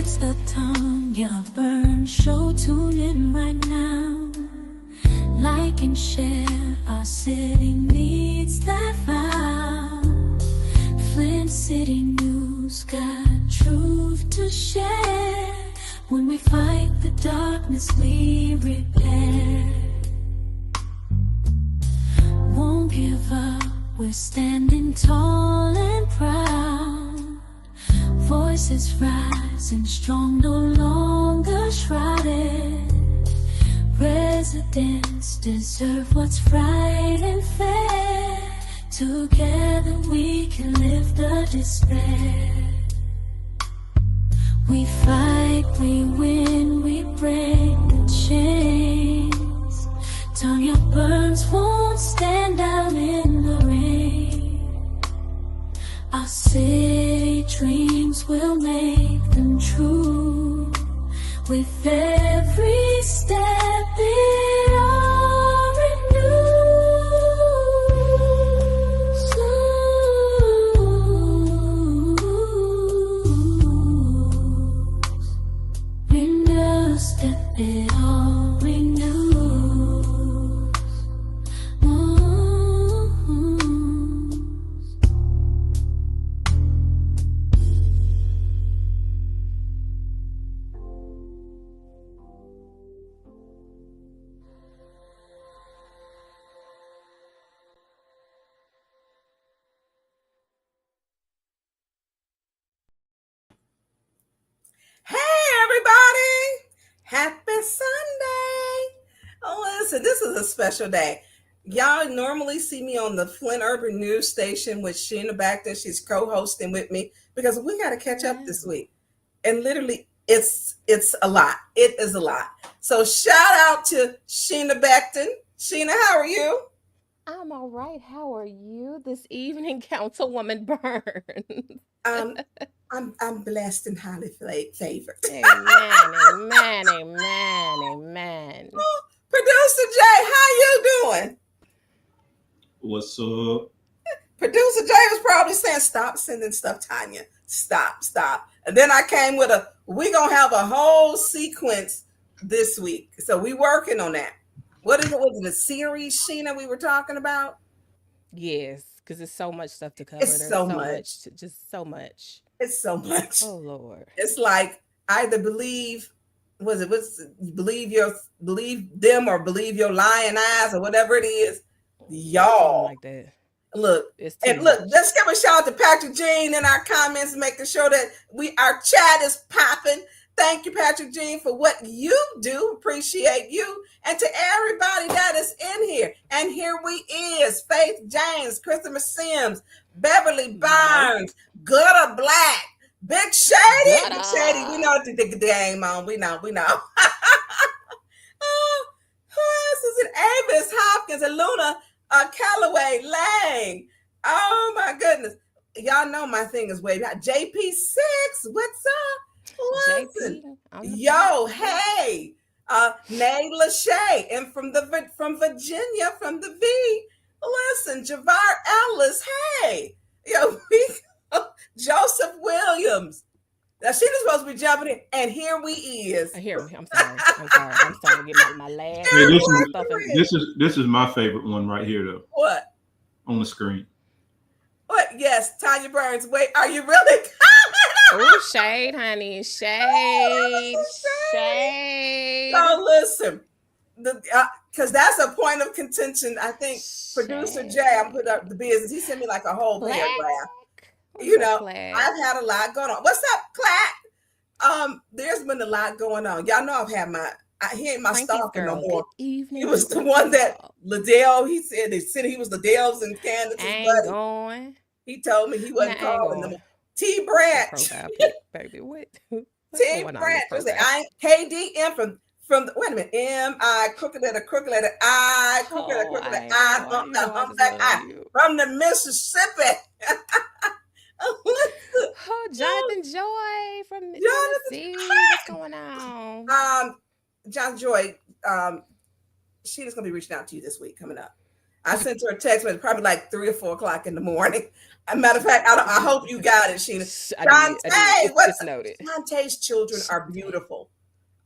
It's the Tonya Burns show. Tune in right now. Like and share. Our city needs that vibe. Flint City News got truth to share. When we fight the darkness, we repair. Won't give up. We're standing tall and proud. Voices rising strong, no longer shrouded. Residents deserve what's right and fair. Together we can lift the despair. We fight, we win, we break the chains. Tonya Burns won't stand out in the rain. Our city dreams will make them true. With every step it all renews. In a step it all renews. Hey, everybody! Happy Sunday! Oh, listen, this is a special day. Y'all normally see me on the Flint Urban News Station with Sheena Backton. She's co-hosting with me because we got to catch up this week. And literally, it's a lot. It is a lot. So shout out to Sheena Backton. Sheena, how are you? I'm all right. How are you this evening, Councilwoman Burns? Um, I'm blessed and highly favored. Amen, amen, amen, amen. Producer Jay, how you doing? What's up? Producer Jay was probably saying, "Stop sending stuff, Tanya. Stop." And then I came with we gonna have a whole sequence this week. So we working on that. What is it? Was it a series, Sheena, we were talking about? Yes, because there's so much stuff to cover. It's There's so so much. much, just so much. It's so much. Oh Lord. It's like either believe them or believe your lying eyes or whatever it is. Something Y'all. like that. Look, It's too and look, much. let's give a shout out to Patrick Jean in our comments, making sure that our chat is popping. Thank you, Patrick Jean, for what you do. Appreciate you. And to everybody that is in here. And here we is, Faith James, Christopher Sims, Beverly Barnes, Gutter Black, Big Shady. Big Shady, we know the game on. We know. Oh, who else is it? Avis Hopkins and Luna Callaway Lang. Oh my goodness. Y'all know my thing is way behind. JP6, what's up? Listen. Yo, hey. Nay Lachey. And from Virginia, from the V. Listen, Javar Ellis. Hey. Yo, Joseph Williams. Now she was supposed to be jumping in, and here we is. I hear me. I'm sorry. I'm starting to get my last Hey, stuff. this is my favorite one right here though. What? On the screen. What? Yes, Tonya Burns. Wait, are you really coming? Oh, shade, honey. Shade. So listen, because that's a point of contention. I think producer Jay, I'm put up the business. He sent me like a whole paragraph. I've had a lot going on. What's up, Clack? There's been a lot going on. Y'all know I've had he ain't my stalker no more. He was the one that Liddell, he said he was Liddell's and Candace's buddy. Going. He told me he wasn't calling them. T Branch. Baby, what? T Branch was like, KDM from the, wait a minute, M-I, crooked letter I, crooked letter I, humpback I, from the Mississippi. Oh, Jonathan Joy from Tennessee. What's going on? John Joy, Sheena's gonna be reaching out to you this week coming up. I sent her a text message probably like 3 or 4 o'clock in the morning. As a matter of fact, I hope you got it, Sheena. I did. I did. Shantae, what's It's noted. Shantae's children are Shantae. beautiful.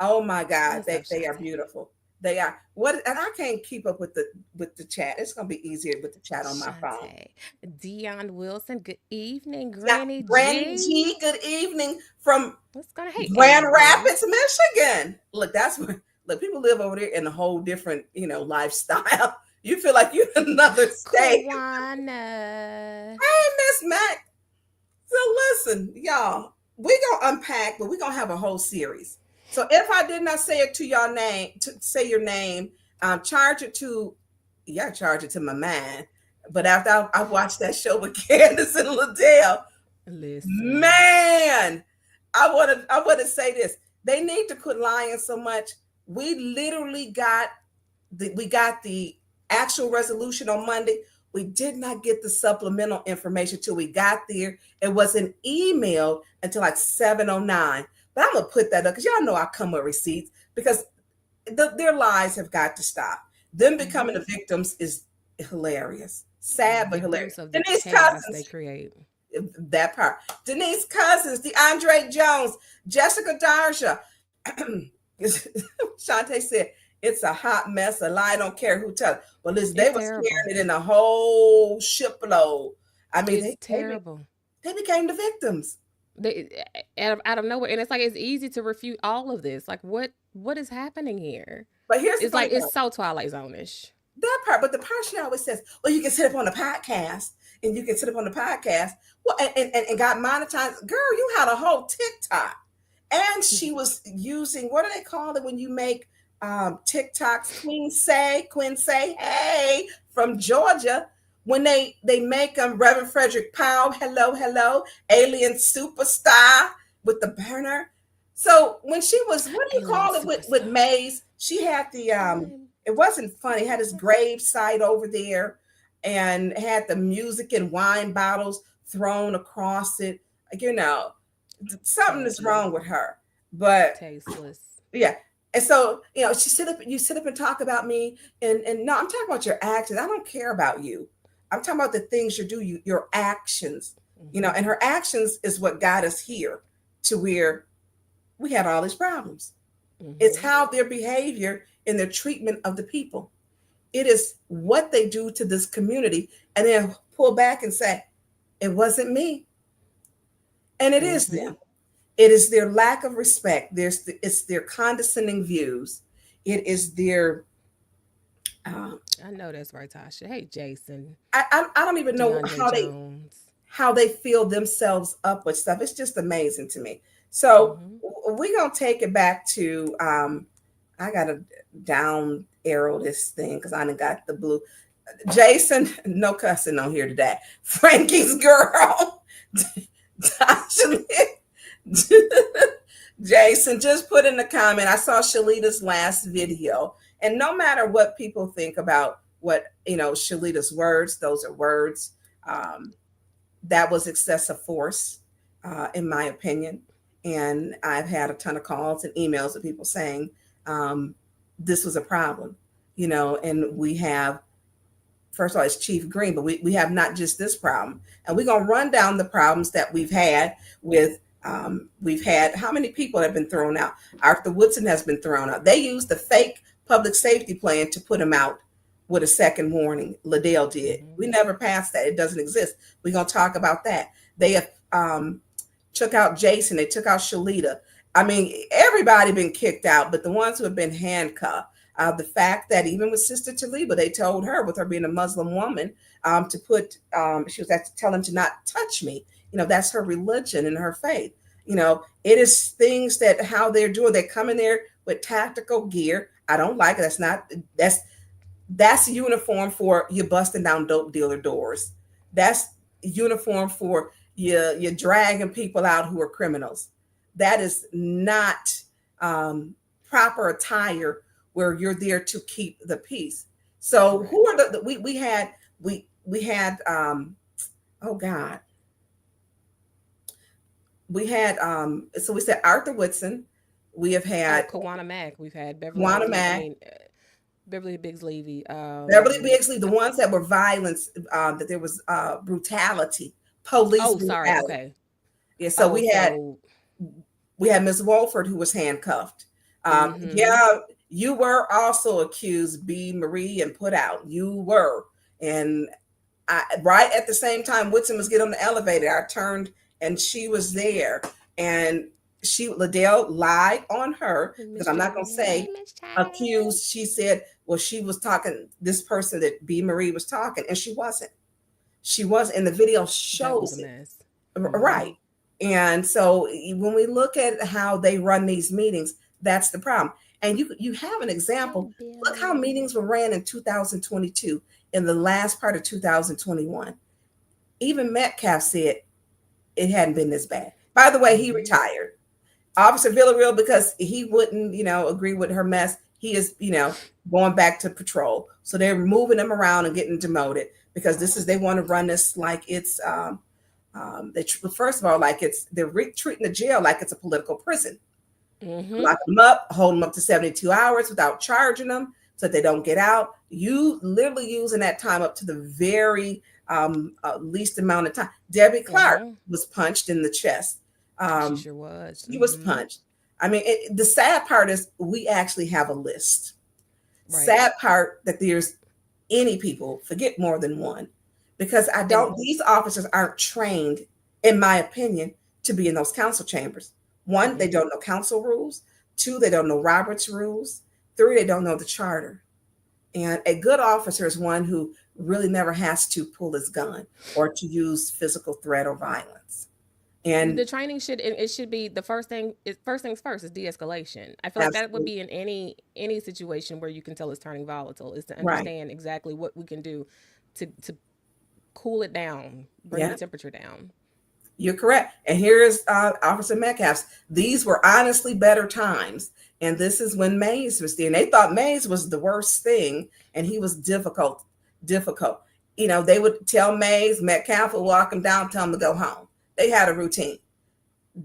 Oh my God, What's up, they are Shantae? beautiful. They are what, and I can't keep up with the chat. It's gonna be easier with the chat on my phone. Shantae. Dion Wilson. Good evening, Now, Granny Granny G. G, good evening from What's gonna hey Grand AV? Rapids, Michigan. Look, that's where look, people live over there in a whole different, lifestyle. You feel like you're in another state. Kwana. Hey, Miss Mac. So listen, y'all, we gonna unpack, but we gonna have a whole series. So if I did not say it to your name, to say your name, charge it to, yeah, charge it to my mind. But after I watched that show with Candace and Liddell, Listen. man, I want to say this. They need to quit lying so much. We literally got the actual resolution on Monday. We did not get the supplemental information till we got there. It wasn't emailed until like 7:09. But I'm gonna put that up because y'all know I come with receipts because their lies have got to stop. Them becoming the victims is hilarious, sad but hilarious. Victims of the Denise chaos they Cousins, create. that part. Denise Cousins, DeAndre Jones, Jessica Darja. Shantae said, it's a hot mess. A lie, don't care who tells it. Well, listen, they It's was terrible. carrying it in a whole shipload. I mean, It's terrible. they became the victims. They out of nowhere, and it's like it's easy to refute all of this. Like what is happening here? But here's the It's like thing, it's so Twilight Zone-ish. that part. But the part she always says, well, you can sit up on the podcast and you can sit up on the podcast. Well, and got monetized. Girl, you had a whole TikTok. And she was using, what do they call it when you make TikToks? Queen say, hey, from Georgia. When they make them Reverend Frederick Powell, hello, alien superstar with the burner. So when she was, what do you Alien call it with Maze? She had the it wasn't funny, had his grave site over there and had the music and wine bottles thrown across it. Like, something is wrong with her. But Tasteless. yeah. And so, you sit up and talk about me. And no, I'm talking about your actions. I don't care about you. I'm talking about the things you do, your actions, and her actions is what got us here to where we had all these problems. It's how their behavior and their treatment of the people. It is what they do to this community and then pull back and say, it wasn't me. And it is them. It is their lack of respect. It's their condescending views. It is their I know that's right, Tasha. Hey, Jason. I don't even know DeAndre Jones. how they fill themselves up with stuff. It's just amazing to me. So we're gonna take it back to I gotta down arrow this thing because I done got the blue. Jason, no cussing on here today. Frankie's girl. Jason, just put in the comment. I saw Shalita's last video. And no matter what people think about what, Shalita's words, those are words. That was excessive force, in my opinion. And I've had a ton of calls and emails of people saying this was a problem, and we have, first of all, it's Chief Green, but we have not just this problem. And we're going to run down the problems that we've had with, how many people have been thrown out? Arthur Woodson has been thrown out. They used the fake public safety plan to put him out with a second warning. Liddell did. We never passed that. It doesn't exist. We're going to talk about that. They have took out Jason. They took out Shalita. I mean, everybody been kicked out, but the ones who have been handcuffed, the fact that even with Sister Taliba, they told her, with her being a Muslim woman, to put, she was to tell him to not touch me. That's her religion and her faith. It is things that how they're doing. They come in there with tactical gear. I don't like it. That's uniform for you busting down dope dealer doors. That's uniform for you're dragging people out who are criminals. That is not proper attire where you're there to keep the peace. So who are we had oh God. We had so we said Arthur Woodson. We have had Kawana Mack. We've had Beverly. Kawana Mack. Beverly Biggs Levy. Beverly Bigsley, the ones that were violence, that there was brutality, police Oh, sorry. brutality. Okay. Yeah, so Oh, so. we had Miss Wolford who was handcuffed. Mm-hmm. Yeah, you were also accused, B. Marie, and put out. You were, and right at the same time, Whitson was getting on the elevator. I turned and she was there, and Liddell lied on her because Miss I'm not going to Charlie. Hey, say Miss Charlie. accused. She said, well, she was talking, this person that B. Marie was talking, and she wasn't. She was, and the video That was a shows it. mess. Right. And so when we look at how they run these meetings, that's the problem. And you have an example. Look how meetings were ran in 2022, in the last part of 2021. Even Metcalf said it hadn't been this bad. By the way, he retired. Officer Villarreal, because he wouldn't, agree with her mess, he is, going back to patrol. So they're moving him around and getting demoted because they want to run this like it's, first of all, like they're treating the jail like it's a political prison. Lock them up, hold them up to 72 hours without charging them so that they don't get out. You literally using that time up to the very least amount of time. Debbie Clark was punched in the chest. She sure was. She was punched. I mean, the sad part is we actually have a list. Right. Sad part that there's any people, forget more than one, because these officers aren't trained, in my opinion, to be in those council chambers. One, they don't know council rules. Two, they don't know Robert's rules. Three, they don't know the charter. And a good officer is one who really never has to pull his gun or to use physical threat or violence. And the training should be the first things first is de-escalation. I feel like that would be in any situation where you can tell it's turning volatile, is to understand exactly what we can do to cool it down, bring the temperature down. You're correct. And here's Officer Metcalf's. These were honestly better times. And this is when Mays was there. And they thought Mays was the worst thing. And he was difficult. They would tell Mays, Metcalf would walk him down, tell him to go home. They had a routine.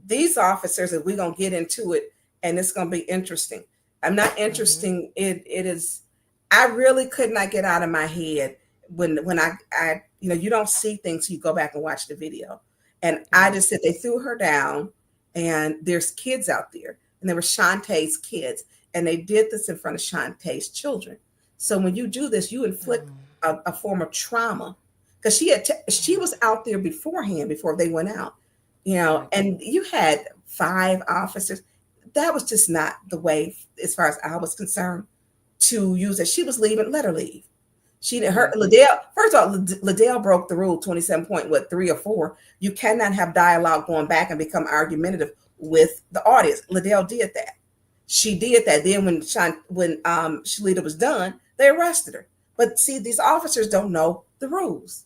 These officers, if we're going to get into it, and it's going to be interesting. I'm not interesting. It is, I really could not get out of my head when I you don't see things, so you go back and watch the video. And I just said, they threw her down, and there's kids out there, and there were Shantae's kids, and they did this in front of Shantae's children. So when you do this, you inflict a form of trauma, because she was out there beforehand, before they went out, and you had 5 officers. That was just not the way, as far as I was concerned, to use it. She was leaving, let her leave. Liddell, first of all, Liddell broke the rule 27.3 or 4. You cannot have dialogue going back and become argumentative with the audience. Liddell did that. She did that. Then when Shalita was done, they arrested her. But see, these officers don't know the rules.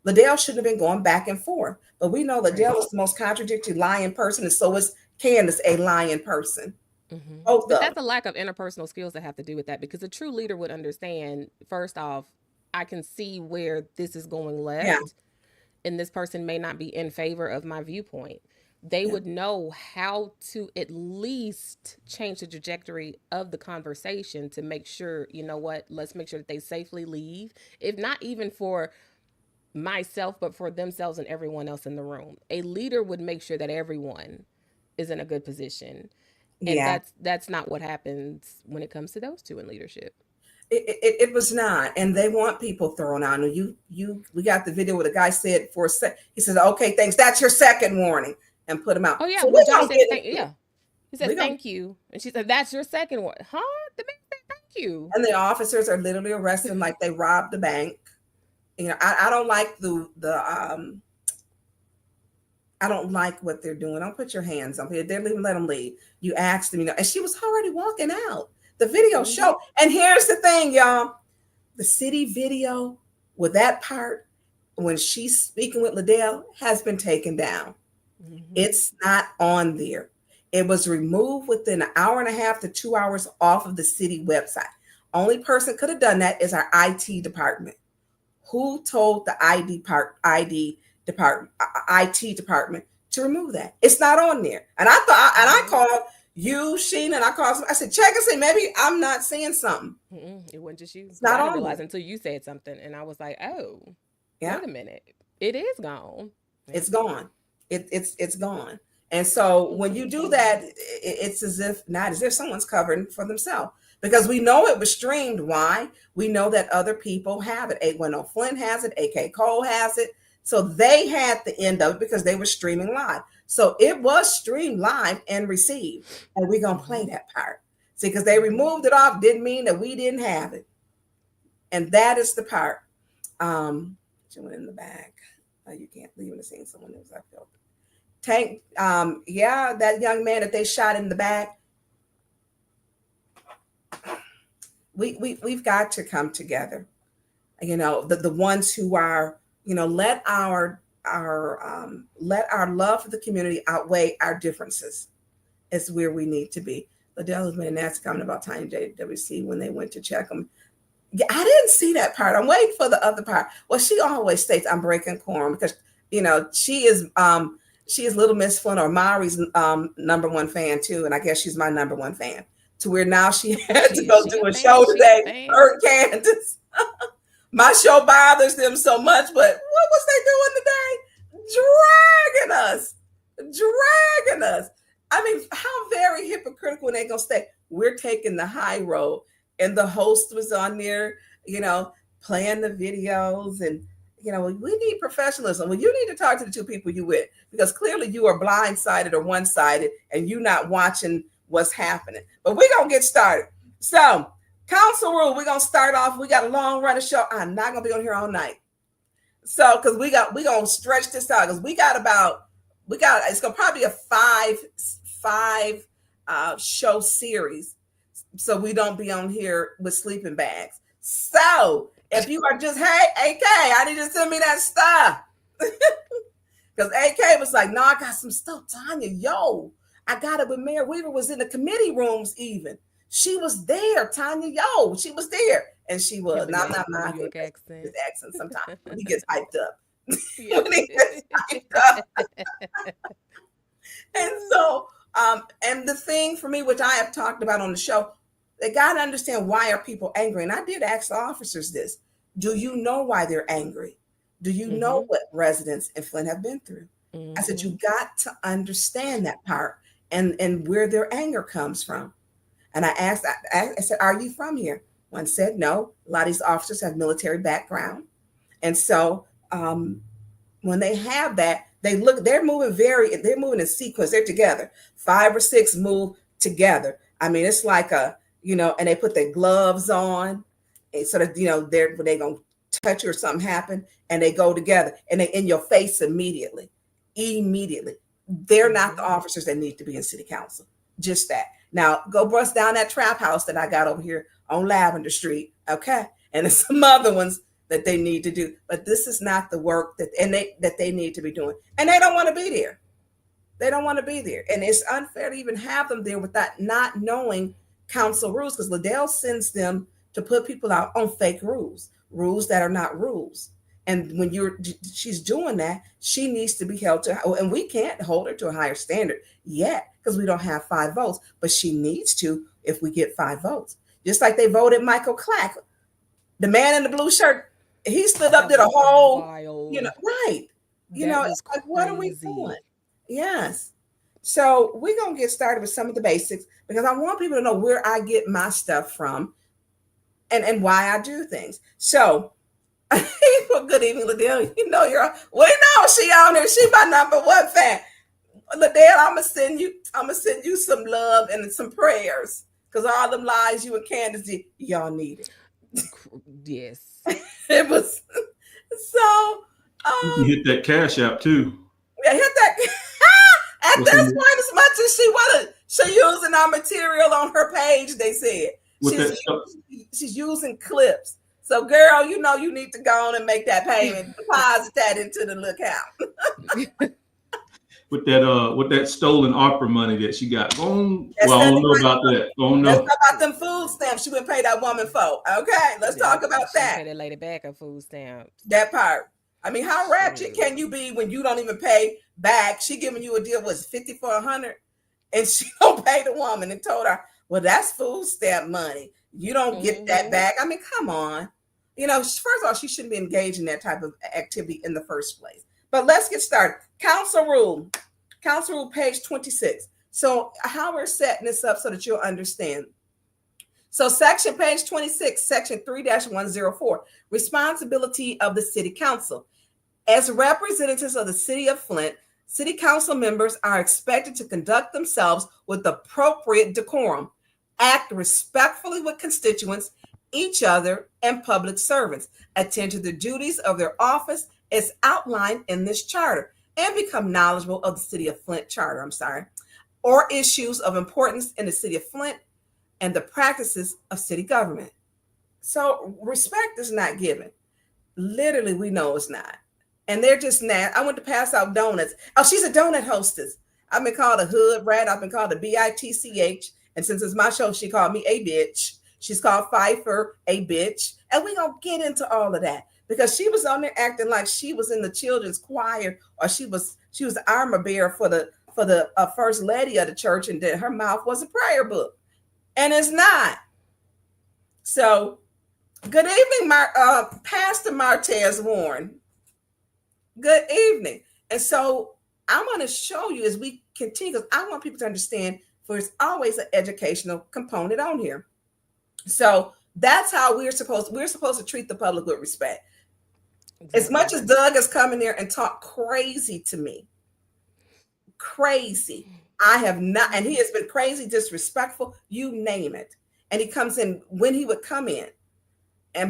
Liddell shouldn't have been going back and forth. But we know Liddell is the most contradictory, lying person, and so is Candace, a lying person. But that's a lack of interpersonal skills that have to do with that, because a true leader would understand, first off, I can see where this is going left, and this person may not be in favor of my viewpoint. They would know how to at least change the trajectory of the conversation to make sure, let's make sure that they safely leave, if not even for myself, but for themselves and everyone else in the room. A leader would make sure that everyone is in a good position. And that's not what happens when it comes to those two in leadership. It was not, and they want people thrown out. We got the video where the guy said he said, "Okay, thanks. That's your second warning," and put him out. Oh yeah, so he said thank you, and she said, "That's your second one." Huh? The man said thank you. And the officers are literally arresting like they robbed the bank. I don't like I don't like what they're doing. Don't put your hands on here. They're leaving, let them leave. You asked them, and she was already walking out. The video showed. And here's the thing, y'all. The city video with that part, when she's speaking with Liddell, has been taken down. It's not on there. It was removed within an hour and a half to 2 hours off of the city website. Only person could have done that is our IT department. Who told the IT department to remove that? It's not on there. And I called, You, Sheena, and I called some, I said, check and see, maybe I'm not seeing something. It wasn't just you. It's not I didn't on realize there. until you said something, and I was like, "Oh, Yeah, wait a minute, it is gone." Yeah. it's gone. It's gone. And so when you do that, it's as if not as if someone's covering for themselves, because we know it was streamed. Why? We know that other people have it. 810 Flint has it. AK Cole has it. So they had the end of it because they were streaming live. So it was streamed live and received. And we're going to play that part. See, because they removed it off didn't mean that we didn't have it. And that is the part. She went in the bag. You can't leave the scene. Someone else, I felt. Tank, yeah, that young man that they shot in the back. We've got to come together. You know, the ones who are, you know, let our love for the community outweigh our differences. Is where we need to be. Liddell has been an ass comment about Tiny JWC when they went to check them. Yeah, I didn't see that part. I'm waiting for the other part. Well, she always states I'm breaking quorum because, you know, she is Little Miss Flint or Maury's number one fan too, and I guess she's my number one fan. To where now she had to go do a show today. Her Candace. My show bothers them so much, but what was they doing today? Dragging us. I mean, how very hypocritical when they gonna say we're taking the high road, and the host was on there, you know, playing the videos, and you know, we need professionalism. Well, you need to talk to the two people you with, because clearly you are blindsided or one-sided, and you not watching what's happening. But we're gonna get started. So, council rule, we're gonna start off. We got a long running show. I'm not gonna be on here all night. So, because we're gonna stretch this out, because it's gonna probably be a five show series, so we don't be on here with sleeping bags. So if you are just, hey, AK, I need you to send me that stuff. Because AK was like, no, I got some stuff, Tonya. Yo, I got it when Mayor Weaver was in the committee rooms even. She was there, Tonya. Yo, she was there. And she was. Not New York accent. His accent sometimes. When he gets hyped up. When he gets hyped up. And so, and the thing for me, which I have talked about on the show, they got to understand, why are people angry? And I did ask the officers this. Do you know why they're angry? Do you know what residents in Flint have been through? I said, you got to understand that part and where their anger comes from. And I said, are you from here? One said, no. A lot of these officers have military background. And so when they have that, they're moving in sequence. They're together. 5 or 6 move together. I mean, it's like and they put their gloves on, and so that, they're going to touch you or something happen, and they go together, and they in your face immediately. They're not the officers that need to be in city council. Just that. Now go bust down that trap house that I got over here on Lavender Street. Okay. And there's some other ones that they need to do, but this is not the work that they need to be doing. And they don't want to be there. They don't want to be there. And it's unfair to even have them there without not knowing council rules, because Liddell sends them to put people out on fake rules that are not rules. And when she's doing that, she needs to be held to, and we can't hold her to a higher standard yet because we don't have 5 votes, but she needs to if we get 5 votes. Just like they voted Michael Clack, the man in the blue shirt, he stood up, did a whole, right. It's like, what are we doing? Yes. So we're going to get started with some of the basics, because I want people to know where I get my stuff from and why I do things. So, well, good evening, Liddell. We know she on here. She my number 1 fan. Liddell, I'm gonna send you some love and some prayers, because all them lies you and Candace did, y'all need it. Yes. It was so. You can hit that Cash App too. Yeah, hit that. At this point, as much as she using our material on her page, they said she's using clips. So, girl, you need to go on and make that payment, deposit that into the lookout. with that stolen opera money that she got. I don't know about that. Let's talk about them food stamps she would pay that woman for. Okay, let's talk about that. Pay that lady back her food stamps. That part. I mean, how ratchet can you be when you don't even pay back? She giving you a deal was $50 for $100, and she don't pay the woman, and told her, well, that's food stamp money. You don't get that back. I mean, come on. First of all, she shouldn't be engaged in that type of activity in the first place. But let's get started. Council rule page 26. So how we're setting this up so that you'll understand. So page 26, section 3-104, responsibility of the city council. As representatives of the city of Flint, city council members are expected to conduct themselves with appropriate decorum, act respectfully with constituents, each other, and public servants, attend to the duties of their office as outlined in this charter, and become knowledgeable of the city of Flint charter, or issues of importance in the city of Flint and the practices of city government. So respect is not given. Literally, we know it's not. And they're just not. I went to pass out donuts. Oh, she's a donut hostess. I've been called a hood rat. I've been called a bitch. And since it's my show, she called me a bitch. She's called Pfeiffer a bitch. And we gonna get into all of that because she was on there acting like she was in the children's choir, or she was the armor bearer for the first lady of the church, and then her mouth was a prayer book, and it's not. So, good evening, Pastor Martez Warren. Good evening. And so I'm going to show you as we continue, because I want people to understand there's always an educational component on here. So that's how we're supposed to treat the public with respect. Exactly. As much as Doug has come in there and talked crazy to me, crazy, I have not, and he has been crazy, disrespectful, you name it. And he comes in when he would come in.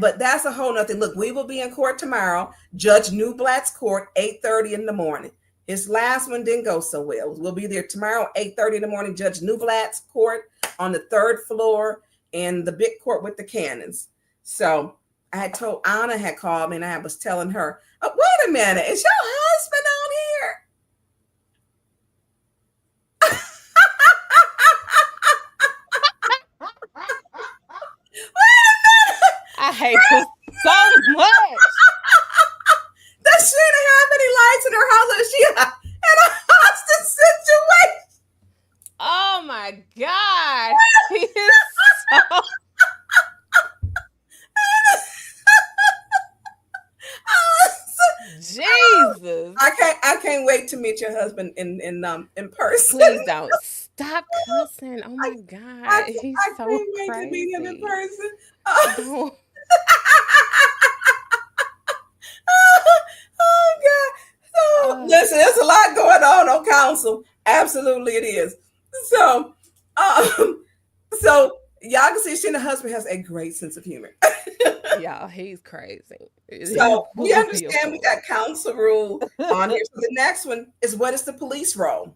But that's a whole nother. Look, we will be in court tomorrow. Judge Newblatt's court, 8:30 in the morning. His last one didn't go so well. We'll be there tomorrow, 8:30 in the morning. Judge Newblatt's court on the 3rd floor in the big court with the cannons. So I had told Anna had called me, and I was telling her, oh, wait a minute, is your husband on here? I hate this so much. Does she didn't have any lights in her house? Is she in a hostage situation? Oh my God. He is so... Jesus. I can't wait to meet your husband in person. Please don't stop cussing. Oh my God. He's so crazy. I can't wait to meet him in person. Oh God. So listen, there's a lot going on council. Absolutely it is. So y'all can see she and her husband has a great sense of humor. Yeah, he's crazy. So we understand we got council rule on here. So the next one is, what is the police role?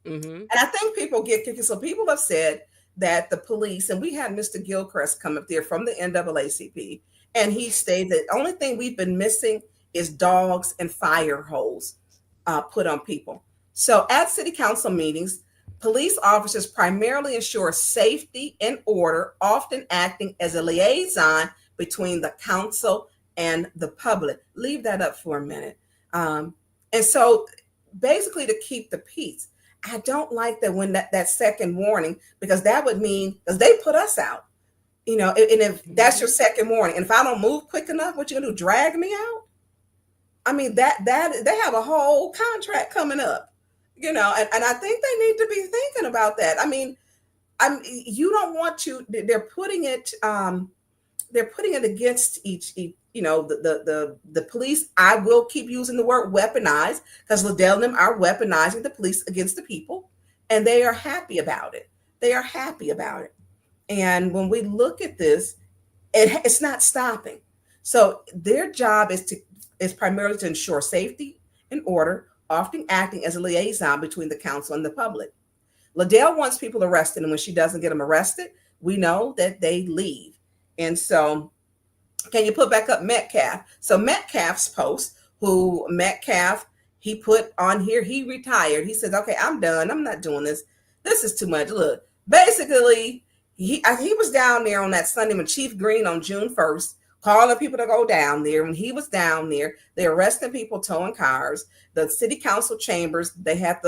Mm-hmm. And I think people get confused. So people have said that the police, and we had Mr. Gilchrist come up there from the NAACP, and he stated that the only thing we've been missing is dogs and fire hose put on people. So at city council meetings, police officers primarily ensure safety and order, often acting as a liaison between the council and the public. Leave that up for a minute. And so basically to keep the peace. I don't like that when that second warning, because that would mean, because they put us out, and if that's your second warning, and if I don't move quick enough, what you gonna do, drag me out? I mean, that they have a whole contract coming up, and I think they need to be thinking about that. I mean, you don't want to, they're putting it against each the police. I will keep using the word weaponized, because Liddell and them are weaponizing the police against the people, and they are happy about it. And when we look at this, it's not stopping. So their job is primarily to ensure safety and order, often acting as a liaison between the council and the public. Liddell wants people arrested, and when she doesn't get them arrested, we know that they leave. And so, can you put back up Metcalf? So Metcalf's post, he put on here, he retired. He says, okay, I'm done. I'm not doing this. This is too much. Look, basically, he was down there on that Sunday with Chief Green on June 1st, calling people to go down there. When he was down there, they're arresting people, towing cars. The city council chambers, they had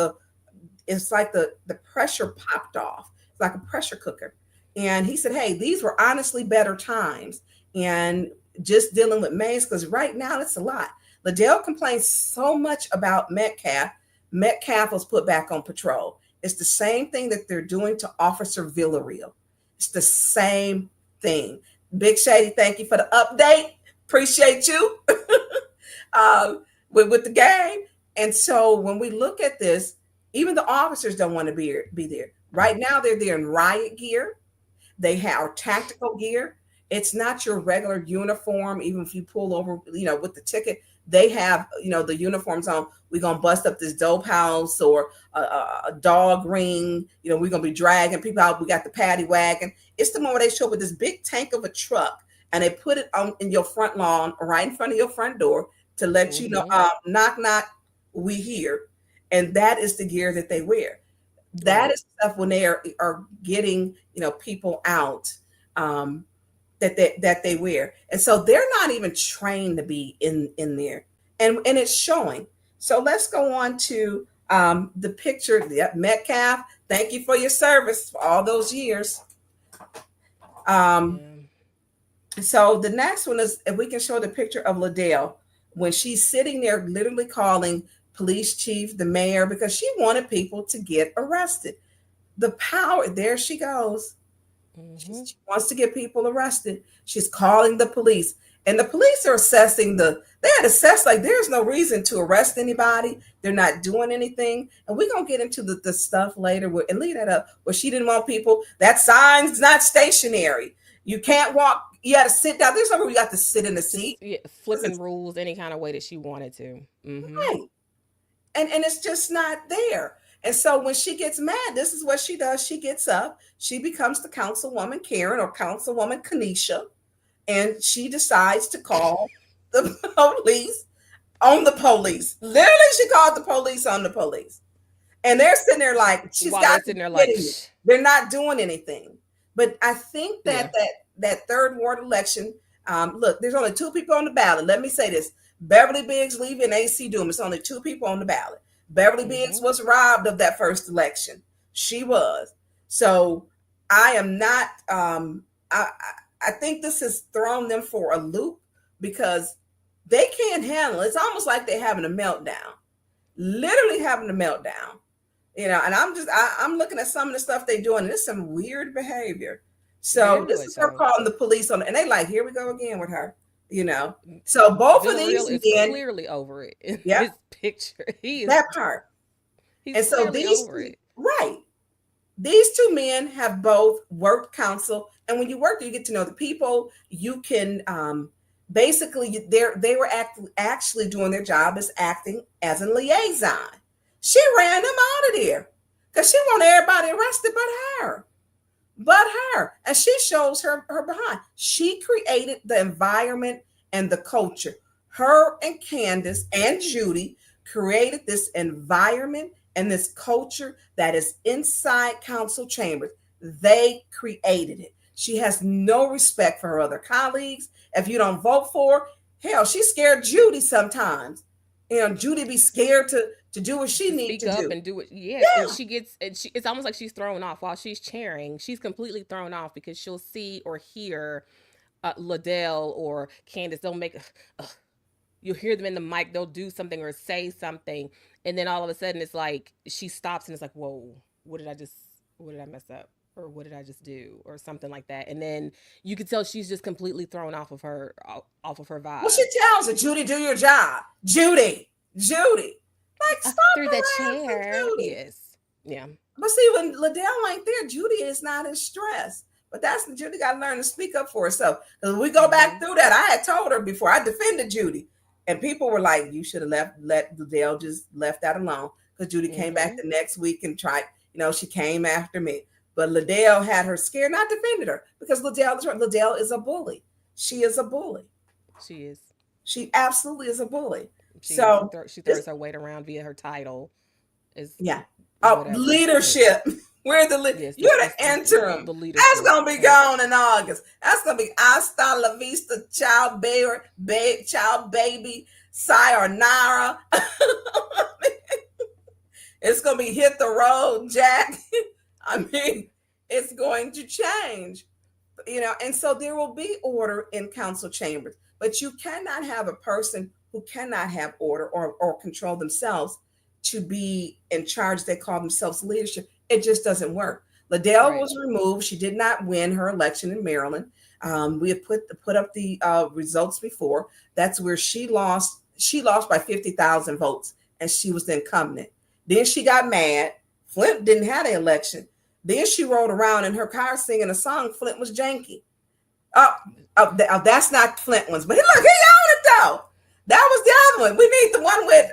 it's like the pressure popped off. It's like a pressure cooker. And he said, hey, these were honestly better times. And just dealing with Mays, because right now it's a lot. Liddell complains so much about Metcalf. Metcalf was put back on patrol. It's the same thing that they're doing to Officer Villarreal. It's the same thing. Big Shady, thank you for the update. Appreciate you with the game. And so when we look at this, even the officers don't want to be there. Right now, they're there in riot gear. They have tactical gear. It's not your regular uniform. Even if you pull over, with the ticket, they have, the uniforms on. We're going to bust up this dope house or a dog ring. We're going to be dragging people out. We got the paddy wagon. It's the moment they show up with this big tank of a truck and they put it on in your front lawn, right in front of your front door to let you know, knock, knock, we here. And that is the gear that they wear. That is stuff when they are getting, people out that they wear. And so they're not even trained to be in there. And it's showing. So let's go on to the picture. Yep, Metcalf, thank you for your service for all those years. So the next one is, if we can show the picture of Liddell when she's sitting there literally calling police chief, the mayor, because she wanted people to get arrested. The power, there she goes. She wants to get people arrested. She's calling the police. And the police are assessing they had assessed like there's no reason to arrest anybody. They're not doing anything. And we're going to get into the stuff later and leave that up where she didn't want people. That sign's not stationary. You can't walk. You got to sit down. There's somewhere you got to sit in the seat. Yeah, flipping rules any kind of way that she wanted to. Right. And it's just not there. And so when she gets mad, this is what she does. She gets up. She becomes the councilwoman Karen or councilwoman Kanisha. And she decides to call the police on the police. Literally, she called the police on the police. And they're sitting there like, she's got sitting there like, they're not doing anything. But I think that that third ward election, look, there's only 2 people on the ballot. Let me say this. Beverly Biggs leaving AC Doom. It's only 2 people on the ballot. Beverly Biggs was robbed of that first election. She was. So I am not, I think this has thrown them for a loop because they can't handle it. It's almost like they're having a meltdown, literally having a meltdown, and I'm looking at some of the stuff they're doing, and it's some weird behavior. So this is her calling the police on it, and they like, here we go again with her. So both of these men clearly over it in his picture. He is that part. He's and so these over it. Right. These 2 men have both worked council, and when you work, you get to know the people. You can basically they were actually doing their job as acting as a liaison. She ran them out of there because she wanted everybody arrested but her. And she shows her behind. She created the environment and the culture. Her and Candace and Judy created this environment and this culture that is inside council chambers. They created it. She has no respect for her other colleagues. If you don't vote for her, hell, she's scared Judy sometimes. Judy be scared to do what she needs to do. And do it. Yeah. And it's almost like she's thrown off while she's chairing. She's completely thrown off because she'll see or hear Liddell or Candace. They'll make, you'll hear them in the mic. They'll do something or say something. And then all of a sudden it's like, she stops and it's like, whoa, what did I mess up? Or what did I just do? Or something like that. And then you can tell she's just completely thrown off of her vibe. Well, she tells her, Judy, do your job. Judy. Like, stop through the chair. Yes. Yeah. But see, when Liddell ain't there, Judy is not in stress. But that's when Judy got to learn to speak up for herself. Because we go back through that. I had told her before, I defended Judy. And people were like, you should have let Liddell just left that alone. Because Judy came back the next week and tried, she came after me. But Liddell had her scared, not defended her. Because Liddell is a bully. She is a bully. She is. She absolutely is a bully. She throws her weight around via her title. Leadership. We're the you're the interim. That's gonna be gone in August. That's gonna be hasta la vista, child baby, sayonara. It's going to be hit the road, Jack. I mean, it's going to change, and so there will be order in council chambers, but you cannot have a person who cannot have order or control themselves to be in charge. They call themselves leadership. It just doesn't work. Liddell was removed. She did not win her election in Maryland. We have put up the results before. That's where she lost. She lost by 50,000 votes, and she was the incumbent. Then she got mad. Flint didn't have the election. Then she rode around in her car singing a song. Flint was janky. That's not Flint ones, but look, he owned it though. That was the other one. We need the one with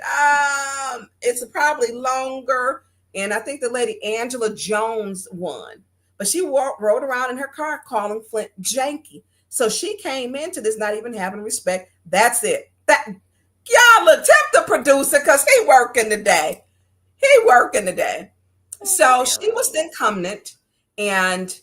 it's probably longer, and I think the lady Angela Jones won. But she rode around in her car calling Flint janky. So she came into this not even having respect. That's it. Y'all look, tip the producer because he working today. So she was the incumbent, and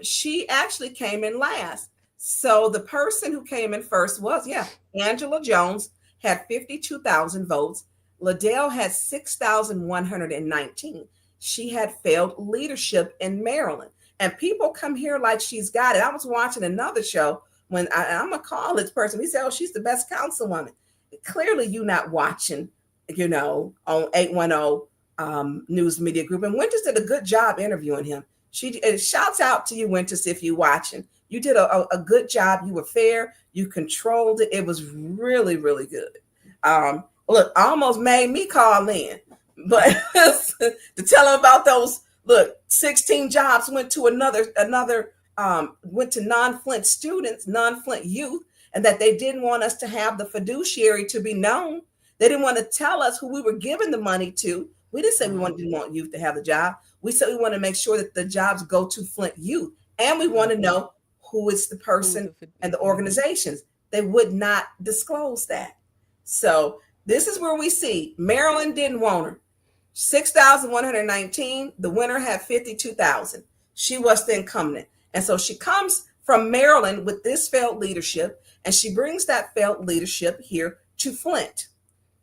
she actually came in last. So the person who came in first was, Angela Jones had 52,000 votes. Liddell had 6,119. She had failed leadership in Maryland. And people come here like she's got it. I was watching another show when I'm going to call this person. He said, she's the best councilwoman. Clearly, you're not watching, on 810 News Media Group. And Winters did a good job interviewing him. Shouts out to you, Winters, if you're watching. You did a good job. You were fair. You controlled it. It was really, really good. Look, almost made me call in. But to tell them about those, 16 jobs went to went to non-Flint students, non-Flint youth, and that they didn't want us to have the fiduciary to be known. They didn't want to tell us who we were giving the money to. We didn't say we didn't want youth to have the job. We said we want to make sure that the jobs go to Flint youth, and we want to know who is the person and the organizations. They would not disclose that. So this is where we see Maryland didn't want her. 6,119. The winner had 52,000. She was the incumbent. And so she comes from Maryland with this failed leadership, and she brings that failed leadership here to Flint,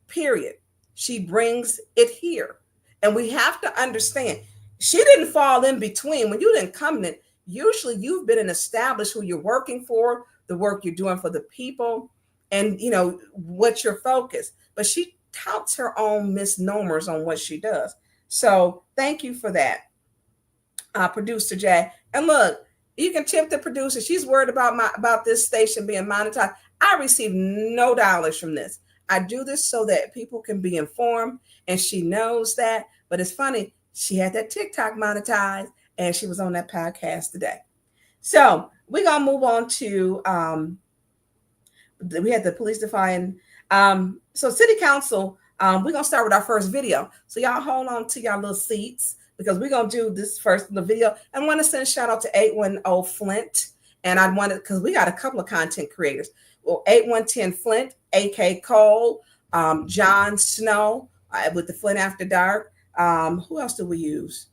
period. She brings it here. And we have to understand, she didn't fall in between. When you're the incumbent, usually you've been an established who you're working for, the work you're doing for the people, and what's your focus. But she touts her own misnomers on what she does. So thank you for that, Producer Jay. And look, you can tip the producer. She's worried about this station being monetized. I receive no dollars from this. I do this so that people can be informed, and she knows that. But it's funny, she had that TikTok monetized, and she was on that podcast today. So we're gonna move on to we had the police defying. So city council, we're going to start with our first video. So y'all hold on to y'all little seats because we're going to do this first little video. I want to send a shout out to 810 Flint. And I wanted, because we got a couple of content creators. Well, 8110 Flint, AK Cole, John Snow with the Flint After Dark. Who else do we use?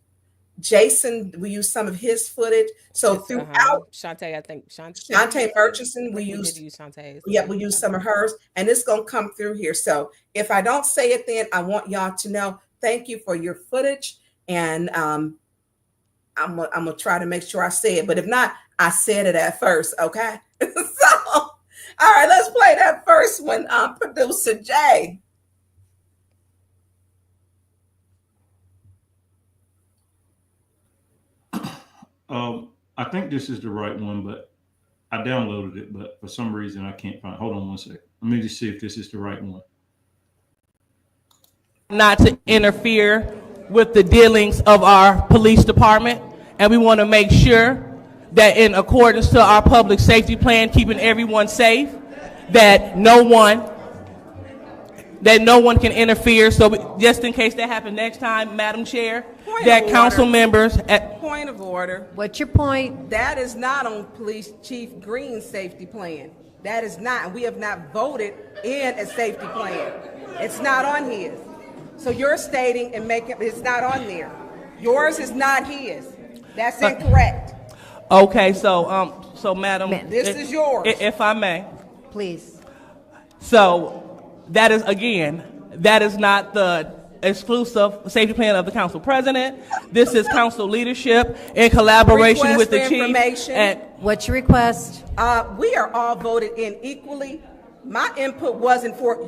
Jason, we use some of his footage. So throughout Shantae, I think Shantae Murchison, we use Shantae's. Yeah, we use some of hers, and it's gonna come through here. So if I don't say it, then I want y'all to know. Thank you for your footage, and I'm gonna try to make sure I say it. But if not, I said it at first. Okay. So all right, let's play that first one. Producer Jay. I think this is the right one, but I downloaded it, but for some reason I can't find. Hold on one second. Let me just see if this is the right one. Not to interfere with the dealings of our police department, and we want to make sure that in accordance to our public safety plan, keeping everyone safe, that no one can interfere. So just in case that happens next time, Madam Chair, that council members Point of order. What's your point? That is not on Police Chief Green's safety plan. That is not. We have not voted in a safety plan. It's not on his. So you're stating and making it's not on there. Yours is not his. That's incorrect. Okay, so Madam, This is yours. If I may. Please. So that is not exclusive safety plan of the council president. This is council leadership in collaboration with the Request for chief. information. And What's your request? We are all voted in equally. My input wasn't for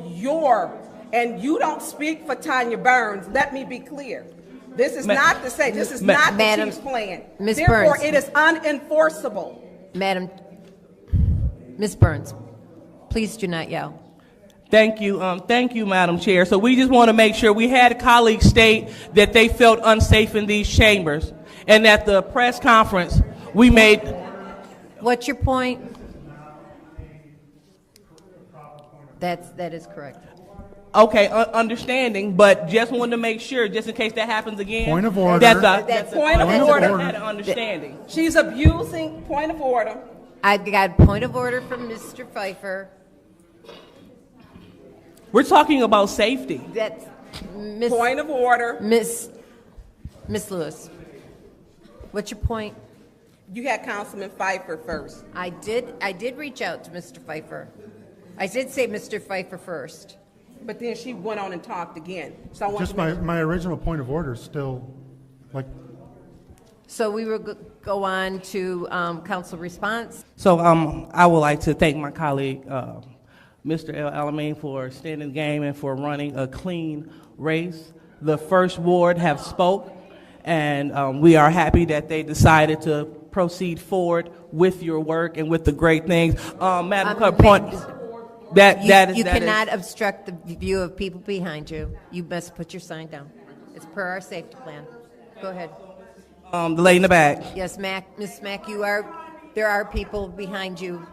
and you don't speak for Tonya Burns. Let me be clear. This is not to say, this is not the Madam- chief's plan. Ms. Therefore, Burns. it is unenforceable. Ms. Burns, please do not yell. thank you, Madam Chair. So we just want to make sure, we had colleagues state that they felt unsafe in these chambers, and at the press conference, we made. What's your point? That is correct. Okay, understanding, but just wanted to make sure, just in case that happens again. Point of order. That's Point of order. Had an understanding. She's abusing, point of order. I've got a point of order from Mr. Pfeiffer. We're talking about safety. That's Point of order. Miss Lewis. What's your point? You had Councilman Pfeiffer first. I did reach out to Mr. Pfeiffer. I did say Mr. Pfeiffer first. But then she went on and talked again. So I want Just to make my original point of order is still, like, So we will go on to council response. So I would like to thank my colleague, Mr. El Alamein, for standing game and for running a clean race. The first ward have spoke, and we are happy that they decided to proceed forward with your work and with the great things. Madam Clerk, point. You cannot obstruct the view of people behind you. You must put your sign down. It's per our safety plan. Go ahead. The lady in the back. Yes, Miss Mack, there are people behind you.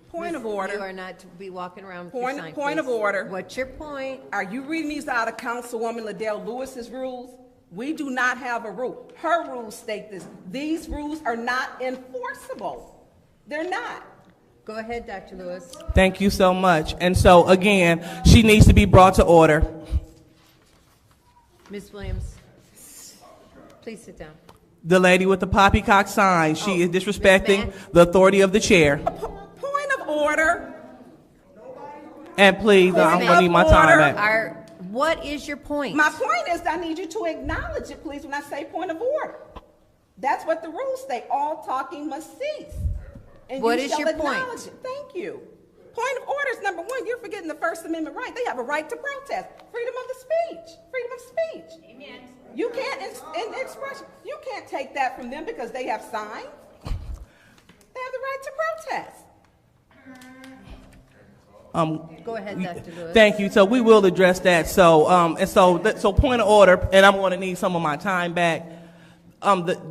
point of You order. are not to be walking around with your sign, Point of please. order. What's your point? Are you reading these out of Councilwoman Liddell Lewis's rules? We do not have a rule. Her rules state this. These rules are not enforceable. They're not. Go ahead, Dr. Lewis. Thank you so much. And so, again, she needs to be brought to order. Ms. Williams, please sit down. The lady with the poppycock sign, she is disrespecting the authority of the chair. Point of order. And please, I'm going to need my time back. What is your point? My point is I need you to acknowledge it, please, when I say point of order. That's what the rules state. All talking must cease. And What you is shall your acknowledge point? it. Thank you. Point of order is number one. You're forgetting the First Amendment right. They have a right to protest. Freedom of the speech. Freedom of speech. Amen. You can't, in expression, you can't take that from them because they have signs. They have the right to protest. Go ahead, Dr. Lewis. Thank you. So we will address that. So point of order, and I'm going to need some of my time back.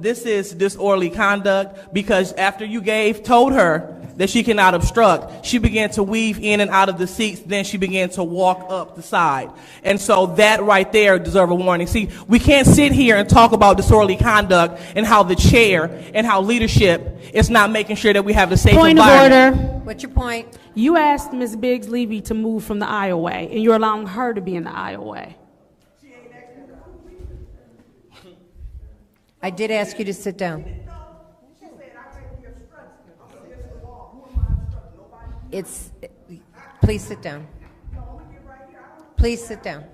This is disorderly conduct because after you told her that she cannot obstruct, she began to weave in and out of the seats. Then she began to walk up the side. And so that right there deserves a warning. See, we can't sit here and talk about disorderly conduct and how the chair and how leadership is not making sure that we have the safe Point of environment. order. What's your point? You asked Ms. Biggs-Levy to move from the aisleway, and you're allowing her to be in the aisleway. I did ask you to sit down. Please sit down. Please sit down.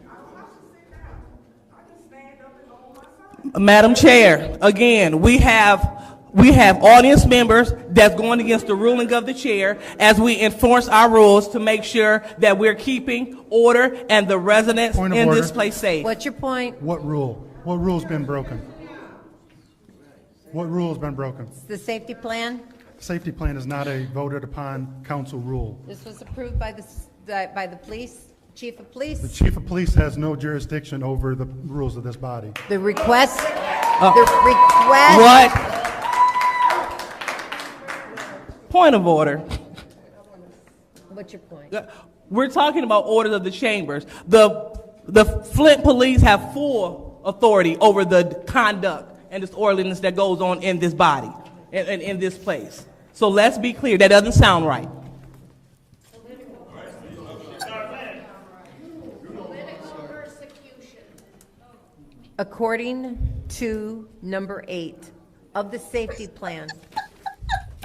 Madam Chair, again, we have audience members that's going against the ruling of the chair as we enforce our rules to make sure that we're keeping order and the residents Point of in order. this place safe. What's your point? what rule? What rule's been broken? What rule's been broken? The safety plan? Safety plan is not a voted upon council rule. This was approved by the police, chief of police. The chief of police has no jurisdiction over the rules of this body. The request. What? Point of order. What's your point? We're talking about orders of the chambers. The Flint police have full authority over the conduct and disorderliness that goes on in this body and in this place. So let's be clear, that doesn't sound right. According to number 8 of the safety plan,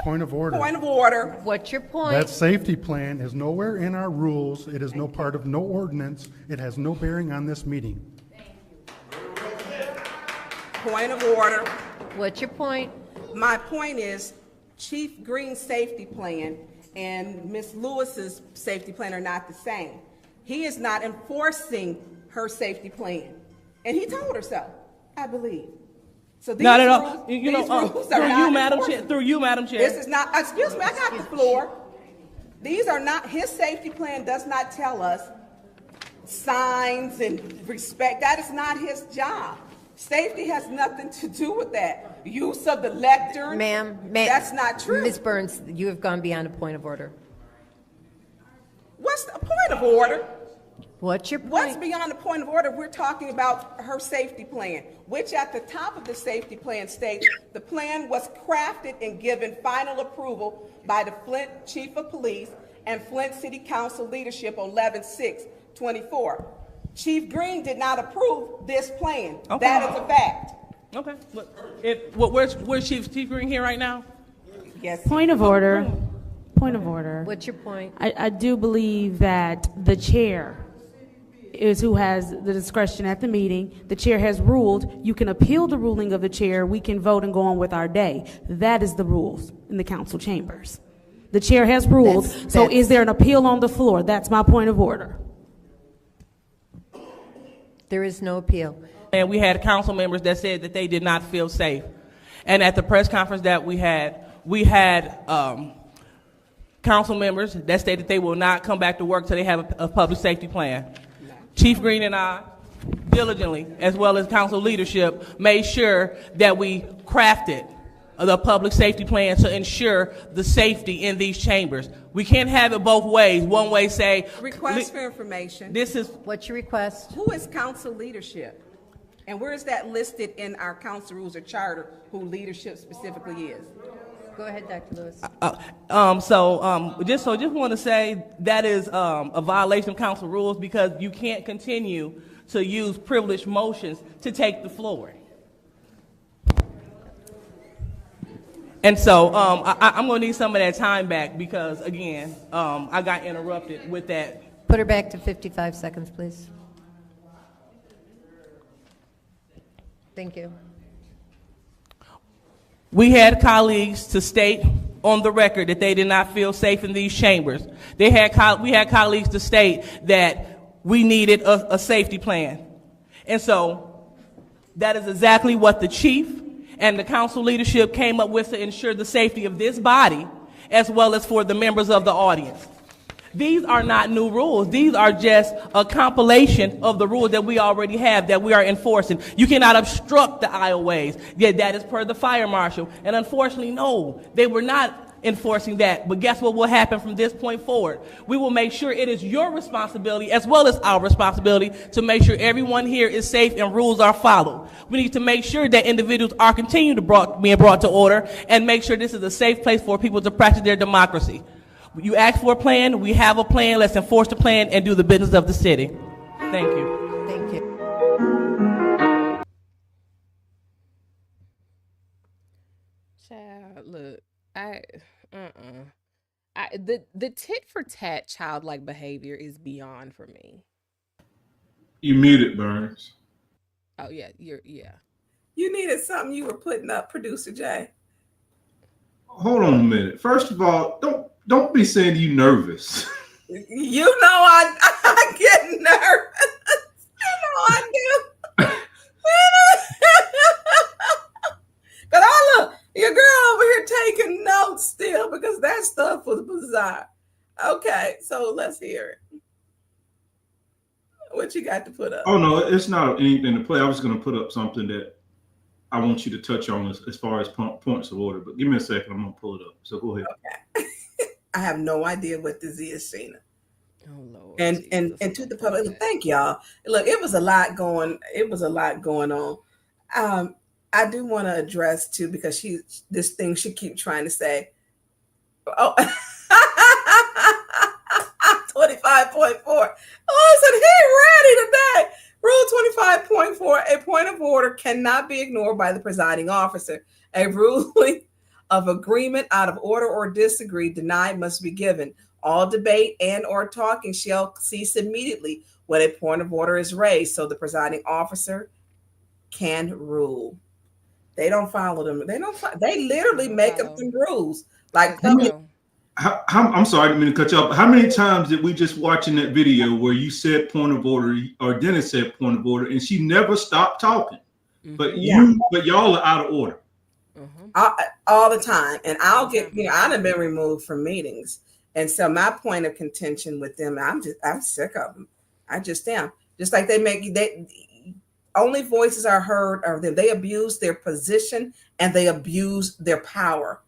Point of order. Point of order. What's your point? That safety plan is nowhere in our rules. It is no part of no ordinance. It has no bearing on this meeting. Point of order. What's your point? My point is Chief Green's safety plan and Ms. Lewis's safety plan are not the same. He is not enforcing her safety plan. And he told her so, I believe. So these Not at all. rules, You know, these rules through are you, not Madam Chair. enforceable. Through you, Madam Chair. This is not, excuse me, I got the floor. These are not, his safety plan does not tell us signs and respect. That is not his job. Safety has nothing to do with that. Use of the lectern. Ma'am, that's not true. Ms. Burns, you have gone beyond a point of order. What's the point of order? What's your point? What's beyond the point of order? We're talking about her safety plan, which at the top of the safety plan states the plan was crafted and given final approval by the Flint Chief of Police and Flint City Council leadership on 11/6/24. Chief Green did not approve this plan. Okay. That is a fact. Okay. Where's Chief Green here right now? Yes. Point of order. Point of order. What's your point? I do believe that the chair is who has the discretion at the meeting. The chair has ruled. You can appeal the ruling of the chair. We can vote and go on with our day. That is the rules in the council chambers. The chair has ruled. So is there an appeal on the floor? That's my point of order. There is no appeal. And we had council members that said that they did not feel safe. And at the press conference that we had council members that stated they will not come back to work till they have a public safety plan. Chief Green and I diligently, as well as council leadership, made sure that we crafted the public safety plan to ensure the safety in these chambers. We can't have it both ways. One way say, Request for information. this is, What's your request? Who is council leadership? And where is that listed in our council rules or charter who leadership specifically is? Go ahead, Dr. Lewis. just want to say that is a violation of council rules because you can't continue to use privileged motions to take the floor. And so I'm going to need some of that time back because, again, I got interrupted with that. Put her back to 55 seconds, please. Thank you. We had colleagues to state on the record that they did not feel safe in these chambers. We had colleagues to state that we needed a safety plan. And so that is exactly what the chief and the council leadership came up with to ensure the safety of this body as well as for the members of the audience. These are not new rules. These are just a compilation of the rules that we already have that we are enforcing. You cannot obstruct the aisleways. Yeah, that is per the fire marshal. And unfortunately, no, they were not enforcing that. But guess what will happen from this point forward? We will make sure it is your responsibility as well as our responsibility to make sure everyone here is safe and rules are followed. We need to make sure that individuals are continuing to being brought to order and make sure this is a safe place for people to practice their democracy. You ask for a plan, we have a plan, let's enforce the plan and do the business of the city. Thank you. Thank you. Child, look, the tit for tat childlike behavior is beyond for me. You muted, Burns. Oh yeah, yeah. You needed something you were putting up, Producer Jay. Hold on a minute. First of all, don't be saying you nervous. You know I get nervous. You know I do. But look, your girl over here taking notes still because that stuff was bizarre. Okay, so let's hear it. What you got to put up? Oh no, it's not anything to play. I was going to put up something that I want you to touch on as far as points of order. But give me a second. I'm going to pull it up. So go ahead. Okay. I have no idea what this is, Sheena. Oh Lord. And to the public, thank y'all. Look, it was a lot going on. I do want to address too, because this thing she keep trying to say. Oh, 25.4. Oh, so he ready today. Rule 25.4, a point of order cannot be ignored by the presiding officer. A ruling of agreement out of order or disagree, denied must be given. All debate and or talking shall cease immediately when a point of order is raised, so the presiding officer can rule. They don't follow them. They literally make up some rules. Like I'm sorry, I didn't mean to cut you off. How many times did we just watch in that video where you said point of order or Dennis said point of order and she never stopped talking? But y'all are out of order. All the time. And I'll get, I've been removed from meetings. And so my point of contention with them, I'm sick of them. I just am. Just like only voices are heard of them. They abuse their position and they abuse their power,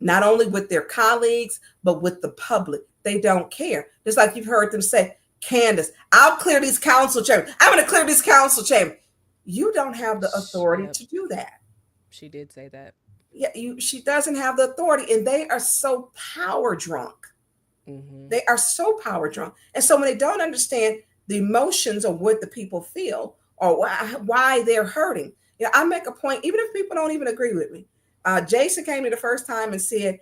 not only with their colleagues, but with the public. They don't care. Just like you've heard them say, Candace, I'll clear these council chambers. I'm going to clear these council chambers. You don't have the authority to do that. She did say that. Yeah, she doesn't have the authority, and they are so power drunk. They are so power drunk. And so when they don't understand the emotions of what the people feel or why they're hurting, I make a point, even if people don't even agree with me. Jason came to the first time and said,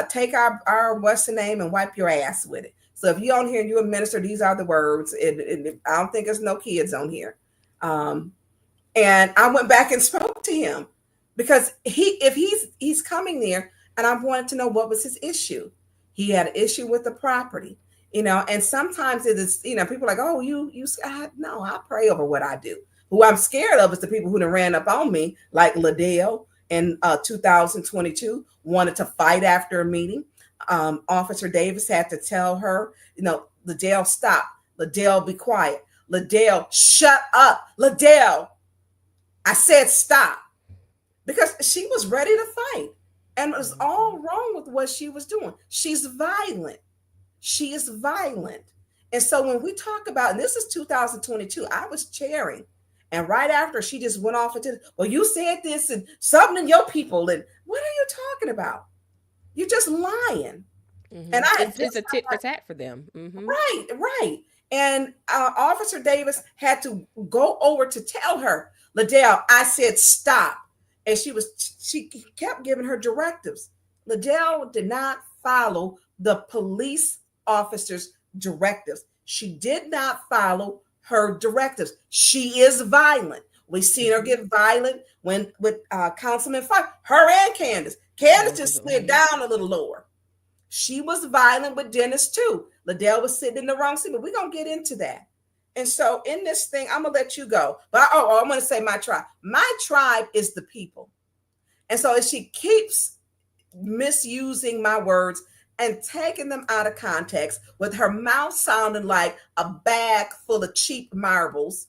take our what's the name and wipe your ass with it. So if you're on here and you're a minister, these are the words. And I don't think there's no kids on here. And I went back and spoke to him because if he's coming there, and I wanted to know what was his issue. He had an issue with the property, and sometimes it is, people are like, oh, no, I pray over what I do. Who I'm scared of is the people who done ran up on me, like Liddell in 2022, wanted to fight after a meeting. Officer Davis had to tell her, Liddell, stop. Liddell, be quiet. Liddell, shut up. Liddell, I said stop. Because she was ready to fight. And it was all wrong with what she was doing. She's violent. She is violent. And so when we talk about, and this is 2022, I was chairing. And right after, she just went off into, well, you said this and something in your people. And what are you talking about? You're just lying. And it's a tit for tat for them. Right. And Officer Davis had to go over to tell her, Liddell, I said stop. And she kept giving her directives. Liddell did not follow the police officer's directives. She did not follow her directives. She is violent. We've seen her get violent with Councilman Fox, her and Candace. Candace just slid down a little lower. She was violent with Dennis too. Liddell was sitting in the wrong seat, but we're going to get into that. And so in this thing, I'm going to let you go. But I'm going to say my tribe. My tribe is the people. And so if she keeps misusing my words and taking them out of context with her mouth sounding like a bag full of cheap marbles,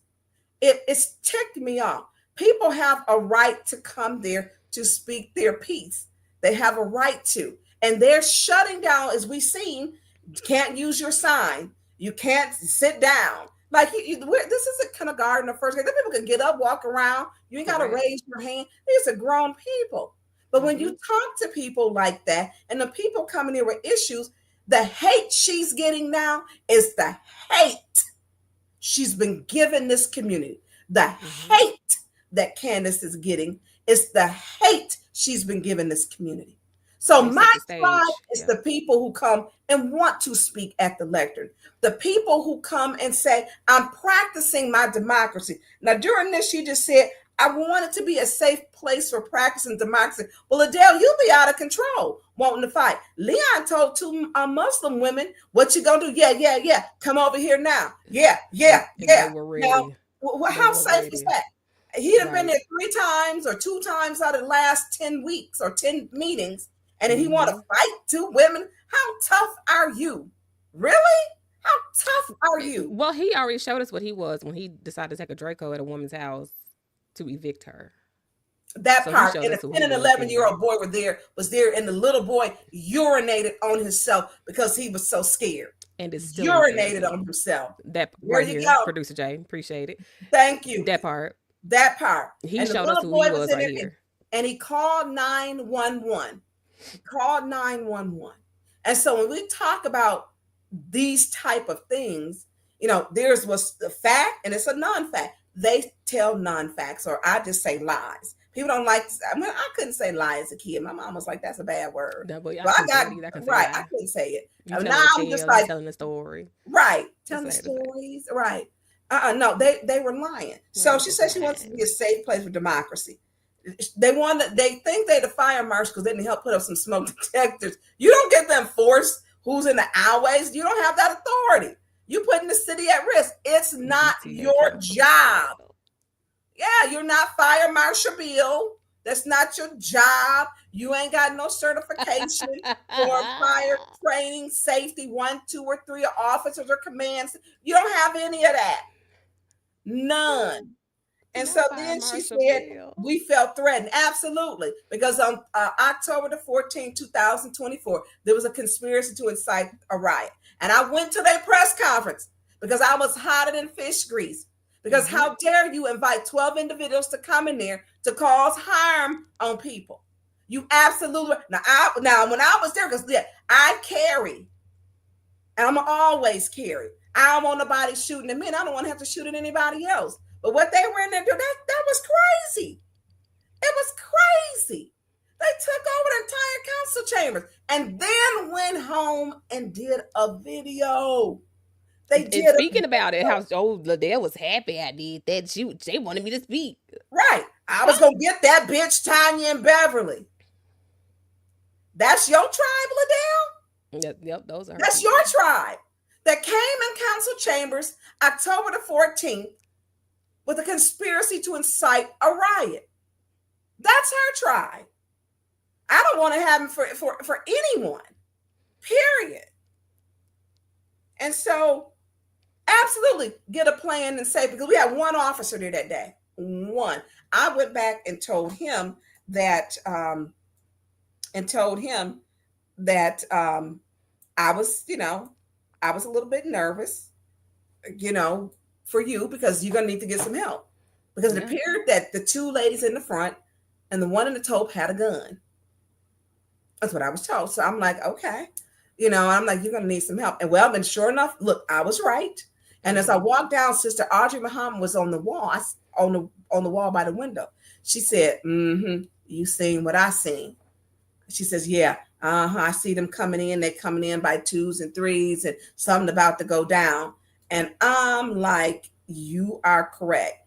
it's ticked me off. People have a right to come there to speak their piece. They have a right to. And they're shutting down, as we've seen, you can't use your sign. You can't sit down. Like this isn't kindergarten or first grade. People can get up, walk around. You ain't got to raise your hand. These are grown people. But when you talk to people like that, and the people coming here with issues, the hate she's getting now is the hate she's been given this community. The hate that Candace is getting is the hate she's been given this community. So my tribe is the people who come and want to speak at the lectern. The people who come and say, I'm practicing my democracy. Now, during this, you just said, I want it to be a safe place for practicing democracy. Well, Adele, you'll be out of control wanting to fight. Leon told two Muslim women, what you gonna do? Yeah. Come over here now. Yeah. Now, how safe is that? He'd have been there 3 times or 2 times out of the last 10 weeks or 10 meetings. And if he want to fight 2 women, how tough are you? Really? How tough are you? Well, he already showed us what he was when he decided to take a Draco at a woman's house to evict her. That part. And a 10 and 11-year-old boy was there, and the little boy urinated on himself because he was so scared. And is still urinated on himself. That right here, go. Producer Jay, appreciate it. Thank you. That part. He showed us who he was right here. And he called 911. He called 911. And so when we talk about these type of things, there's what's the fact and it's a non-fact. They tell non-facts, or I just say lies. People don't like. I mean, I couldn't say lie as a kid. My mom was like, "That's a bad word." No, but Well, I couldn't say it. Now I'm just like telling the story. Right, telling the stories. Right. No, they were lying. So she said she wants to be a safe place for democracy. They think they the fire marshal because they didn't help put up some smoke detectors. You don't get them force who's in the aisleways. You don't have that authority. You putting the city at risk. It's not your job. Yeah, you're not Fire Marshal Bill. That's not your job. You ain't got no certification for fire training, safety, 1, 2, or 3 officers or commands. You don't have any of that. None. And so then she said, we felt threatened. Absolutely. Because on October the 14th, 2024, there was a conspiracy to incite a riot. And I went to their press conference because I was hotter than fish grease. Because how dare you invite 12 individuals to come in there to cause harm on people? You absolutely. Now when I was there, because I carry, and I'm always carry. I don't want nobody shooting at me, and I don't want to have to shoot at anybody else. But what they were in there doing, that was crazy. It was crazy. They took over the entire council chambers and then went home and did a video. They did. Speaking about it, how Liddell was happy I did that. They wanted me to speak. Right. I was going to get that bitch, Tonya and Beverly. That's your tribe, Liddell? Yep, those are. That's your tribe that came in council chambers October the 14th with a conspiracy to incite a riot. That's her tribe. I don't want to have them for anyone, period. And so absolutely get a plan and say, because we had one officer there that day, one. I went back and told him that, I was, I was a little bit nervous, for you, because you're going to need to get some help. Because it appeared that the 2 ladies in the front and the one in the top had a gun. That's what I was told. So I'm like, okay. I'm like, you're going to need some help. And and sure enough, look, I was right. And as I walked down, Sister Audrey Muhammad was on the wall, on the wall by the window. She said, you seen what I seen. She says, yeah, I see them coming in. They're coming in by 2s and 3s and something about to go down. And I'm like, you are correct.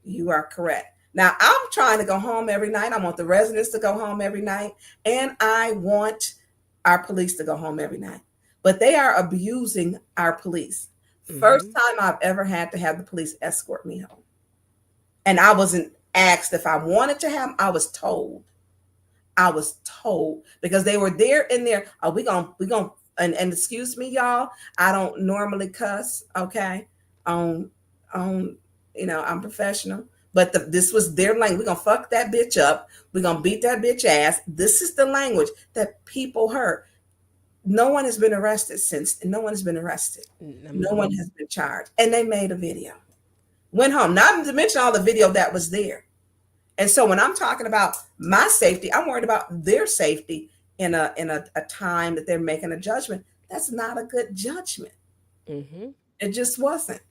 You are correct. Now, I'm trying to go home every night. I want the residents to go home every night. And I want our police to go home every night. But they are abusing our police. First time I've ever had to have the police escort me home. And I wasn't asked if I wanted to have them. I was told. Because they were there in there. We gonna and excuse me, y'all. I don't normally cuss. Okay. I'm professional. But this was their language. We're going to fuck that bitch up. We're going to beat that bitch ass. This is the language that people heard. No one has been arrested since. No one has been arrested. No one has been charged. And they made a video. Went home. Not to mention all the video that was there. And so when I'm talking about my safety, I'm worried about their safety in a time that they're making a judgment. That's not a good judgment. It just wasn't.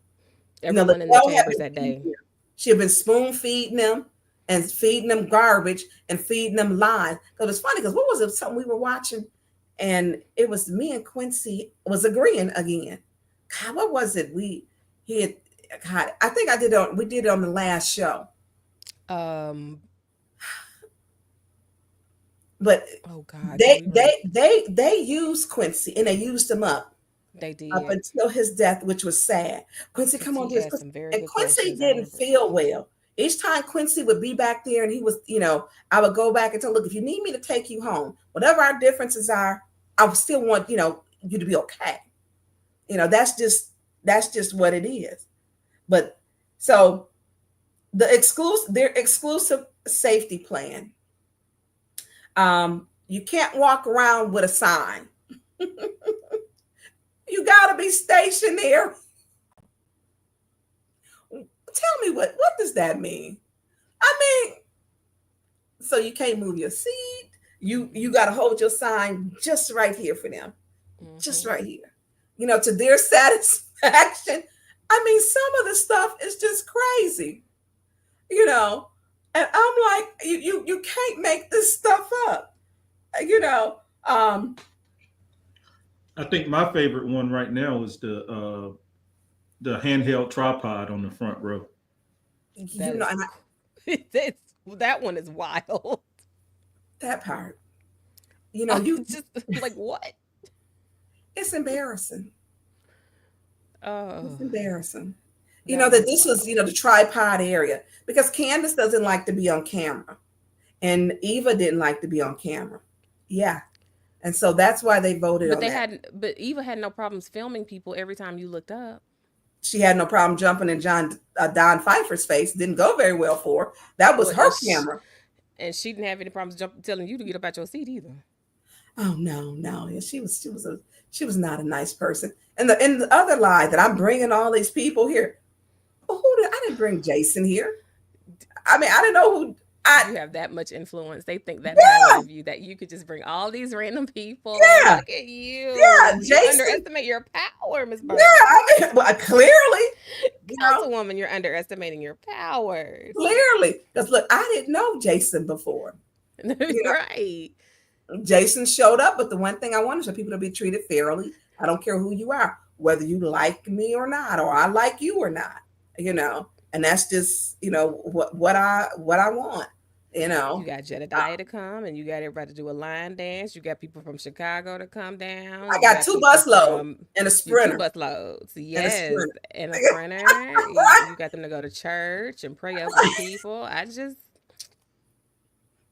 Everyone in the chambers that day. She had been spoon feeding them and feeding them garbage and feeding them lies. Because it's funny, because what was it? Something we were watching, and it was me and Quincy was agreeing again. God, what was it? I think we did it on the last show. But oh God, they used Quincy and they used him up. They did up until his death, which was sad. Quincy, come on, and Quincy didn't feel well. Each time Quincy would be back there, and he was, I would go back and tell, look, if you need me to take you home, whatever our differences are, I would still want, you to be okay. That's just what it is. But so their exclusive safety plan. You can't walk around with a sign. You got to be stationary. Tell me what does that mean? So you can't move your seat. You got to hold your sign just right here for them. Just right here. To their satisfaction. Some of the stuff is just crazy. And I'm like, you can't make this stuff up. I think my favorite one right now is the handheld tripod on the front row. That one is wild. That part. You just like what? It's embarrassing. Oh, it's embarrassing. That this was, the tripod area, because Candace doesn't like to be on camera, and Eva didn't like to be on camera. Yeah. And so that's why they voted on that. But Eva had no problems filming people every time you looked up. She had no problem jumping in Don Pfeiffer's face. Didn't go very well for her. That was her camera. And she didn't have any problems telling you to get up out your seat either. Oh no. Yeah, she was not a nice person. And the other lie that I'm bringing all these people here. Well, I didn't bring Jason here. I mean, I didn't know who. You have that much influence. They think that highly of you, that you could just bring all these random people. Yeah. Look at you. Yeah, You Jason. underestimate your power, Ms. Burns. Yeah, clearly. Councilwoman, you're underestimating your powers. Clearly. Because look, I didn't know Jason before. Right. Jason showed up, but the one thing I want is for people to be treated fairly. I don't care who you are, whether you like me or not, or I like you or not, and that's just, what I want, You got Jedediah to come, and you got everybody to do a line dance. You got people from Chicago to come down. I got 2 bus loads and a sprinter. 2 bus loads, yes, and a sprinter. You got them to go to church and pray over people.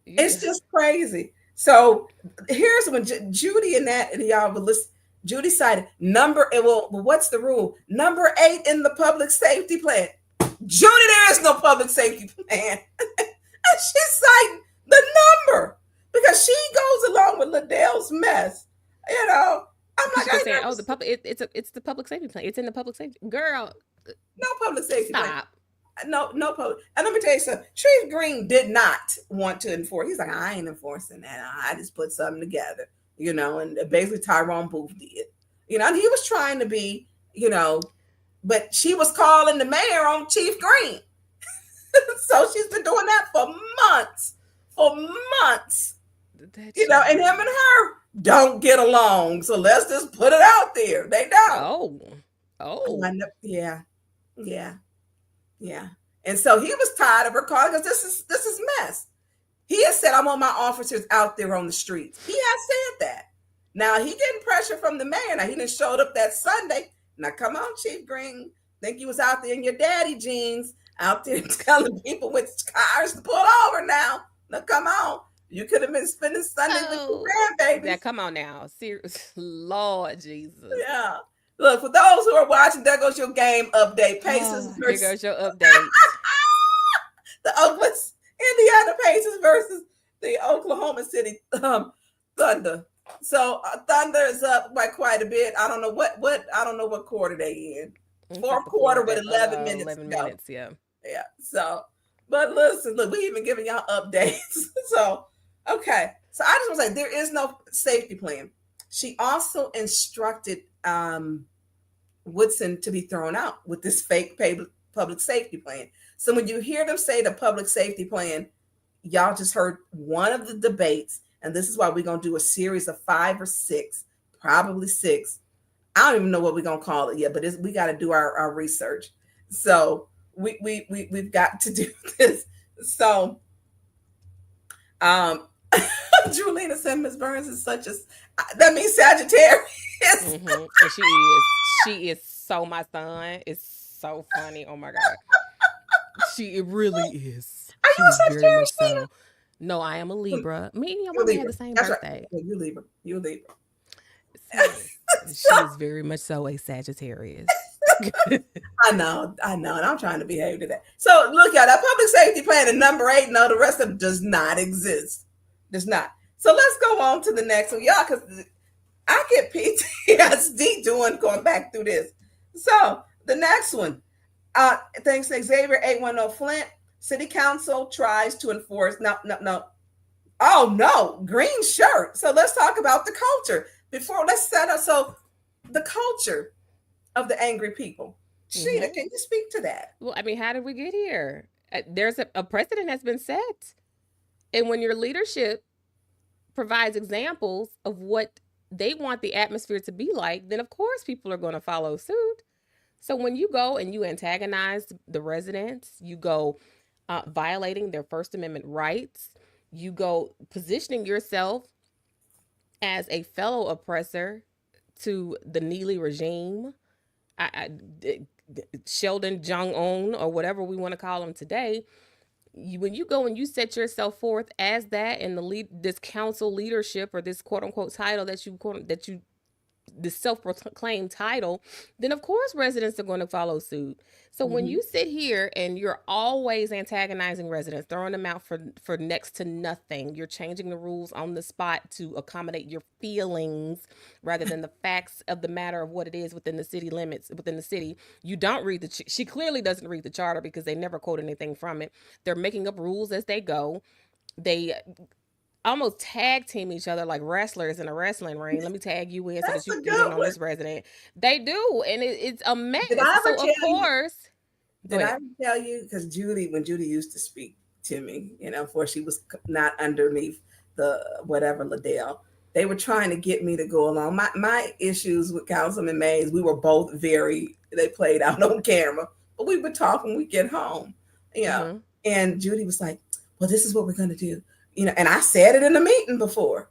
It's just crazy. So here's when Judy and y'all will listen. Judy cited what's the rule? Number 8 in the public safety plan. Judy, there is no public safety plan. And she's citing the number because she goes along with Liddell's mess. I'm like, saying, it's the public safety plan. It's in the public safety. Girl, no public safety plan. No public. And let me tell you something. Shreve Green did not want to enforce. He's like, I ain't enforcing that. I just put something together, and basically Tyrone Booth did, and he was trying to be, but she was calling the mayor on Chief Green. So she's been doing that for months. And him and her don't get along. So let's just put it out there. They don't. Oh. Yeah. And so he was tired of her calling because this is mess. He has said, I want my officers out there on the streets. He has said that. Now he getting pressure from the mayor. Now he done showed up that Sunday. Now come on, Chief Green. Think you was out there in your daddy jeans, out there telling people which cars to pull over now. Now come on. You could have been spending Sunday with your grandbabies. Yeah, come on now. Serious Lord Jesus. Yeah. Look, for those who are watching, there goes your game update. Pacers versus... There goes your update. The Oakland, Indiana Pacers versus the Oklahoma City Thunder. So Thunder is up by quite a bit. I don't know what quarter they in. Fourth quarter with 11 minutes. 11 minutes, yeah. Yeah. So, but listen, look, we even giving y'all updates. So, okay. So I just want to say there is no safety plan. She also instructed Woodson to be thrown out with this fake public safety plan. So when you hear them say the public safety plan, y'all just heard one of the debates, and this is why we're going to do a series of 5 or 6, probably 6. I don't even know what we're going to call it yet, but we got to do our research. So we've got to do this. So Julina said Ms. Burns is that means Sagittarius. Mm-hmm. And she is so my son. It's so funny. Oh my God. It really is. Are you a Sagittarius? So. No, I am a Libra. Me and your mom have the same birthday. Right. You Libra. She is very much so a Sagittarius. I know, and I'm trying to behave to that. So look, y'all, that public safety plan in number 8, no, the rest of it does not exist. Does not. So let's go on to the next one, y'all, because I get PTSD going back through this. So the next one, thanks to Xavier 810 Flint, City Council tries to enforce. No. Oh no, green shirt. So let's talk about the culture. Let's set up. So the culture of the angry people. Sheeta, can you speak to that? Well, I mean, how did we get here? There's a precedent has been set. And when your leadership provides examples of what they want the atmosphere to be like, then of course people are going to follow suit. So when you go and you antagonize the residents, you go violating their First Amendment rights, you go positioning yourself as a fellow oppressor to the Neely regime, Sheldon Jong-un, or whatever we want to call him today, when you go and you set yourself forth as that in this council leadership, or this quote unquote title this self-proclaimed title, then of course residents are going to follow suit. So when you sit here and you're always antagonizing residents, throwing them out for next to nothing, you're changing the rules on the spot to accommodate your feelings rather than the facts of the matter of what it is within the city limits, within the city. You don't read she clearly doesn't read the charter, because they never quote anything from it. They're making up rules as they go. They almost tag team each other like wrestlers in a wrestling ring. Let me tag you in so that you can get in on this resident. They do, and it's a mess. So of course, did I tell you? Because when Judy used to speak to me, before she was not underneath the whatever Liddell, they were trying to get me to go along. My issues with Councilman Mays, we were both they played out on camera, but we would talk when we get home. And Judy was like, "Well, this is what we're going to do." And I said it in a meeting before,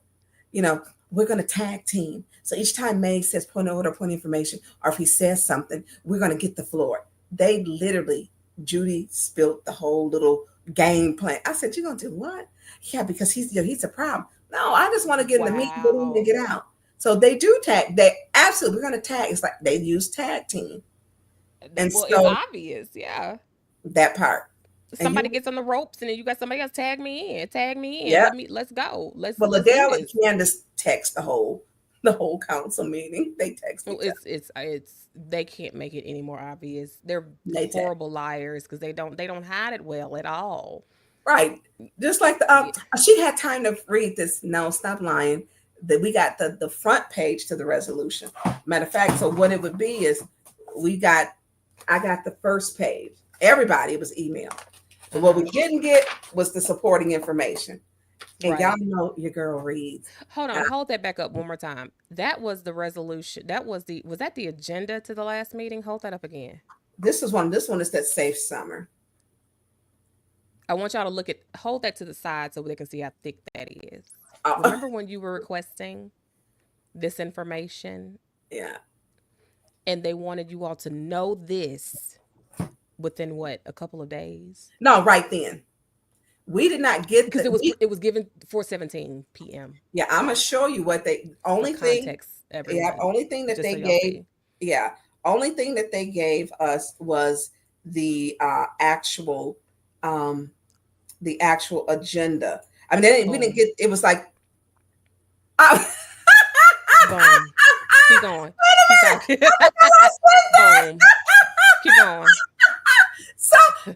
we're going to tag team. So each time May says point of order, point of information, or if he says something, we're going to get the floor. They literally, Judy spilled the whole little game plan. I said, "You're going to do what?" Yeah, because he's a problem. No, I just want to get in the meeting and get out. So they do tag. They absolutely, we're going to tag. It's like they use tag team. And well, so it's obvious. Yeah. That part. Somebody gets on the ropes, and then you got somebody else tag me in. Yeah. Let's go. Well, Liddell and Candace text the whole council meeting. They text. Well, it's they can't make it any more obvious. They're horrible liars, because they don't hide it well at all. Right. Just like she had time to read this. No, stop lying. That we got the front page to the resolution. Matter of fact, so what it would be is I got the first page. Everybody, it was email. But what we didn't get was the supporting information. And y'all know your girl reads. Hold on, hold that back up one more time. That was the resolution. Was that the agenda to the last meeting? Hold that up again. This one is that safe summer. I want y'all to hold that to the side so they can see how thick that is. Remember when you were requesting this information? Yeah. And they wanted you all to know this within what, a couple of days? No, right then. We did not get because it was given 4:17 p.m. Yeah, I'm gonna show you what only thing that they gave. Yeah, only thing that they gave us was the actual agenda. I mean, we didn't get. It was like. Boom. Keep going. Keep going. Keep going. So listen,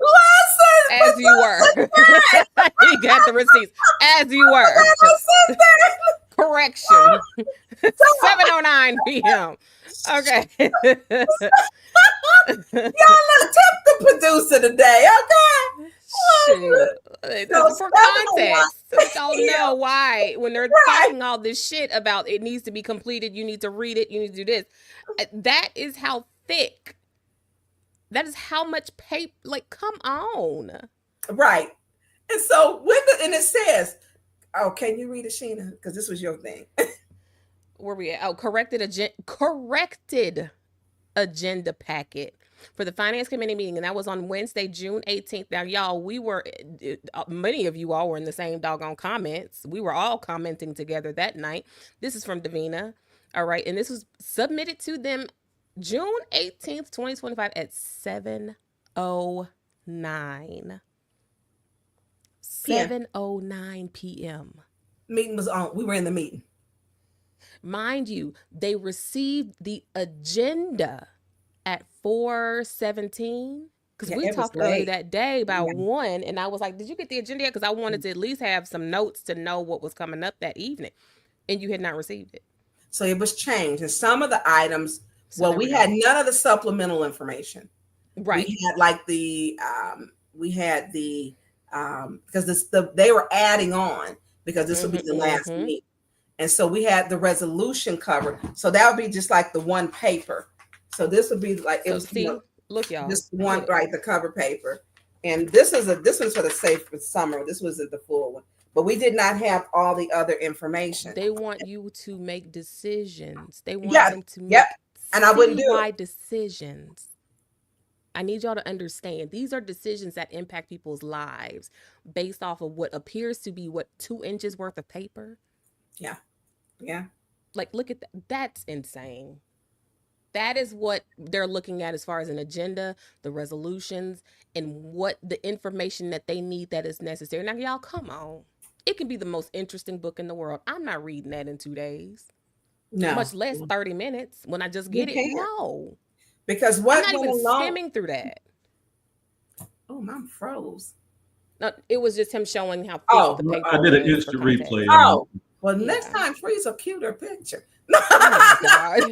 as you were. You got the receipts. As you were. Correction. 7:09 p.m. Okay. Y'all let's tip the producer today, okay? Shoot. For context, y'all know why when they're talking all this shit about it needs to be completed, you need to read it, you need to do this. That is how thick. That is how much paper. Like, come on. Right. And so and it says, "Oh, can you read it, Sheena? Because this was your thing." Where we at? Oh, corrected agenda packet for the Finance Committee meeting, and that was on Wednesday, June 18th. Now, y'all, many of you all were in the same doggone comments. We were all commenting together that night. This is from Davina. All right. And this was submitted to them June 18th, 2025 at 7:09. 7:09 p.m. Meeting was on. We were in the meeting. Mind you, they received the agenda at 4:17 because we talked early that day by 1, and I was like, "Did you get the agenda yet?" Because I wanted to at least have some notes to know what was coming up that evening, and you had not received it. So it was changed, and some of the items. So we had none of the supplemental information. Right. We had like the the because they were adding on because this would be the last meeting. And so we had the resolution cover. So that would be just like the one paper. So this would be like, it was, look, y'all, just one, right, the cover paper. And this was for the Safe for Summer. This wasn't the full one, but we did not have all the other information. They want you to make decisions. They want them to make and I wouldn't do citywide decisions. I need y'all to understand these are decisions that impact people's lives based off of what appears to be 2 inches worth of paper. Yeah. Like, look at that. That's insane. That is what they're looking at as far as an agenda, the resolutions, and what the information that they need that is necessary. Now, y'all, come on. It can be the most interesting book in the world. I'm not reading that in 2 days. No. Much less 30 minutes when I just get it. No. Because I'm not even skimming through that. Oh, mine froze. No, it was just him showing how thick the paper I did an instant replay. Oh, well, next time freeze a cuter picture. Oh my God.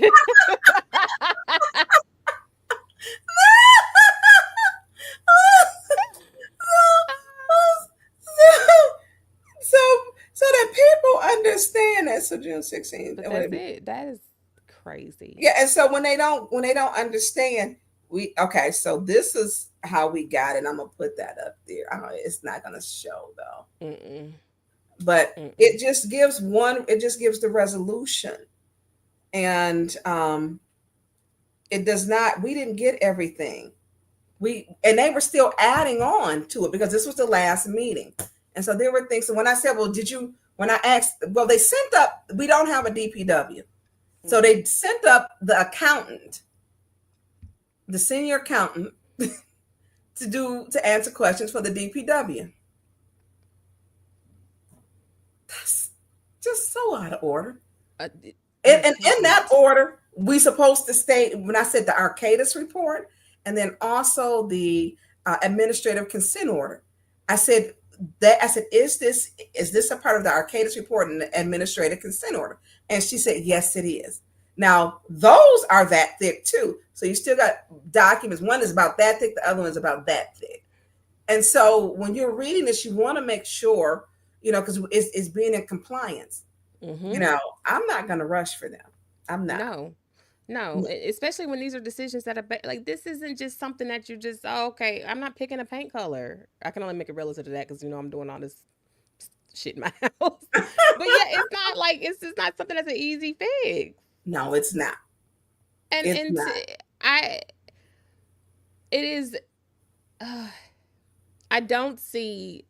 So that people understand that. So June 16th. But that's it. That is crazy. Yeah, and so when they don't understand, so this is how we got it. I'm gonna put that up there. It's not gonna show though. But it just gives the resolution, and it does not. We didn't get everything. And they were still adding on to it because this was the last meeting. And so there were things. So when I said, when I asked, they sent up, we don't have a DPW. So they sent up the accountant, the senior accountant, to answer questions for the DPW. That's just so out of order. And in that order, we supposed to state, when I said the Arcadis report, and then also the administrative consent order. I said, is this a part of the Arcadis report and the administrative consent order? And she said, yes, it is. Now, those are that thick too. So you still got documents. One is about that thick. The other one is about that thick. And so when you're reading this, you want to make sure, because it's being in compliance. I'm not going to rush for them. I'm not. No, especially when these are decisions that are like, this isn't just something that you just, okay, I'm not picking a paint color. I can only make it relative to that because, I'm doing all this shit in my house. But yeah, it's not like, it's just not something that's an easy fix. No, it's not. And it is, I don't see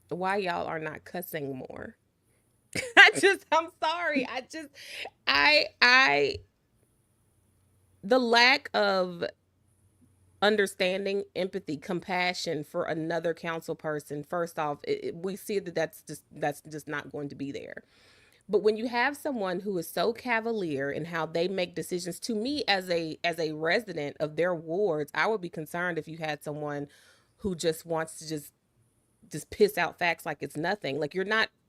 why y'all are not cussing more. I'm sorry. The lack of understanding, empathy, compassion for another council person, first off, we see that that's just not going to be there. But when you have someone who is so cavalier in how they make decisions, to me as a resident of their wards, I would be concerned if you had someone who just wants to just piss out facts like it's nothing. Like,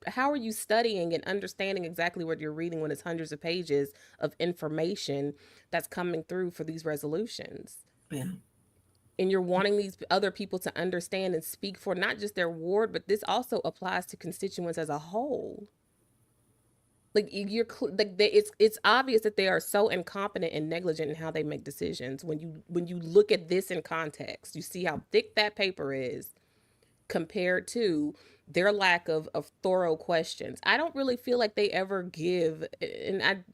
how are you studying and understanding exactly what you're reading when it's hundreds of pages of information that's coming through for these resolutions? Yeah. And you're wanting these other people to understand and speak for not just their ward, but this also applies to constituents as a whole. Like, it's obvious that they are so incompetent and negligent in how they make decisions. When you look at this in context, you see how thick that paper is compared to their lack of thorough questions. I don't really feel like they ever give, and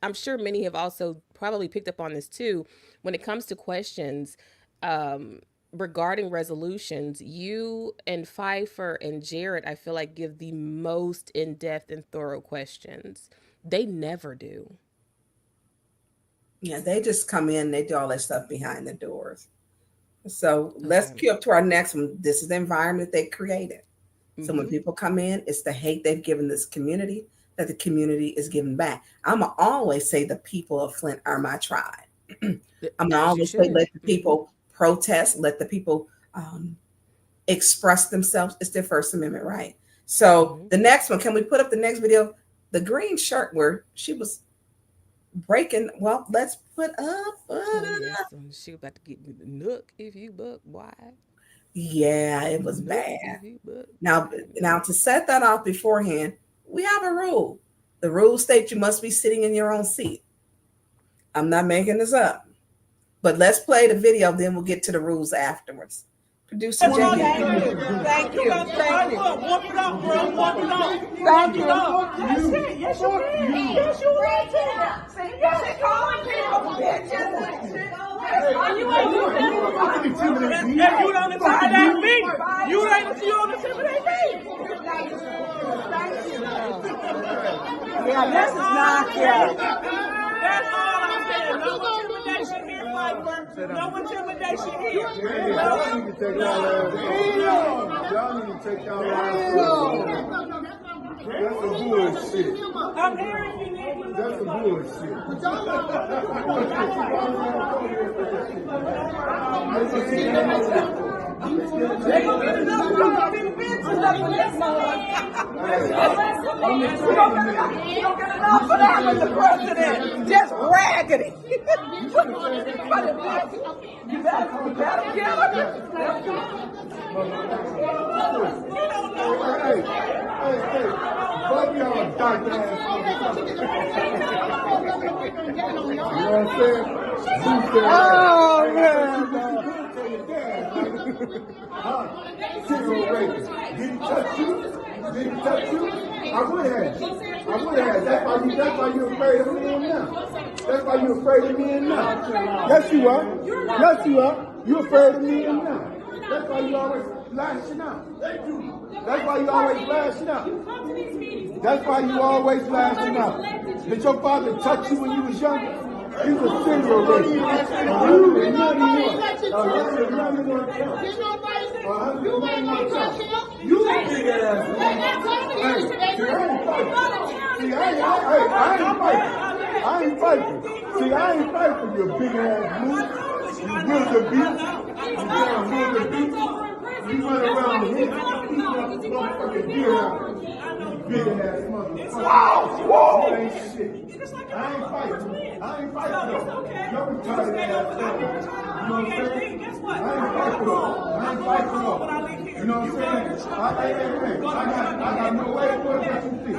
I'm sure many have also probably picked up on this too, when it comes to questions regarding resolutions, you and Pfeiffer and Jarrett, I feel like, give the most in-depth and thorough questions. They never do. Yeah, they just come in, they do all that stuff behind the doors. So let's queue up to our next one. This is the environment they created. So when people come in, it's the hate they've given this community that the community is giving back. I'm going to always say the people of Flint are my tribe. I'm going to always say let the people protest, let the people express themselves. It's their First Amendment right. So the next one, can we put up the next video? The green shirt where she was breaking. Well, let's put up. She about to get me the nook if you buck. Why? Yeah, it was bad. Now to set that off beforehand, we have a rule. The rule states you must be sitting in your own seat. I'm not making this up. But let's play the video, then we'll get to the rules afterwards. Producer Jay. Thank you. Walk it up, bro. Walk it up. Thank you. That's it. Yes, you did. Yes, you did. Yes, you calling people bitches. You ain't do that. If you don't intimidate me, you don't intimidate me. Yeah, this is not fair. That's all I'm saying. No intimidation here, Piper. No intimidation here. Y'all need to take y'all ass. That's some bullshit. I'm hearing you. That's some bullshit. They gonna get enough big bitches up in this mother. You don't get enough for that with the president. Just raggedy. You better get her. Hey, fuck y'all dark ass. You know what I'm saying? Oh, man. Serial rapist. Did he touch you? Did he touch you? I would have. That's why you're afraid of me now. That's why you're afraid of me now. Yes, you are. Yes, you are. You're afraid of me now. That's why you always lashing out. That's why you always lashing out. That's why you always lashing out. Did your father touch you when you was younger? He was a serial rapist. You big ass. I ain't fighting. See, I ain't fighting you, big ass move. You will the beat. You went around here. Motherfucking deer out. Big ass motherfucker. Wow! Ain't shit. I ain't fighting. You're retarded ass. You know what I'm saying? I ain't fighting. You know what I'm saying? I got no way to put it what you think.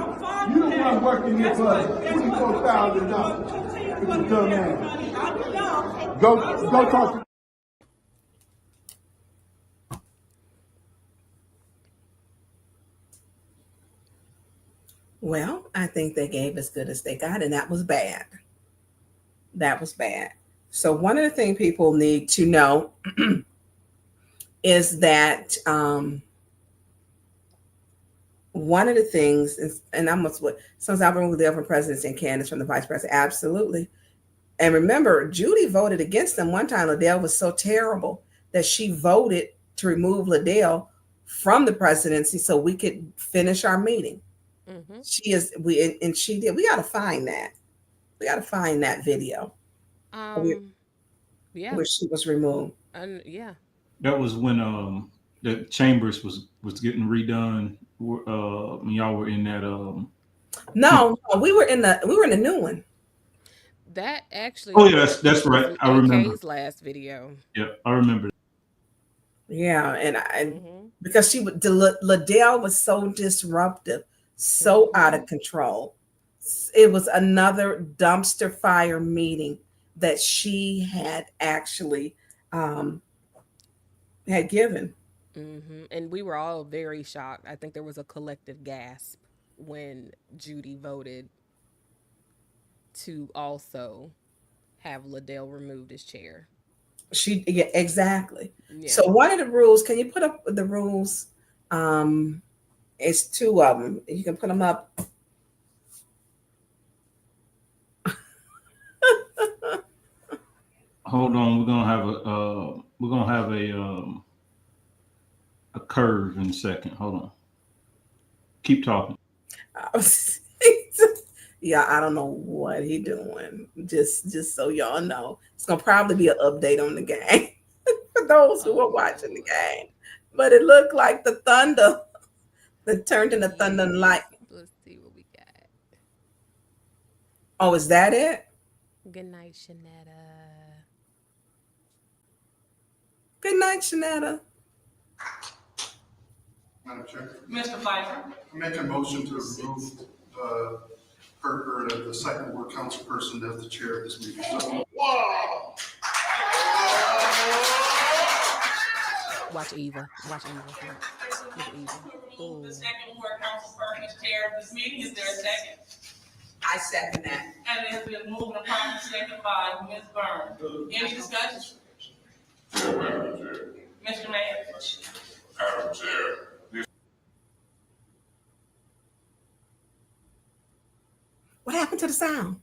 You the one working here for $24,000. You dumb man. Go talk to. Well, I think they gave as good as they got, and that was bad. That was bad. So one of the things people need to know is that one of the things is, and I'm what since I've been with the different presidents and candidates from the vice president, absolutely. And remember, Judy voted against them one time. Liddell was so terrible that she voted to remove Liddell from the presidency so we could finish our meeting. Mm-hmm. She did. We got to find that. We got to find that video. Yeah, where she was removed. Yeah, that was when the chambers was getting redone. When y'all were in that. No, we were in the new one. That actually. Oh yeah, that's right. I remember AK's last video. Yeah, I remember. Yeah, and because Liddell was so disruptive, so out of control. It was another dumpster fire meeting that she had actually had given. Mm-hmm. And we were all very shocked. I think there was a collective gasp when Judy voted to also have Liddell removed his chair. Exactly. Yeah. So one of the rules, can you put up the rules? It's two of them. You can put them up. Hold on, we're gonna have a curve in a second. Hold on. Keep talking. Yeah, I don't know what he doing. Just so y'all know, it's gonna probably be an update on the game for those who are watching the game. But it looked like the thunder that turned into thunder and lightning. Let's see what we got. Oh, is that it? Good night, Shanetta. Good night, Shanetta. Madam Chair, Mr. Pfeiffer. I make a motion to remove the second ward council person as the chair of this meeting. Wow. Watch Eva. Watch Eva. Look at Eva. Remove the second ward council person as chair of this meeting. Is there a second? I second that. And it has been moved and properly seconded by Ms. Burns. Any discussion? Yeah, Madam Chair. Mr. Mayor. Madam Chair. What happened to the sound?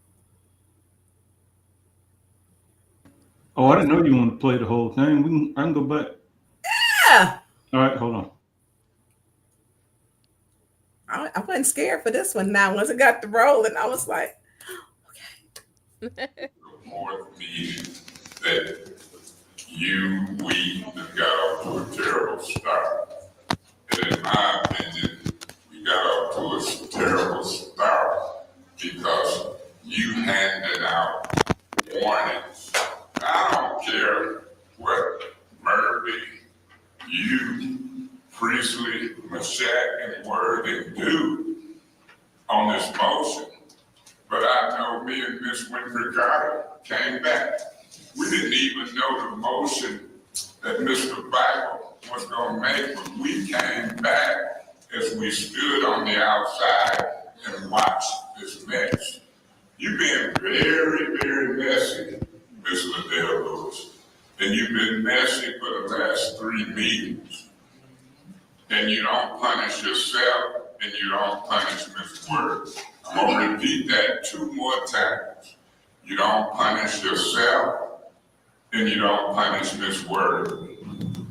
Oh, I didn't know you wanted to play the whole thing. I can go back. Yeah. All right, hold on. I wasn't scared for this one. Now, once it got the rolling, I was like, More meeting that we have got off to a terrible start. And in my opinion, we got off to a terrible start because you handed out warnings. I don't care what Murphy, you, Priestley, Mashack, and Worthing do on this motion. But I know me and Ms. Winfrey Carter came back. We didn't even know the motion that Mr. Bible was gonna make, but we came back as we stood on the outside and watched this mess. You've been very, very messy, Ms. Liddell Lewis. And you've been messy for the last 3 meetings. And you don't punish yourself and you don't punish Ms. Word. I'm gonna repeat that 2 more times. You don't punish yourself and you don't punish Ms. Word.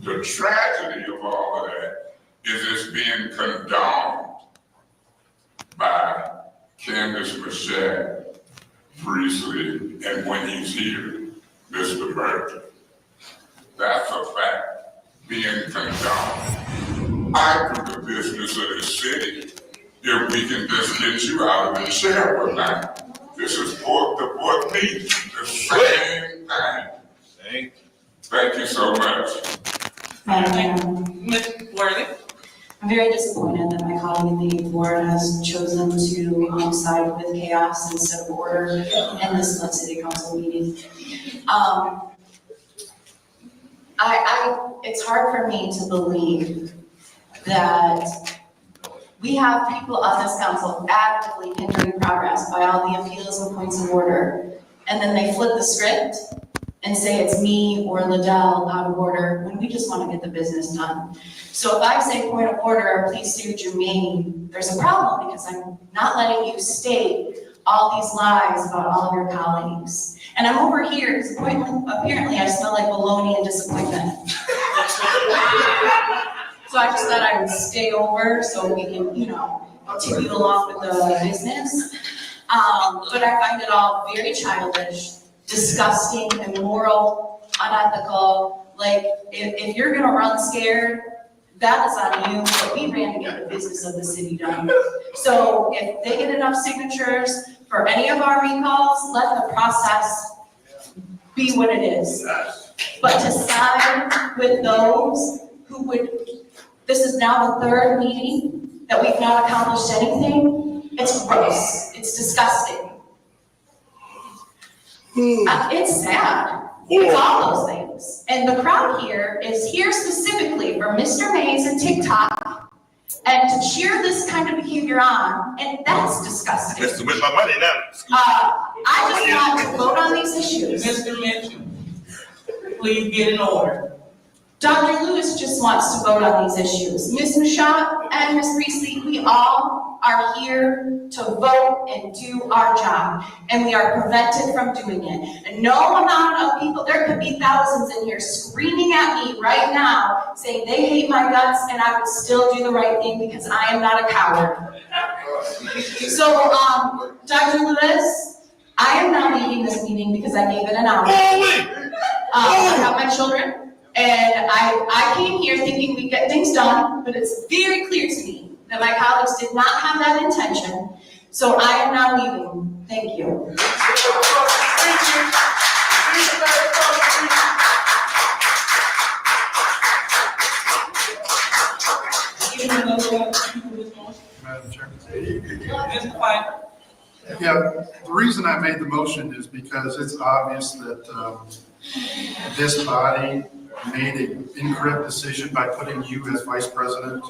The tragedy of all of that is it's being condoned by Candace Mashack, Priestley, and when he's here, Mr. Murphy. That's a fact, being condoned. I do the business of this city if we can just get you out of the chair for now. This is the fourth meeting, the same thing. Thank you so much. Ms. Worthing. I'm very disappointed that my colleague in the board has chosen to side with chaos instead of order in this Flint City Council meeting. It's hard for me to believe that we have people on this council actively hindering progress by all the appeals and points of order, and then they flip the script and say it's me or Liddell out of order when we just want to get the business done. So if I say point of order, please state what you mean, there's a problem because I'm not letting you state all these lies about all of your colleagues. And I'm over here because apparently I smell like baloney and disappointment. So I just thought I would stay over so we can, continue along with the business. But I find it all very childish, disgusting, immoral, unethical. Like, if you're gonna run scared, that is on you, but we ran to get the business of the city done. So if they get enough signatures for any of our recalls, let the process be what it is. But to side with those who would, this is now the 3rd meeting that we've not accomplished anything, it's gross, it's disgusting. It's sad. It's all those things. And the crowd here is here specifically for Mr. Mays and TikTok and to cheer this kind of behavior on, and that's disgusting. Mr. With my money now. I just want to vote on these issues. Mr. Mitchell, please get in order. Dr. Lewis just wants to vote on these issues. Ms. Michaud and Ms. Priestley, we all are here to vote and do our job, and we are prevented from doing it. And no amount of people, there could be thousands in here screaming at me right now, saying they hate my guts, and I would still do the right thing because I am not a coward. So, Dr. Lewis, I am now leaving this meeting because I gave it an hour. I have my children. And I came here thinking we'd get things done, but it's very clear to me that my colleagues did not have that intention. So I am now leaving. Thank you. Give me another one of people this motion. Madam Chair. Mr. Piper. Yeah, the reason I made the motion is because it's obvious that this body made an incorrect decision by putting you as vice president.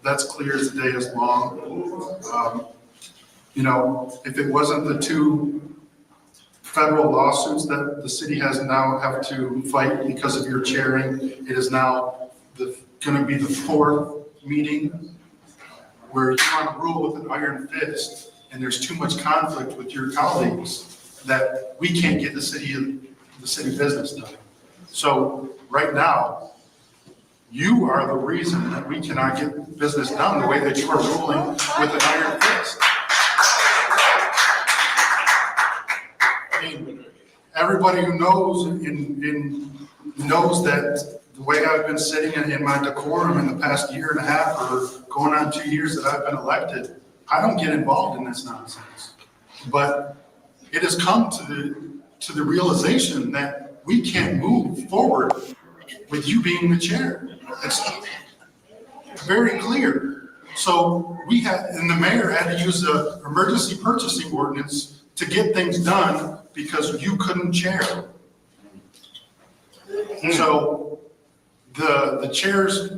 That's clear as the day is long. You know, if it wasn't the 2 federal lawsuits that the city has now have to fight because of your chairing, it is now going to be the 4th meeting where you want to rule with an iron fist, and there's too much conflict with your colleagues that we can't get the city business done. So right now, you are the reason that we cannot get business done the way that you are ruling with an iron fist. I mean, everybody who knows knows that the way I've been sitting in my decorum in the past year and a half or going on 2 years that I've been elected, I don't get involved in this nonsense. But it has come to the realization that we can't move forward with you being the chair. It's very clear. So and the mayor had to use the emergency purchasing ordinance to get things done because you couldn't chair. So the chair's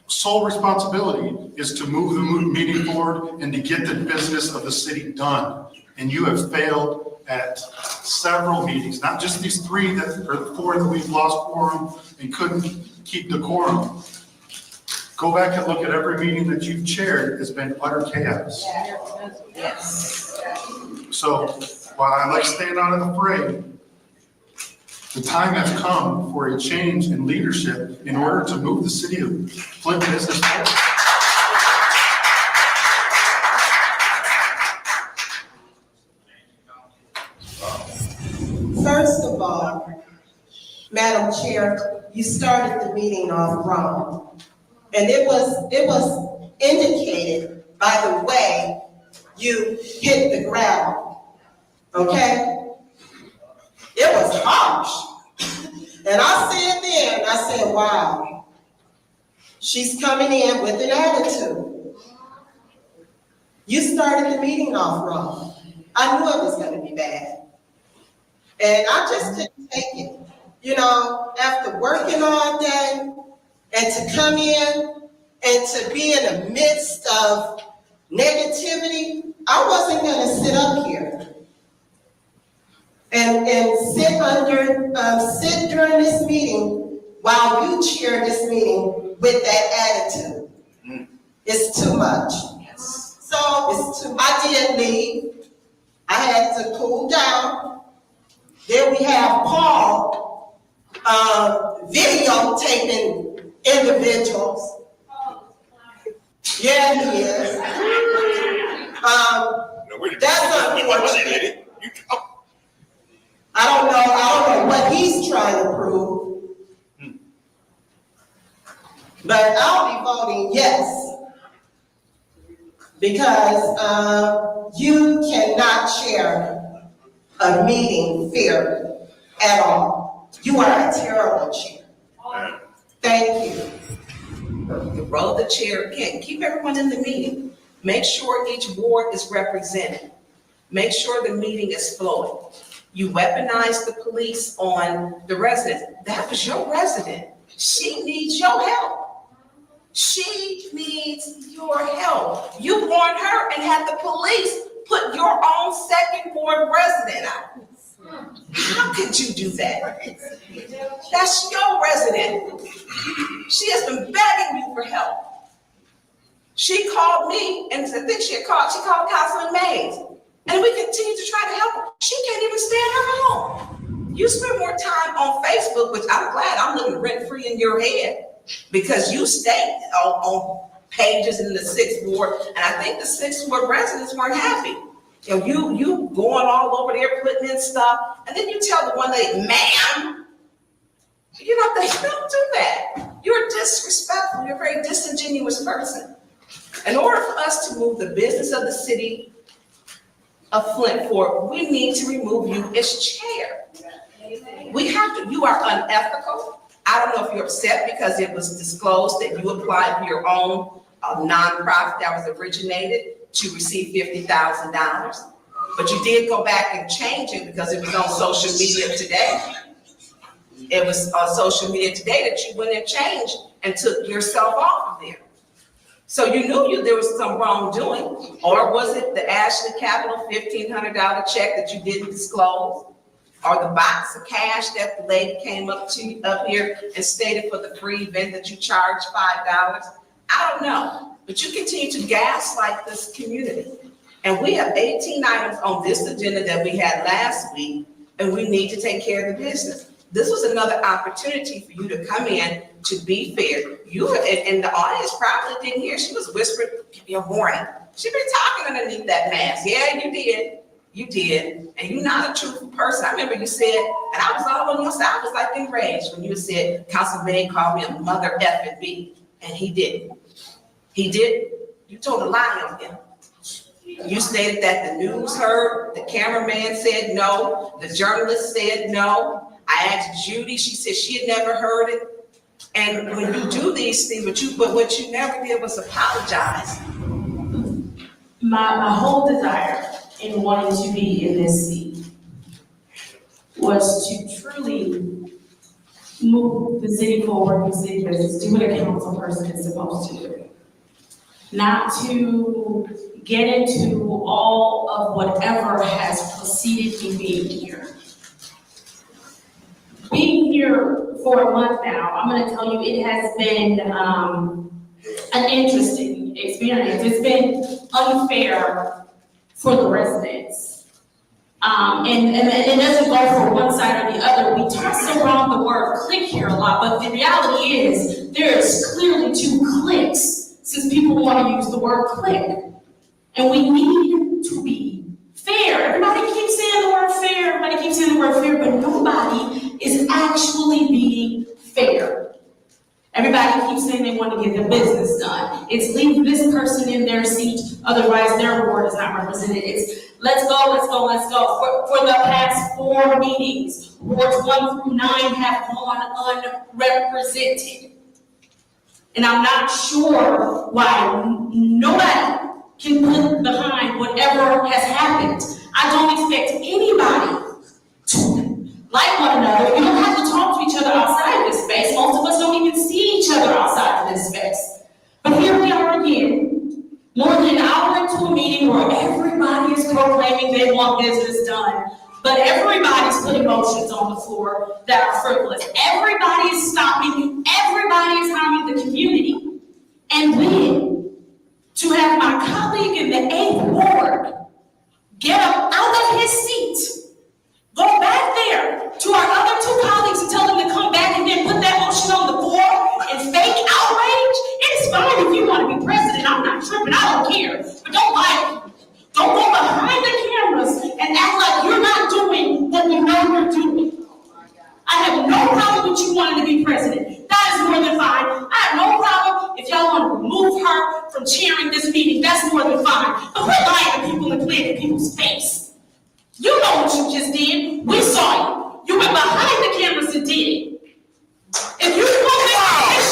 sole responsibility is to move the meeting forward and to get the business of the city done. And you have failed at several meetings, not just these 3 or 4 that we've lost quorum and couldn't keep the quorum. Go back and look at every meeting that you've chaired. It's been utter chaos. Yes. So while I like staying out of the fray, the time has come for a change in leadership in order to move the city of Flint business forward. First of all, Madam Chair, you started the meeting off wrong. And it was indicated by the way you hit the ground, okay? It was harsh. And I said then, I said, wow, she's coming in with an attitude. You started the meeting off wrong. I knew it was going to be bad. And I just couldn't take it. You know, after working all day, and to come in and to be in the midst of negativity, I wasn't going to sit up here and sit during this meeting while you chair this meeting with that attitude. It's too much. So I did leave. I had to cool down. Then we have Paul videotaping individuals. Yeah, he is. That's unfortunate. I don't know what he's trying to prove. But I'll be voting yes. Because you cannot chair a meeting fairly at all. You are a terrible chair. Thank you. The role of the chair, again, keep everyone in the meeting. Make sure each ward is represented. Make sure the meeting is flowing. You weaponize the police on the resident. That was your resident. She needs your help. She needs your help. You warned her and had the police put your own second ward resident out. How could you do that? That's your resident. She has been begging you for help. She called me, and I think she called Councilman Mays, and we continue to try to help her. She can't even stay at her home. You spend more time on Facebook, which I'm glad I'm living rent-free in your head, because you stay on pages in the 6th ward, and I think the 6th ward residents weren't happy. You going all over there putting in stuff, and then you tell the one lady, ma'am, don't do that. You're disrespectful. You're a very disingenuous person. In order for us to move the business of the city of Flint forward, we need to remove you as chair. We have to. You are unethical. I don't know if you're upset because it was disclosed that you applied for your own nonprofit that was originated to receive $50,000. But you did go back and change it because it was on social media today. It was on social media today that you went and changed and took yourself off of there. So you knew there was some wrongdoing, or was it the Ashley Capital $1,500 check that you didn't disclose? Or the box of cash that the lady came up here and stated for the free event that you charged $5? I don't know, but you continue to gaslight this community. And we have 18 items on this agenda that we had last week, and we need to take care of the business. This was another opportunity for you to come in to be fair. You and the audience probably didn't hear. She was whispering, give me a warning. She been talking underneath that mask. Yeah, you did. You did. And you're not a truthful person. I remember you said, and I was all on your side. I was like enraged when you said, Councilman Bain called me a mother effing B. And he didn't. He did. You told a lie on him. You stated that the news heard, the cameraman said no, the journalist said no. I asked Judy, she said she had never heard it. And when you do these things, but what you never did was apologize. My whole desire in wanting to be in this seat was to truly move the city forward in city business, do what a council person is supposed to do. Not to get into all of whatever has preceded me being here. Being here for a month now, I'm going to tell you it has been an interesting experience. It's been unfair for the residents. And it doesn't go for one side or the other. We toss around the word click here a lot, but the reality is there's clearly 2 clicks since people want to use the word click. And we need to be fair. Everybody keeps saying the word fair, everybody keeps saying the word fair, but nobody is actually being fair. Everybody keeps saying they want to get the business done. It's leave this person in their seat, otherwise their ward is not represented. It's let's go, let's go, let's go. For the past 4 meetings, wards 1 through 9 have gone unrepresented. And I'm not sure why nobody can put behind whatever has happened. I don't expect anybody to like one another. We don't have to talk to each other outside of this space. Most of us don't even see each other outside of this space. But here we are again, more than an hour into a meeting where everybody is proclaiming they want business done, but everybody's putting motions on the floor that are frivolous. Everybody is stopping. Everybody is harming the community. And then to have my colleague in the 8th Ward get up out of his seat, go back there to our other 2 colleagues and tell them to come back and then put that motion on the floor and fake outrage. It's fine if you want to be president. I'm not tripping. I don't care. But don't lie. Don't go behind the cameras and act like you're not doing what you know you're doing. I have no problem with you wanting to be president. That is more than fine. I have no problem if y'all want to remove her from chairing this meeting. That's more than fine. But quit lying to people and playing in people's face. You know what you just did. We saw you. You went behind the cameras and did it. If you want this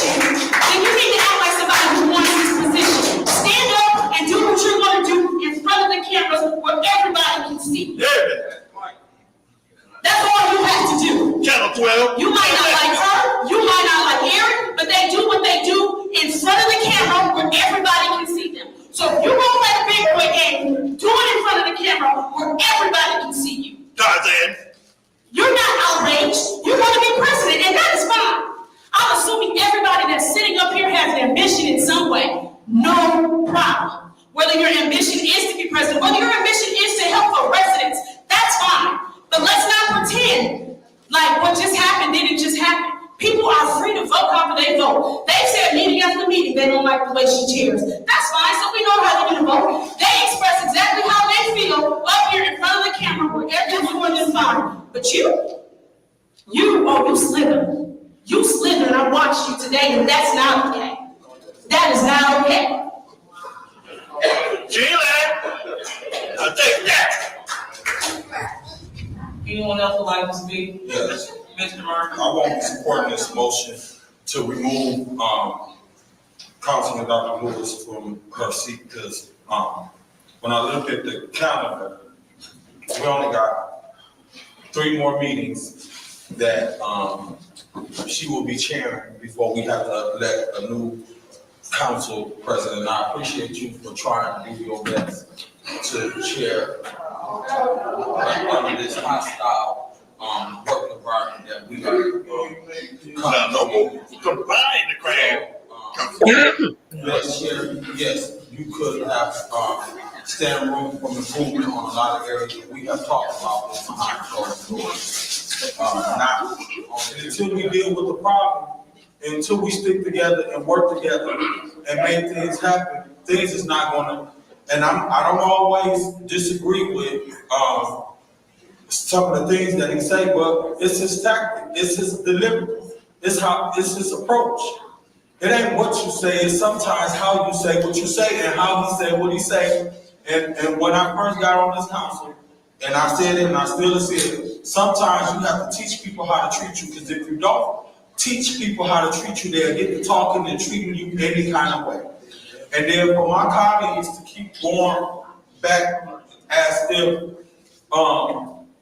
position, then you need to act like somebody who wants this position. Stand up and do what you're going to do in front of the cameras where everybody can see. Yeah. That's all you have to do. Channel 12. You might not like her, you might not like Aaron, but they do what they do in front of the camera where everybody can see them. So if you won't let a big boy game, do it in front of the camera where everybody can see you. Tarzan. You're not outraged. You want to be president, and that is fine. I'm assuming everybody that's sitting up here has an ambition in some way. No problem. Whether your ambition is to be president, whether your ambition is to help the residents, that's fine. But let's not pretend like what just happened didn't just happen. People are free to vote however they vote. They've said meeting after meeting they don't like the way she chairs. That's fine, so we know how they're going to vote. They express exactly how they feel up here in front of the camera where everyone is fine. But you slither. You slither, and I watched you today, and that's not okay. That is not okay. Sheila, I'll take that. Anyone else would like to speak? Yes. Mr. Murphy. I won't be supporting this motion to remove Councilman Dr. Lewis from her seat because when I look at the calendar, we only got 3 more meetings that she will be chairing before we have to elect a new council president. And I appreciate you for trying to do your best to chair under this hostile work environment that we are. Combine the crowd. Yes, you could have stand room for improvement on a lot of areas that we have talked about behind closed doors. Until we deal with the problem, until we stick together and work together and make things happen, things is not gonna. And I don't always disagree with some of the things that he say, but it's his tactic, it's his delivery, it's his approach. It ain't what you say, it's sometimes how you say what you say and how he said what he say. And when I first got on this council, and I said it and I still say it, sometimes you have to teach people how to treat you, because if you don't teach people how to treat you, they'll get to talking and treating you any kind of way. And then for my colleagues to keep going back as if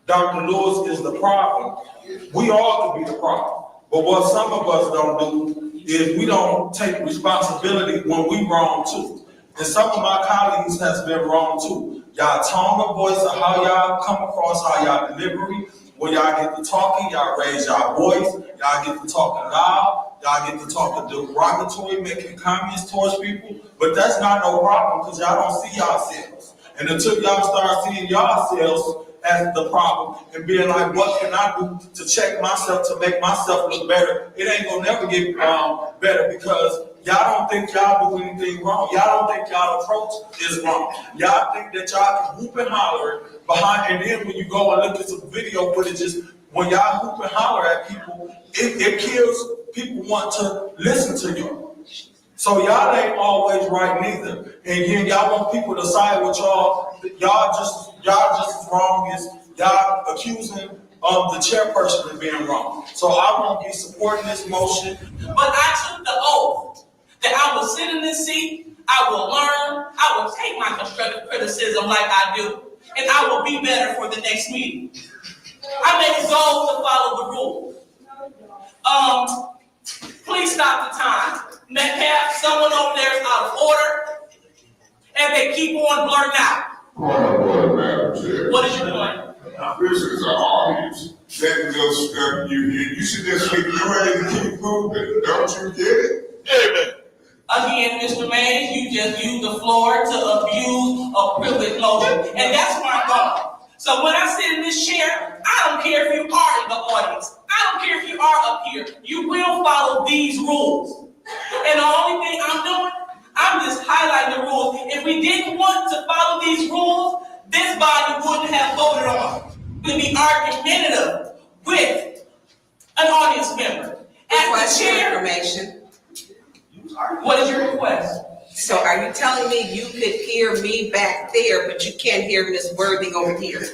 Dr. Lewis is the problem, we all could be the problem. But what some of us don't do is we don't take responsibility when we wrong too. And some of my colleagues has been wrong too. Y'all tone of voice of how y'all come across, how y'all delivery, when y'all get to talking, y'all raise y'all voice, y'all get to talking loud, y'all get to talking derogatory, making comments towards people. But that's not no problem because y'all don't see yourselves. And until y'all start seeing yourselves as the problem and being like, what can I do to check myself, to make myself look better? It ain't gonna never get better because y'all don't think y'all do anything wrong. Y'all don't think y'all approach is wrong. Y'all think that y'all can whoop and holler behind, and then when you go and look at some video footages, when y'all whoop and holler at people, it kills people want to listen to you. So y'all ain't always right neither. And then y'all want people to side with y'all. Y'all just as wrong as y'all accusing the chairperson of being wrong. So I won't be supporting this motion. But I took the oath that I will sit in this seat, I will learn, I will take my constructive criticism like I do, and I will be better for the next meeting. I make a goal to follow the rules. Please stop the time. Metcalf, someone over there is out of order, and they keep on blurting out. Madam Chair. What is your point? This is an audience. That little stuff you hear, you should just keep ready to keep moving. Don't you get it? Amen. Again, Mr. Mays, you just used the floor to abuse a privilege motion, and that's where I'm going. So when I sit in this chair, I don't care if you are in the audience. I don't care if you are up here. You will follow these rules. And the only thing I'm doing, I'm just highlighting the rules. If we didn't want to follow these rules, this body wouldn't have voted on. It would be argumentative with an audience member. As the chair, information. What is your request? So are you telling me you could hear me back there, but you can't hear Ms. Worthy over here?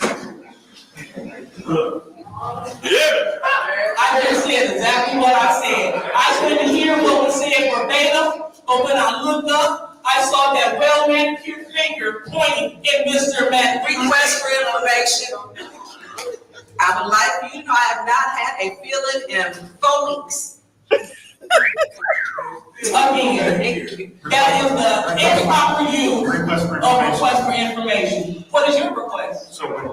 Yeah. I just said exactly what I said. I couldn't hear what was said verbatim, but when I looked up, I saw that well-manicured finger pointing at Mr. Matt. Request for information. I would like you to know I have not had a feeling in 4 weeks. Again, that is the improper use of request for information. What is your request? So when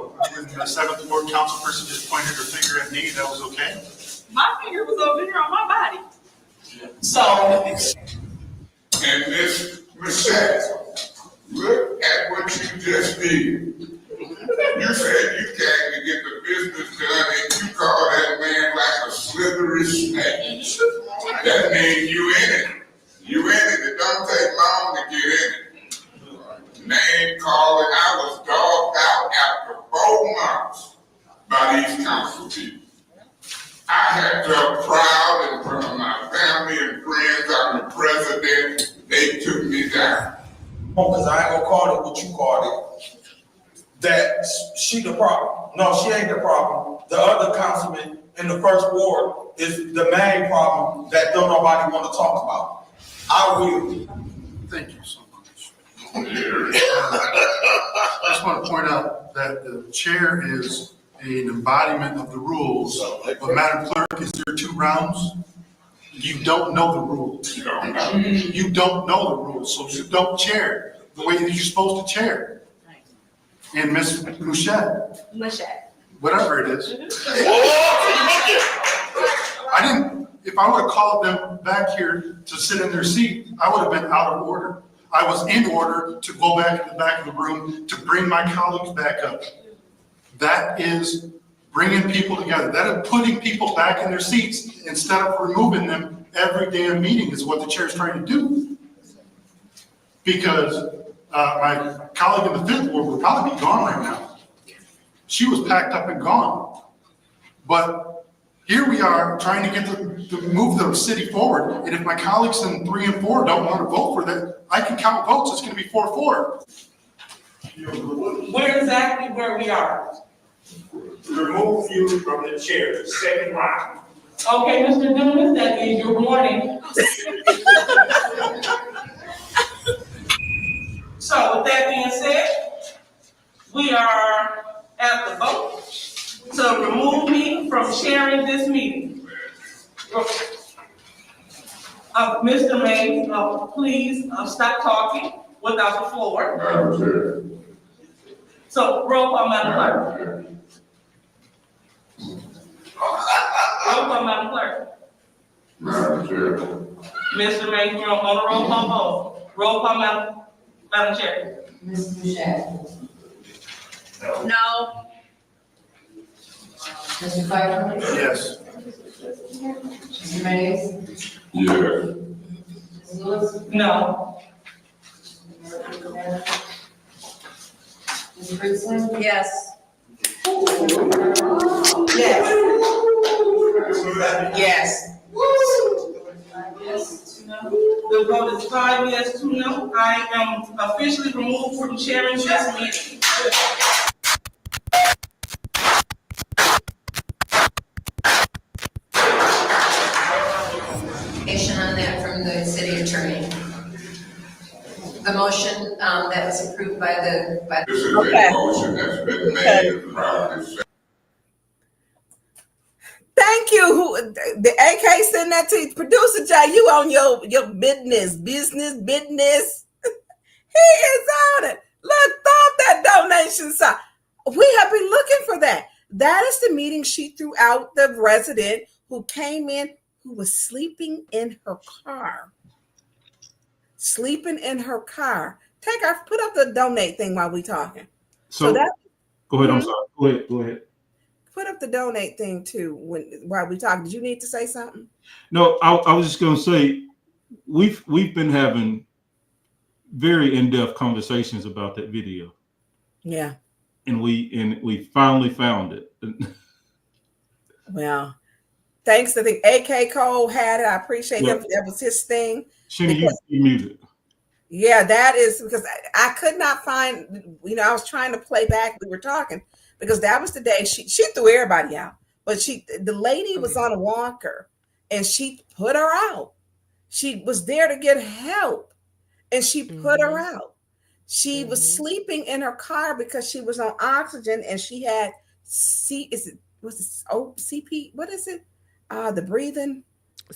the 7th Ward councilperson just pointed her finger at me, that was okay? My finger was over here on my body. So. And Ms. Michelle, look at what you just did. You said you came to get the business done and you call that man like a slithery snake. That means you in it. You in it. It don't take long to get in it. Name calling, I was dogged out after 4 months by these council people. I had felt proud in front of my family and friends. I'm the president. They took me down. Oh, because I ain't gonna call it what you called it. that she the problem. No, she ain't the problem. The other councilman in the first ward is the main problem that don't nobody want to talk about. I will. Thank you so much. I just want to point out that the chair is an embodiment of the rules. But Madam Clerk, is there 2 rounds? You don't know the rules. You don't know the rules, so you don't chair the way that you're supposed to chair. And Ms. Mouchette, whatever it is. I didn't, if I would have called them back here to sit in their seat, I would have been out of order. I was in order to go back to the back of the room to bring my colleagues back up. That is bringing people together. That is putting people back in their seats instead of removing them every damn meeting is what the chair is trying to do. Because my colleague in the 5th ward would probably be gone right now. She was packed up and gone. But here we are trying to get to move the city forward. And if my colleagues in 3 and 4 don't want to vote for that, I can count votes. It's going to be 4-4. We're exactly where we are. Remove you from the chair, second round. Okay, Mr. Dumas, that means your warning. So with that being said, we are at the vote to remove me from chairing this meeting. Mr. Mays, please stop talking without the floor. So roll call, Madam Clerk. Roll call, Madam Clerk. Madam Chair. Mr. Mays, you're on the roll call vote. Roll call, Madam Chair. Ms. Bouchette. No. Mr. Pfeiffer? Yes. Mr. Mays? Yes. Ms. Lewis? No. Ms. Priestley? Yes. Yes. The vote is 5 yes, 2 no. I am officially removed from chairing this meeting. On that from the city attorney. The motion that was approved by the. This is a motion that's been made and properly seconded. Thank you. The AK sent that to you. Producer Jay, you on your business. He is on it. Look, thumb that donation sign. We have been looking for that. That is the meeting she threw out the resident who came in, who was sleeping in her car. Put up the donate thing while we talking. So that, go ahead. I'm sorry. Go ahead. Put up the donate thing too while we talk. Did you need to say something? No, I was just going to say we've been having very in-depth conversations about that video. Yeah. And we finally found it. Well, thanks. I think AK Cole had it. I appreciate him. That was his thing. Shinny, you muted. Yeah, that is because I could not find, I was trying to play back. We were talking because that was the day she threw everybody out. But the lady was on a walker and she put her out. She was there to get help and she put her out. She was sleeping in her car because she was on oxygen and she had CP? What is it? The breathing?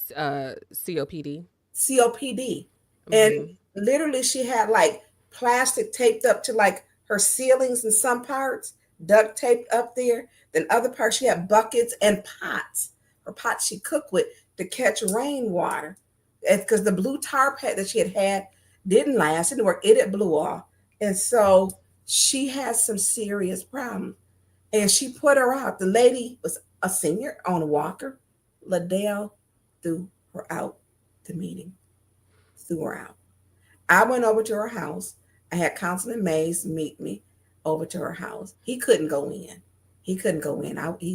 COPD. COPD. And literally she had like plastic taped up to like her ceilings in some parts, duct taped up there. Then other parts she had buckets and pots. Her pots she cooked with to catch rainwater. Because the blue tarp that she had didn't last. It didn't work. It blew off. And so she had some serious problems. And she put her out. The lady was a senior on a walker. Liddell threw her out the meeting. Threw her out. I went over to her house. I had Councilman Mays meet me over to her house. He couldn't go in. He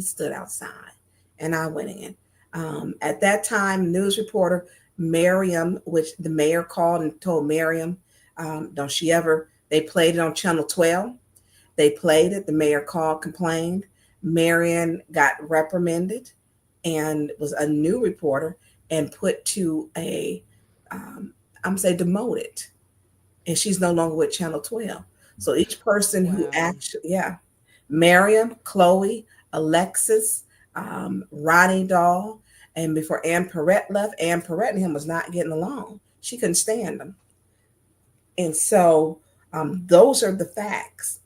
stood outside. And I went in. At that time, news reporter Miriam, which the mayor called and told Miriam, they played it on Channel 12. They played it. The mayor called, complained. Marion got reprimanded and was a new reporter and put to a, I'm say demoted. And she's no longer with Channel 12. So each person who actually, Mariam, Chloe, Alexis, Ronnie Dahl, and before Ann Perrette left, Ann Perrette and him was not getting along. She couldn't stand him. And so those are the facts.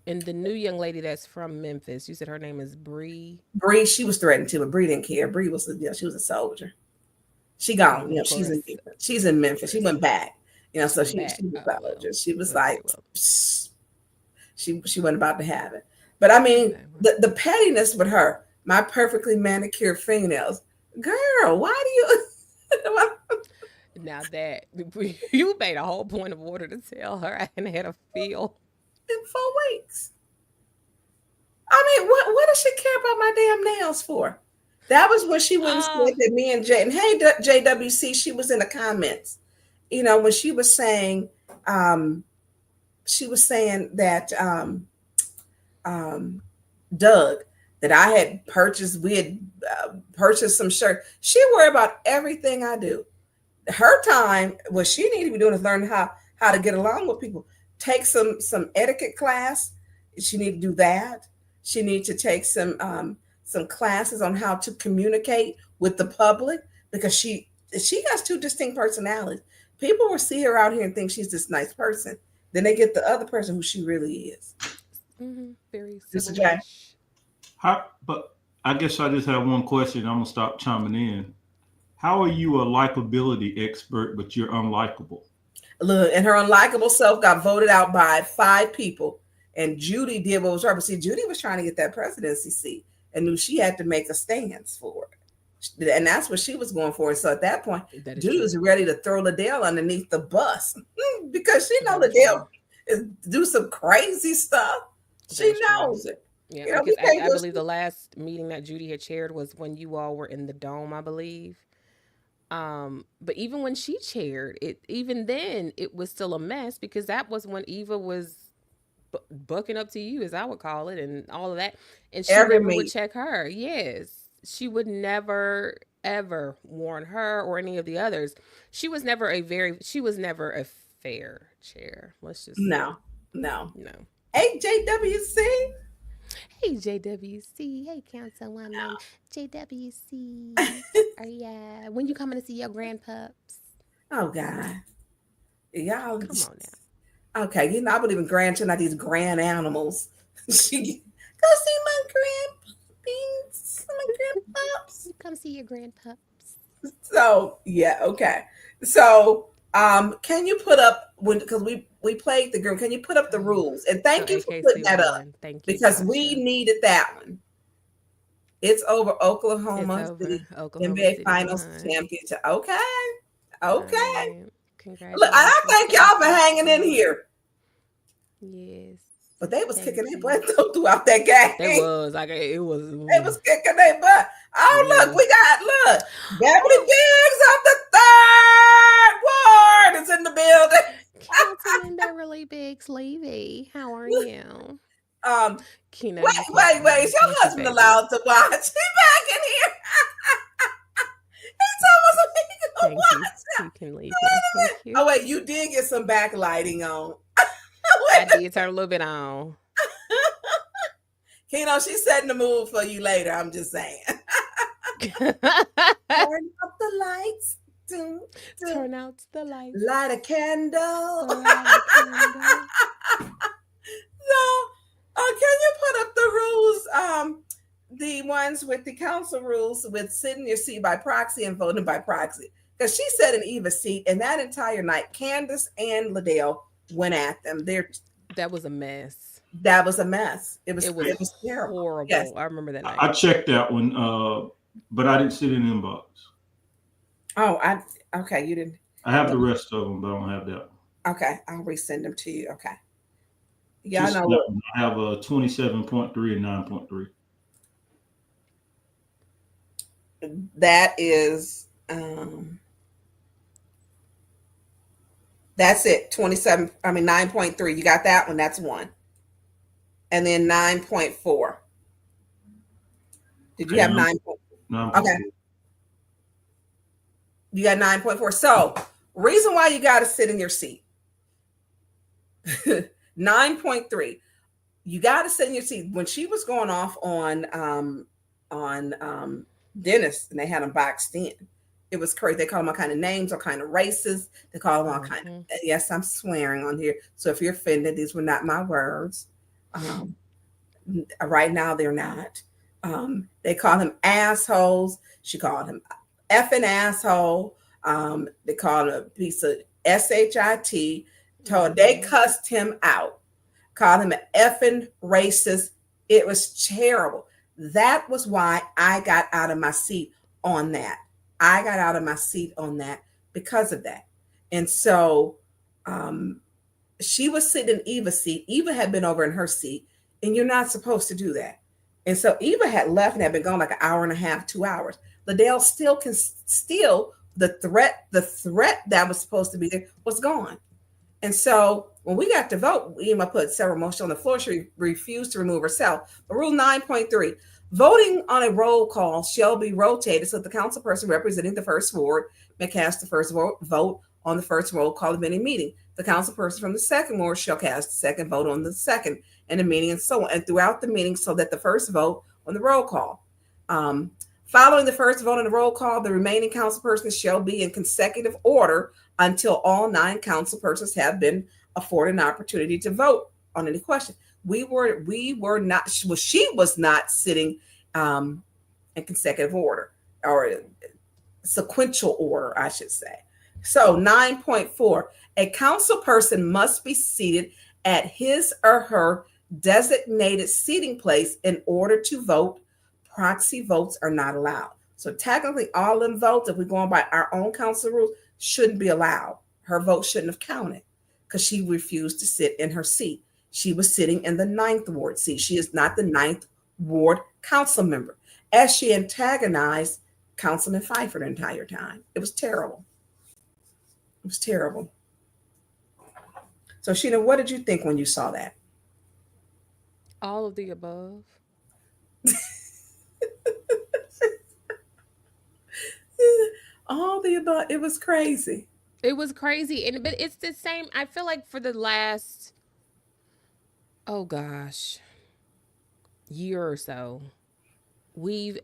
And the new young lady that's from Memphis, you said her name is Bree. Bree, she was threatened too, but Bree didn't care. Bree was, she was a soldier. She gone. She's in Memphis. She went back. So she was a soldier. She was like, she wasn't about to have it. But I mean, the pettiness with her, my perfectly manicured fingernails, girl, why do you? Now that you made a whole point of order to tell her I hadn't had a feel in 4 weeks. I mean, what does she care about my damn nails for? That was when she went and said that me and Jay, and hey, JWC, she was in the comments, when she was saying that Doug, that I had purchased, we had purchased some shirts. She worried about everything I do. Her time, what she needed to be doing is learn how to get along with people. Take some etiquette class. She need to do that. She need to take some classes on how to communicate with the public, because she has 2 distinct personalities. People will see her out here and think she's this nice person. Then they get the other person who she really is. Mm-hmm. Very Mr. J. But I guess I just have one question. I'm gonna stop chiming in. How are you a likability expert, but you're unlikable? Look, and her unlikable self got voted out by 5 people. And Judy did what was right. But see, Judy was trying to get that presidency seat and knew she had to make a stance for it. And that's what she was going for. And so at that point, Judy was ready to throw Liddell underneath the bus because she knows Liddell do some crazy stuff. She knows it. Yeah, because I believe the last meeting that Judy had chaired was when you all were in the Dome, I believe. But even when she chaired it, even then it was still a mess, because that was when Eva was bucking up to you, as I would call it, and all of that. And she never would check her. Yes. She would never, ever warn her or any of the others. She was never a fair chair. Let's just No. Hey, JWC. Hey, JWC. Hey, Councilwoman. JWC. Yeah. When you coming to see your grandpups? Oh, God. Y'all. Come on now. Okay, I believe in grandchildren, not these grand animals. Go see my grandpops. You come see your grandpops. So, yeah, okay. So, can you put up, because we played the game, can you put up the rules? And thank you for putting that up. Thank you. Because we needed that one. It's over Oklahoma. It's over Oklahoma NBA Finals championship. Okay. Congratulations. Look, I thank y'all for hanging in here. Yes. But they was kicking their butt throughout that game. They was They was kicking their butt. Oh, look, we got Beverly Biggs of the 3rd Ward is in the building. Councilman Beverly Biggs Levy, how are you? Wait. Is your husband allowed to watch? He's back in here. He told us he can watch. You can leave. Oh, wait, you did get some backlighting on. I did turn a little bit on. Keno, she's setting the mood for you later. I'm just saying. Turn up the lights. Turn out the lights. Light a candle. So, can you put up the rules? The ones with the council rules with sitting your seat by proxy and voting by proxy. Because she sat in Eva's seat, and that entire night, Candace and Liddell went at them. That was a mess. That was a mess. It was terrible. Horrible. Yes. I remember that night. I checked that one, but I didn't sit in the inbox. Oh, okay, you didn't. I have the rest of them, but I don't have that one. Okay, I'll resend them to you. Okay. Yeah, I know. I have a 27.3 and 9.3. That is, that's it. 9.3. You got that one? That's one. and then 9.4. Did you have 9? Okay. You got 9.4. So, reason why you got to sit in your seat. 9.3. You got to sit in your seat. When she was going off on Dennis, and they had him boxed in, it was crazy. They call him all kind of names, all kind of races. They call him all kind of. Yes, I'm swearing on here. So if you're offended, these were not my words. Right now, they're not. They call him assholes. She called him effing asshole. They called him a piece of shit. They cussed him out. Called him an effing racist. It was terrible. That was why I got out of my seat on that. I got out of my seat on that because of that. And so she was sitting in Eva's seat. Eva had been over in her seat, and you're not supposed to do that. And so Eva had left and had been gone like an hour and a half, 2 hours. Liddell still can steal the threat that was supposed to be there was gone. And so when we got to vote, Eva put several motions on the floor. She refused to remove herself. But Rule 9.3, voting on a roll call shall be rotated so that the council person representing the first ward may cast the first vote on the first roll call of any meeting. The council person from the second ward shall cast the second vote on the second in the meeting, and so on, and throughout the meeting, so that the first vote on the roll call. Following the first vote on the roll call, the remaining council persons shall be in consecutive order until all 9 council persons have been afforded an opportunity to vote on any question. We were not. Well, she was not sitting in consecutive order or sequential order, I should say. So 9.4, a council person must be seated at his or her designated seating place in order to vote. Proxy votes are not allowed. So technically all them votes, if we're going by our own council rules, shouldn't be allowed. Her vote shouldn't have counted because she refused to sit in her seat. She was sitting in the 9th ward seat. She is not the 9th ward council member, as she antagonized Councilman Pfeiffer the entire time. It was terrible. It was terrible. So Sheena, what did you think when you saw that? All of the above. All the above. It was crazy. It was crazy. But it's the same. I feel like for the last, year or so,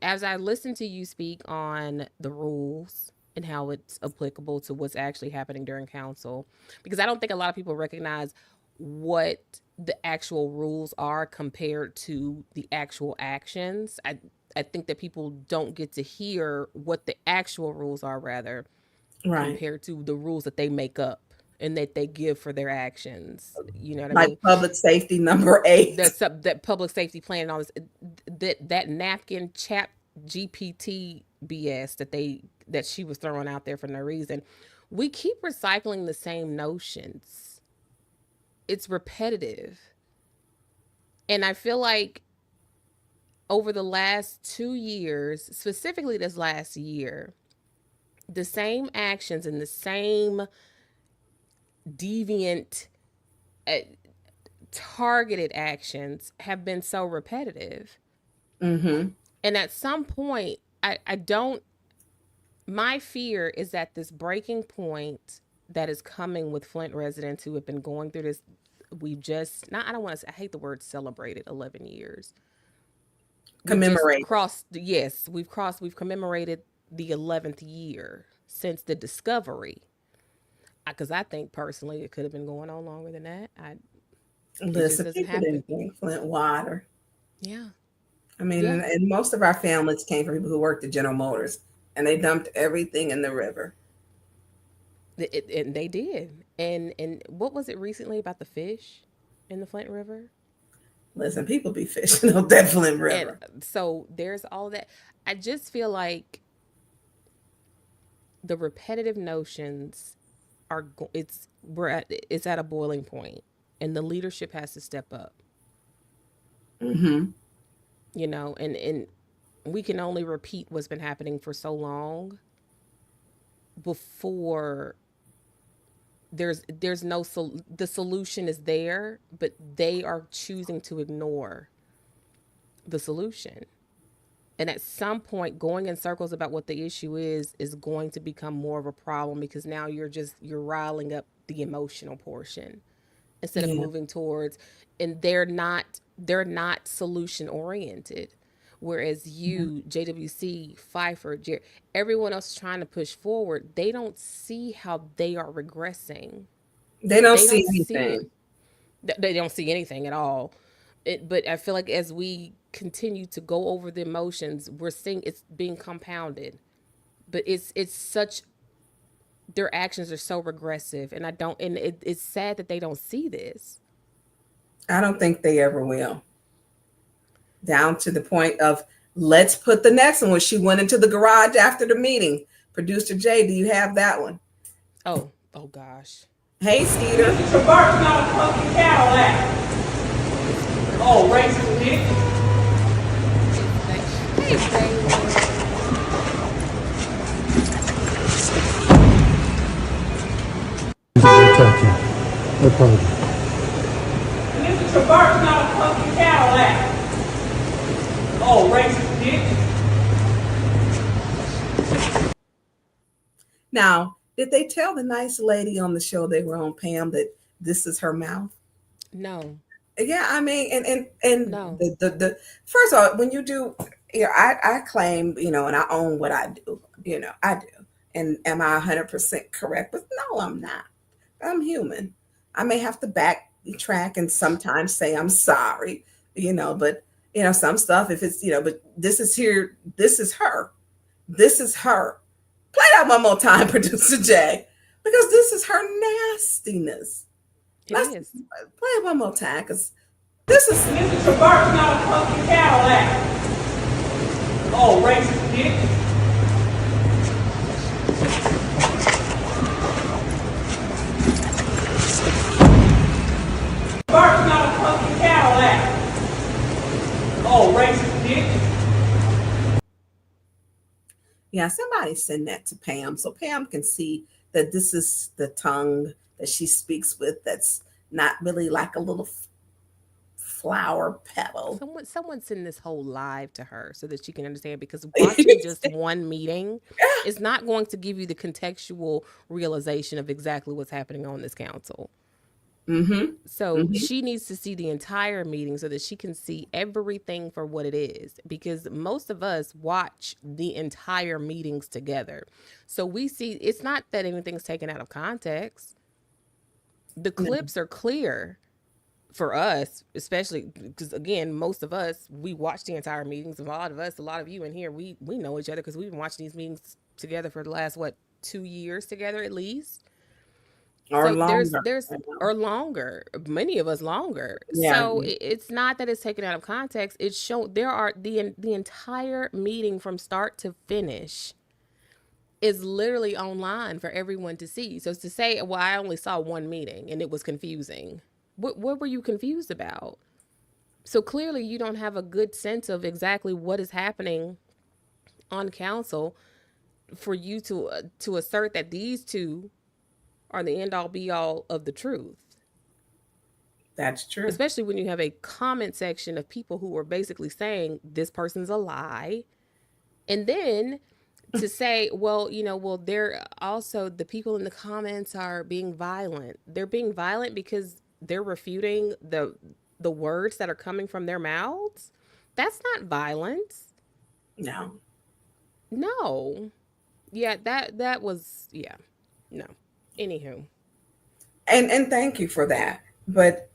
as I listened to you speak on the rules and how it's applicable to what's actually happening during council, because I don't think a lot of people recognize what the actual rules are compared to the actual actions. I think that people don't get to hear what the actual rules are, rather, compared to the rules that they make up and that they give for their actions. You know what I mean? Like public safety number 8. That public safety plan and all this, that napkin chat GPT BS that she was throwing out there for no reason. We keep recycling the same notions. It's repetitive. And I feel like over the last 2 years, specifically this last year, the same actions and the same deviant, targeted actions have been so repetitive. Mm-hmm. And at some point, my fear is that this breaking point that is coming with Flint residents who have been going through this, I hate the word celebrated 11 years. Commemorate. We've commemorated the 11th year since the discovery. Because I think personally it could have been going on longer than that. Listen, people didn't drink Flint water. Yeah. I mean, and most of our families came from people who worked at General Motors, and they dumped everything in the river. And they did. And what was it recently about the fish in the Flint River? Listen, people be fishing on that Flint River. And so there's all that. I just feel like the repetitive notions it's at a boiling point, and the leadership has to step up. Mm-hmm. You know, and we can only repeat what's been happening for so long before there's no the solution is there, but they are choosing to ignore the solution. And at some point, going in circles about what the issue is going to become more of a problem, because now you're riling up the emotional portion instead of moving towards, and they're not solution oriented. Whereas you, JWC, Pfeiffer, everyone else is trying to push forward, they don't see how they are regressing. They don't see anything. They don't see anything at all. But I feel like as we continue to go over the emotions, we're seeing it's being compounded. But it's such, their actions are so regressive, and it's sad that they don't see this. I don't think they ever will. Down to the point of, let's put the next one where she went into the garage after the meeting. Producer Jay, do you have that one? Oh gosh. Hey, Skeeter. Mr. Burke's not a fucking Cadillac. Oh, racist bitch. Mr. Burke's not a fucking Cadillac. Oh, racist bitch. Now, did they tell the nice lady on the show they were on, Pam, that this is her mouth? No. Yeah, I mean, and no. the first of all, when you do, I claim, and I own what I do, I do. And am I 100% correct? But no, I'm not. I'm human. I may have to backtrack and sometimes say I'm sorry, but some stuff, if it's, but this is her. This is her. Play that one more time, Producer Jay, because this is her nastiness. Let's play it one more time, because this is Mr. Burke's not a fucking Cadillac. Oh, racist bitch. Burke's not a fucking Cadillac. Oh, racist bitch. Yeah, somebody send that to Pam so Pam can see that this is the tongue that she speaks with, that's not really like a little flower petal. Someone send this whole live to her so that she can understand, because watching just one meeting is not going to give you the contextual realization of exactly what's happening on this council. So she needs to see the entire meeting so that she can see everything for what it is, because most of us watch the entire meetings together. So we see, it's not that anything's taken out of context. The clips are clear for us, especially because, again, most of us, we watch the entire meetings. A lot of you in here, we know each other because we've been watching these meetings together for the last, 2 years together at least. Or so longer. Or longer. Many of us longer. Yeah. So it's not that it's taken out of context. It's shown there are the entire meeting from start to finish is literally online for everyone to see. So to say, well, I only saw one meeting and it was confusing. What were you confused about? So clearly you don't have a good sense of exactly what is happening on council for you to assert that these two are the end all be all of the truth. That's true. Especially when you have a comment section of people who are basically saying this person's a lie. And then to say, well, they're also, the people in the comments are being violent. They're being violent because they're refuting the words that are coming from their mouths. That's not violence. No. Yeah, that was, yeah. No. Anywho. And thank you for that. But,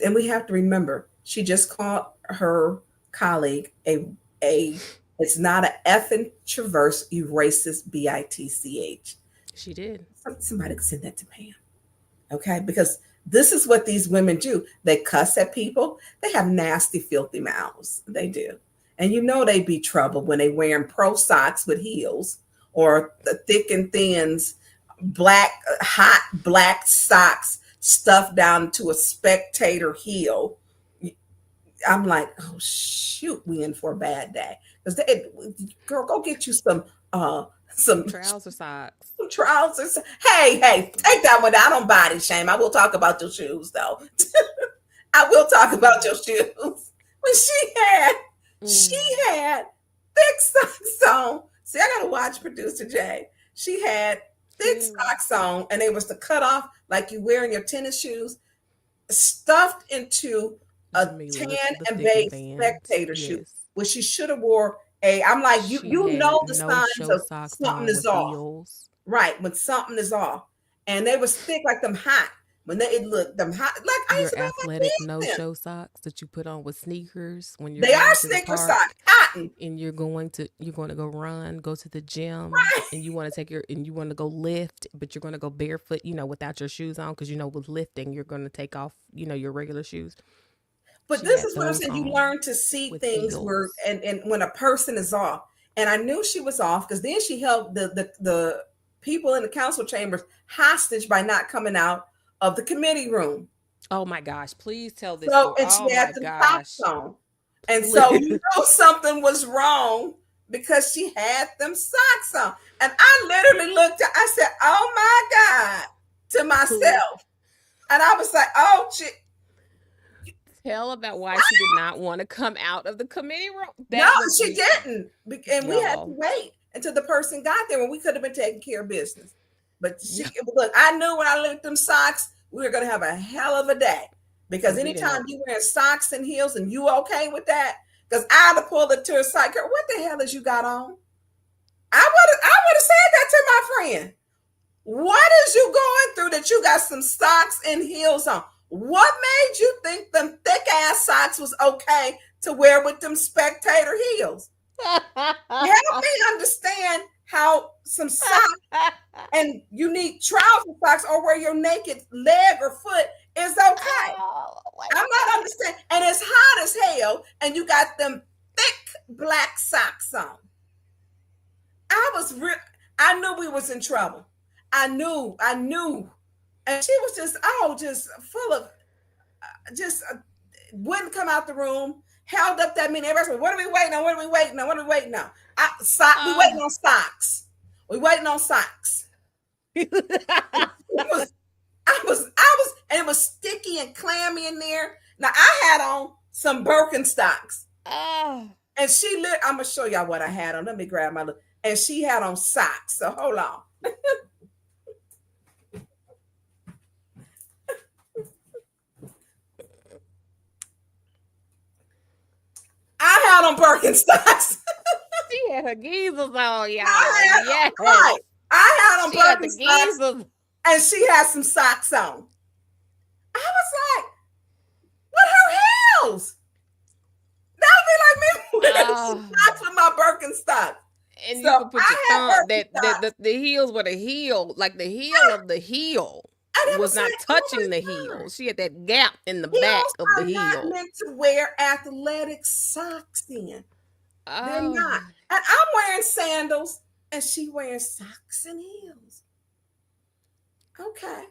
and we have to remember, she just called her colleague it's not an effing traverse, you racist bitch. She did. Somebody could send that to Pam. Okay? Because this is what these women do. They cuss at people. They have nasty, filthy mouths. They do. And they be trouble when they wearing pro socks with heels, or the thick and thins, hot black socks stuffed down to a spectator heel. I'm like, oh shoot, we in for a bad day. Because girl, go get you some some trouser socks. Some trousers. Hey, take that one down. I don't body shame. I will talk about your shoes, though. I will talk about your shoes. When she had thick socks on. See, I gotta watch producer Jay. She had thick socks on, and they was the cut off like you wearing your tennis shoes, stuffed into a tan and beige spectator shoe, which she should have wore. I'm like, you know the signs of something is off. Heels. Right, when something is off. And they was thick like them hot. When they look them hot, like I used to athletic no-show socks that you put on with sneakers when you're they are sneaker socks, cotton. And you're going to go run, go to the gym, and you want to go lift, but you're going to go barefoot, without your shoes on, because with lifting you're going to take off, your regular shoes. But this is what I'm saying. You learn to see things where, and when a person is off. And I knew she was off because then she held the people in the council chambers hostage by not coming out of the committee room. Oh my gosh! Please tell this. So and she had the socks on, and so you know something was wrong because she had them socks on. And I literally looked at. I said, "Oh my God," to myself, and I was like, "Oh shit." Tell about why she did not want to come out of the committee room. She didn't. And we had to wait until the person got there when we could have been taking care of business. But look, I knew when I looked at them socks, we were going to have a hell of a day. Because anytime you wearing socks and heels and you okay with that, because I'd have pulled it to her side, girl, what the hell is you got on? I would have said that to my friend. What is you going through that you got some socks and heels on? What made you think them thick ass socks was okay to wear with them spectator heels? Help me understand how some socks and you need trouser socks or wear your naked leg or foot is okay. I'm not understanding. And it's hot as hell, and you got them thick black socks on. I knew we was in trouble. I knew. And she was just full of, wouldn't come out the room, held up that meeting. Everybody said, what are we waiting on? What are we waiting on? What are we waiting on? We waiting on socks. We waiting on socks. I was, and it was sticky and clammy in there. Now I had on some Birkenstocks. And I'm going to show y'all what I had on. Let me grab my look. And she had on socks. So hold on. I had on Birkenstocks. She had her geezers on, y'all. I had on Birkenstocks, and she had some socks on. I was like, "What her heels?" That would be like me wearing some socks with my Birkenstocks. And so you could put your thumb. The heels were the heel, like the heel of the heel. Was not touching the heel. She had that gap in the back of the heel. Not meant to wear athletic socks in. They're not. And I'm wearing sandals, and she wearing socks and heels. Okay.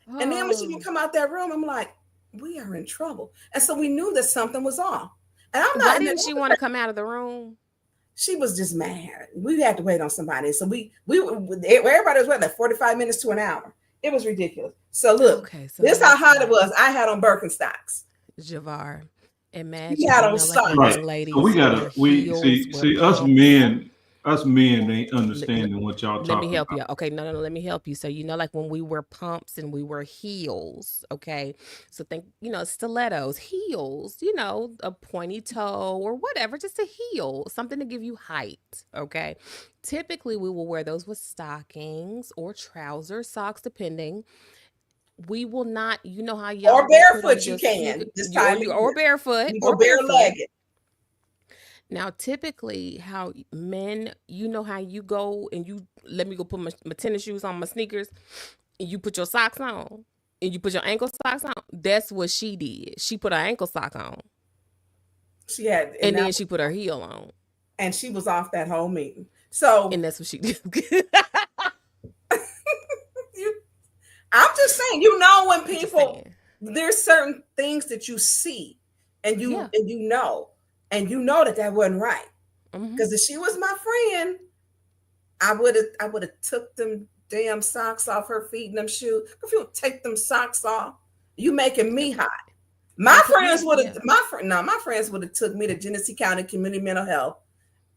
And then when she would come out that room, I'm like, we are in trouble. And so we knew that something was off. And I'm not. Why didn't she want to come out of the room? She was just mad. We had to wait on somebody. So everybody was waiting like 45 minutes to an hour. It was ridiculous. So look, this is how hot it was. I had on Birkenstocks. Javar, imagine you had on socks. Right. Ladies. So we see us men ain't understanding what y'all talking about. Let me help you. Okay, no, let me help you. So like when we wear pumps and we wear heels, okay? So think, stilettos, heels, a pointy toe or whatever, just a heel, something to give you height, okay? Typically, we will wear those with stockings or trousers, socks, depending. We will not, how y'all or barefoot you can this time or barefoot or bare-legged. Now, typically, how men, how you go and you let me go put my tennis shoes on, my sneakers, and you put your socks on, and you put your ankle socks on. That's what she did. She put her ankle sock on. She had, and then she put her heel on, and she was off that whole meeting. So, and that's what she did. I'm just saying, when people, there's certain things that you see, and you know that wasn't right. Because if she was my friend, I would have took them damn socks off her feet and them shoes. If you don't take them socks off, you making me hot. My friends would have my friends would have took me to Genesee County Community Mental Health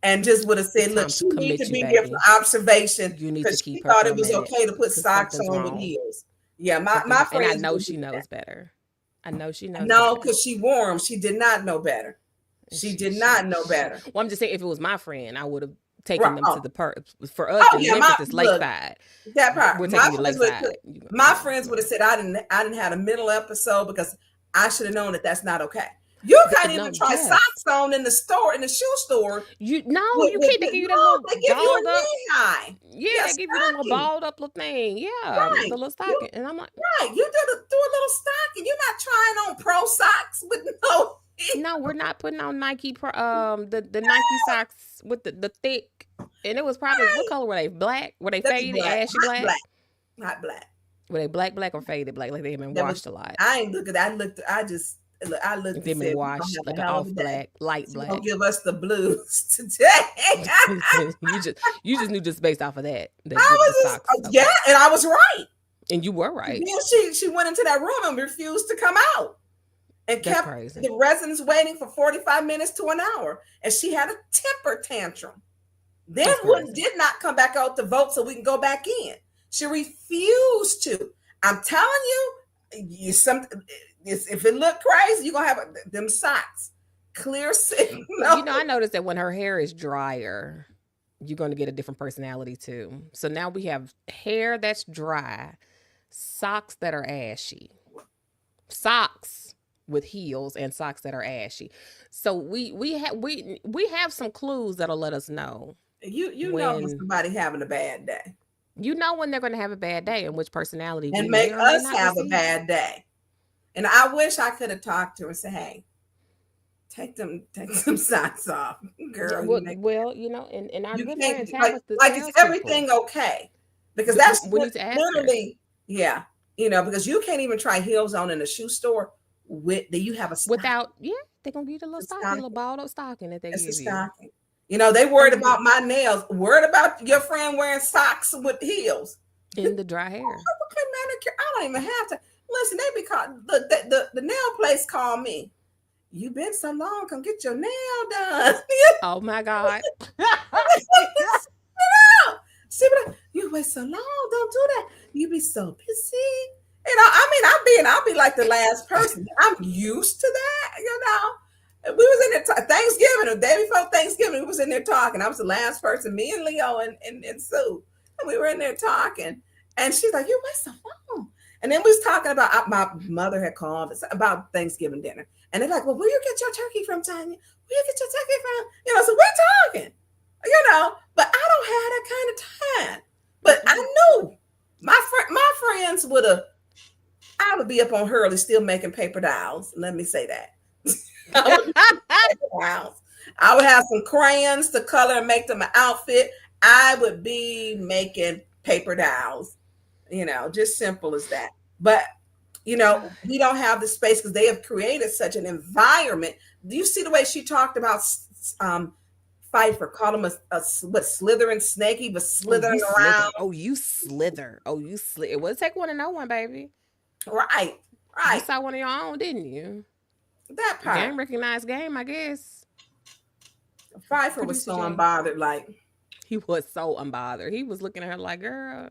and just would have said, look, she needs to be here for observation because she thought it was okay to put socks on with heels. Yeah, my friends. And I know she knows better. I know she knows. No, because she wore them. She did not know better. She did not know better. Well, I'm just saying, if it was my friend, I would have taken them to the for us. In Memphis, it's Lakeside. That part. We're taking you to Lakeside. My friends would have said I didn't have a mental episode because I should have known that that's not okay. You can't even try socks on in the store, in the shoe store. You can't. They give you that little balled up. Yeah, they give you that little balled up little thing. Yeah, right. The little stocking. And I'm like, right, you do a little stocking. You're not trying on pro socks with no. No, we're not putting on Nike Pro, the Nike socks with the thick. And it was probably what color were they? Black? Were they faded? Ashy black? Not black. Were they black or faded black? Like they had been washed a lot. I ain't look at that. I looked. They've been washed like an off black, light black. Don't give us the blues today. you just knew just based off of that. And I was right. And you were right. Then she went into that room and refused to come out. And kept the residents waiting for 45 minutes to an hour. And she had a temper tantrum. Then did not come back out to vote so we can go back in. She refused to. I'm telling you, if it look crazy, you're going to have them socks. Clear signal. I noticed that when her hair is drier, you're going to get a different personality too. So now we have hair that's dry, socks that are ashy. Socks with heels and socks that are ashy. So we have some clues that'll let us know. You know when somebody having a bad day. You know when they're going to have a bad day and which personality and make us have a bad day. And I wish I could have talked to her and said, "Hey, take them socks off, girl." And our good friends have is everything okay? Because that's literally, because you can't even try heels on in a shoe store. You have a without they're gonna give you the little stocking, little balled up stocking that they give you. Stocking. They worried about my nails. Worried about your friend wearing socks with heels in the dry hair. Okay, manicure. I don't even have to listen. They be called the nail place called me. You been so long. Come get your nail done. Oh my God. See, but you wait so long. Don't do that. You be so busy. I'll be like the last person. I'm used to that, We was in there Thanksgiving, the day before Thanksgiving, we was in there talking. I was the last person, me and Leo and Sue. And we were in there talking. And she's like, you wait so long. And then we was talking about, my mother had called about Thanksgiving dinner. And they're like, well, where you get your turkey from, Tonya? Where you get your turkey from? So we're talking, but I don't have that kind of time. But I knew my friends I would be up on Hurley still making paper dolls. Let me say that. I would have some crayons to color and make them an outfit. I would be making paper dolls, just simple as that. But, we don't have the space because they have created such an environment. Do you see the way she talked about Pfeiffer, called him a slithering snake? He was slithering around. You slither. It would take one to know one, baby. Right. You saw one of your own, didn't you? That part. Game recognized game, I guess. Pfeiffer was so unbothered, he was so unbothered. He was looking at her like, girl.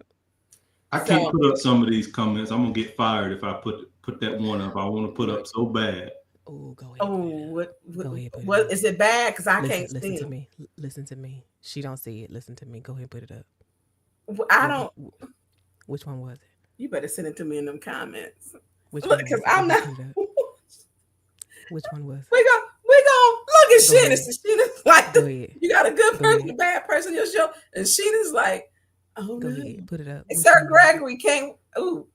I can't put up some of these comments. I'm gonna get fired if I put that one up. I want to put up so bad. Oh, go ahead. Oh, what is it bad? Because I can't see it. Listen to me. Listen to me. She don't see it. Listen to me. Go ahead and put it up. I don't. Which one was it? You better send it to me in them comments. Which one? Because I'm not. Which one was? We go look at Sheena. Sheena's like, you got a good person, a bad person in your show, and Sheena's like, oh, go ahead, put it up. Sir Gregory came. Ooh,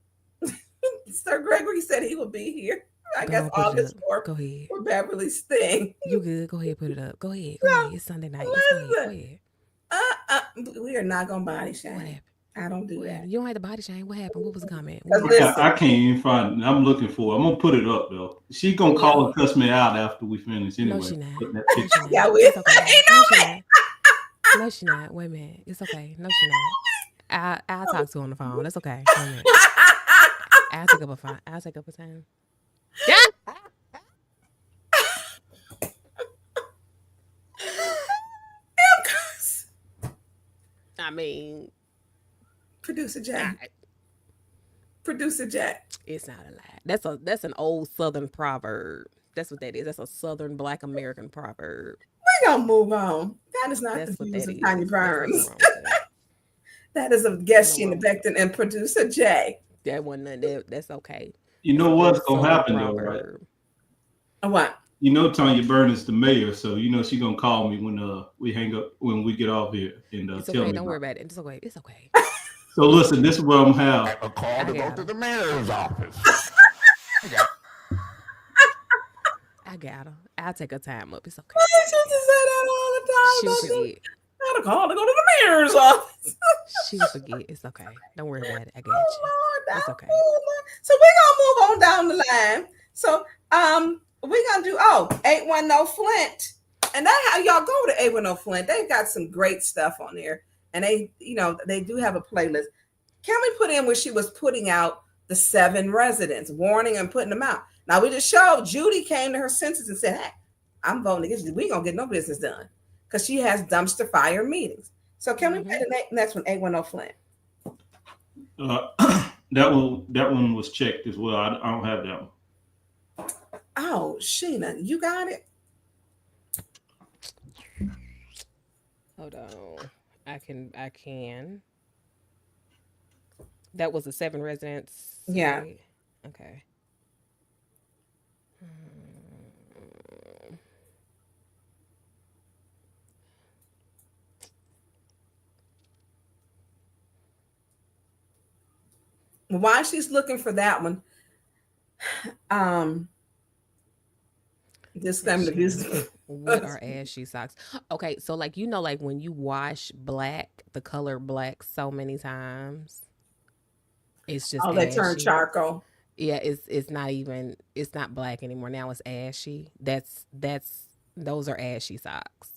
Sir Gregory said he would be here. I guess August 4th. Go ahead. For Beverly's thing. You good? Go ahead, put it up. Go ahead. Go ahead. It's Sunday night. Go ahead. We are not gonna body shame. What happened? I don't do that. You don't have to body shame. What happened? What was the comment? I can't even find it. I'm looking for it. I'm gonna put it up though. She gonna call and cuss me out after we finish anyway. No, she not. Yeah, we. No, she not. Wait a minute. It's okay. No, she not. I'll talk to her on the phone. That's okay. Wait a minute. I'll take up a phone. I'll take up a time. Yeah. I mean, Producer Jack. Producer Jack. It's not a lie. That's an old Southern proverb. That's what that is. That's a Southern Black American proverb. We're gonna move on. That is not the views of Tonya Burns. That is a guest Sheena Becton and Producer Jay. That wasn't that's okay. You know what's gonna happen though, right? What? You know Tonya Burns is the mayor, so you know she's gonna call me when we hang up, when we get off here, and it's tell okay. me. Don't worry about it. It's okay. It's okay. So listen, this is what I'm have. A call to go to the mayor's office. I got her. I'll take her time up. It's okay. She used to say that all the time. She'll forget. I got a call to go to the mayor's office. She'll forget. It's okay. Don't worry about it. I got you. It's okay. So we're gonna move on down the line. So we're gonna do 810 Flint. And that's how y'all go to 810 Flint. They got some great stuff on there. And they do have a playlist. Can we put in where she was putting out the 7 residents, warning and putting them out? Now we just showed Judy came to her senses and said, hey, I'm voting against you. We ain't gonna get no business done. Because she has dumpster fire meetings. So can we play the next one, 810 Flint? That one was checked as well. I don't have that one. Oh, Sheena, you got it? Hold on. I can. That was the 7 residents. Yeah. Right? Okay. While she's looking for that one, what are ashy socks? Okay, so like like when you wash black, the color black so many times, it's just they turn charcoal. Yeah, it's not black anymore. Now it's ashy. Those are ashy socks.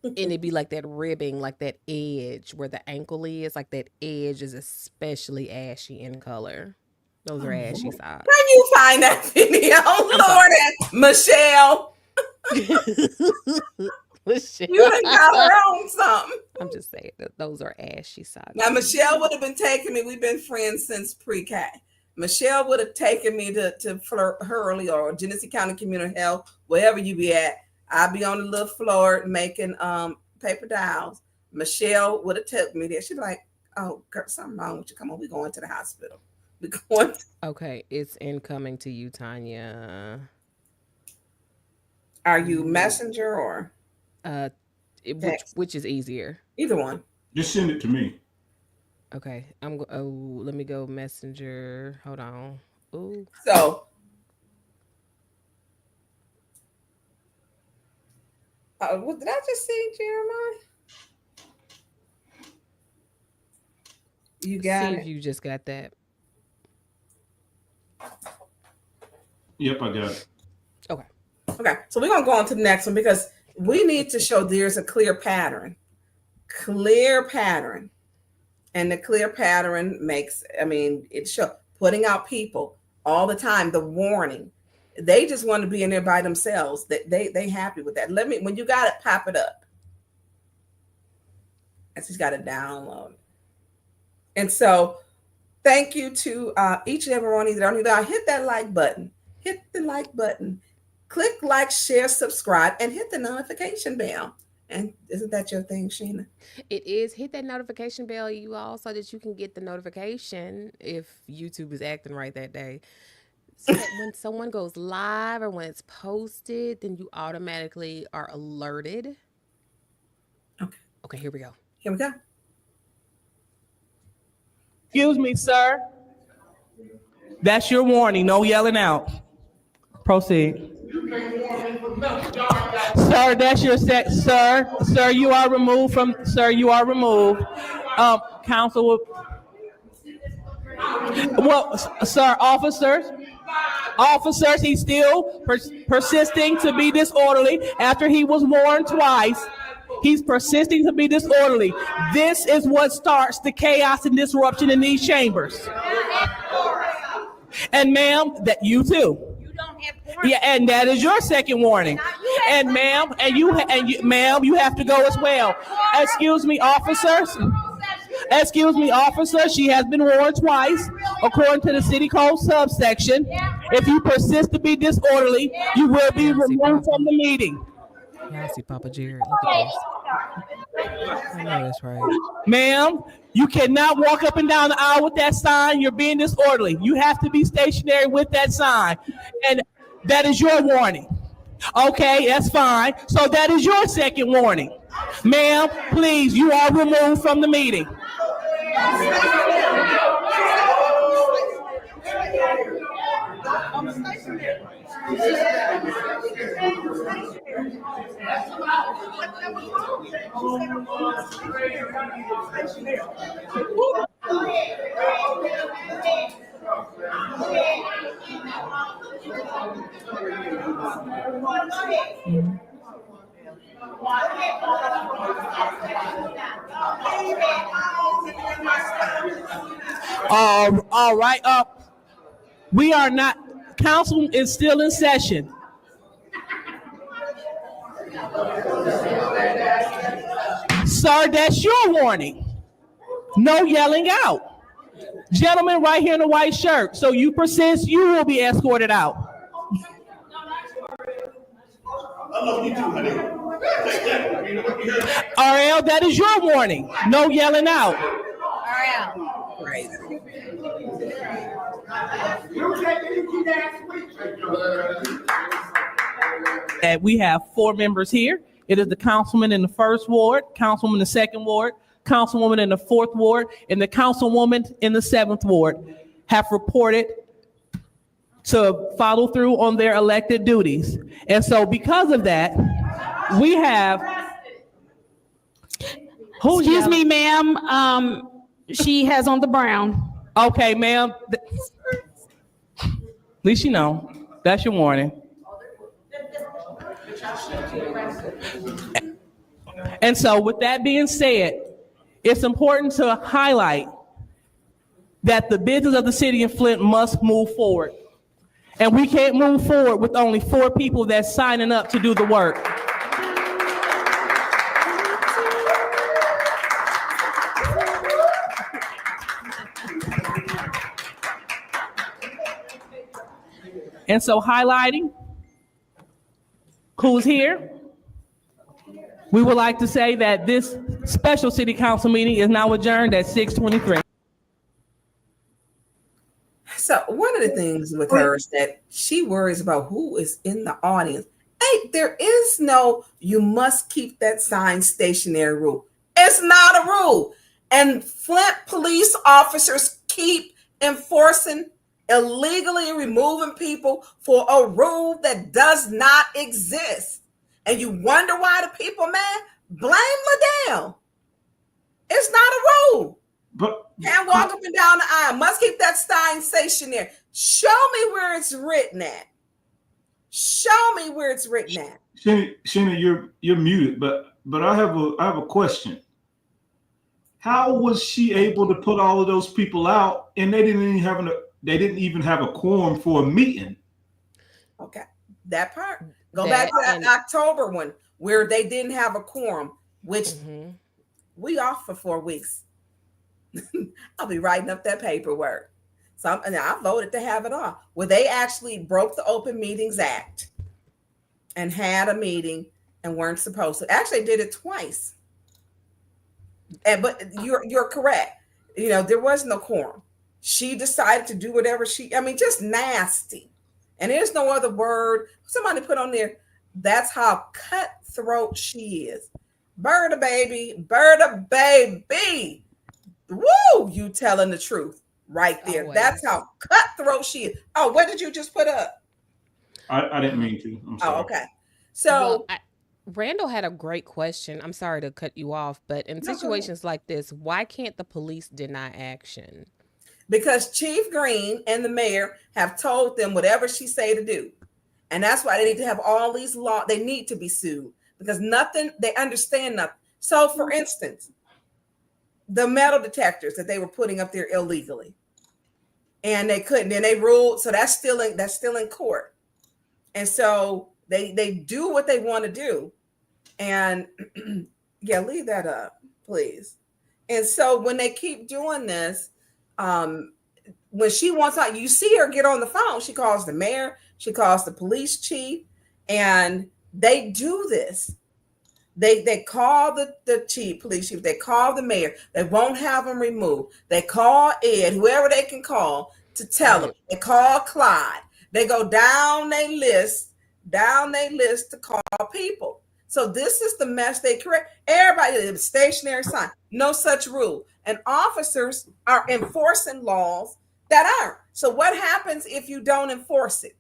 And it'd be like that ribbing, like that edge where the ankle is, like that edge is especially ashy in color. Those are ashy socks. Can you find that video? Lord, Michelle. Michelle. You done got her on something. I'm just saying that those are ashy socks. Now, Michelle would have been taking me. We've been friends since pre-K. Michelle would have taken me to Hurley or Genesee County Community Health, wherever you be at. I'd be on the little floor making paper towels. Michelle would have took me there. She'd be like, oh, girl, something wrong with you. Come on, we're going to the hospital. Okay, it's incoming to you, Tonya. Are you messenger or which is easier? Either one. Just send it to me. Okay, let me go messenger. Hold on. Ooh. So what did I just see, Jeremiah? You got See it. if you just got that. Yep, I got it. Okay, so we're gonna go on to the next one because we need to show there's a clear pattern. And the clear pattern it shows putting out people all the time, the warning. They just want to be in there by themselves. They happy with that. When you got it, pop it up. I just got to download it. And so thank you to each and every one of you. Hit that like button. Hit the like button. Click like, share, subscribe, and hit the notification bell. And isn't that your thing, Sheena? It is. Hit that notification bell, you all, so that you can get the notification if YouTube is acting right that day. So that when someone goes live or when it's posted, then you automatically are alerted. Okay, here we go. Excuse me, sir. That's your warning. No yelling out. Proceed. Sir, that's your sir, you are removed. Counsel sir, officers, he's still persisting to be disorderly after he was warned twice. He's persisting to be disorderly. This is what starts the chaos and disruption in these chambers. And ma'am, that you too. Yeah, and that is your second warning. And ma'am, ma'am, you have to go as well. Excuse me, officers. Excuse me, officer. She has been warned twice, according to the city code subsection. If you persist to be disorderly, you will be removed from the meeting. Yeah, I see Papa Jared. Look at this. I know that's right. Ma'am, you cannot walk up and down the aisle with that sign. You're being disorderly. You have to be stationary with that sign. And that is your warning. Okay, that's fine. So that is your second warning. Ma'am, please, you are removed from the meeting. All right. We are not. Council is still in session. Sir, that's your warning. No yelling out. Gentleman right here in the white shirt. So you persist, you will be escorted out. RL, that is your warning. No yelling out. RL. Crazy. And we have 4 members here. It is the councilman in the 1st ward, councilwoman in the 2nd ward, councilwoman in the 4th ward, and the councilwoman in the 7th ward have reported to follow through on their elected duties. And so because of that, we have... Excuse me, ma'am. She has on the brown. Okay, ma'am. At least you know. That's your warning. And so with that being said, it's important to highlight that the business of the city of Flint must move forward. And we can't move forward with only 4 people that's signing up to do the work. And so highlighting who's here, we would like to say that this special city council meeting is now adjourned at 6:23. So one of the things with her is that she worries about who is in the audience. Hey, there is no, you must keep that sign stationary rule. It's not a rule. And Flint police officers keep enforcing illegally removing people for a rule that does not exist. And you wonder why the people mad? Blame Liddell. It's not a rule. But can't walk up and down the aisle. Must keep that sign stationary. Show me where it's written at. Show me where it's written at. Sheena, you're muted, but I have a question. How was she able to put all of those people out and they didn't even have a quorum for a meeting? Okay, that part. Go back to that October one where they didn't have a quorum, which we off for 4 weeks. I'll be writing up that paperwork. So I voted to have it off. Where they actually broke the Open Meetings Act and had a meeting and weren't supposed to. Actually, did it twice. But you're correct. You know, there was no quorum. She decided to do whatever just nasty. And there's no other word. Somebody put on there, that's how cutthroat she is. Berta baby. Woo, you telling the truth right there. Always. That's how cutthroat she is. Oh, what did you just put up? I didn't mean to. I'm sorry. Oh, okay. So Randall had a great question. I'm sorry to cut you off, but in situations like this, why can't the police deny action? Because Chief Green and the mayor have told them whatever she say to do. And that's why they need to have all these laws. They need to be sued. because they understand nothing. So for instance, the metal detectors that they were putting up there illegally, and they couldn't, then they ruled, so that's still in court. And so they do what they want to do. And yeah, leave that up, please. And so when they keep doing this, when she wants out, you see her get on the phone. She calls the mayor, she calls the police chief, and they do this. They call the chief, police chief, they call the mayor, they won't have them removed. They call Ed, whoever they can call to tell them. They call Clyde. They go down their list to call people. So this is the mess they create. Everybody, stationary sign, no such rule. And officers are enforcing laws that aren't. So what happens if you don't enforce it?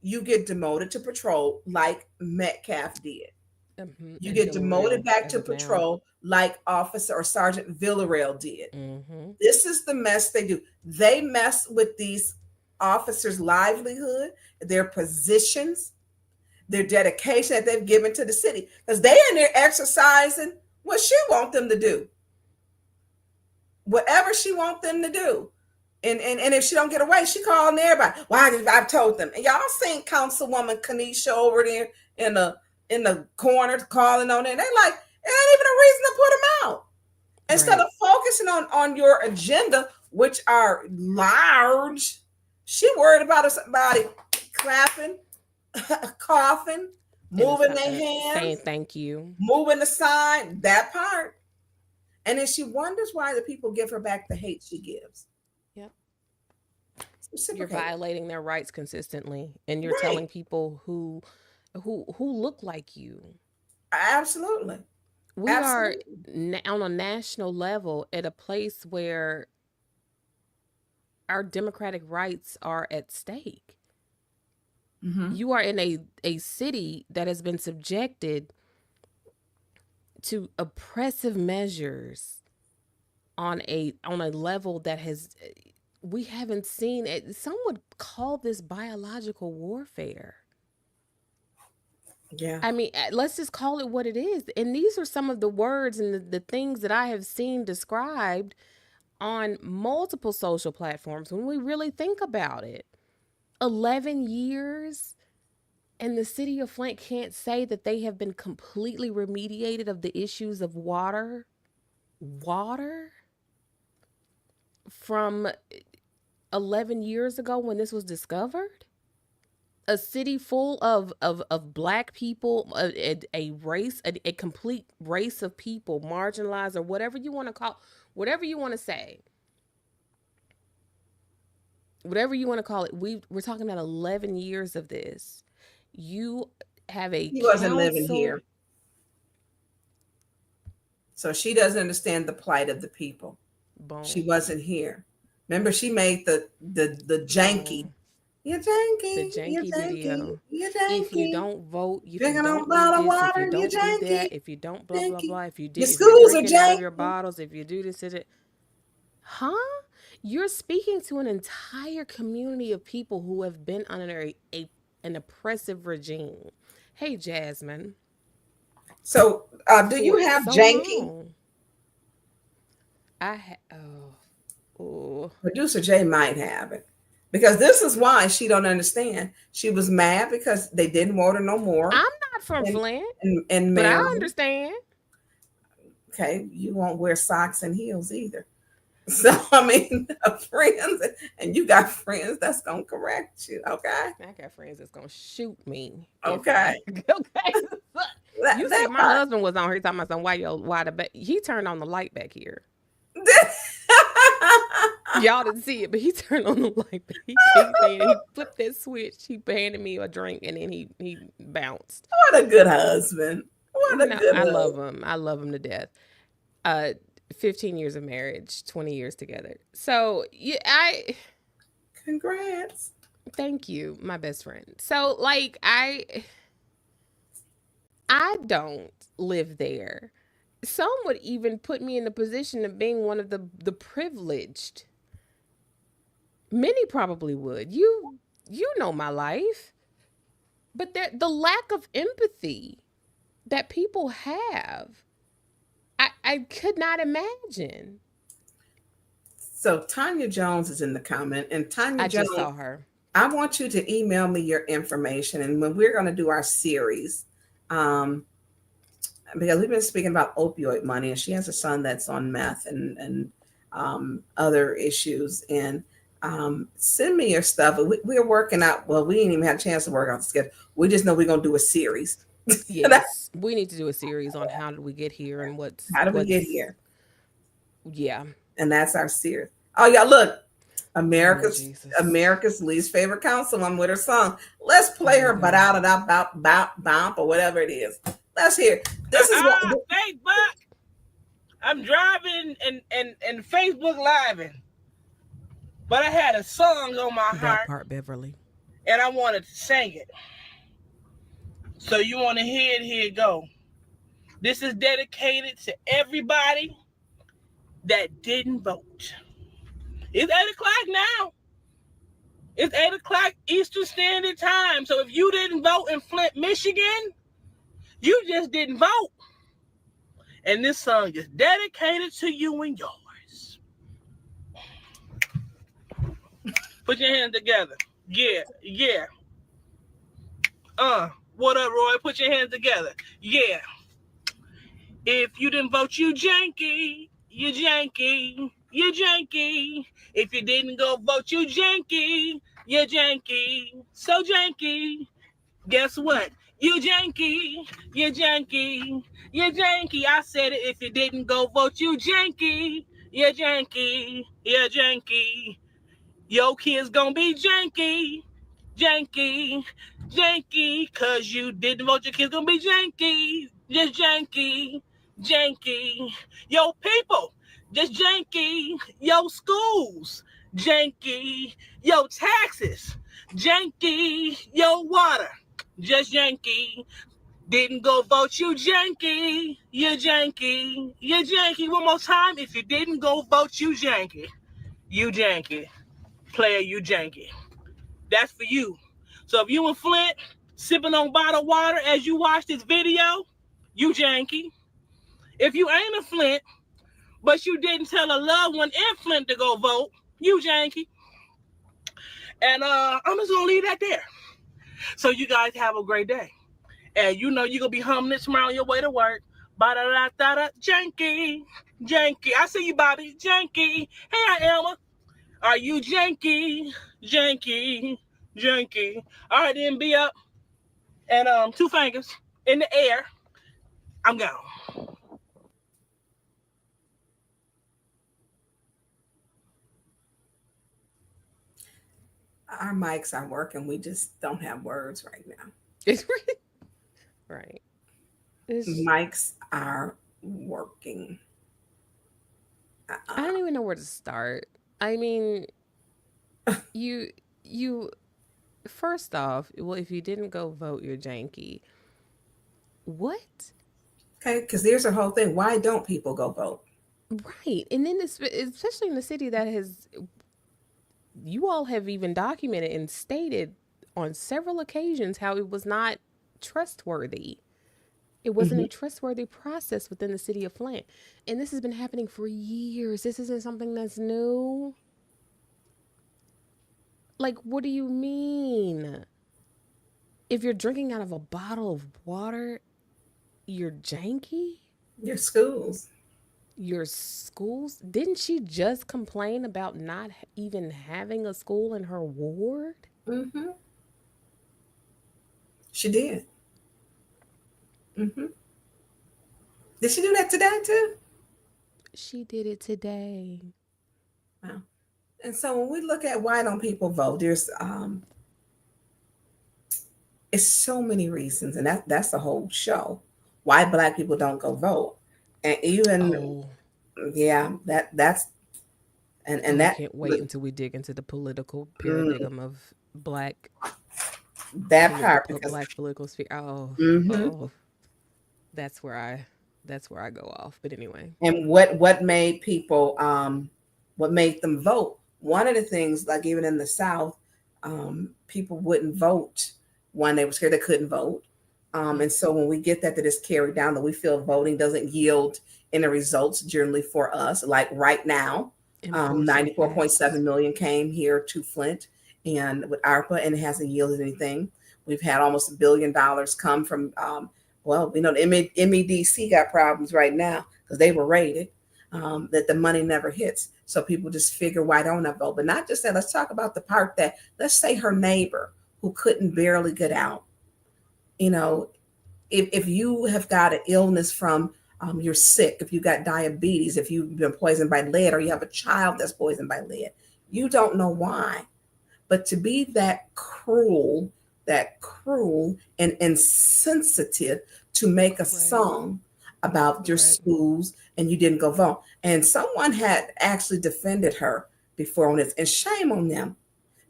You get demoted to patrol like Metcalf did. Mm-hmm. You get demoted back to patrol like Officer or Sergeant Villarreal did. Mm-hmm. This is the mess they do. They mess with these officers' livelihood, their positions, their dedication that they've given to the city, because they're in there exercising what she wants them to do, whatever she wants them to do. And if she don't get away, she calling everybody. Well, I've told them. And y'all seen Councilwoman Kanisha over there in the corner calling on it. They like, it ain't even a reason to put them out. Instead of focusing on your agenda, which are large, she worried about somebody clapping, coughing, moving their hands, saying thank you, moving the sign, that part. And then she wonders why the people give her back the hate she gives. Yep. You're violating their rights consistently, and you're telling people who look like you. Absolutely. We are on a national level at a place where our democratic rights are at stake. Mm-hmm. You are in a city that has been subjected to oppressive measures on a level that we haven't seen it. Some would call this biological warfare. Yeah. I mean, let's just call it what it is. And these are some of the words and the things that I have seen described on multiple social platforms when we really think about it. 11 years, and the city of Flint can't say that they have been completely remediated of the issues of water from 11 years ago when this was discovered. A city full of Black people, a race, a complete race of people, marginalized, or whatever you want to call, whatever you want to say, whatever you want to call it. We're talking about 11 years of this. You have He wasn't living here, so she doesn't understand the plight of the people. Boom. She wasn't here. Remember, she made the janky. You're janky. The janky video. You're janky. If you don't vote, if you drinking don't on bottled do this, water, if you don't do janky. that, if you don't blah blah blah, if you do, your if schools you're drinking are out janky. of your bottles, if you do this, huh? You're speaking to an entire community of people who have been under an oppressive regime. Hey, Jasmine. So, do you have janky? Long. Producer Jay might have it. Because this is why she don't understand. She was mad because they didn't want her no more. I'm not from Flint, and but I understand. Okay, you won't wear socks and heels either. So, I mean, friends, and you got friends that's going to correct you, okay? I got friends that's going to shoot me. Okay. Okay. You see, my husband was on here talking about why he turned on the light back here. Y'all didn't see it, but he turned on the light. He flipped that switch. He handed me a drink, and then he bounced. What a good husband! I love him. I love him to death. 15 years of marriage, 20 years together. So congrats. Thank you, my best friend. So like I don't live there. Some would even put me in the position of being one of the privileged. Many probably would. You know my life. But the lack of empathy that people have. I could not imagine. So Tonya Jones is in the comment, and Tonya Jones, just saw her. I want you to email me your information, and when we're going to do our series, because we've been speaking about opioid money, and she has a son that's on meth and other issues, and send me your stuff. We're working out. Well, we didn't even have a chance to work out the schedule. We just know we're going to do a series. Yes, we need to do a series on how did we get here and how did we get here. Yeah, and that's our series. Oh yeah, look, America's least favorite councilwoman with her song. Let's play her "But Out of That Bump" or whatever it is. Let's hear it. This is what Facebook. I'm driving and Facebook living, but I had a song on my heart. That part, Beverly, and I wanted to sing it. So you want to hear it? Here it go. This is dedicated to everybody that didn't vote. It's 8 o'clock now. It's 8 o'clock Eastern Standard Time. So if you didn't vote in Flint, Michigan, you just didn't vote. And this song is dedicated to you and yours. Put your hands together. Yeah, yeah. What up, Roy? Put your hands together. Yeah. If you didn't vote, you janky. You janky. You janky. If you didn't go vote, you janky. You janky. So janky. Guess what? You janky. You janky. You janky. I said it. If you didn't go vote, you janky. You janky. You janky. Your kids gonna be janky. Janky. Janky. Cause you didn't vote, your kids gonna be janky. Just janky. Janky. Yo, people, just janky. Yo, schools, janky. Yo, taxes, janky. Yo, water, just janky. Didn't go vote, you janky. You janky. You janky. One more time. If you didn't go vote, you janky. You janky. Player, you janky. That's for you. So if you in Flint sipping on bottled water as you watch this video, you janky. If you ain't a Flint, but you didn't tell a loved one in Flint to go vote, you janky. And I'm just gonna leave that there. So you guys have a great day. And you know you're gonna be humming this tomorrow on your way to work. Ba-da-da-da-da, janky, janky. I see you, Bobby, janky. Hey, Elma. Are you janky, janky, janky? All right, then be up. And 2 fingers in the air. I'm gone. Our mics are working. We just don't have words right now. It's right. Mics are working. I don't even know where to start. I mean, you first off, well, if you didn't go vote, you're janky. What? Okay, because there's a whole thing. Why don't people go vote? Right. And then especially in the city that has, you all have even documented and stated on several occasions how it was not trustworthy. It wasn't a trustworthy process within the city of Flint. And this has been happening for years. This isn't something that's new. Like, what do you mean? If you're drinking out of a bottle of water, you're janky? Your schools. Your schools? Didn't she just complain about not even having a school in her ward? Mm-hmm. She did. Mm-hmm. Did she do that today too? She did it today. Wow. And so when we look at why don't people vote, there's it's so many reasons, and that's the whole show. Why Black people don't go vote. And even that's and that I can't wait until we dig into the political paradigm of Black part Black political sphere. That's where I go off. But anyway. And what made people what made them vote? One of the things, like even in the South, people wouldn't vote when they were scared they couldn't vote. And so when we get that it's carried down, that we feel voting doesn't yield any results generally for us, like right now, 94.7 million came here to Flint and with ARPA, and it hasn't yielded anything. We've had almost $1 billion come from, well, you know, the MEDC got problems right now because they were raided, that the money never hits. So people just figure, why don't I vote? But not just that, let's talk about the part that, let's say her neighbor who couldn't barely get out. You know, if you have got an illness from, you're sick, if you got diabetes, if you've been poisoned by lead, or you have a child that's poisoned by lead, you don't know why. But to be that cruel and insensitive to make a song about your schools, and you didn't go vote. And someone had actually defended her before on this, and shame on them,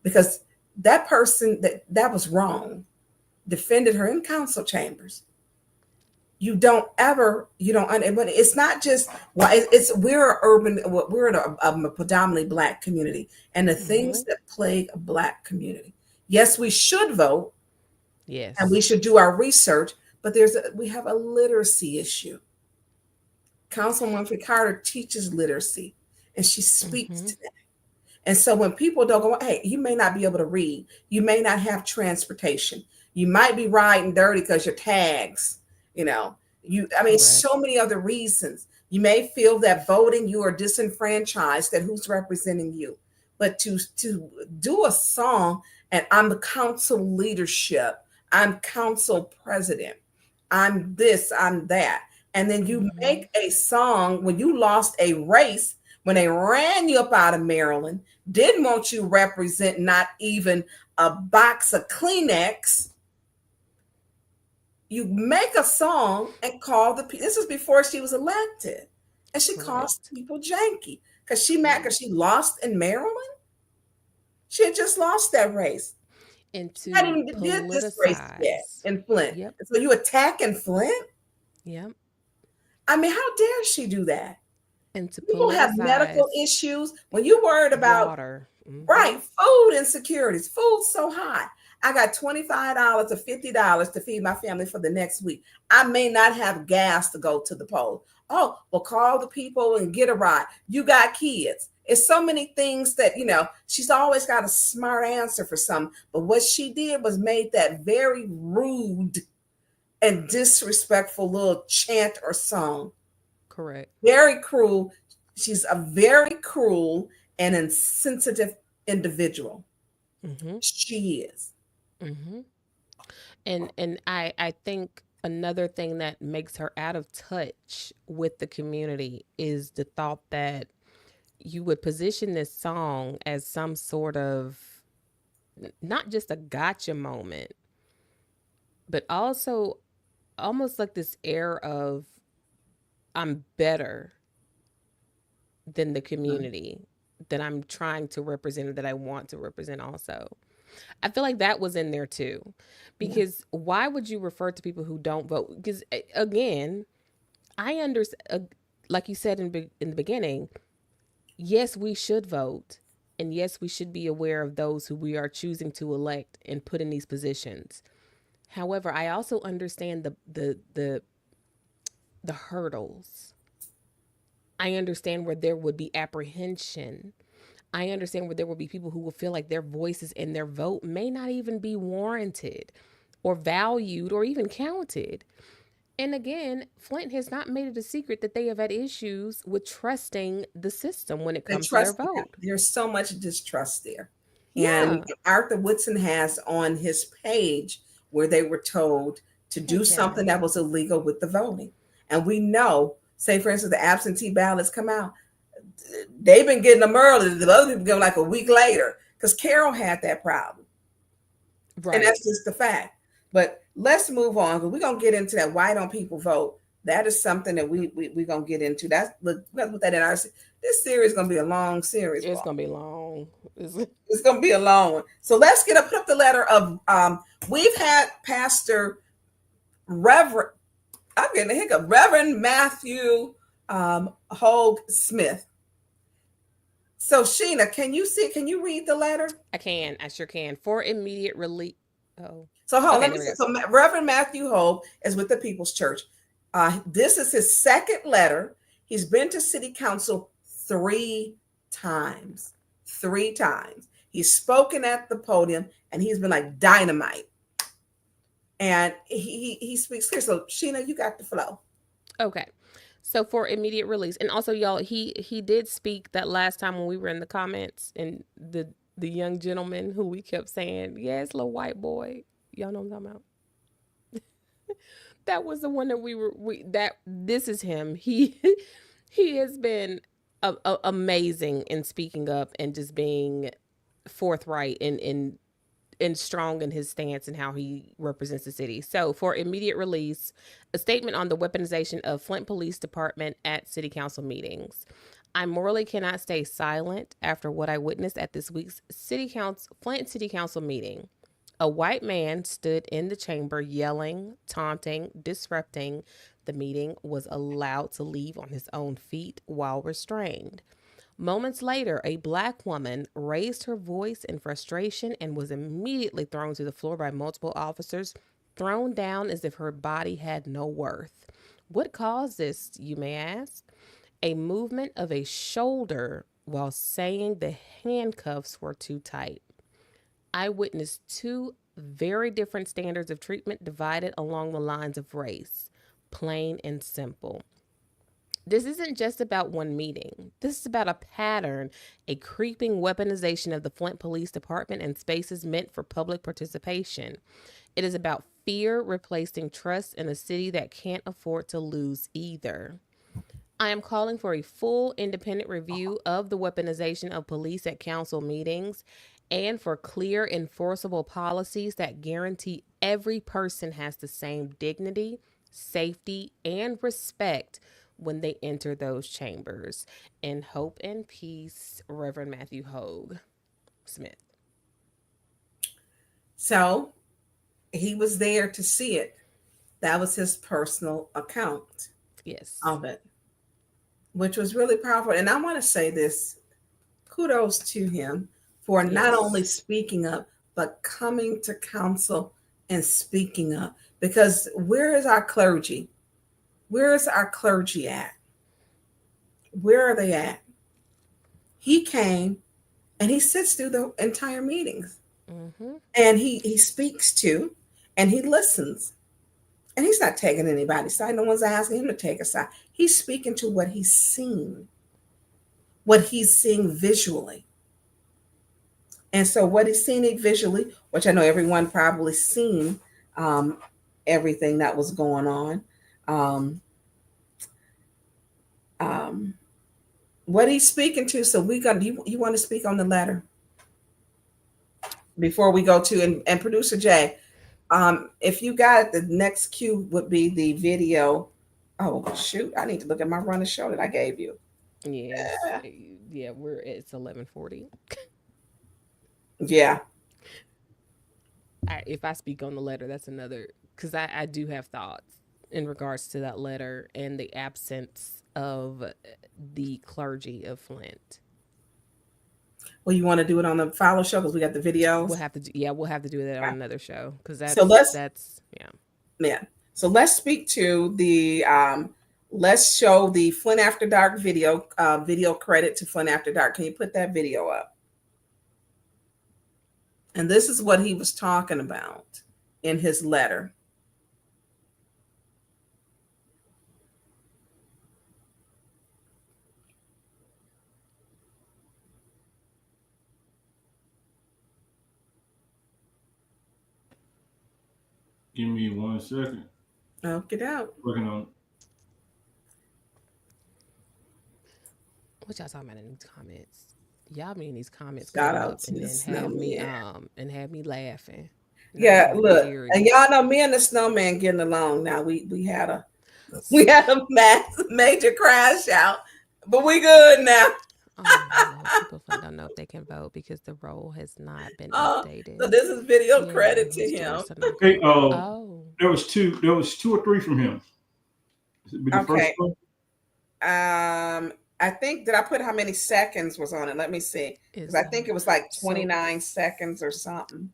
because that person that was wrong defended her in council chambers. But it's not just, well, we're a predominantly Black community, and the things that plague a Black community. Yes, we should vote. Yes. And we should do our research, but we have a literacy issue. Councilwoman Carter teaches literacy, and she speaks to that. And so when people don't go, hey, you may not be able to read, you may not have transportation, you might be riding dirty because your tags, you know, so many other reasons. You may feel that voting, you are disenfranchised, that who's representing you. But to do a song, and I'm the council leadership, I'm council president, I'm this, I'm that. And then you make a song when you lost a race, when they ran you up out of Maryland, didn't want you represent not even a box of Kleenex. You make a song and call this is before she was elected. And she calls people janky because she lost in Maryland. She had just lost that race. And to hadn't even did this race yet in Flint. Yep. So you attacking Flint? Yep. I mean, how dare she do that? And to people have medical issues. When you're worried about water, food insecurities, food's so high. I got $25 or $50 to feed my family for the next week. I may not have gas to go to the polls. Oh, well, call the people and get a ride. You got kids. It's so many things that, you know, she's always got a smart answer for something. But what she did was made that very rude and disrespectful little chant or song. Correct. Very cruel. She's a very cruel and insensitive individual. She is. And I think another thing that makes her out of touch with the community is the thought that you would position this song as some sort of not just a gotcha moment, but also almost like this air of I'm better than the community that I'm trying to represent, that I want to represent also. I feel like that was in there too, because why would you refer to people who don't vote? Because again, I understand, like you said in the beginning, yes, we should vote. And yes, we should be aware of those who we are choosing to elect and put in these positions. However, I also understand the hurdles. I understand where there would be apprehension. I understand where there will be people who will feel like their voices and their vote may not even be warranted or valued or even counted. And again, Flint has not made it a secret that they have had issues with trusting the system when it comes to their vote. There's so much distrust there. And Arthur Woodson has on his page where they were told to do something that was illegal with the voting. And we know, say for instance, the absentee ballots come out. They've been getting them early. The other people get them like a week later because Carol had that problem. Right. And that's just the fact. But let's move on because we're going to get into that. Why don't people vote? That is something that we're going to get into. Let's put that in our, this series is going to be a long series. It's going to be long. It's going to be a long one. So let's put up the letter of, we've had Pastor Reverend, I'm getting a hiccup, Reverend Matthew Hogue Smith. So Sheena, can you read the letter? I can. I sure can. For immediate relief. Oh. So hold on, Okay, let me see. So Reverend Matthew Hogue is with the People's Church. This is his second letter. He's been to city council 3 times. 3 times. He's spoken at the podium and he's been like dynamite. And he speaks clear. So Sheena, you got the flow. Okay. So for immediate release, and also y'all, he did speak that last time when we were in the comments, and the young gentleman who we kept saying, yes, little white boy, y'all know what I'm talking about. That was the one that this is him. He has been amazing in speaking up and just being forthright and strong in his stance and how he represents the city. So for immediate release, a statement on the weaponization of Flint Police Department at city council meetings. I morally cannot stay silent after what I witnessed at this week's Flint City Council meeting. A white man stood in the chamber yelling, taunting, disrupting. The meeting was allowed to leave on his own feet while restrained. Moments later, a black woman raised her voice in frustration and was immediately thrown to the floor by multiple officers, thrown down as if her body had no worth. What caused this, you may ask? A movement of a shoulder while saying the handcuffs were too tight. I witnessed 2 very different standards of treatment divided along the lines of race, plain and simple. This isn't just about one meeting. This is about a pattern, a creeping weaponization of the Flint Police Department and spaces meant for public participation. It is about fear replacing trust in a city that can't afford to lose either. I am calling for a full independent review of the weaponization of police at council meetings and for clear enforceable policies that guarantee every person has the same dignity, safety, and respect when they enter those chambers. In hope and peace, Reverend Matthew Hogue Smith. So he was there to see it. That was his personal account. Yes. Of it, which was really powerful. And I want to say this, kudos to him for not only speaking up, but coming to council and speaking up. Because where is our clergy? Where is our clergy at? Where are they at? He came and he sits through the entire meetings. Mm-hmm. And he speaks to and he listens. And he's not taking anybody's side. No one's asking him to take a side. He's speaking to what he's seen, what he's seeing visually. And so what he's seeing visually, which I know everyone probably seen everything that was going on. What he's speaking to. So you want to speak on the letter before we go to, and Producer Jay, if you got the next cue would be the video. Oh shoot, I need to look at my run and show that I gave you. Yes. Yeah, it's 11:40. Yeah. If I speak on the letter, that's another, because I do have thoughts in regards to that letter and the absence of the clergy of Flint. Well, you want to do it on the follow show because we got the videos. We'll have to do that on another show because that's yeah. So let's speak to the let's show the Flint After Dark video credit to Flint After Dark. Can you put that video up? And this is what he was talking about in his letter. Give me 1 second. Oh, get out. Working on it. What y'all talking about in these comments? Y'all be in these comments Shout going out up to and the then have me snowman. and have me laughing. Yeah, look, and y'all know me and the snowman getting along now. We had a major crash out, but we good now. People don't know if they can vote because the roll has not been updated. So this is video credit to him. Okay. There was two or three from him. The first one? I think, did I put how many seconds was on it? Let me see. Because I think it was like 29 seconds or something.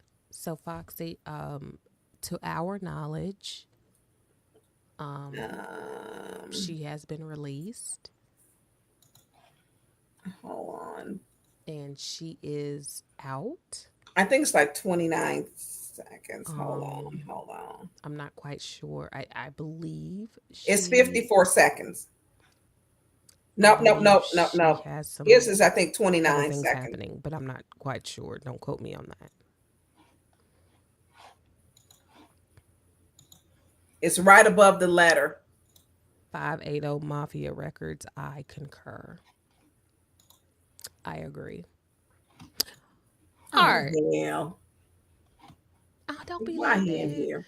So Foxy, to our knowledge, she has been released. Hold on. And she is out. I think it's like 29 seconds. Hold on. I'm not quite sure. I believe it's 54 seconds. Nope. This is, I think, 29 seconds. Happening, but I'm not quite sure. Don't quote me on that. It's right above the letter. 580 Mafia Records. I concur. I agree. Art. Oh, don't be like that in here.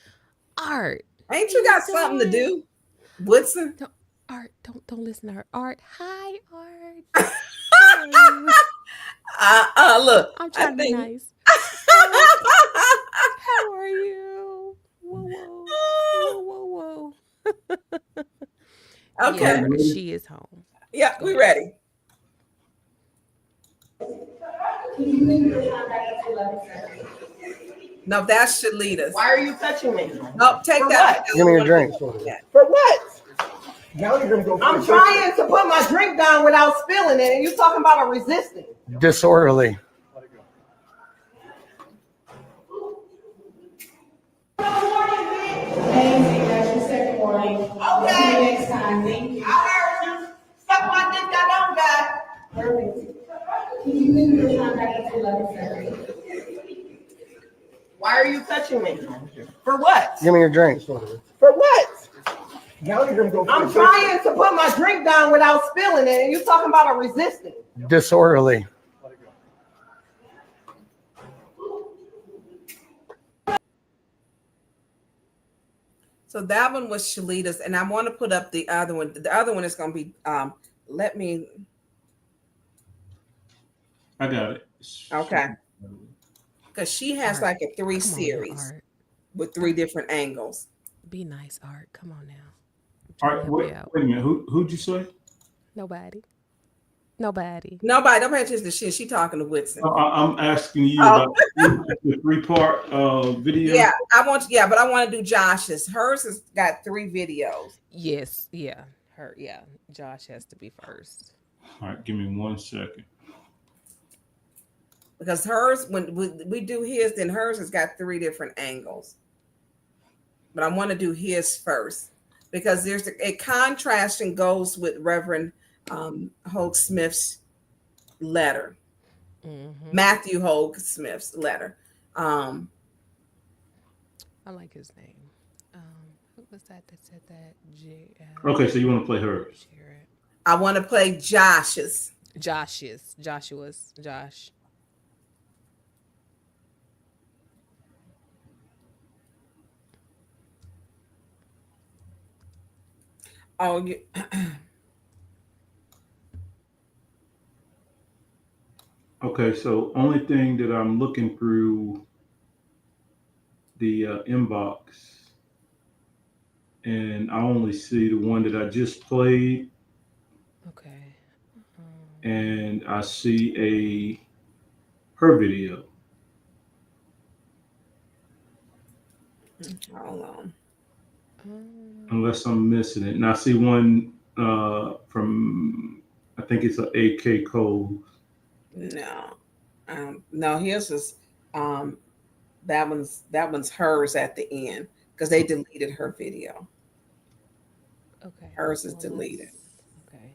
Art. Ain't you got something to do, Woodson? Art, don't listen to her. Art, hi, Art. Look. I'm trying to be nice. How are you? Whoa. Okay. Yeah, she is home. Yeah, we ready. No, that's Shalita's. Why are you touching me? No, take that. Give me your drink. For what? I'm trying to put my drink down without spilling it, and you're talking about a resisting. Disorderly. Okay. Next time, thank you. I heard you. Suck my dick, I don't got. Perfect. Can you move your time back to 11:30? Why are you touching me? For what? Give me your drink. For what? I'm trying to put my drink down without spilling it, and you're talking about a resisting. Disorderly. So that one was Shalita's, and I want to put up the other one. The other one is going to be, I got it. Okay. Because she has like a 3 series with 3 different angles. Be nice, Art. Come on now. Art, wait a minute. Who'd you say? Nobody. Don't pay attention to shit. She talking to Whitson. I'm asking you about the 3-part video. Yeah, but I want to do Josh's. Hers has got 3 videos. Yes, yeah. Josh has to be first. All right, give me 1 second. Because hers, when we do his, then hers has got 3 different angles. But I want to do his first because there's a contrasting goes with Reverend Hogue Smith's letter. Mm-hmm. Matthew Hogue Smith's letter. I like his name. Who was that said that? Okay, so you want to play hers? I want to play Joshua's. Josh. Oh, you. Okay, so only thing that I'm looking through the inbox, and I only see the one that I just played. Okay. And I see her video. Hold on. Unless I'm missing it. And I see one from, I think it's an AK Cole. No, his is that one's hers at the end because they deleted her video. Okay. Hers is deleted. Okay.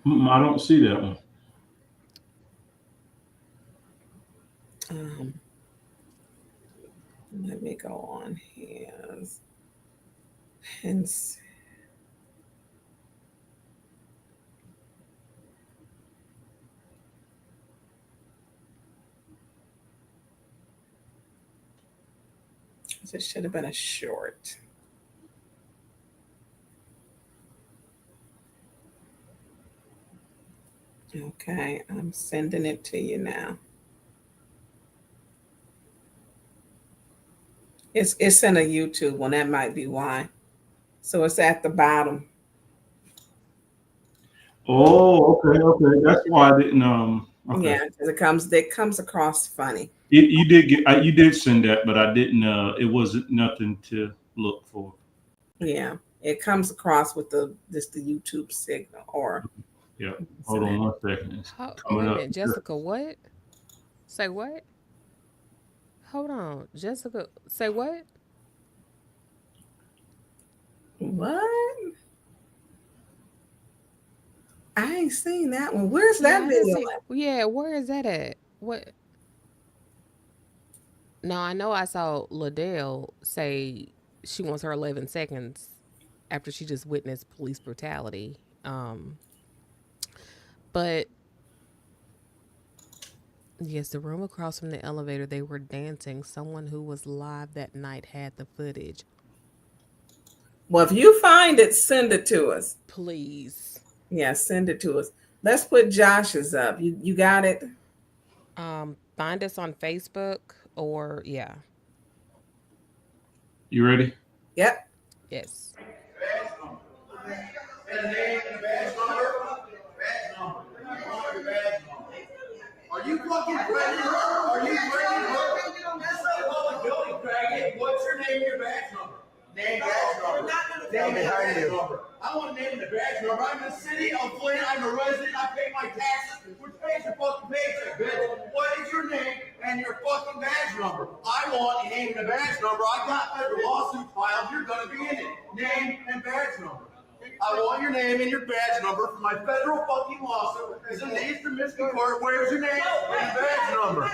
I don't see that one. Let me go on his and see. It should have been a short. Okay, I'm sending it to you now. It's in a YouTube one. That might be why. So it's at the bottom. Oh, okay. That's why I didn't. Okay. Yeah, because it comes across funny. You did send that, but I didn't. It wasn't nothing to look for. Yeah, it comes across with the YouTube signal or. Yeah. Hold on 1 second. It's Wait a coming up. minute, Jessica, what? Say what? Hold on, Jessica. Say what? What? I ain't seen that one. Where's that video at? Yeah, where is that at? What? No, I know I saw Liddell say she wants her 11 seconds after she just witnessed police brutality. But yes, the room across from the elevator, they were dancing. Someone who was live that night had the footage. Well, if you find it, send it to us. Please. Yeah, send it to us. Let's put Josh's up. You got it? Find us on Facebook or yeah. You ready? Yep. Yes. Are you fucking ready? Are you ready? What's your name and your badge number? Name, badge number. Name behind you. I want to name the badge number. I'm in the city of Flint. I'm a resident. I pay my taxes. Which pays your fucking paycheck, bitch? What is your name and your fucking badge number? I want your name and the badge number. I got federal lawsuit filed. You're gonna be in it. Name and badge number. I want your name and your badge number for my federal fucking lawsuit. It's in the Eastern Michigan Court. Where's your name and badge number?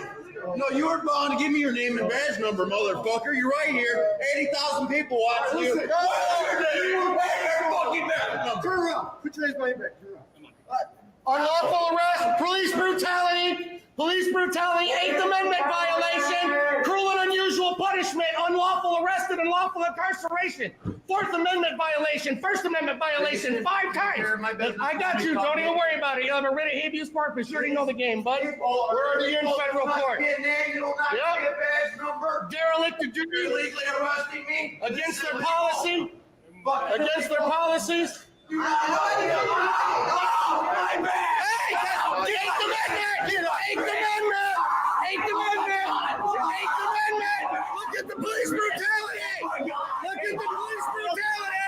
No, you are bound to give me your name and badge number, motherfucker. You're right here. 80,000 people watching you. What's your name and your fucking badge number? Turn around. Put your hands behind your back. Unlawful arrest, police brutality, 8th Amendment violation, cruel and unusual punishment, unlawful arrest and unlawful incarceration, 4th Amendment violation, 1st Amendment violation, 5 times. I got you, don't even worry about it. You have a writ of habeas corpus. You already know the game, bud. We're already in federal court. Derelict of duty, illegally arresting me against their policy, against their policies. My bad. Hey, 8th Amendment! 8th Amendment! 8th Amendment! 8th Amendment! Look at the police brutality! Look at the police brutality!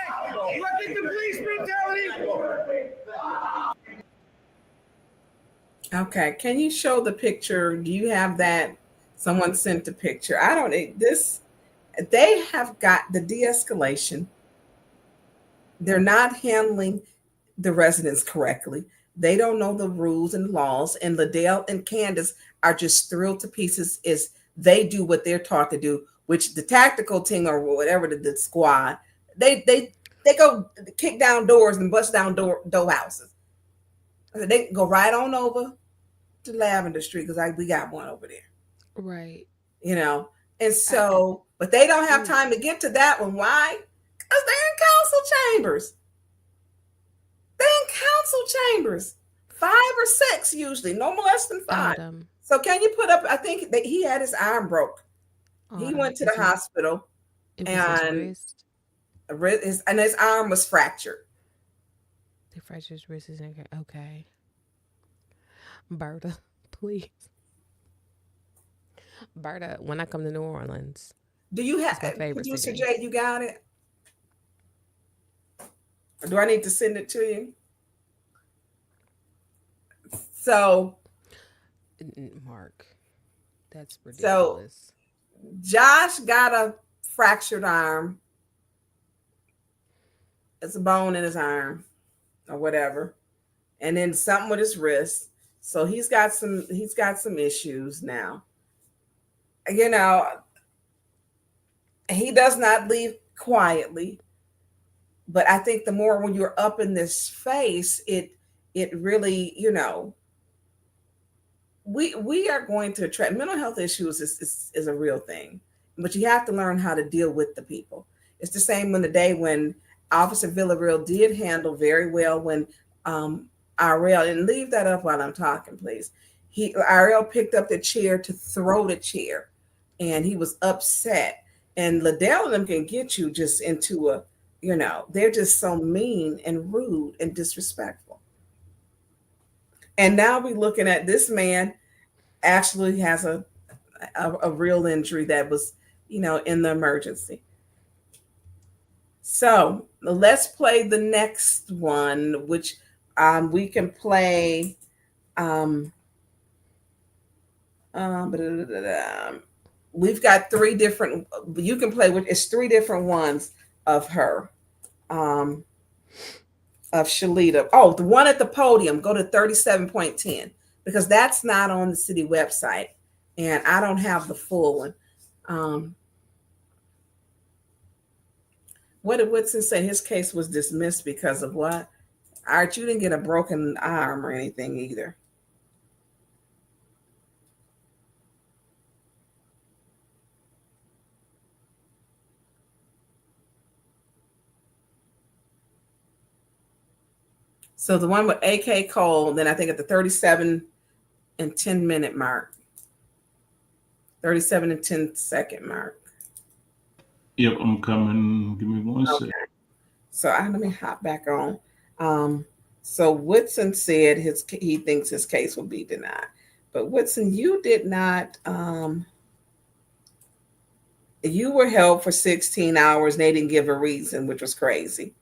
Look at the police brutality! Okay, can you show the picture? Do you have that? Someone sent the picture. I don't. They have got the de-escalation. They're not handling the residents correctly. They don't know the rules and laws. And Liddell and Candace are just thrilled to pieces as they do what they're taught to do, which the tactical team or whatever the squad, they go kick down doors and bust down door houses. They can go right on over to Lavender Street because we got one over there. Right. You know, and so, but they don't have time to get to that one. Why? Because they're in council chambers. They're in council chambers. 5 or 6 usually, no less than 5. So can you put up, I think that he had his arm broke. He went to the hospital and his arm was fractured. They fractured his wrist. Okay. Berta, please. Berta, when I come to New Orleans. Do you have, Producer Jay, you got it? Or do I need to send it to you? So, Mark, that's ridiculous. So, Josh got a fractured arm. It's a bone in his arm or whatever. And then something with his wrist. So he's got some issues now. You know, he does not leave quietly. But I think the more when you're up in this space, it really, you know, we are going to attract mental health issues is a real thing, but you have to learn how to deal with the people. It's the same when Officer Villarreal did handle very well when Ariel, and leave that up while I'm talking, please. Ariel picked up the chair to throw the chair, and he was upset. And Liddell and them can get you just into a, you know, they're just so mean and rude and disrespectful. And now we're looking at this man actually has a a real injury that was, in the emergency. So let's play the next one, which we can play. We've got three different. You can play with. It's three different ones of her. Of Shalita. Oh, the one at the podium. Go to 37.10 because that's not on the city website, and I don't have the full one. What did Woodson say? His case was dismissed because of what? Art, you didn't get a broken arm or anything either. So the one with AK Cole, then I think at the 37 and 10 minute mark, 37 and 10 second mark. Yep, I'm coming. Give me one second. So let me hop back on. So Woodson said he thinks his case will be denied. But Woodson, you did not. You were held for 16 hours. And they didn't give a reason, which was crazy.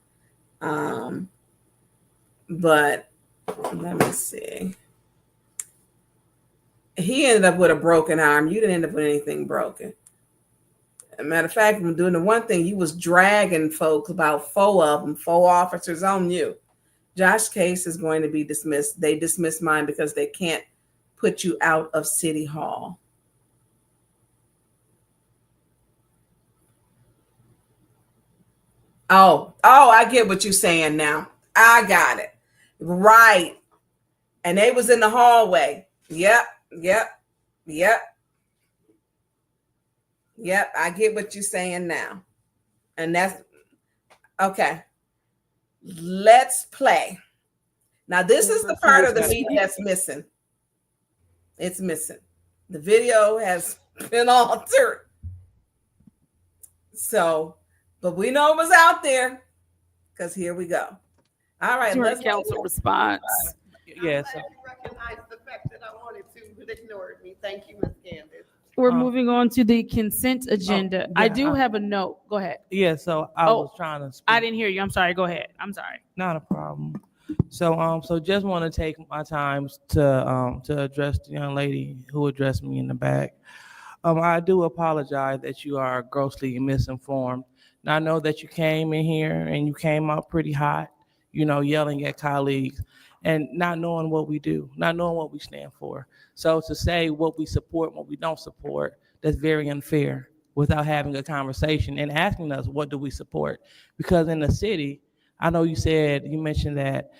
But let me see. He ended up with a broken arm. You didn't end up with anything broken. As a matter of fact, I'm doing the one thing, you was dragging folks, about 4 of them, 4 officers on you. Josh's case is going to be dismissed. They dismissed mine because they can't put you out of City Hall. Oh, I get what you're saying now. I got it. Right. And they was in the hallway. Yep. I get what you're saying now. And that's okay. Let's play. Now, this is the part of the meeting that's missing. It's missing. The video has been altered. So, but we know it was out there because here we go. All right. Let's council response. Yes. You recognize the fact that I wanted to, but ignored me. Thank you, Ms. Candace. We're moving on to the consent agenda. I do have a note. Go ahead. Yeah, so I was trying to speak. I didn't hear you. I'm sorry. Go ahead. I'm sorry. Not a problem. So just want to take my time to address the young lady who addressed me in the back. I do apologize that you are grossly misinformed. Now, I know that you came in here and you came out pretty hot, yelling at colleagues and not knowing what we do, not knowing what we stand for. So to say what we support, what we don't support, that's very unfair without having a conversation and asking us, what do we support? Because in the city, I know you mentioned that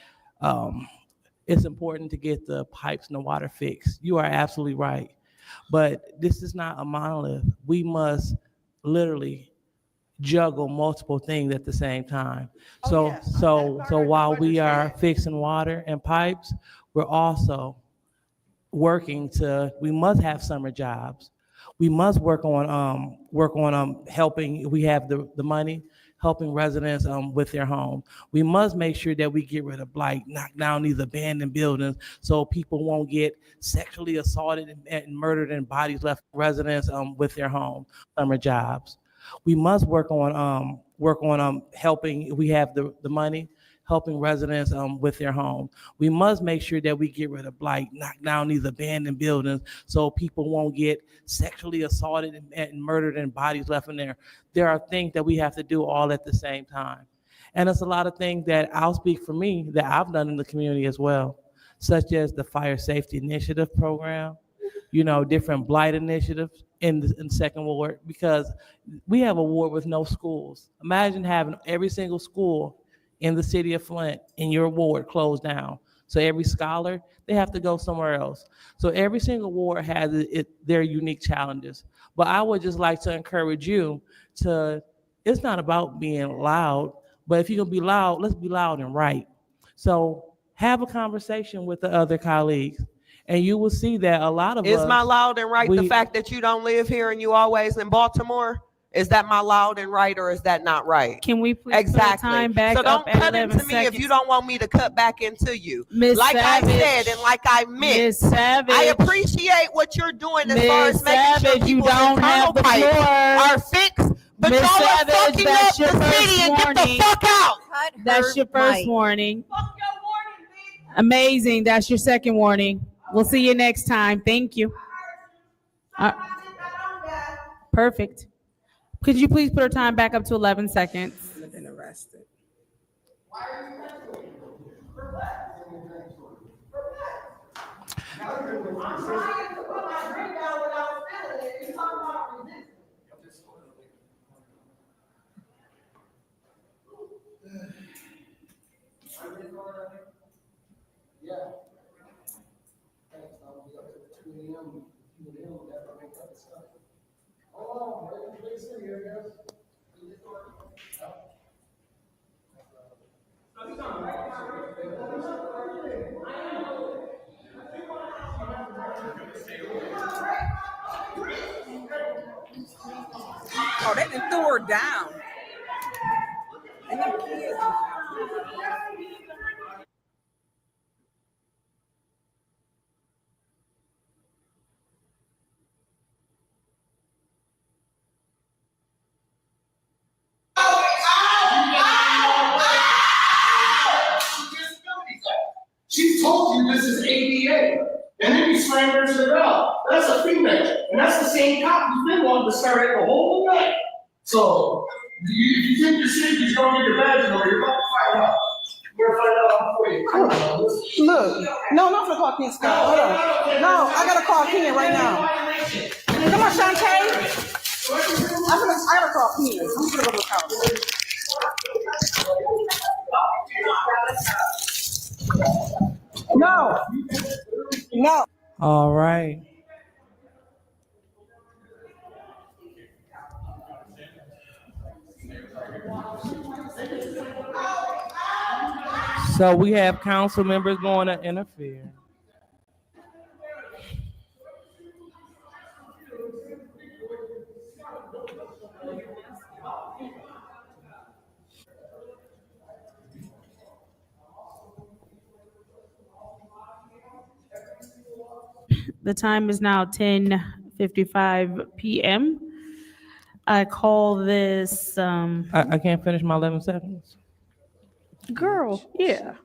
it's important to get the pipes and the water fixed. You are absolutely right. But this is not a monolith. We must literally juggle multiple things at the same time. So while we are fixing water and pipes, we're also working we must have summer jobs. We must work on helping. We have the money, helping residents with their home. We must make sure that we get rid of blight, knock down these abandoned buildings so people won't get sexually assaulted and murdered and bodies left residents with their home, summer jobs. We must work on helping. We have the money, helping residents with their home. We must make sure that we get rid of blight, knock down these abandoned buildings so people won't get sexually assaulted and murdered and bodies left in there. There are things that we have to do all at the same time. And it's a lot of things that I'll speak for me that I've done in the community as well, such as the Fire Safety Initiative program, different blight initiatives in Second Ward, because we have a ward with no schools. Imagine having every single school in the city of Flint in your ward closed down. So every scholar, they have to go somewhere else. So every single ward has their unique challenges. But I would just like to encourage you it's not about being loud, but if you're gonna be loud, let's be loud and right. So have a conversation with the other colleagues, and you will see that a lot of us— Is my loud and right the fact that you don't live here and you always in Baltimore? Is that my loud and right, or is that not right? Can we please exactly. put the time back so don't up at cut 11 into me seconds? if you don't want me to cut back into you. Ms. Like Savage, I said and like I meant. Ms. Savage, I appreciate what you're doing as far as making Savage, sure you people's don't internal have the pipes floor. are fixed. But Ms. y'all are Savage, fucking up that's your the first city and get the warning. fuck out. That's your first warning. Amazing. That's your second warning. We'll see you next time. Thank you. Perfect. Could you please put our time back up to 11 seconds? I've been arrested. Oh, they done threw her down. And them kids. She told you this is ADA, and then you slammed her to the ground. That's a female, and that's the same cop who's been wanting to start it the whole night. So, if you think you're safe, you don't get your badge number, you're about to find out. We're gonna find out for you. Look, no, I'm not gonna call Ken Scott. Hold on. No, I gotta call Ken right now. Come on, Shantae. I gotta call Ken. I'm gonna go to the house. No. No. All right. So we have council members going to interfere. The time is now 10:55 p.m. I call this I can't finish my 11 seconds. girl. Yeah.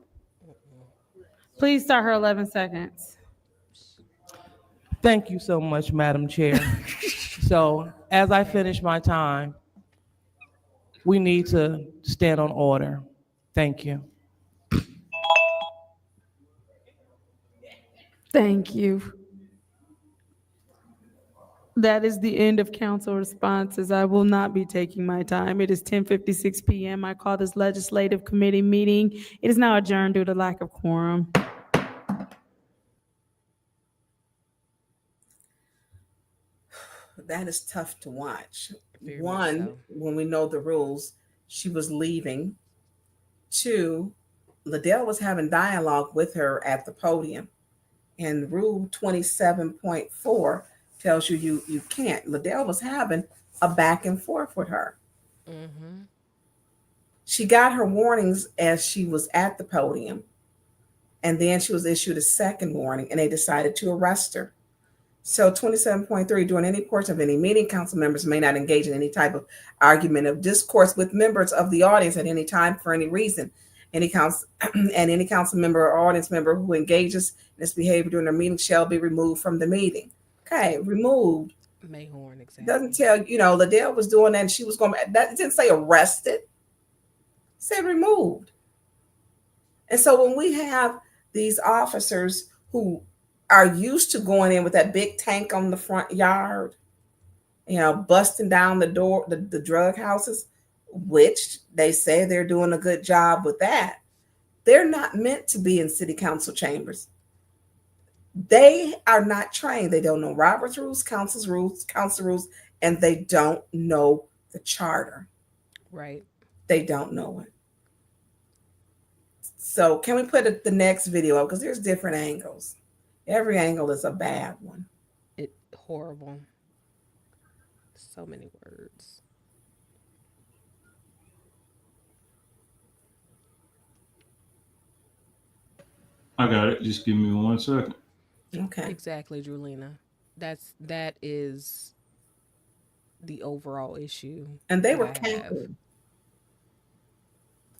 Please start her 11 seconds. Thank you so much, Madam Chair. So as I finish my time, we need to stand on order. Thank you. Thank you. That is the end of council responses. I will not be taking my time. It is 10:56 p.m. I call this legislative committee meeting. It is now adjourned due to lack of quorum. That is tough to watch. Very One, much so. when we know the rules, she was leaving. Two, Liddell was having dialogue with her at the podium. And Rule 27.4 tells you you can't. Liddell was having a back and forth with her. Mm-hmm. She got her warnings as she was at the podium. And then she was issued a second warning, and they decided to arrest her. So 27.3, during any portion of any meeting, council members may not engage in any type of argument of discourse with members of the audience at any time for any reason. Any council member or audience member who engages in this behavior during a meeting shall be removed from the meeting. Okay, removed. Mayhorn, exactly. Doesn't tell, Liddell was doing that and she was going, that didn't say arrested. It said removed. And so when we have these officers who are used to going in with that big tank on the front yard, busting down the door, the drug houses, which they say they're doing a good job with that. They're not meant to be in city council chambers. They are not trained. They don't know Robert's rules, council rules, and they don't know the charter. Right. They don't know it. So can we put the next video up? Because there's different angles. Every angle is a bad one. Horrible. So many words. I got it. Just give me 1 second. Okay. Exactly, Julina. That is the overall issue. And they that were I have. camping.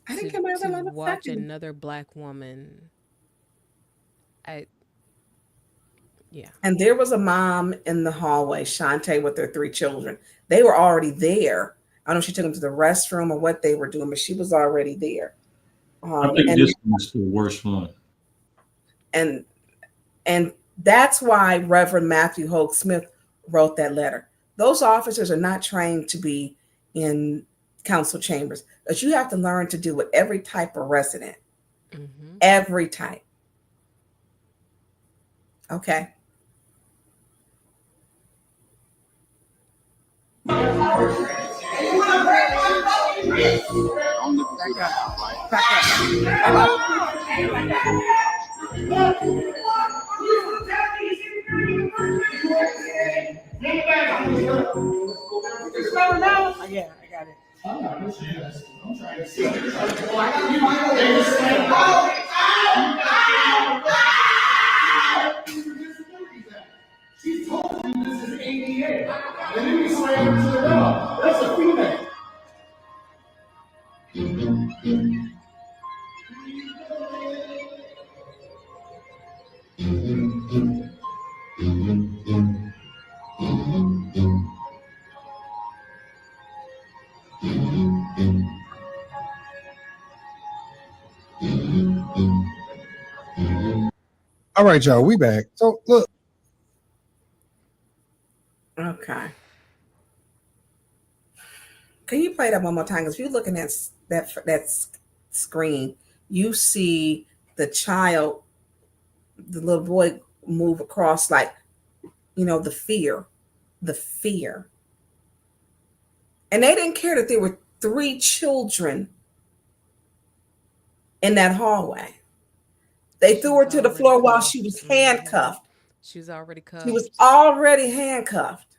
I didn't To, come out to of watch another black woman. Yeah. And there was a mom in the hallway, Shantae, with her 3 children. They were already there. I don't know if she took them to the restroom or what they were doing, but she was already there. I think this was the worst one. And that's why Reverend Matthew Hogue Smith wrote that letter. Those officers are not trained to be in council chambers, but you have to learn to do with every type of resident. Mm-hmm. Every type. Okay. Yeah, I got it. She told you this is ADA. And then you slam to the door. That's a female. All right, y'all, we back. So look. Okay. Can you play that one more time? Because if you're looking at that screen, you see the child, the little boy, move across, like, the fear. And they didn't care that there were 3 children in that hallway. They threw her to the floor while she was handcuffed. She was already cuffed. She was already handcuffed.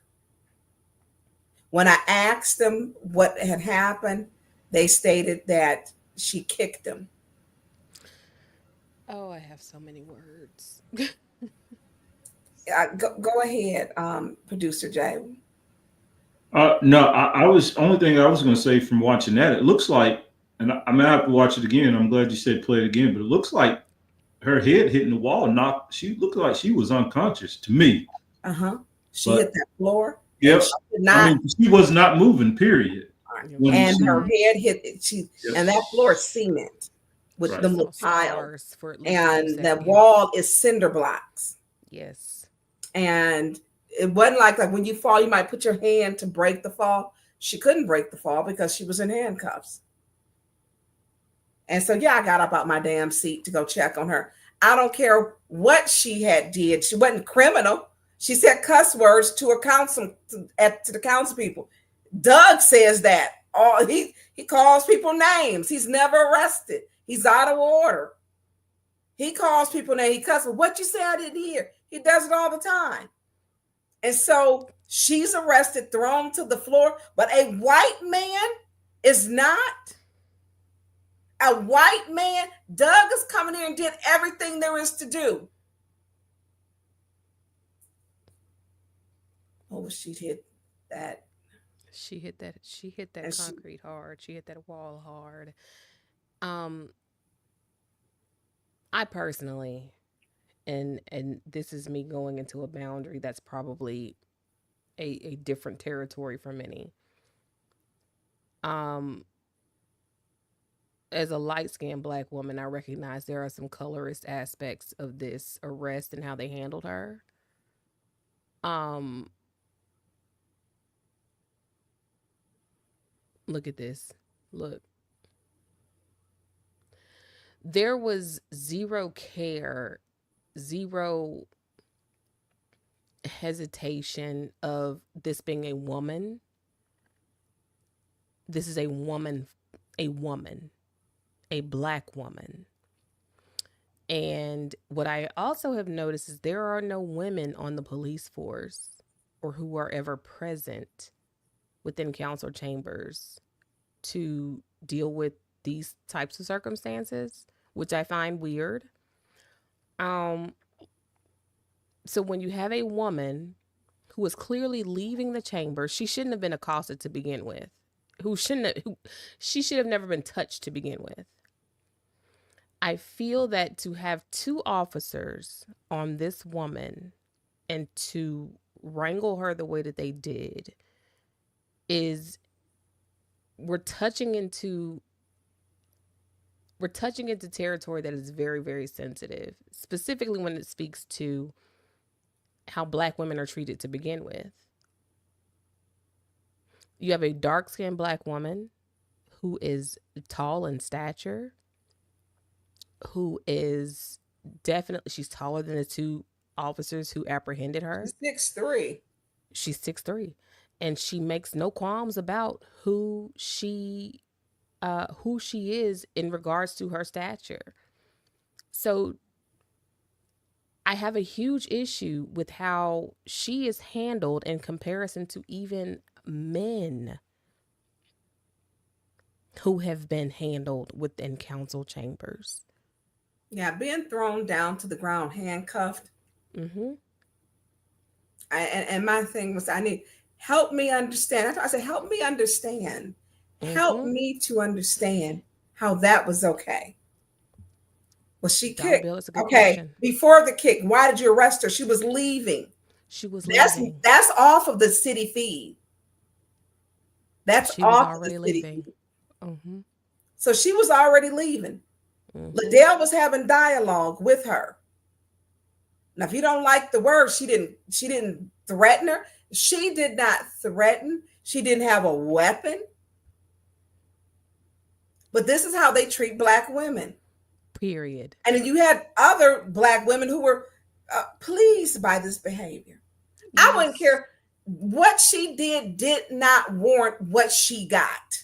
When I asked them what had happened, they stated that she kicked him. Oh, I have so many words. Go ahead, Producer Jay. No, I was only thing I was going to say from watching that. It looks like, and I may have to watch it again. I'm glad you said play it again, but it looks like her head hitting the wall she looked like she was unconscious to me. She hit that floor. Yep. She was not moving, period. And her head hit and that floor is cement with them little tiles. And the wall is cinder blocks. Yes. And it wasn't like when you fall, you might put your hand to break the fall. She couldn't break the fall because she was in handcuffs. And so, I got up out my damn seat to go check on her. I don't care what she had did. She wasn't criminal. She said cuss words to her to the council people. Doug says that. He calls people names. He's never arrested. He's out of order. He calls people names. He cusses. What you say I didn't hear? He does it all the time. And so she's arrested, thrown to the floor, but a white man is not. A white man, Doug is coming here and did everything there is to do. Oh, she hit that. She hit that concrete hard. She hit that wall hard. I personally, and this is me going into a boundary that's probably a different territory for many. As a light-skinned Black woman, I recognize there are some colorist aspects of this arrest and how they handled her. Look at this. Look. There was zero care, zero hesitation of this being a woman. This is a woman, a Black woman. And what I also have noticed is there are no women on the police force or who are ever present within council chambers to deal with these types of circumstances, which I find weird. So when you have a woman who is clearly leaving the chamber, she shouldn't have been accosted to begin with. She should have never been touched to begin with. I feel that to have 2 officers on this woman and to wrangle her the way that they did is we're touching into territory that is very, very sensitive, specifically when it speaks to how Black women are treated to begin with. You have a dark-skinned Black woman who is tall in stature, who is definitely, she's taller than the 2 officers who apprehended her. She's 6'3". She's 6'3". And she makes no qualms about who she is in regards to her stature. So I have a huge issue with how she is handled in comparison to even men who have been handled within council chambers. Yeah, being thrown down to the ground, handcuffed. Mm-hmm. And my thing was, help me understand. I said, help me understand. Mm-hmm. Help me to understand how that was okay. Well, she kicked. Okay, before the kick, why did you arrest her? She was leaving. Leaving. That's off of the city feed. She was already leaving. Mm-hmm. So she was already leaving. Mm-hmm. Liddell was having dialogue with her. Now, if you don't like the word, she didn't threaten her. She did not threaten. She didn't have a weapon. But this is how they treat Black women. Period. And then you had other Black women who were pleased by this behavior. Yes. I wouldn't care what she did not warrant what she got.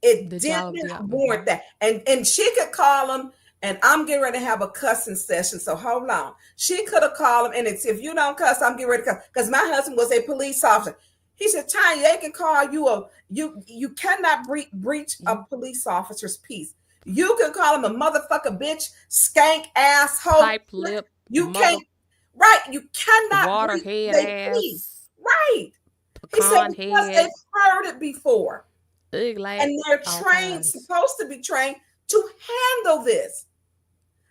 It did not warrant that. And she could call them, and I'm getting ready to have a cussing session, so hold on. She could have called them, and it's, if you don't cuss, I'm getting ready to cuss. Because my husband was a police officer. He said, Tonya, they can call you you cannot breach a police officer's peace. You can call him a motherfucker, bitch, skank, asshole. Pipe lip. You can't. Right. You cannot. Waterhead ass. Peace. Right. He said because they've heard it before. And they're trained, supposed to be trained to handle this.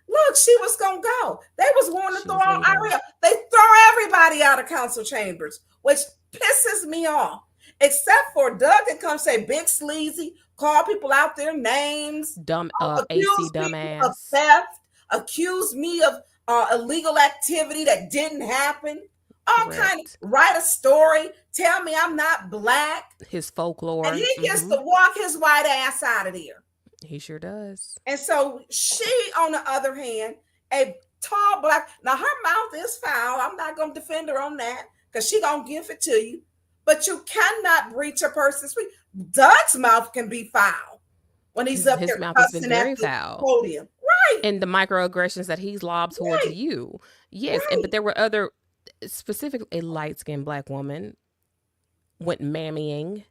Look, she was going to go. They was wanting to throw out Ariel. They throw everybody out of council chambers, which pisses me off. Except for Doug can come say big sleazy, call people out their names, AC dumbass, of theft, accuse me of illegal activity that didn't happen. All kind of write a story, tell me I'm not Black. His folklore. And he gets to walk his white ass out of there. He sure does. And so she, on the other hand, a tall Black, now her mouth is foul. I'm not going to defend her on that because she going to give it to you. But you cannot breach a person's speech. Doug's mouth can be foul when he's up there. His mouth has been very foul. Podium. Right. And the microaggressions that he's lobbed towards you. Yes. Right. But there were other, specifically a light-skinned Black woman went mammying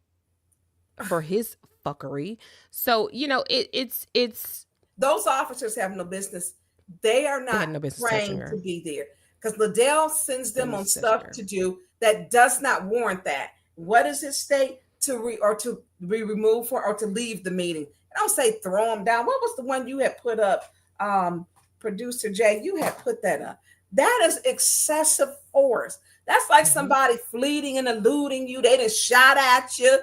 for his fuckery. So, it's those officers have no business. They are not trained to be there because Liddell sends them on stuff to do that does not warrant that. What is his state to be removed for or to leave the meeting? I don't say throw him down. What was the one you had put up? Producer Jay, you had put that up. That is excessive force. That's like somebody fleeing and eluding you. They just shot at you.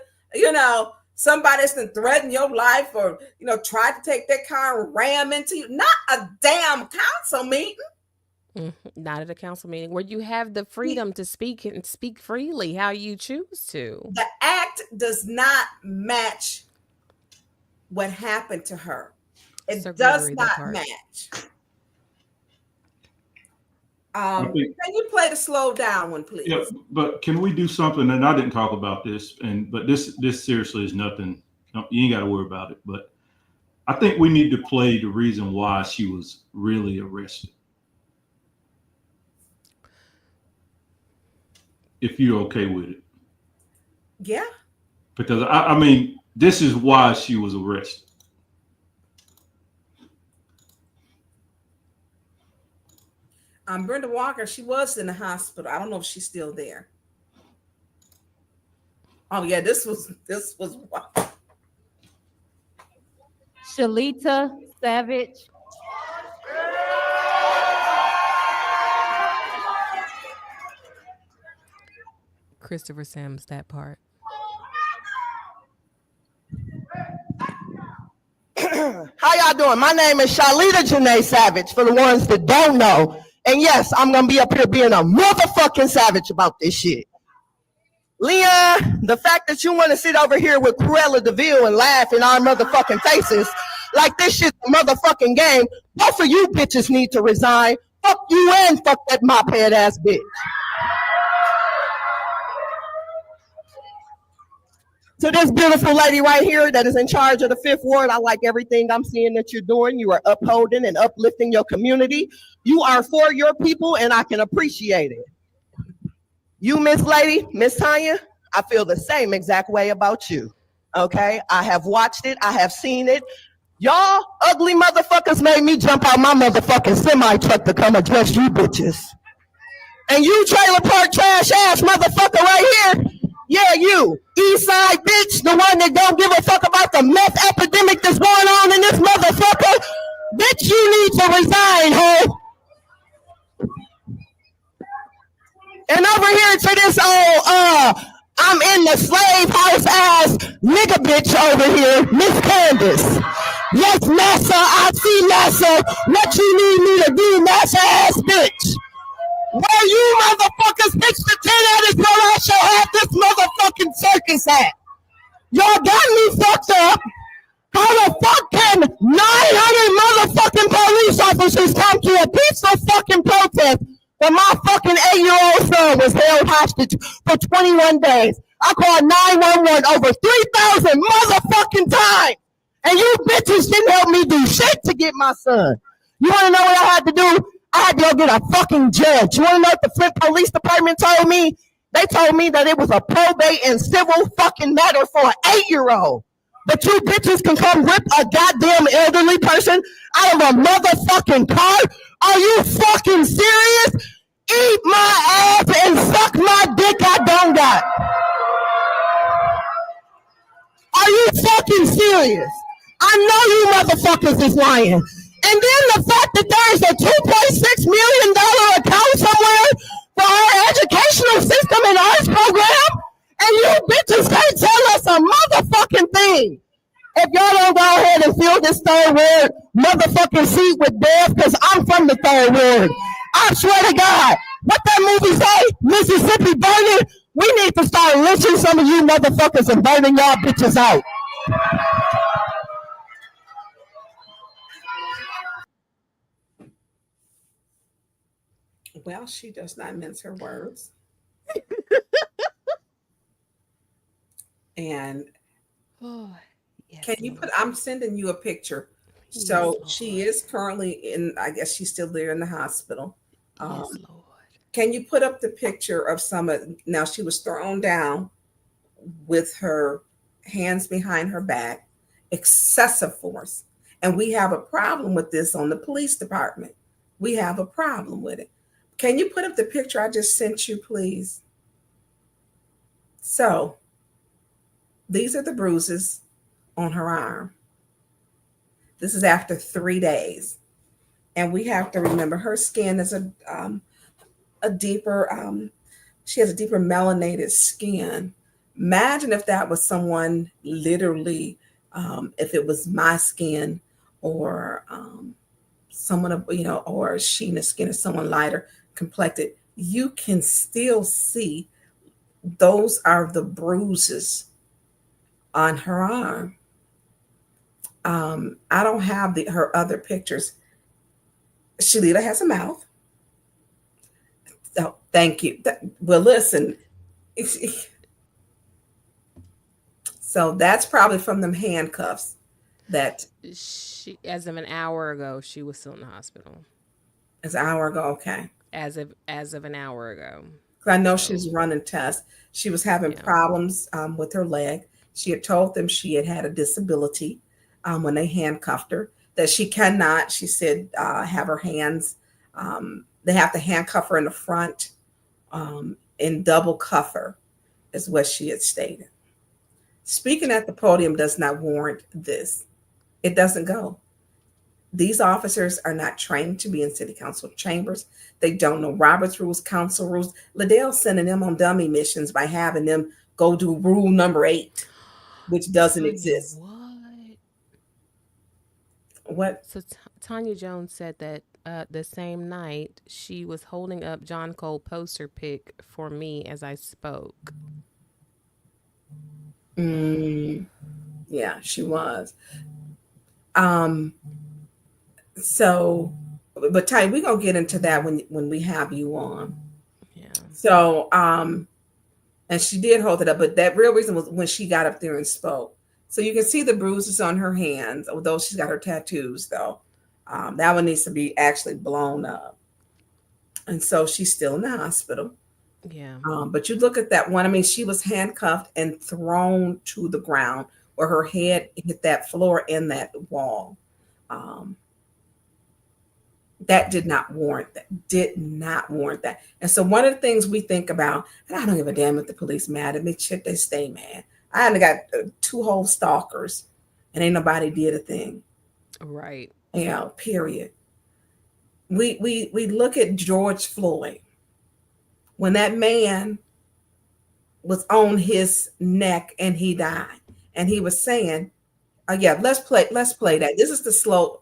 Somebody's been threatening your life or, tried to take their car and ram into you. Not a damn council meeting. Mm-hmm. Not at a council meeting where you have the freedom to speak and speak freely how you choose to. The act does not match what happened to her. It does not match. Can you play the slow down one, please? Yeah, but can we do something? And I didn't talk about this, but this seriously is nothing. You ain't got to worry about it. But I think we need to play the reason why she was really arrested. If you're okay with it. Yeah. Because I mean, this is why she was arrested. Brenda Walker, she was in the hospital. I don't know if she's still there. Oh yeah, this was Shalita Savage. Christopher Sims, that part. How y'all doing? My name is Shalita Janae Savage, for the ones that don't know. And yes, I'm going to be up here being a motherfucking savage about this shit. Leon, the fact that you want to sit over here with Cruella DeVille and laugh in our motherfucking faces like this shit's a motherfucking game, both of you bitches need to resign. Fuck you and fuck that mop-head ass bitch. To this beautiful lady right here that is in charge of the 5th Ward, I like everything I'm seeing that you're doing. You are upholding and uplifting your community. You are for your people, and I can appreciate it. You, Miss Lady, Miss Tonya, I feel the same exact way about you, okay? I have watched it. I have seen it. Y'all ugly motherfuckers made me jump out my motherfucking semi-truck to come address you bitches. And you trailer park trash ass motherfucker right here, yeah, you, east side bitch, the one that don't give a fuck about the meth epidemic that's going on in this motherfucker, bitch, you need to resign, ho. And over here to this old, I'm in the slave house ass nigga bitch over here, Miss Candace. Yes, massa, I see massa. What you need me to do, massa ass bitch? Where you motherfuckers pitch the tent at is where I shall have this motherfucking circus at. Y'all got me fucked up. How the fuck can 900 motherfucking police officers come to a peaceful fucking protest when my fucking 8-year-old son was held hostage for 21 days? I called 911 over 3,000 motherfucking times. And you bitches didn't help me do shit to get my son. You want to know what I had to do? I had to go get a fucking judge. You want to know what the Flint Police Department told me? They told me that it was a probate and civil fucking matter for an 8-year-old. But you bitches can come rip a goddamn elderly person out of a motherfucking car? Are you fucking serious? Eat my ass and suck my dick I don't got. Are you fucking serious? I know you motherfuckers is lying. And then the fact that there's a $2.6 million account somewhere for our educational system and arts program, and you bitches can't tell us a motherfucking thing. If y'all don't go ahead and fill this 3rd Ward motherfucking seat with death, because I'm from the 3rd Ward. I swear to God, what that movie say? Mississippi burning? We need to start lynching some of you motherfuckers and burning y'all bitches out. Well, she does not mince her words. And yes, can you put, I'm sending you a picture. So she is currently in, I guess she's still there in the hospital. Yes, Lord. Can you put up the picture of some of, now she was thrown down with her hands behind her back, excessive force. And we have a problem with this on the police department. We have a problem with it. Can you put up the picture I just sent you, please? So these are the bruises on her arm. This is after 3 days. And we have to remember her skin is a deeper, she has a deeper melanated skin. Imagine if that was someone literally, if it was my skin or someone of, you know, or Sheena's skin or someone lighter complected, you can still see those are the bruises on her arm. I don't have her other pictures. Shalita has a mouth. Oh, thank you. Well, listen. So that's probably from them handcuffs that she, as of an hour ago, she was still in the hospital. As an hour ago, okay. As of an hour ago. I know she's running tests. She was having problems with her leg. She had told them she had a disability when they handcuffed her, that she cannot, she said, have her hands They have to handcuff her in the front and double cuff her, is what she had stated. Speaking at the podium does not warrant this. It doesn't go. These officers are not trained to be in city council chambers. They don't know Robert's rules, council rules. Liddell's sending them on dummy missions by having them go do rule number 8, which doesn't exist. What? So Tonya Jones said that the same night she was holding up John Cole poster pic for me as I spoke. Yeah, she was. So, but Ty, we're gonna get into that when we have you on. Yeah. So, and she did hold it up, but that real reason was when she got up there and spoke. So you can see the bruises on her hands, although she's got her tattoos though. That one needs to be actually blown up. And so she's still in the hospital. Yeah. But you look at that one, I mean, she was handcuffed and thrown to the ground where her head hit that floor and that wall. That did not warrant that. And so one of the things we think about, and I don't give a damn if the police mad at me, shit, they stay mad. I only got 2 whole stalkers and ain't nobody did a thing. Right. Period. We look at George Floyd. When that man was on his neck and he died, and he was saying, let's play that. This is the slow.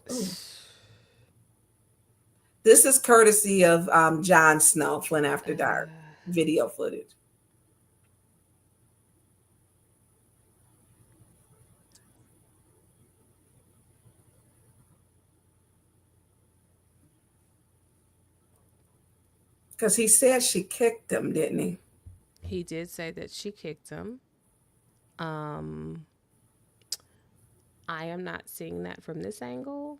This is courtesy of Jon Snow, Flint After Dark video footage. Because he said she kicked him, didn't he? He did say that she kicked him. I am not seeing that from this angle.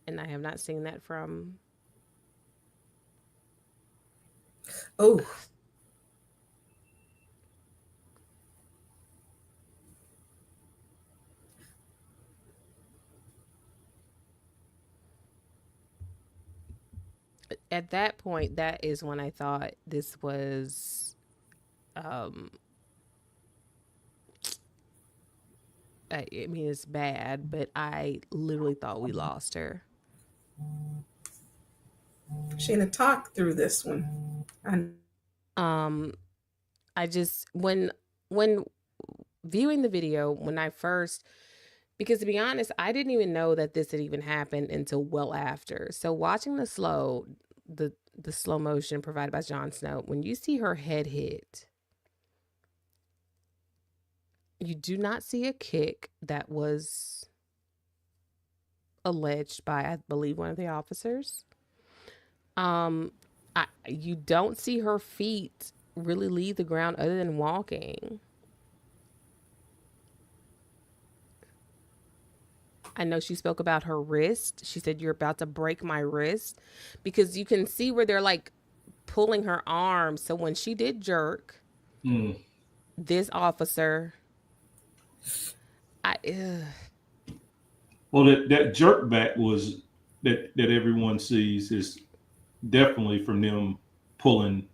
And I have not seen that from... Oh. At that point, that is when I thought this was... I mean, it's bad, but I literally thought we lost her. Sheena, talk through this one. I just when viewing the video, when I first, because to be honest, I didn't even know that this had even happened until well after. So watching the slow motion provided by Jon Snow, when you see her head hit, you do not see a kick that was alleged by, I believe, one of the officers. You don't see her feet really leave the ground other than walking. I know she spoke about her wrist. She said, "You're about to break my wrist," because you can see where they're like pulling her arm. So when she did jerk, this officer, well, that jerk back was that everyone sees is definitely from them pulling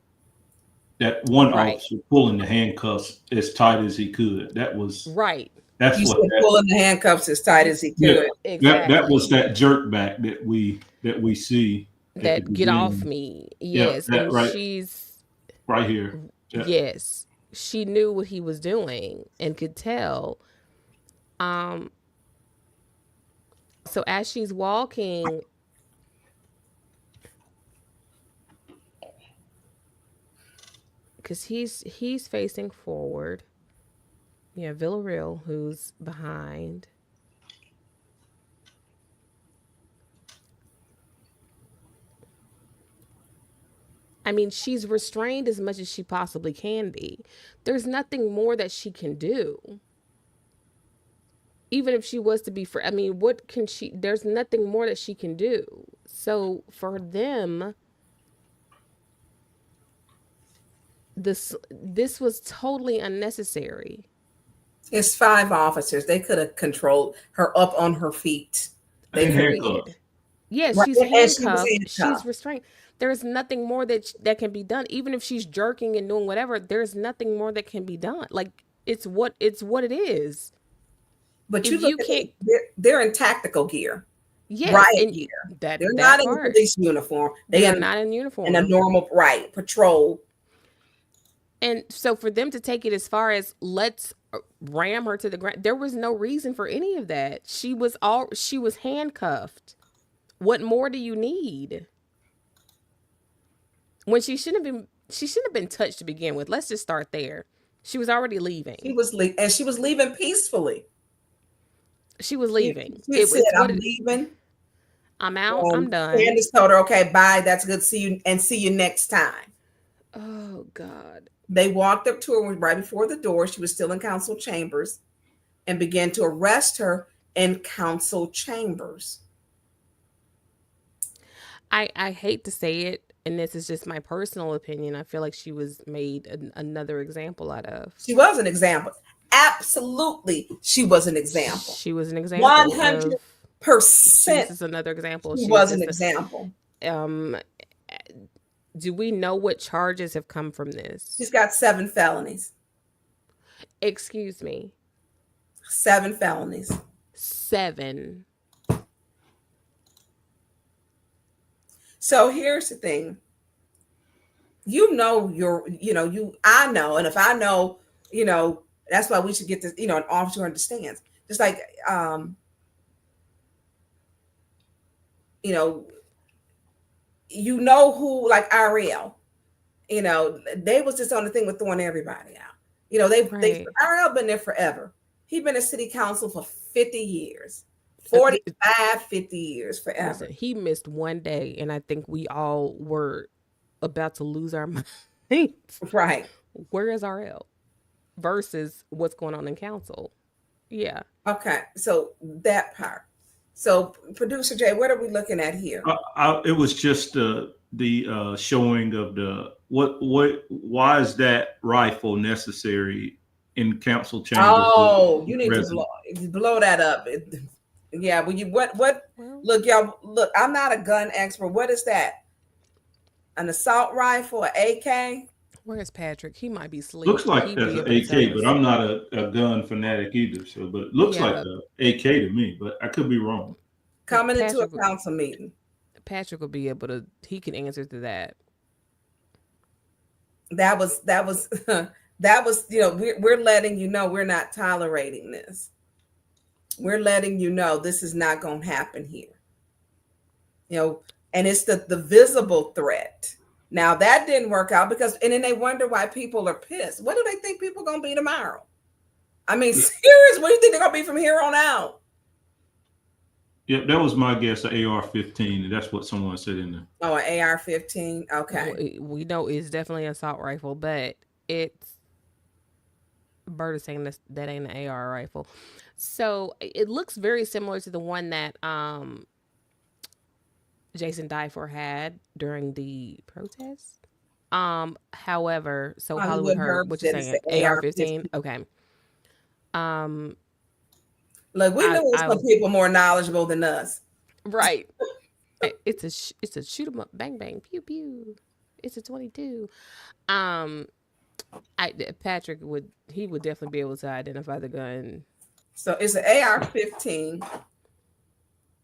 that one officer pulling the handcuffs as tight as he could. That was right. That's you what said pulling the handcuffs as tight as he could. Yeah, exactly. That was that jerk back that we see. That get off me. Yes. Yeah, and right. She's right here. Yeah. Yes. She knew what he was doing and could tell. So as she's walking, because he's facing forward. Yeah, Villarreal, who's behind. I mean, she's restrained as much as she possibly can be. There's nothing more that she can do. Even if she was to be I mean, what can she, there's nothing more that she can do. So for them, this was totally unnecessary. It's 5 officers. They could have controlled her up on her feet. They Yes, right. She's handcuffed. She's restrained. There's nothing more that can be done. Even if she's jerking and doing whatever, there's nothing more that can be done. Like it's what it is. But If you look can't, they're in tactical gear. Yes, Riot gear. They're not in police uniform. They're not in uniform. In a normal patrol. And so for them to take it as far as let's ram her to the ground, there was no reason for any of that. She was handcuffed. What more do you need? When she shouldn't have been touched to begin with. Let's just start there. She was already leaving. She was leaving peacefully. She was leaving. She said, "I'm leaving. I'm out. I'm done." Candace told her, "Okay, bye. That's good. See you next time." Oh God. They walked up to her right before the door. She was still in council chambers, and began to arrest her in council chambers. I hate to say it, and this is just my personal opinion. I feel like she was made another example out of. She was an example. Absolutely, she was an example. She was an example. 100%. This is another example. She was an example. Do we know what charges have come from this? She's got 7 felonies. Excuse me. 7 felonies. 7. So here's the thing. I know, and if I know, that's why we should get this, an officer who understands. Just like, who, like Ariel, they was just on the thing with throwing everybody out. Ariel been there forever. He been a city council for 50 years. 45, 50 years, forever. Listen, he missed one day, and I think we all were about to lose our minds. Right. Where is RL versus what's going on in council? Yeah. Okay. So that part. So producer Jay, what are we looking at here? It was just the showing of why is that rifle necessary in council chambers? Oh, you need to blow that up. Yeah, look, y'all, I'm not a gun expert. What is that? An assault rifle, an AK? Where's Patrick? He might be asleep. Looks like that's an AK, but I'm not a gun fanatic either. So, but it looks like an AK to me, but I could be wrong. Coming into a council meeting. Patrick will be able to, he can answer to that. That was, we're letting you know we're not tolerating this. We're letting you know this is not going to happen here. And it's the visible threat. Now that didn't work out and then they wonder why people are pissed. What do they think people are going to be tomorrow? I mean, serious, what do you think they're going to be from here on out? Yeah, that was my guess, an AR-15, and that's what someone said in there. Oh, an AR-15? Okay. We know it's definitely an assault rifle, but Bert is saying that ain't an AR rifle. So it looks very similar to the one that Jason Dyfor had during the protest. However, so Hollywood Herb, what you saying? AR-15? Okay. Look, we know some people more knowledgeable than us. Right. It's a shoot 'em up, bang bang, pew pew. It's a 22. Patrick would definitely be able to identify the gun. So it's an AR-15,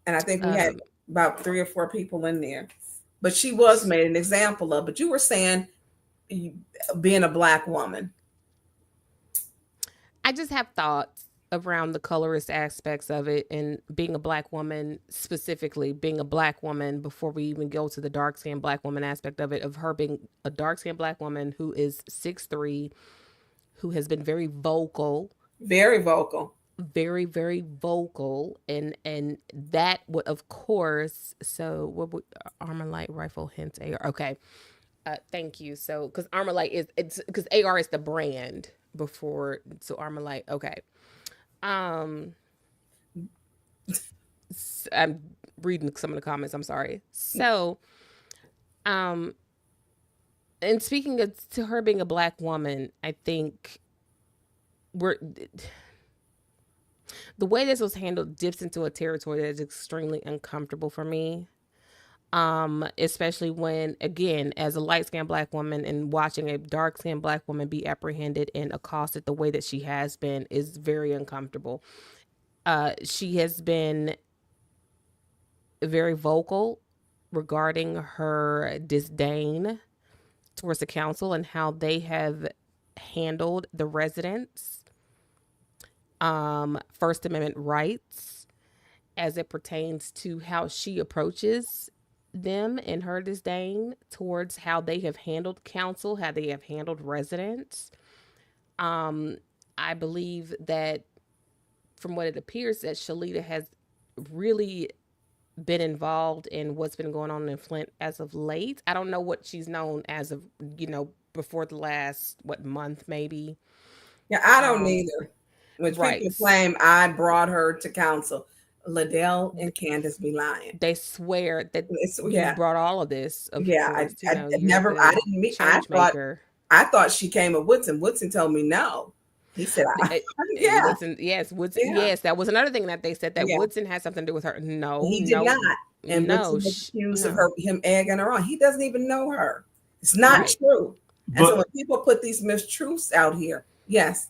and I think we had about 3 or 4 people in there. But she was made an example of. But you were saying being a Black woman. I just have thoughts around the colorist aspects of it, and being a Black woman, specifically being a Black woman, before we even go to the dark-skinned Black woman aspect of it, of her being a dark-skinned Black woman who is 6'3", who has been very vocal. Very vocal. Very, very vocal. And that would, of course, so what would Armor Light rifle hence AR? Okay. Thank you. So, because Armor Light because AR is the brand before, so Armor Light, okay. I'm reading some of the comments. I'm sorry. So, and speaking to her being a Black woman, I think the way this was handled dips into a territory that is extremely uncomfortable for me. Especially when, again, as a light-skinned Black woman and watching a dark-skinned Black woman be apprehended and accosted the way that she has been is very uncomfortable. She has been very vocal regarding her disdain towards the council and how they have handled the residents' First Amendment rights as it pertains to how she approaches them and her disdain towards how they have handled council, how they have handled residents. I believe that from what it appears that Shalita has really been involved in what's been going on in Flint as of late. I don't know what she's known as of, before the last, month maybe. Yeah, I don't either. When people claim I brought her to council, Liddell and Candace be lying. They swear that you brought all of this. I didn't meet. I thought she came with Woodson. Woodson told me no. He said, Woodson, yes, that was another thing that they said that Woodson had something to do with her. No, he did not. And Woodson was accused of him egging her on. He doesn't even know her. It's not true. And so when people put these mistruths out here, yes.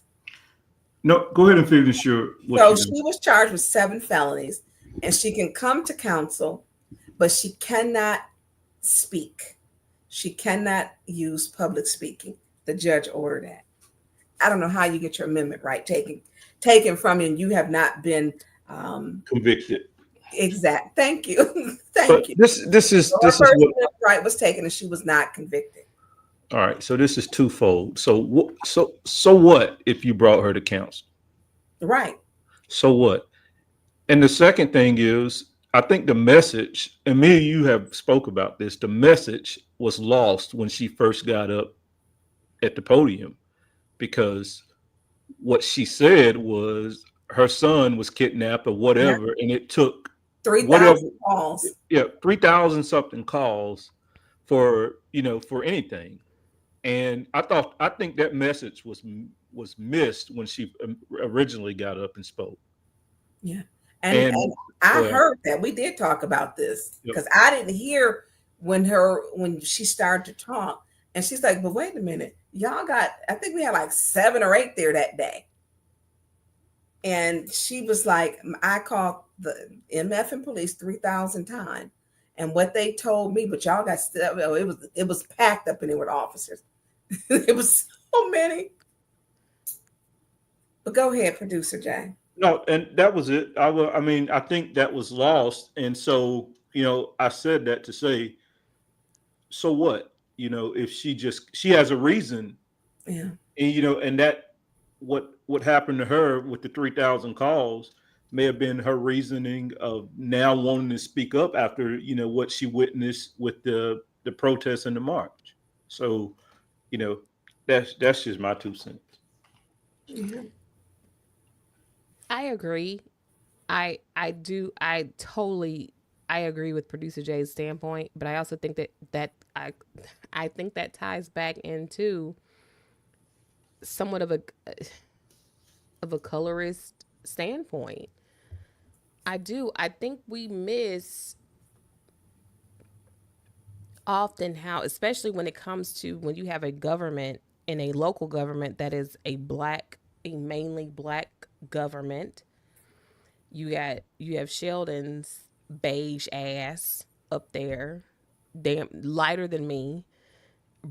No, go ahead and finish your. So she was charged with 7 felonies, and she can come to council, but she cannot speak. She cannot use public speaking. The judge ordered that. I don't know how you get your amendment right taken from you, and you have not been convicted. Exact. Thank you. Thank you. This is what right was taken, and she was not convicted. All right. So this is twofold. So what if you brought her to council? Right. So what? And the second thing is, I think the message, and me and you have spoke about this. The message was lost when she first got up at the podium. Because what she said was her son was kidnapped or whatever, and it took 3,000 calls. Yeah, 3,000 something calls for anything. And I think that message was missed when she originally got up and spoke. Yeah, and I heard that we did talk about this because I didn't hear when she started to talk, and she's like, "But wait a minute." Y'all got, I think we had like 7 or 8 there that day. And she was like, I called the MF and police 3,000 times. And what they told me, but y'all got, it was packed up in there with officers. It was so many. But go ahead, producer Jay. No, and that was it. I think that was lost. And so, I said that to say, so what? If she has a reason, and and that what happened to her with the 3,000 calls may have been her reasoning of now wanting to speak up after what she witnessed with the protests and the march. So, that's just my 2 cents. Mm-hmm. I agree. I agree with producer Jay's standpoint, but I also think that I think that ties back into somewhat of a colorist standpoint. I do. I think we miss often how, especially when it comes to when you have a government in a local government that is a mainly black government. You have Sheldon's beige ass up there, damn lighter than me,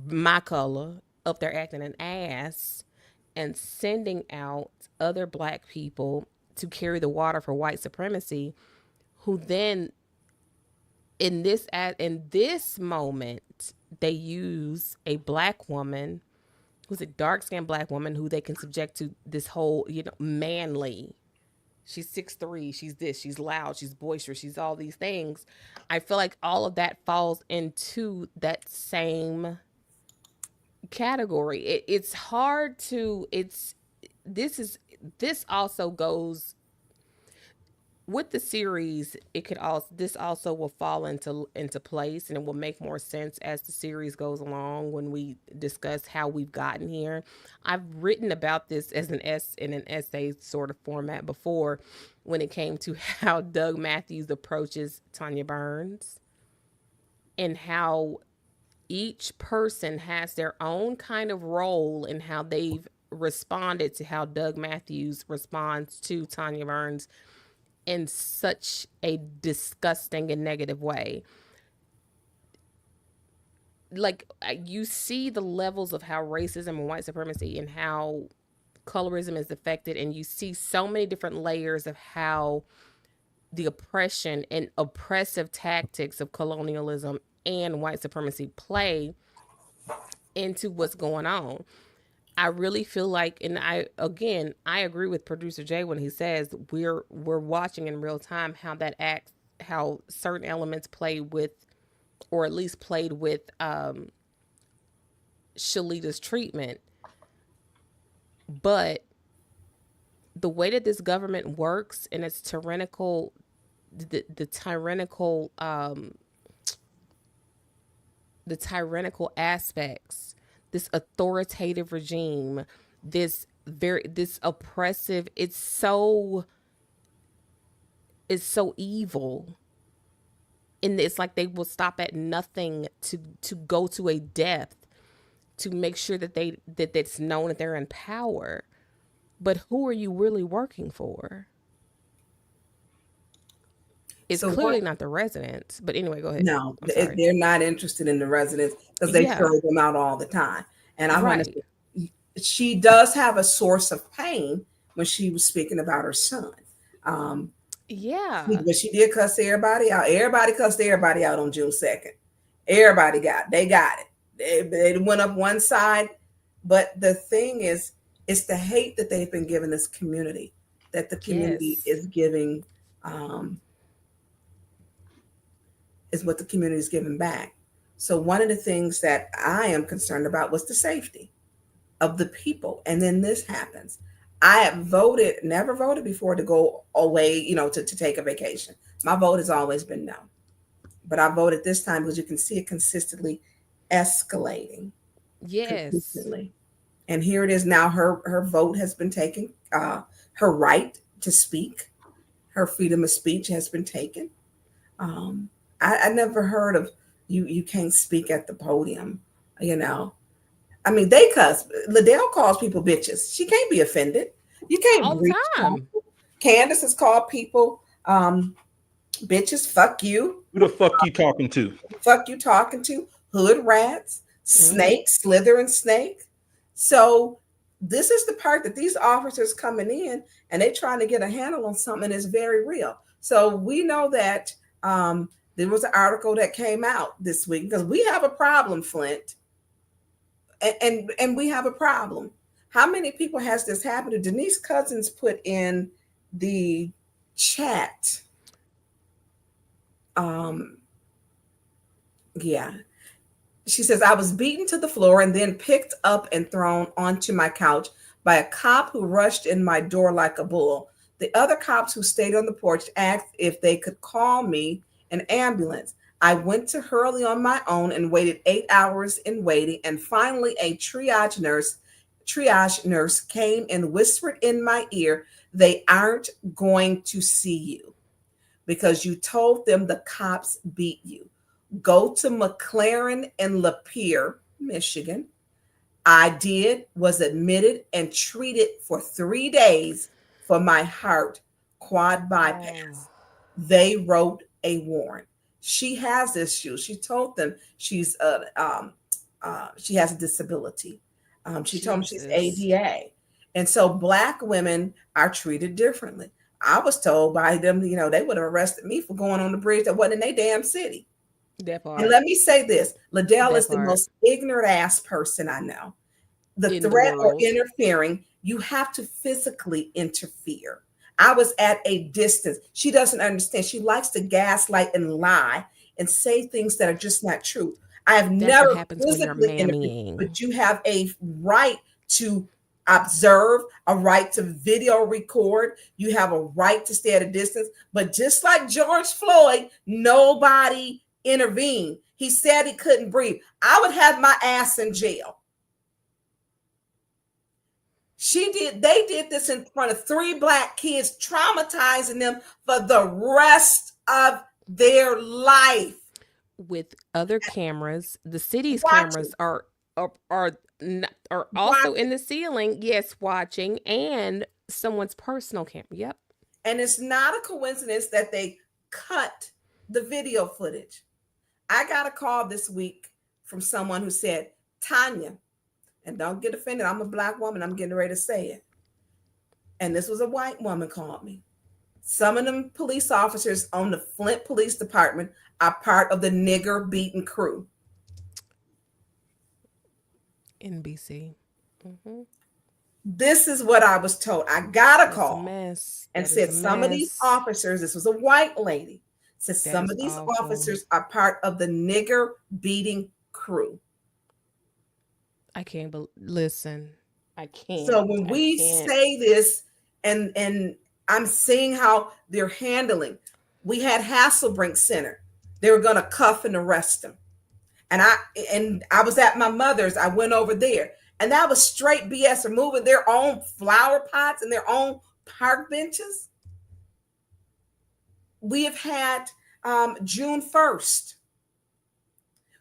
my color, up there acting an ass and sending out other black people to carry the water for white supremacy, who then in this moment they use a black woman who's a dark-skinned black woman who they can subject to this whole manly. She's 6'3", she's this, she's loud, she's boisterous, she's all these things. I feel like all of that falls into that same category. It's hard to, this also goes with the series. This also will fall into place, and it will make more sense as the series goes along when we discuss how we've gotten here. I've written about this in an essay sort of format before, when it came to how Doug Matthews approaches Tonya Burns. and how each person has their own kind of role in how they've responded to how Doug Matthews responds to Tonya Burns in such a disgusting and negative way. Like, you see the levels of how racism and white supremacy and how colorism is affected, and you see so many different layers of how the oppression and oppressive tactics of colonialism and white supremacy play into what's going on. I really feel like, and I agree with producer Jay when he says we're watching in real time how certain elements play with, or at least played with, Shalita's treatment. But the way that this government works and its tyrannical, the tyrannical aspects, this authoritative regime, this oppressive, it's so evil. And it's like they will stop at nothing to go to a depth to make sure that that's known that they're in power. But who are you really working for? It's clearly not the residents. But anyway, go ahead. No, they're not interested in the residents because they throw them out all the time. And I want to say, she does have a source of pain when she was speaking about her son. But she did cuss everybody out. Everybody cussed everybody out on June 2nd. Everybody got it. They went up one side. But the thing is, it's the hate that they've been giving this community that the community is giving, is what the community is giving back. So one of the things that I am concerned about was the safety of the people. And then this happens. I have never voted before to go away, to take a vacation. My vote has always been no. But I voted this time because you can see it consistently escalating. Yes. Consistently. And here it is now. Her vote has been taken. Her right to speak, her freedom of speech has been taken. I never heard of you can't speak at the podium. I mean, they cuss. Liddell calls people bitches. She can't be offended. You can't all the time. Candace has called people bitches. Fuck you. Who the fuck you talking to? Fuck you talking to? Hood rats, snakes, slithering snake. So this is the part that these officers coming in and they trying to get a handle on something that's very real. So we know that there was an article that came out this week because we have a problem, Flint. And we have a problem. How many people has this happened to? Denise Cousins put in the chat. She says, I was beaten to the floor and then picked up and thrown onto my couch by a cop who rushed in my door like a bull. The other cops who stayed on the porch asked if they could call me an ambulance. I went to Hurley on my own and waited 8 hours in waiting. And finally, a triage nurse came and whispered in my ear, they aren't going to see you because you told them the cops beat you. Go to McLaren and Lapeer, Michigan. I did, was admitted and treated for 3 days for my heart quad bypass. They wrote a warrant. She has issues. She told them she has a disability. She told them she's ADA. And so Black women are treated differently. I was told by them, they would have arrested me for going on the bridge that wasn't in their damn city. That part. And let me say this, Liddell is the most ignorant ass person I know. The threat or interfering, you have to physically interfere. I was at a distance. She doesn't understand. She likes to gaslight and lie and say things that are just not true. I have never physically interfered, but you have a right to observe, a right to video record. You have a right to stay at a distance. But just like George Floyd, nobody intervened. He said he couldn't breathe. I would have my ass in jail. They did this in front of 3 Black kids, traumatizing them for the rest of their life. with other cameras. The city's cameras are also in the ceiling. Yes, watching, and someone's personal camera. Yep. And it's not a coincidence that they cut the video footage. I got a call this week from someone who said, Tonya, and don't get offended, I'm a Black woman, I'm getting ready to say it. And this was a white woman called me. Some of them police officers on the Flint Police Department are part of the nigger beating crew. NBC. Mm-hmm. This is what I was told. I got a call and said some of these officers, this was a white lady, said some of these officers are part of the nigger beating crew. I can't listen. I can't. So when we say this, and I'm seeing how they're handling, we had Hasselbrink Center. They were going to cuff and arrest him. And I was at my mother's. I went over there. And that was straight BS. They're moving their own flower pots and their own park benches. We have had June 1st,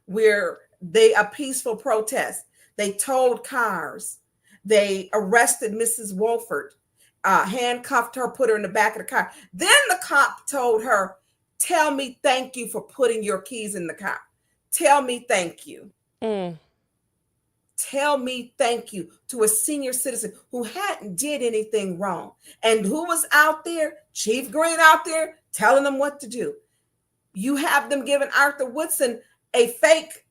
where a peaceful protest. They towed cars. They arrested Mrs. Wolford, handcuffed her, put her in the back of the car. Then the cop told her, tell me thank you for putting your keys in the car. Tell me thank you. Tell me thank you to a senior citizen who hadn't did anything wrong. And who was out there? Chief Green out there telling them what to do. You have them giving Arthur Woodson a fake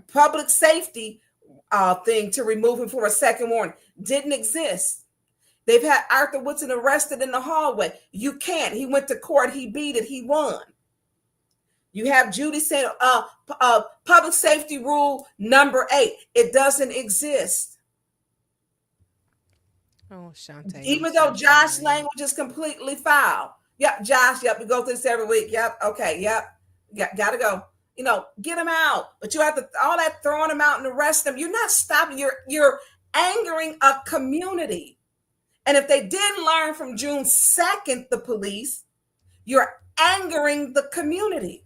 public safety thing to remove him for a second warning. Didn't exist. They've had Arthur Woodson arrested in the hallway. You can't. He went to court. He beat it. He won. You have Judy saying public safety rule number 8. It doesn't exist. Oh, Shantae. Even though Josh's language is completely foul. Yep, Josh, yep, we go through this every week. Yep, okay, yep. Gotta go. Get them out. But you have to, all that throwing them out and arrest them. You're not stopping. You're angering a community. And if they didn't learn from June 2nd, the police, you're angering the community.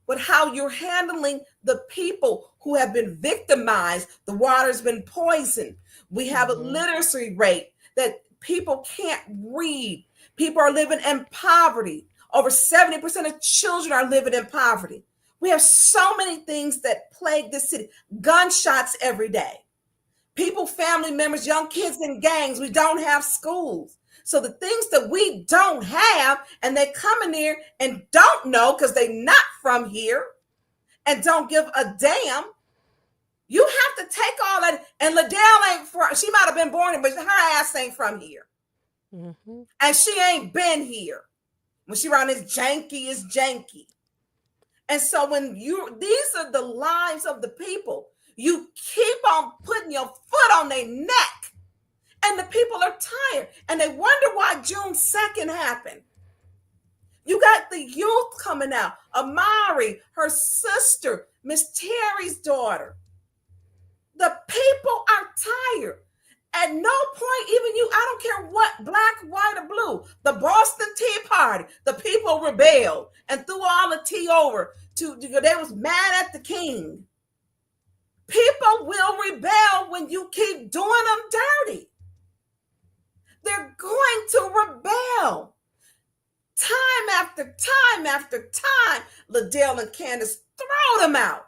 But how you're handling the people who have been victimized, the water's been poisoned. We have a literacy rate that people can't read. People are living in poverty. Over 70% of children are living in poverty. We have so many things that plague this city. Gunshots every day. People, family members, young kids in gangs. We don't have schools. So the things that we don't have, and they come in here and don't know because they're not from here and don't give a damn. You have to take all that. And Liddell ain't from, she might have been born here, but her ass ain't from here. Mm-hmm. And she ain't been here. When she around this janky is janky. And so these are the lives of the people. You keep on putting your foot on their neck. And the people are tired. And they wonder why June 2nd happened. You got the youth coming out. Amari, her sister, Miss Terry's daughter. The people are tired. At no point, even you, I don't care what, black, white, or blue, the Boston Tea Party, the people rebelled and threw all the tea over they was mad at the king. People will rebel when you keep doing them dirty. They're going to rebel. Time after time after time, Liddell and Candace throw them out.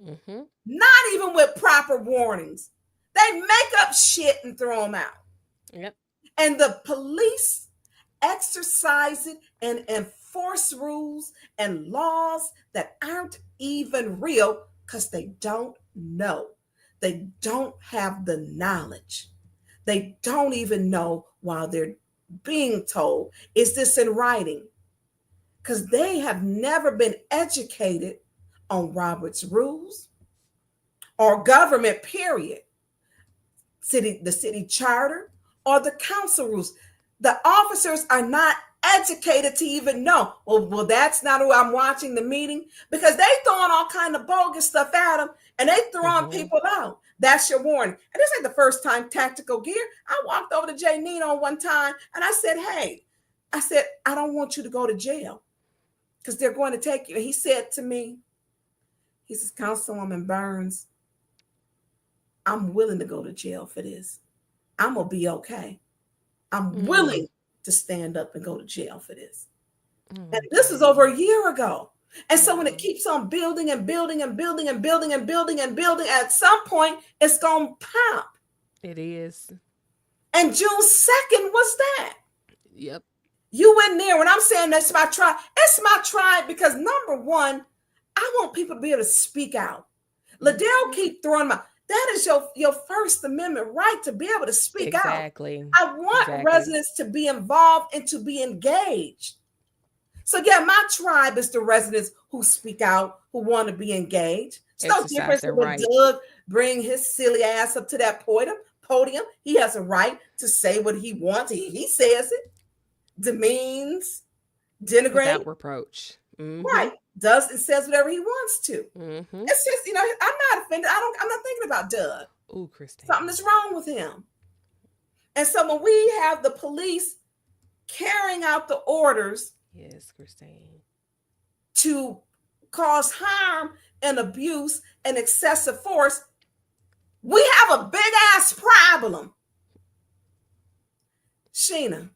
Mm-hmm. Not even with proper warnings. They make up shit and throw them out. Yep. And the police exercise it and enforce rules and laws that aren't even real because they don't know. They don't have the knowledge. They don't even know while they're being told, is this in writing? Because they have never been educated on Robert's rules or government, period. The city charter or the council rules. The officers are not educated to even know, well, that's not who I'm watching the meeting, because they throwing all kind of bogus stuff at them and they throwing people out. That's your warning. And this ain't the first time tactical gear. I walked over to Jay Nino one time and I said, hey, I don't want you to go to jail. because they're going to take you. And he said to me, he says, Councilwoman Burns, I'm willing to go to jail for this. I'm going to be okay. I'm willing to stand up and go to jail for this. And this was over a year ago. And so when it keeps on building and building and building and building and building and building, at some point it's going to pop. It is. And June 2nd was that. Yep. You went there. When I'm saying that's my tribe, it's my tribe because number one, I want people to be able to speak out. Liddell keep throwing that is your First Amendment right to be able to speak out. Exactly. I want residents to be involved and to be engaged. So yeah, my tribe is the residents who speak out, who want to be engaged. It's no difference when Doug bring his silly ass up to that podium. He has a right to say what he wants. He says it. Demeans, denigrate. Without reproach. Right. Does and says whatever he wants to. It's just, I'm not offended. I'm not thinking about Doug. Ooh, Christine. Something that's wrong with him. And so when we have the police carrying out the orders, yes, Christine, to cause harm and abuse and excessive force, we have a big ass problem. Sheena.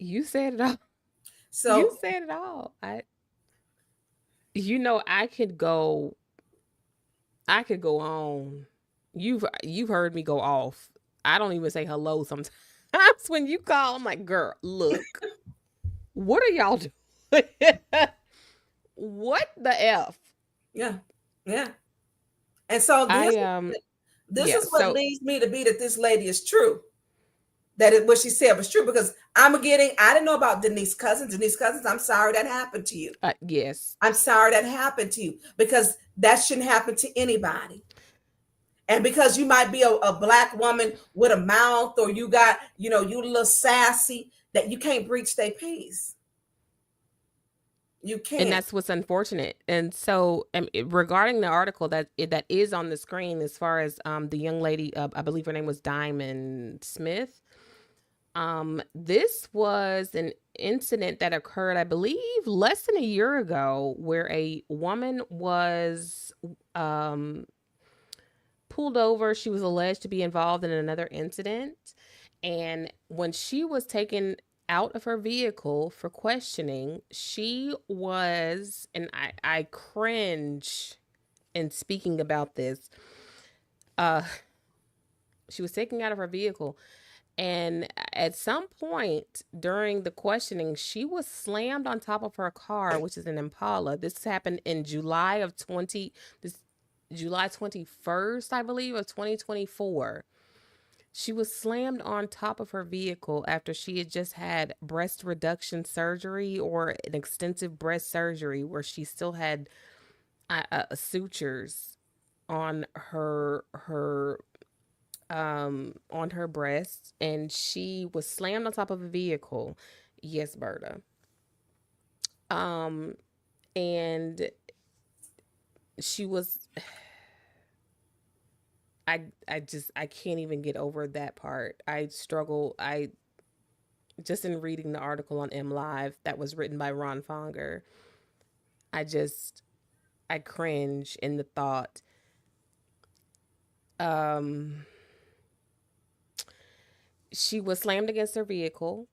You said it all. So you said it all. I could go on. You've heard me go off. I don't even say hello sometimes. When you call, I'm like, girl, look, what are y'all doing? What the F? Yeah. And so this is what leads me to be that this lady is true. That what she said was true, because I didn't know about Denise Cousins. Denise Cousins, I'm sorry that happened to you. Yes. I'm sorry that happened to you, because that shouldn't happen to anybody. And because you might be a Black woman with a mouth, or you got, you a little sassy, that you can't breach their peace. You can't. And that's what's unfortunate. And so regarding the article that is on the screen, as far as the young lady, I believe her name was Diamond Smith. This was an incident that occurred, I believe, less than a year ago, where a woman was pulled over. She was alleged to be involved in another incident. And when she was taken out of her vehicle for questioning, she was, and I cringe in speaking about this, she was taken out of her vehicle. And at some point during the questioning, she was slammed on top of her car, which is an Impala. This happened in July 21st, I believe, of 2024. She was slammed on top of her vehicle after she had just had breast reduction surgery, or an extensive breast surgery, where she still had sutures on her breast, and she was slammed on top of a vehicle. Yes, Berta. And she was, I can't even get over that part. I struggle. Just in reading the article on MLive that was written by Ron Fonger, I cringe in the thought. She was slammed against her vehicle.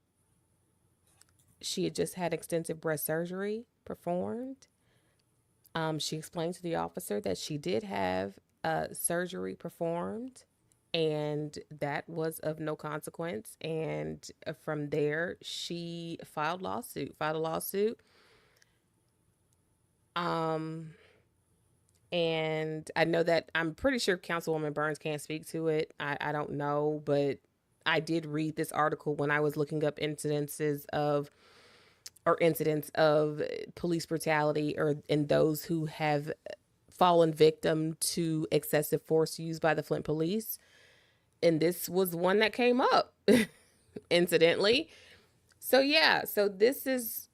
She had just had extensive breast surgery performed. She explained to the officer that she did have surgery performed, and that was of no consequence. And from there, she filed a lawsuit. And I know that, I'm pretty sure Councilwoman Burns can't speak to it. I don't know, but I did read this article when I was looking up incidents of police brutality, in those who have fallen victim to excessive force used by the Flint police. And this was one that came up, incidentally. So yeah, so this is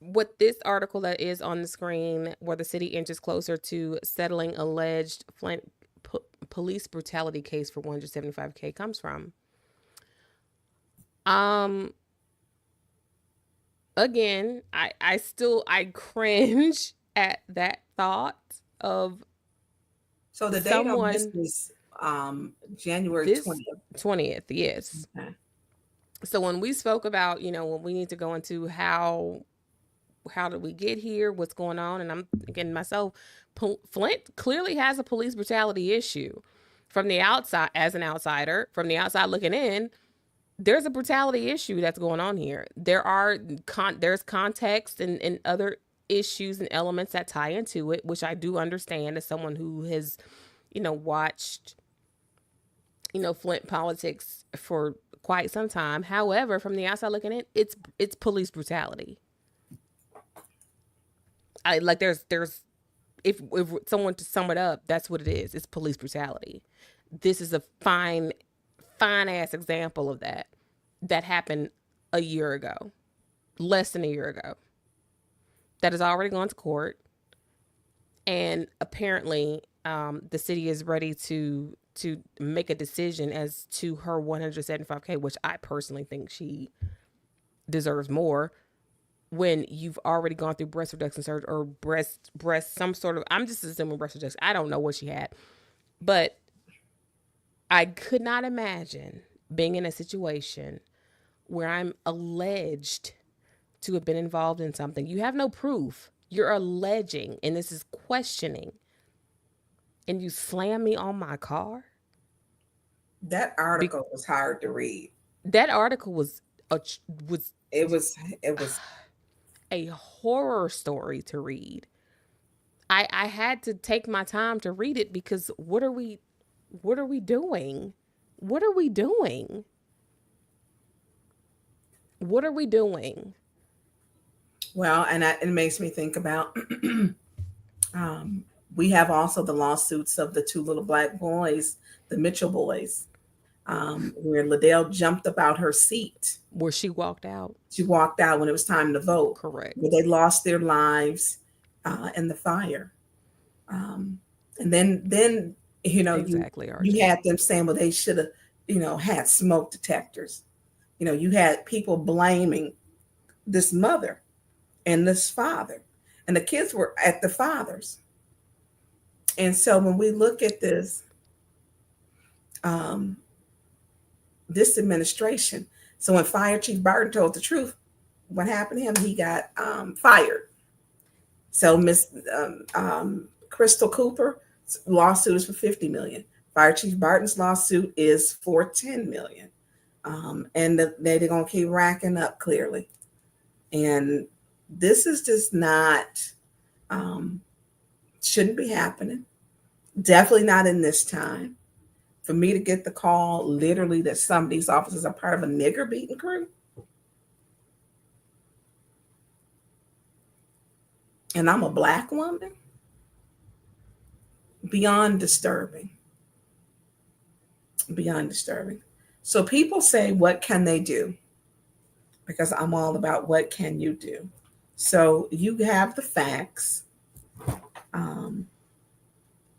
what this article that is on the screen, where the city inches closer to settling alleged Flint police brutality case for $175K, comes from. again, I cringe at that thought of. So the date on this is January 20th, yes. Okay. So when we spoke about, when we need to go into how did we get here, what's going on, and I'm thinking myself, Flint clearly has a police brutality issue. From the outside, as an outsider, from the outside looking in, there's a brutality issue that's going on here. There's context and other issues and elements that tie into it, which I do understand as someone who has, watched, Flint politics for quite some time. However, from the outside looking in, it's police brutality. There's if someone to sum it up, that's what it is. It's police brutality. This is a fine ass example of that happened a year ago, less than a year ago, that has already gone to court. And apparently the city is ready to make a decision as to her $175K, which I personally think she deserves more, when you've already gone through breast reduction surgery or breast some sort of, I'm just assuming breast reduction. I don't know what she had, but I could not imagine being in a situation where I'm alleged to have been involved in something. You have no proof. You're alleging, and this is questioning, and you slam me on my car. That article was hard to read. That article was a horror story to read. I had to take my time to read it because what are we doing? What are we doing? What are we doing? Well, and it makes me think about we have also the lawsuits of the two little black boys, the Mitchell boys, where Liddell jumped up out her seat. Where she walked out. She walked out when it was time to vote. Correct. Where they lost their lives in the fire. And then exactly, you had them saying, well, they should have, had smoke detectors. You had people blaming this mother and this father, and the kids were at the fathers. And so when we look at this, this administration, so when Fire Chief Barton told the truth, what happened to him? He got fired. So Miss Crystal Cooper's lawsuit is for $50 million. Fire Chief Barton's lawsuit is for $10 million. And they're going to keep racking up, clearly. And this is just not, shouldn't be happening. Definitely not in this time. For me to get the call, literally, that some of these officers are part of a nigger beating crew. And I'm a black woman. Beyond disturbing. Beyond disturbing. So people say, what can they do? Because I'm all about what can you do? So you have the facts.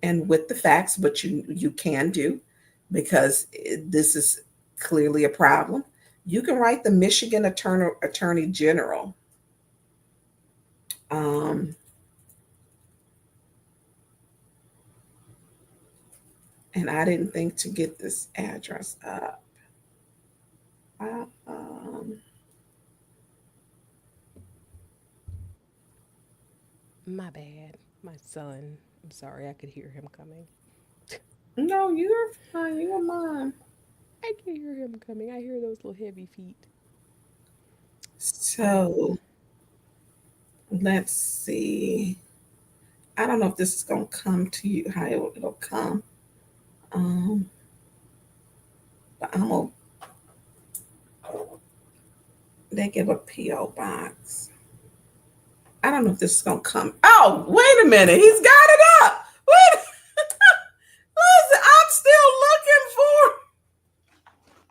And with the facts, what you can do, because this is clearly a problem, you can write the Michigan Attorney General. And I didn't think to get this address up. My bad. My son. I'm sorry. I could hear him coming. No, you're fine. You're mine. I can hear him coming. I hear those little heavy feet. So let's see. I don't know if this is going to come to you, how it'll come. But they give a P.O. box. I don't know if this is going to come. Oh, wait a minute. He's got it up. Wait. Listen, I'm still looking for.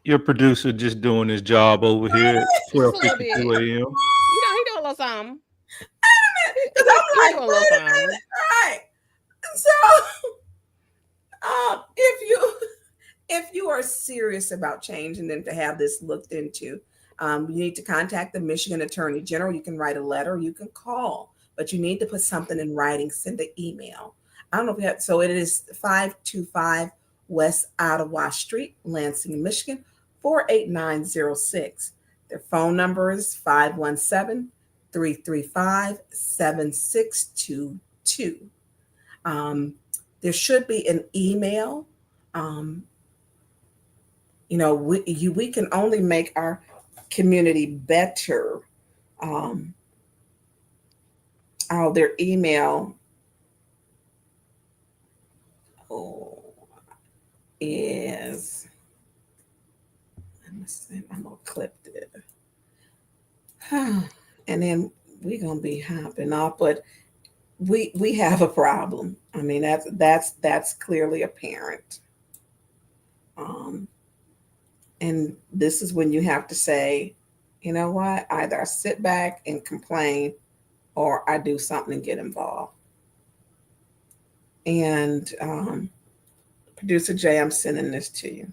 Your producer just doing his job over here at 12:52 a.m. He doing a little something. Because I'm like, wait a minute. Right. So, if you are serious about change and then to have this looked into, You need to contact the Michigan Attorney General. You can write a letter, you can call, but you need to put something in writing, send an email. I don't know if you have, so it is 525 West Ottawa Street, Lansing, Michigan, 48906. Their phone number is 517-335-7622. There should be an email. We can only make our community better. Their email is, I'm gonna clip it. And then we're gonna be hopping off, but we have a problem. I mean, that's clearly apparent. And this is when you have to say, you know what, either I sit back and complain or I do something and get involved. And Producer Jay, I'm sending this to you.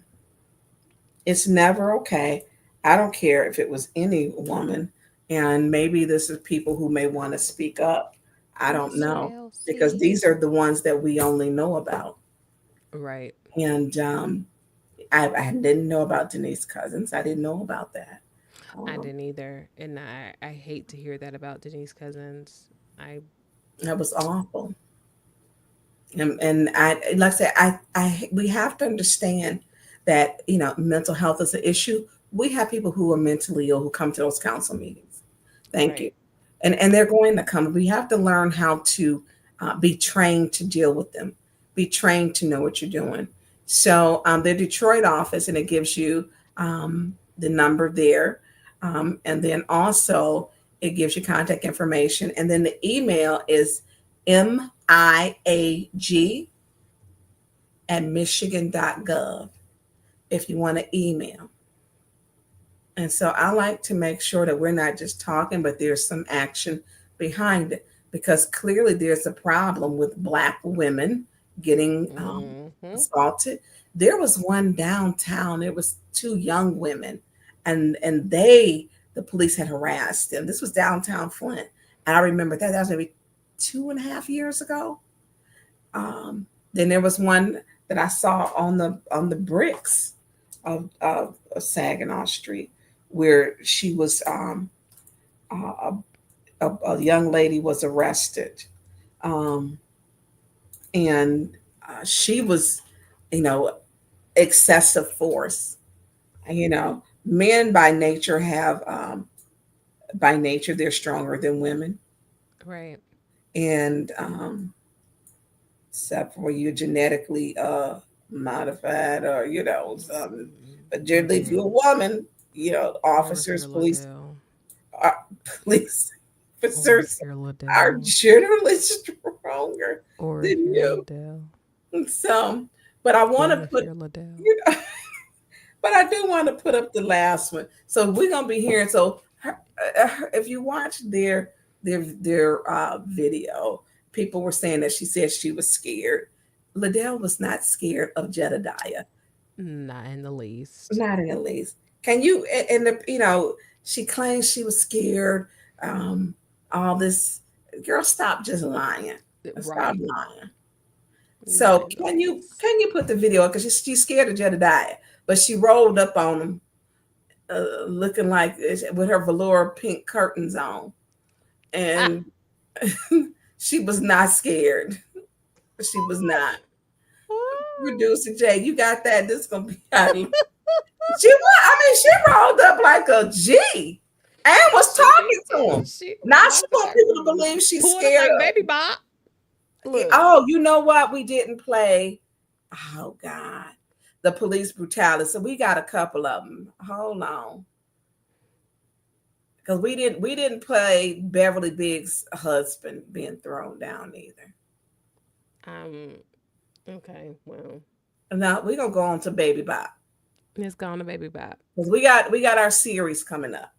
It's never okay. I don't care if it was any woman, and maybe this is people who may want to speak up. I don't know, because these are the ones that we only know about. Right. And I didn't know about Denise Cousins. I didn't know about that. I didn't either. And I hate to hear that about Denise Cousins. That was awful. And I, like I said, we have to understand that, mental health is an issue. We have people who are mentally ill who come to those council meetings. Thank you. And they're going to come. We have to learn how to be trained to deal with them, be trained to know what you're doing. So the Detroit office, and it gives you the number there. And then also it gives you contact information. And then the email is miag@michigan.gov if you want to email. And so I like to make sure that we're not just talking, but there's some action behind it, because clearly there's a problem with Black women getting assaulted. There was one downtown. It was two young women, and the police had harassed them. This was downtown Flint. And I remember that was maybe 2.5 years ago. Then there was one that I saw on the bricks of Saginaw Street, where she was a young lady was arrested, and she was, excessive force. Men by nature have they're stronger than women, right? And except for you're genetically modified, or something. But generally, if you're a woman, officers, police officers are generally stronger than you. So, but I want to put, but I do want to put up the last one. So we're gonna be hearing. So if you watch their video, people were saying that she said she was scared. Liddell was not scared of Jedediah. Not in the least. Not in the least. Can you, she claims she was scared. All this, girl, stop just lying. Stop lying. So can you put the video up? Because she's scared of Jedediah, but she rolled up on him, looking like with her velour pink curtains on, and she was not scared. She was not. Producer Jay, you got that? This is gonna be out. She rolled up like a G and was talking to him. Now she want people to believe she's scared. Like Baby Bop. Look. Oh, you know what? We didn't play. Oh God, the police brutality. So we got a couple of them. Hold on, because we didn't play Beverly Biggs' husband being thrown down either. Okay, well. Now we're gonna go on to Baby Bop. Let's go on to Baby Bop. Because we got our series coming up.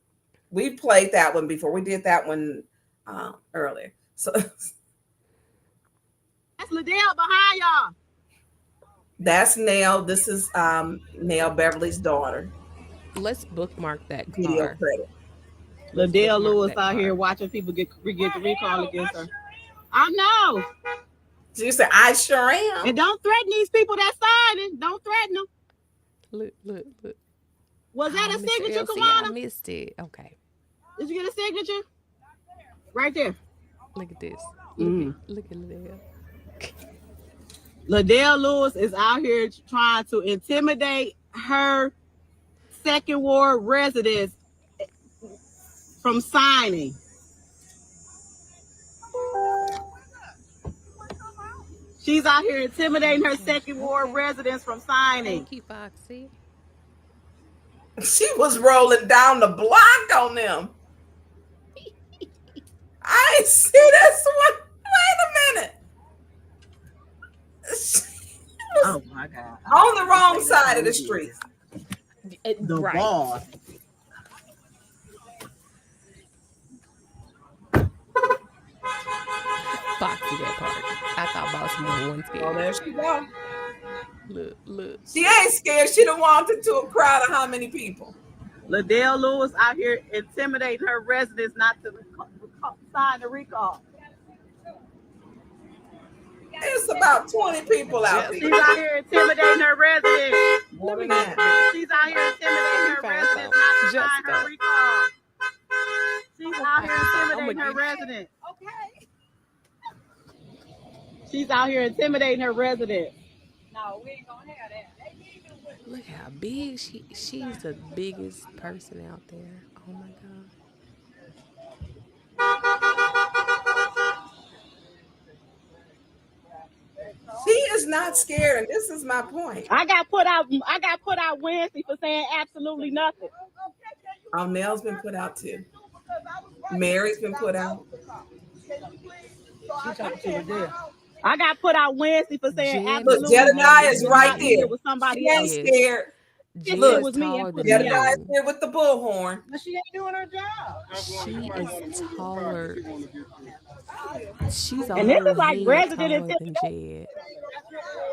We played that one before. We did that one earlier. So that's Liddell behind y'all. That's Nell. This is Nell Beverly's daughter. Let's bookmark that Video car. credit. Liddell Lewis out here watching people get the recall against her. I know. So you said, I sure am. And don't threaten these people that signing. Don't threaten them. Look. Was that a Mr. signature, LC, Kawana? I missed it. Okay. Did you get a signature? Right there. Look at this. Look at Liddell. Liddell Lewis is out here trying to intimidate her Second Ward residents from signing. She's out here intimidating her Second Ward residents from signing. Thank you, Foxy. She was rolling down the block on them. I ain't see this one. Wait a minute. Oh my God. On the wrong side of the street. The right. ball. Foxy that part. I thought Baltimore wasn't scared. Oh, there she go. Look. She ain't scared. She done walked into a crowd of how many people? Liddell Lewis out here intimidating her residents not to sign the recall. It's about 20 people out there. She's out here intimidating her residents. More than that. She's out here intimidating her residents not to sign her recall. She's out here intimidating her residents. Okay. She's out here intimidating her residents. No, we ain't gonna have that. Look how big she's the biggest person out there. Oh my God. She is not scared, and this is my point. I got put out Wednesday for saying absolutely nothing. Oh, Nell's been put out too. Mary's been put out. I got put out Wednesday for saying Look, absolutely Jedediah is right there. With somebody She ain't else. scared. Look, Look, taller than Jedediah is you. here with the bullhorn. But she ain't doing her job. She is taller. She's a And this whole is like head resident taller than Jed.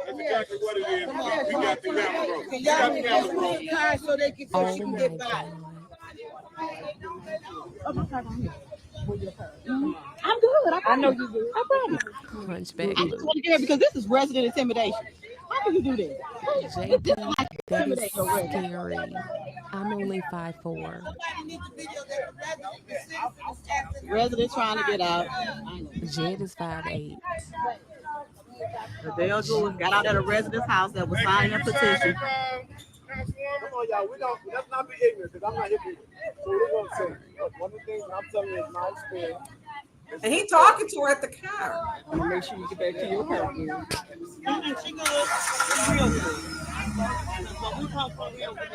That's exactly what it is. We got the camera roll. We got the camera roll. So they can, Oh my God. I'm good. I know you do. I promise. Hunchback. I just want to get here because this is resident intimidation. How can you do this? JP, This is like that is intimidate your resident. scary. I'm only 5'4". Resident trying to get out. Jed is 5'8". Liddell Lewis got out at a resident's house that was signing a petition. Come on, y'all. Let's not be ignorant because I'm not ignorant. So we're going to say, one of the things I'm telling you is my experience. And he talking to her at the car. I'm gonna make sure you get back to your car. She good. Real good. But we talk about real good.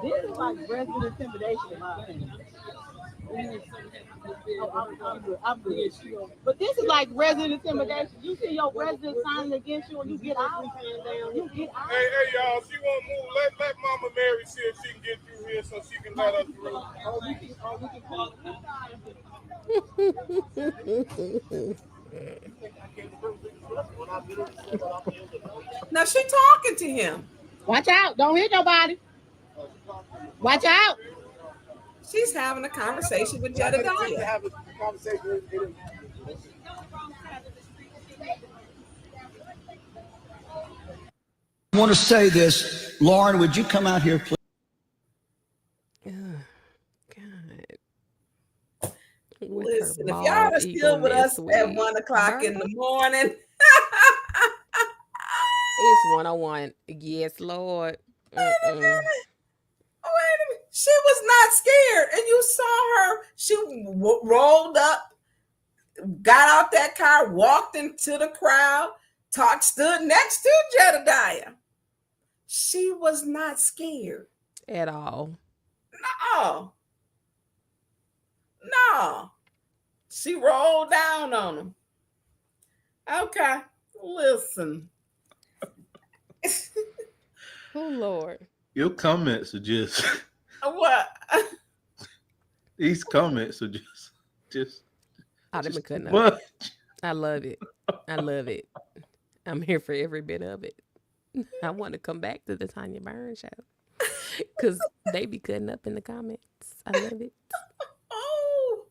This is like resident intimidation in my opinion. I'm good. But this is like resident intimidation. You see your resident signing against you and you get out. You get out. Hey, y'all, she won't move. Let Mama Mary see if she can get through here so she can let us through. Now she talking to him. Watch out. Don't hit nobody. Watch out. She's having a conversation with Jedediah. I want to say this. Lauren, would you come out here, please? Listen, if y'all are still with us at 1 o'clock in the morning, It's 101. Yes, Lord. Wait a minute. She was not scared, and you saw her. She rolled up, got out that car, walked into the crowd, stood next to Jedediah. She was not scared At all. No. She rolled down on him. Okay, listen. Oh, Lord. Your comments are just What? these comments are just I'd have been cutting up. what? I love it. I love it. I'm here for every bit of it. I want to come back to the Tonya Burns show because they be cutting up in the comments. I love it. Oh,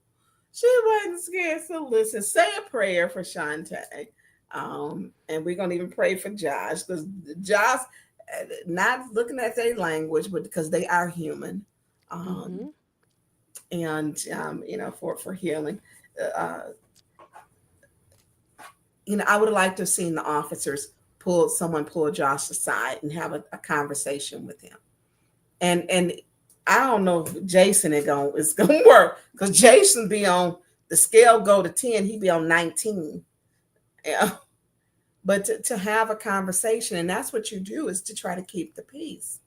she wasn't scared. So listen, say a prayer for Shantae. And we're gonna even pray for Josh because Josh, not looking at their language, but because they are human. And for healing. I would have liked to have seen the officers pull Josh aside and have a conversation with him. And I don't know if Jason is gonna work because Jason be on the scale go to 10, he be on 19. Yeah. But to have a conversation, and that's what you do, is to try to keep the peace.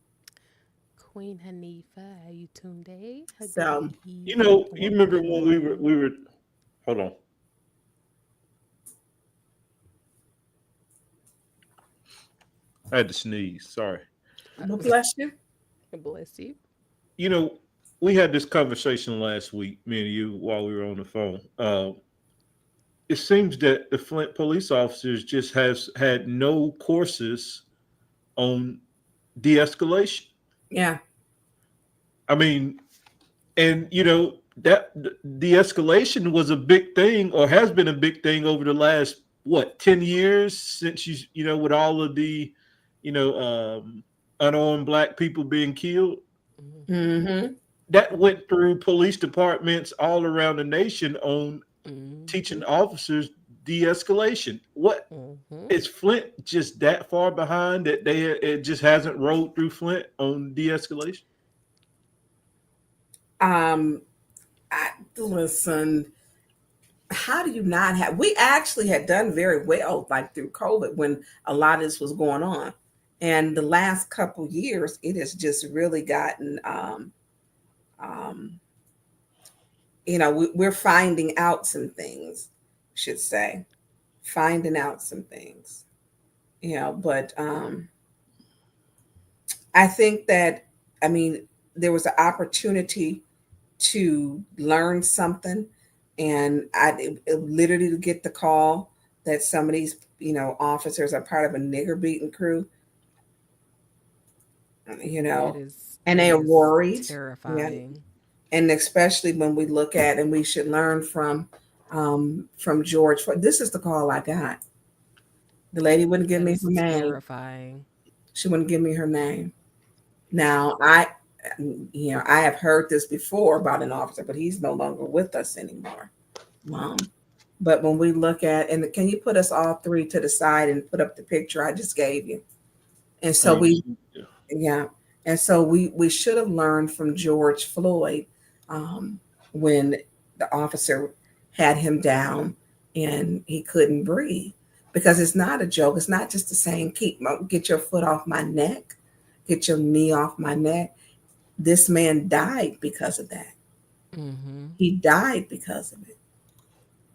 Queen Hanifa, how you tuned in? So you remember when we were hold on. I had to sneeze. Sorry. Well, bless you. Bless you. We had this conversation last week, me and you, while we were on the phone. It seems that the Flint police officers just has had no courses on de-escalation. Yeah. I mean, and that de-escalation was a big thing, or has been a big thing over the last 10 years since with all of the unarmed Black people being killed. Mm-hmm. That went through police departments all around the nation on teaching officers de-escalation. What is Flint just that far behind that it just hasn't rolled through Flint on de-escalation? Listen, how do you not have? We actually had done very well, like through COVID, when a lot of this was going on, and the last couple years, it has just really gotten. We're finding out some things, should say, finding out some things, but I think that, there was an opportunity to learn something, and I literally get the call that some of these, officers are part of a nigger beating crew, and they are worried. Terrifying. And especially when we look at, and we should learn from George. This is the call I got. The lady wouldn't give me her name. Terrifying. She wouldn't give me her name. Now I have heard this before about an officer, but he's no longer with us anymore. But when we look at, and can you put us all three to the side and put up the picture I just gave you? And so we should have learned from George Floyd. When the officer had him down and he couldn't breathe, because it's not a joke. It's not just the saying, get your foot off my neck, get your knee off my neck. This man died because of that. Mm-hmm. He died because of it.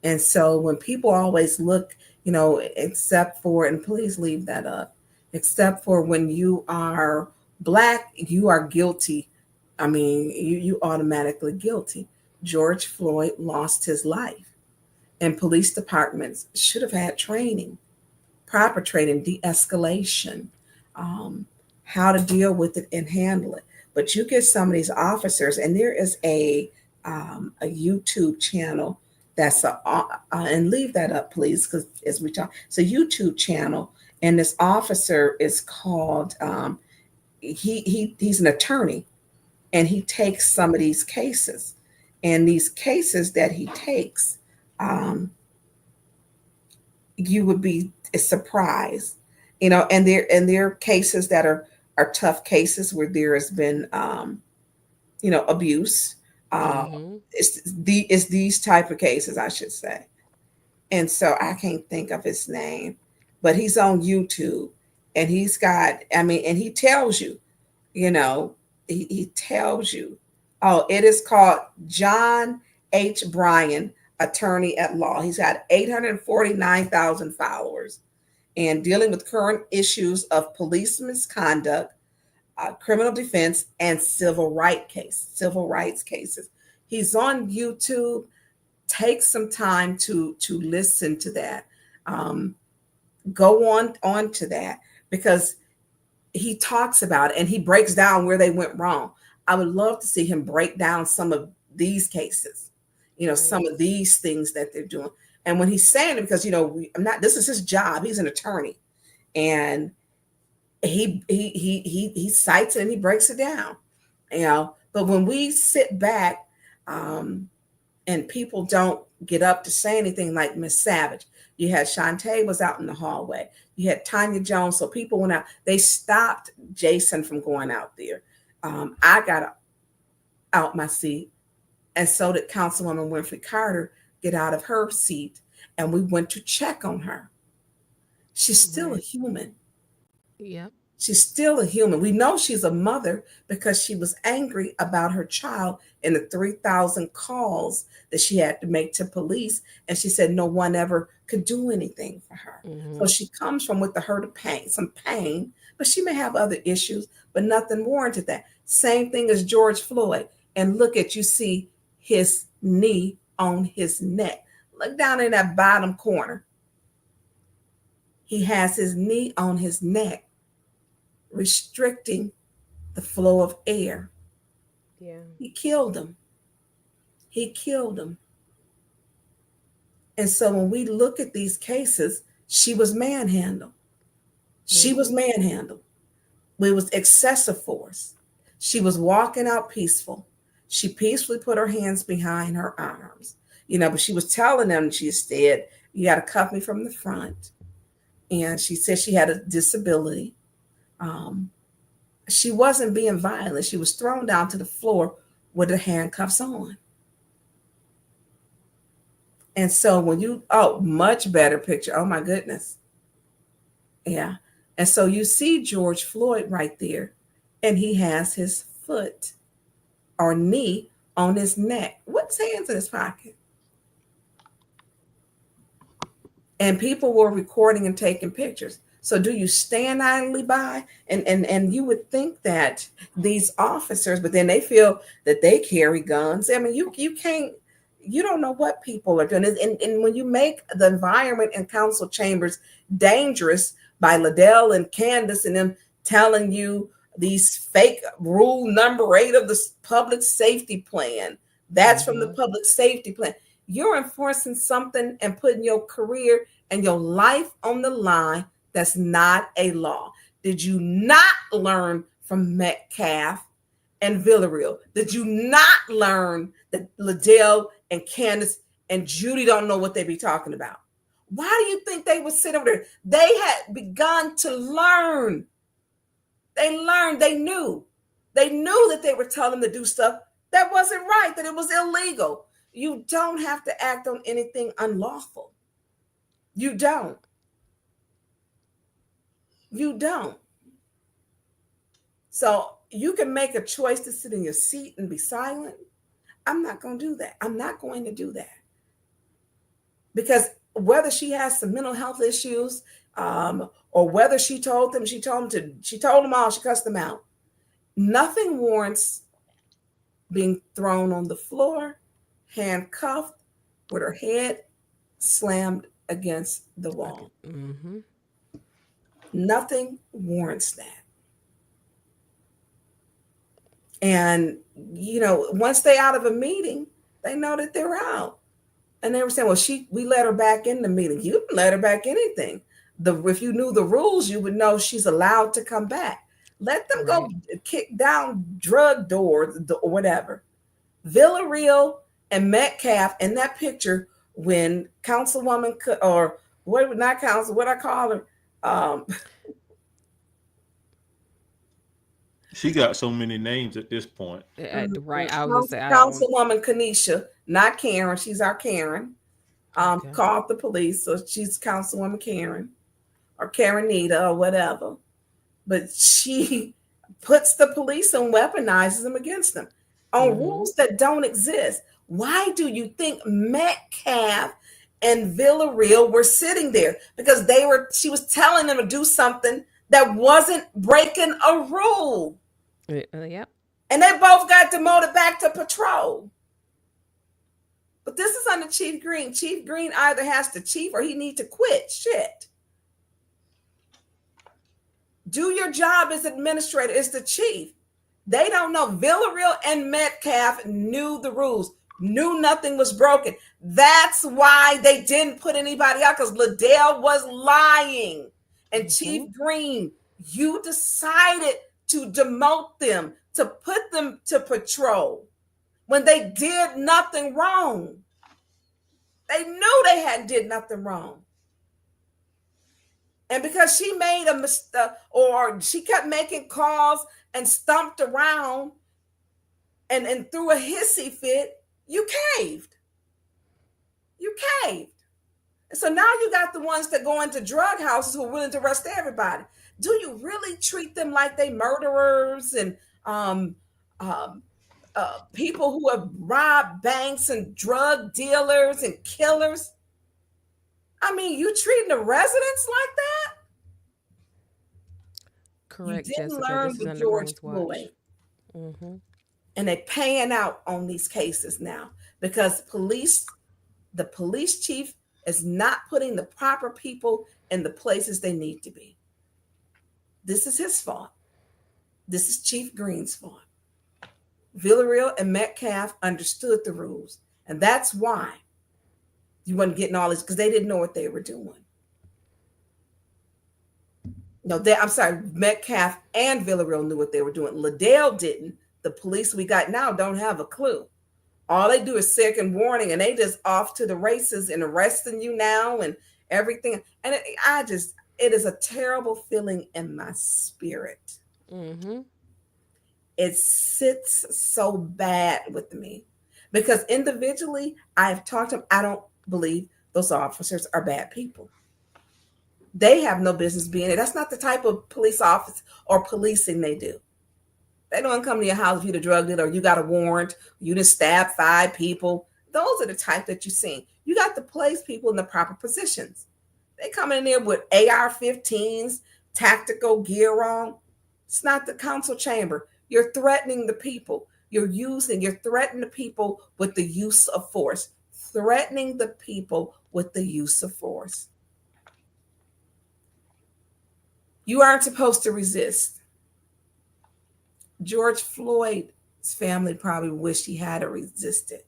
And so when people always look, except for, and please leave that up, except for when you are Black, you are guilty. You automatically guilty. George Floyd lost his life, and police departments should have had training, proper training, de-escalation, how to deal with it and handle it. But you get some of these officers, and there is a YouTube channel that's and leave that up, please, because as we talk, it's a YouTube channel, and this officer is called he's an attorney. And he takes some of these cases, and these cases that he takes, you would be surprised, and there are cases that are tough cases where there has been, abuse. It's these type of cases, I should say. And so I can't think of his name, but he's on YouTube, and he's got, and he tells you, he tells you, it is called John H. Bryan, attorney at law. He's got 849,000 followers and dealing with current issues of police misconduct, criminal defense, and civil rights cases. He's on YouTube. Take some time to listen to that. Go on to that, because he talks about it and he breaks down where they went wrong. I would love to see him break down some of these cases, some of these things that they're doing. And when he's saying it, because this is his job. He's an attorney, and he cites it and he breaks it down. But when we sit back, and people don't get up to say anything, like Miss Savage. You had Shantae was out in the hallway. You had Tonya Jones. So people went out. They stopped Jason from going out there. I got out my seat, and so did Councilwoman Winfrey Carter get out of her seat, and we went to check on her. She's still a human. Yep. She's still a human. We know she's a mother because she was angry about her child and the 3,000 calls that she had to make to police. And she said no one ever could do anything for her. So she comes from with the hurt of pain, some pain, but she may have other issues, but nothing warranted that. Same thing as George Floyd. And look at, you see his knee on his neck. Look down in that bottom corner. He has his knee on his neck, restricting the flow of air. Yeah. He killed him. He killed him. And so when we look at these cases, she was manhandled. She was manhandled. It was excessive force. She was walking out peaceful. She peacefully put her hands behind her arms, but she was telling them, she said, you got to cuff me from the front. And she said she had a disability. She wasn't being violent. She was thrown down to the floor with the handcuffs on. And so when much better picture. Oh my goodness. Yeah. And so you see George Floyd right there, and he has his foot or knee on his neck. What's hands in his pocket? And people were recording and taking pictures. So do you stand idly by? And you would think that these officers, but then they feel that they carry guns. I mean, you can't, you don't know what people are doing. And when you make the environment in council chambers dangerous by Liddell and Candace and them telling you these fake rule number 8 of the public safety plan, that's from the public safety plan. You're enforcing something and putting your career and your life on the line. That's not a law. Did you not learn from Metcalf and Villarreal? Did you not learn that Liddell and Candace and Judy don't know what they be talking about? Why do you think they would sit over there? They had begun to learn. They learned, they knew that they were telling them to do stuff that wasn't right, that it was illegal. You don't have to act on anything unlawful. You don't. You don't. So you can make a choice to sit in your seat and be silent. I'm not going to do that. I'm not going to do that. Because whether she has some mental health issues, or whether she told them all, she cussed them out. Nothing warrants being thrown on the floor, handcuffed, with her head slammed against the wall. Mm-hmm. Nothing warrants that. And, once they out of a meeting, they know that they're out. And they were saying, well, we let her back in the meeting. You didn't let her back anything. If you knew the rules, you would know she's allowed to come back. Let them go kick down drug doors or whatever. Villarreal and Metcalf in that picture when Councilwoman, or what, not council, what I call her, she got so many names at this point. Right. I was gonna say Councilwoman Kanisha, not Karen. She's our Karen. Called the police, so she's Councilwoman Karen or Karenita or whatever. But she puts the police and weaponizes them against them on rules that don't exist. Why do you think Metcalf and Villarreal were sitting there? Because she was telling them to do something that wasn't breaking a rule. Yep. And they both got demoted back to patrol. But this is under Chief Green. Chief Green either has to chief or he needs to quit. Shit. Do your job as administrator. It's the chief. They don't know. Villarreal and Metcalf knew the rules, knew nothing was broken. That's why they didn't put anybody out, because Liddell was lying. And Chief Green, you decided to demote them, to put them to patrol when they did nothing wrong. They knew they did nothing wrong. And because she made a mistake, or she kept making calls and stumped around and threw a hissy fit, you caved. You caved. And so now you got the ones that go into drug houses who are willing to arrest everybody. Do you really treat them like they murderers and people who have robbed banks and drug dealers and killers? I mean, you treating the residents like that? Correct, you didn't Jessica. learn This is with under George Green's watch. Floyd. And they're paying out on these cases now because the police chief is not putting the proper people in the places they need to be. This is his fault. This is Chief Green's fault. Villarreal and Metcalf understood the rules, and that's why you weren't getting all this, because they didn't know what they were doing. No, I'm sorry, Metcalf and Villarreal knew what they were doing. Liddell didn't. The police we got now don't have a clue. All they do is second warning, and they just off to the races and arresting you now and everything. And it is a terrible feeling in my spirit. It sits so bad with me because individually I've talked to them. I don't believe those officers are bad people. They have no business being there. That's not the type of police office or policing they do. They don't come to your house if you're the drug dealer or you got a warrant, you just stabbed 5 people. Those are the type that you're seeing. You got to place people in the proper positions. They come in there with AR-15s, tactical gear on. It's not the council chamber. You're threatening the people. You're threatening the people with the use of force. Threatening the people with the use of force. You aren't supposed to resist. George Floyd's family probably wished he had resisted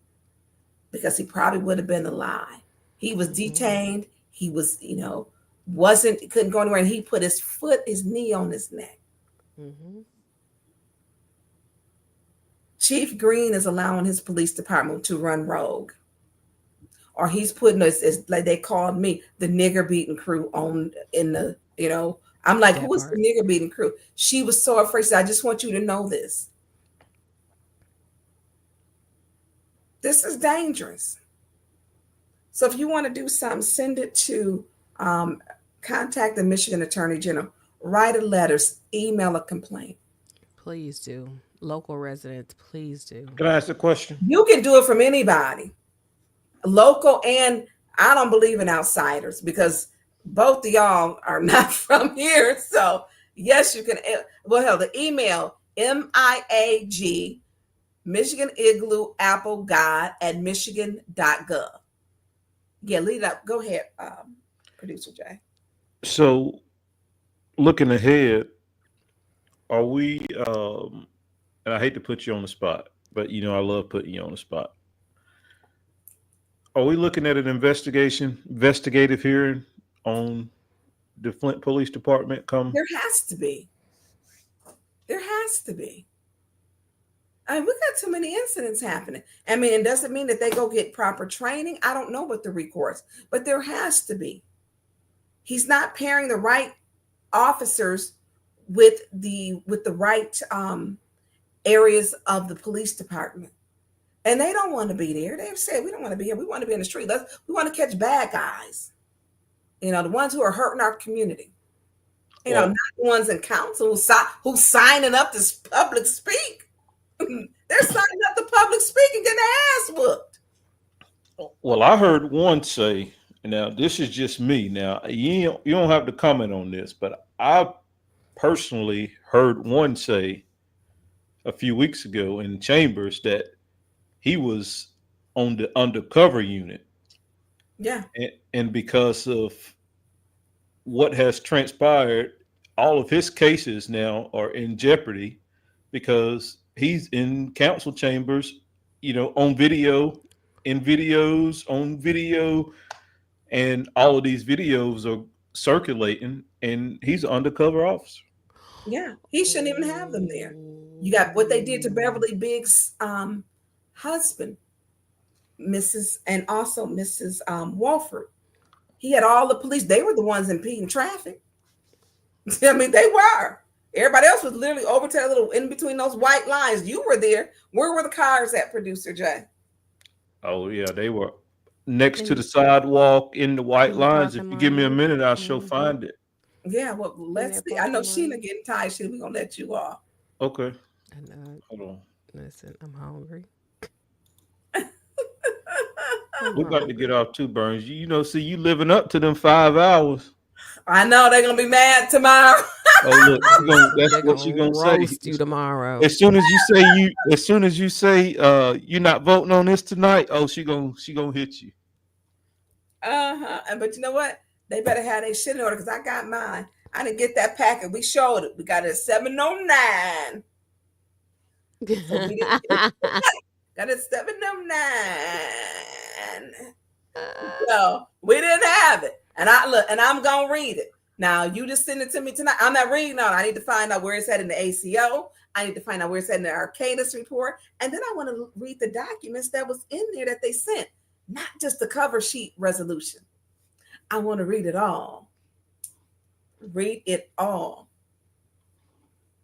because he probably would have been alive. He was detained. He was, couldn't go anywhere. And he put his knee on his neck. Chief Green is allowing his police department to run rogue. Or he's putting us, like they called me, the nigger beating crew I'm like, who is the nigger beating crew? She was so afraid. She said, I just want you to know this. This is dangerous. So if you want to do something, send it to contact the Michigan Attorney General. Write a letter, email a complaint. Please do. Local residents, please do. Can I ask a question? You can do it from anybody. Local, and I don't believe in outsiders because both of y'all are not from here. So yes, you can. Well, hell, the email MIAG Michigan Igloo Apple God at Michigan.gov. Yeah, lead up. Go ahead, Producer Jay. So looking ahead, are we and I hate to put you on the spot, but I love putting you on the spot. Are we looking at an investigative hearing on the Flint Police Department? There has to be. There has to be. I mean, we got too many incidents happening. I mean, it doesn't mean that they go get proper training. I don't know what the recourse, but there has to be. He's not pairing the right officers with the right areas of the police department. And they don't want to be there. They've said, we don't want to be here. We want to be in the street. We want to catch bad guys. The ones who are hurting our community. Not the ones in council who's signing up to public speak. They're signing up to public speak and getting their ass whooped. Well, I heard one say, now this is just me. Now, you don't have to comment on this, but I personally heard one say a few weeks ago in Chambers that he was on the undercover unit. Yeah. And because of what has transpired, all of his cases now are in jeopardy because he's in council chambers, on video, in videos, on video, and all of these videos are circulating, and he's an undercover officer. Yeah, he shouldn't even have them there. You got what they did to Beverly Biggs' husband, Mrs. and also Mrs. Walford. He had all the police. They were the ones impeding traffic. I mean, they were. Everybody else was literally over to that little in between those white lines. You were there. Where were the cars at, Producer Jay? Oh yeah, they were next to the sidewalk in the white lines. If you give me a minute, I'll sure find it. Yeah, well, let's see. I know Sheena getting tired. Sheena, we're gonna let you off. Okay. Hold on. Listen, I'm hungry. We're about to get off too, Burns. See, you living up to them 5 hours. I know they're gonna be mad tomorrow. Oh look, that's what you're gonna say. Roast you tomorrow. As soon as you say you're not voting on this tonight, she gonna hit you. But you know what? They better have their shit in order because I got mine. I didn't get that packet. We showed it. We got it at 7:09. Got it 7:09. So we didn't have it. And I'm gonna read it. Now you just send it to me tonight. I'm not reading on. I need to find out where it's at in the ACO. I need to find out where it's at in the Arcadis report. And then I want to read the documents that was in there that they sent, not just the cover sheet resolution. I want to read it all. Read it all.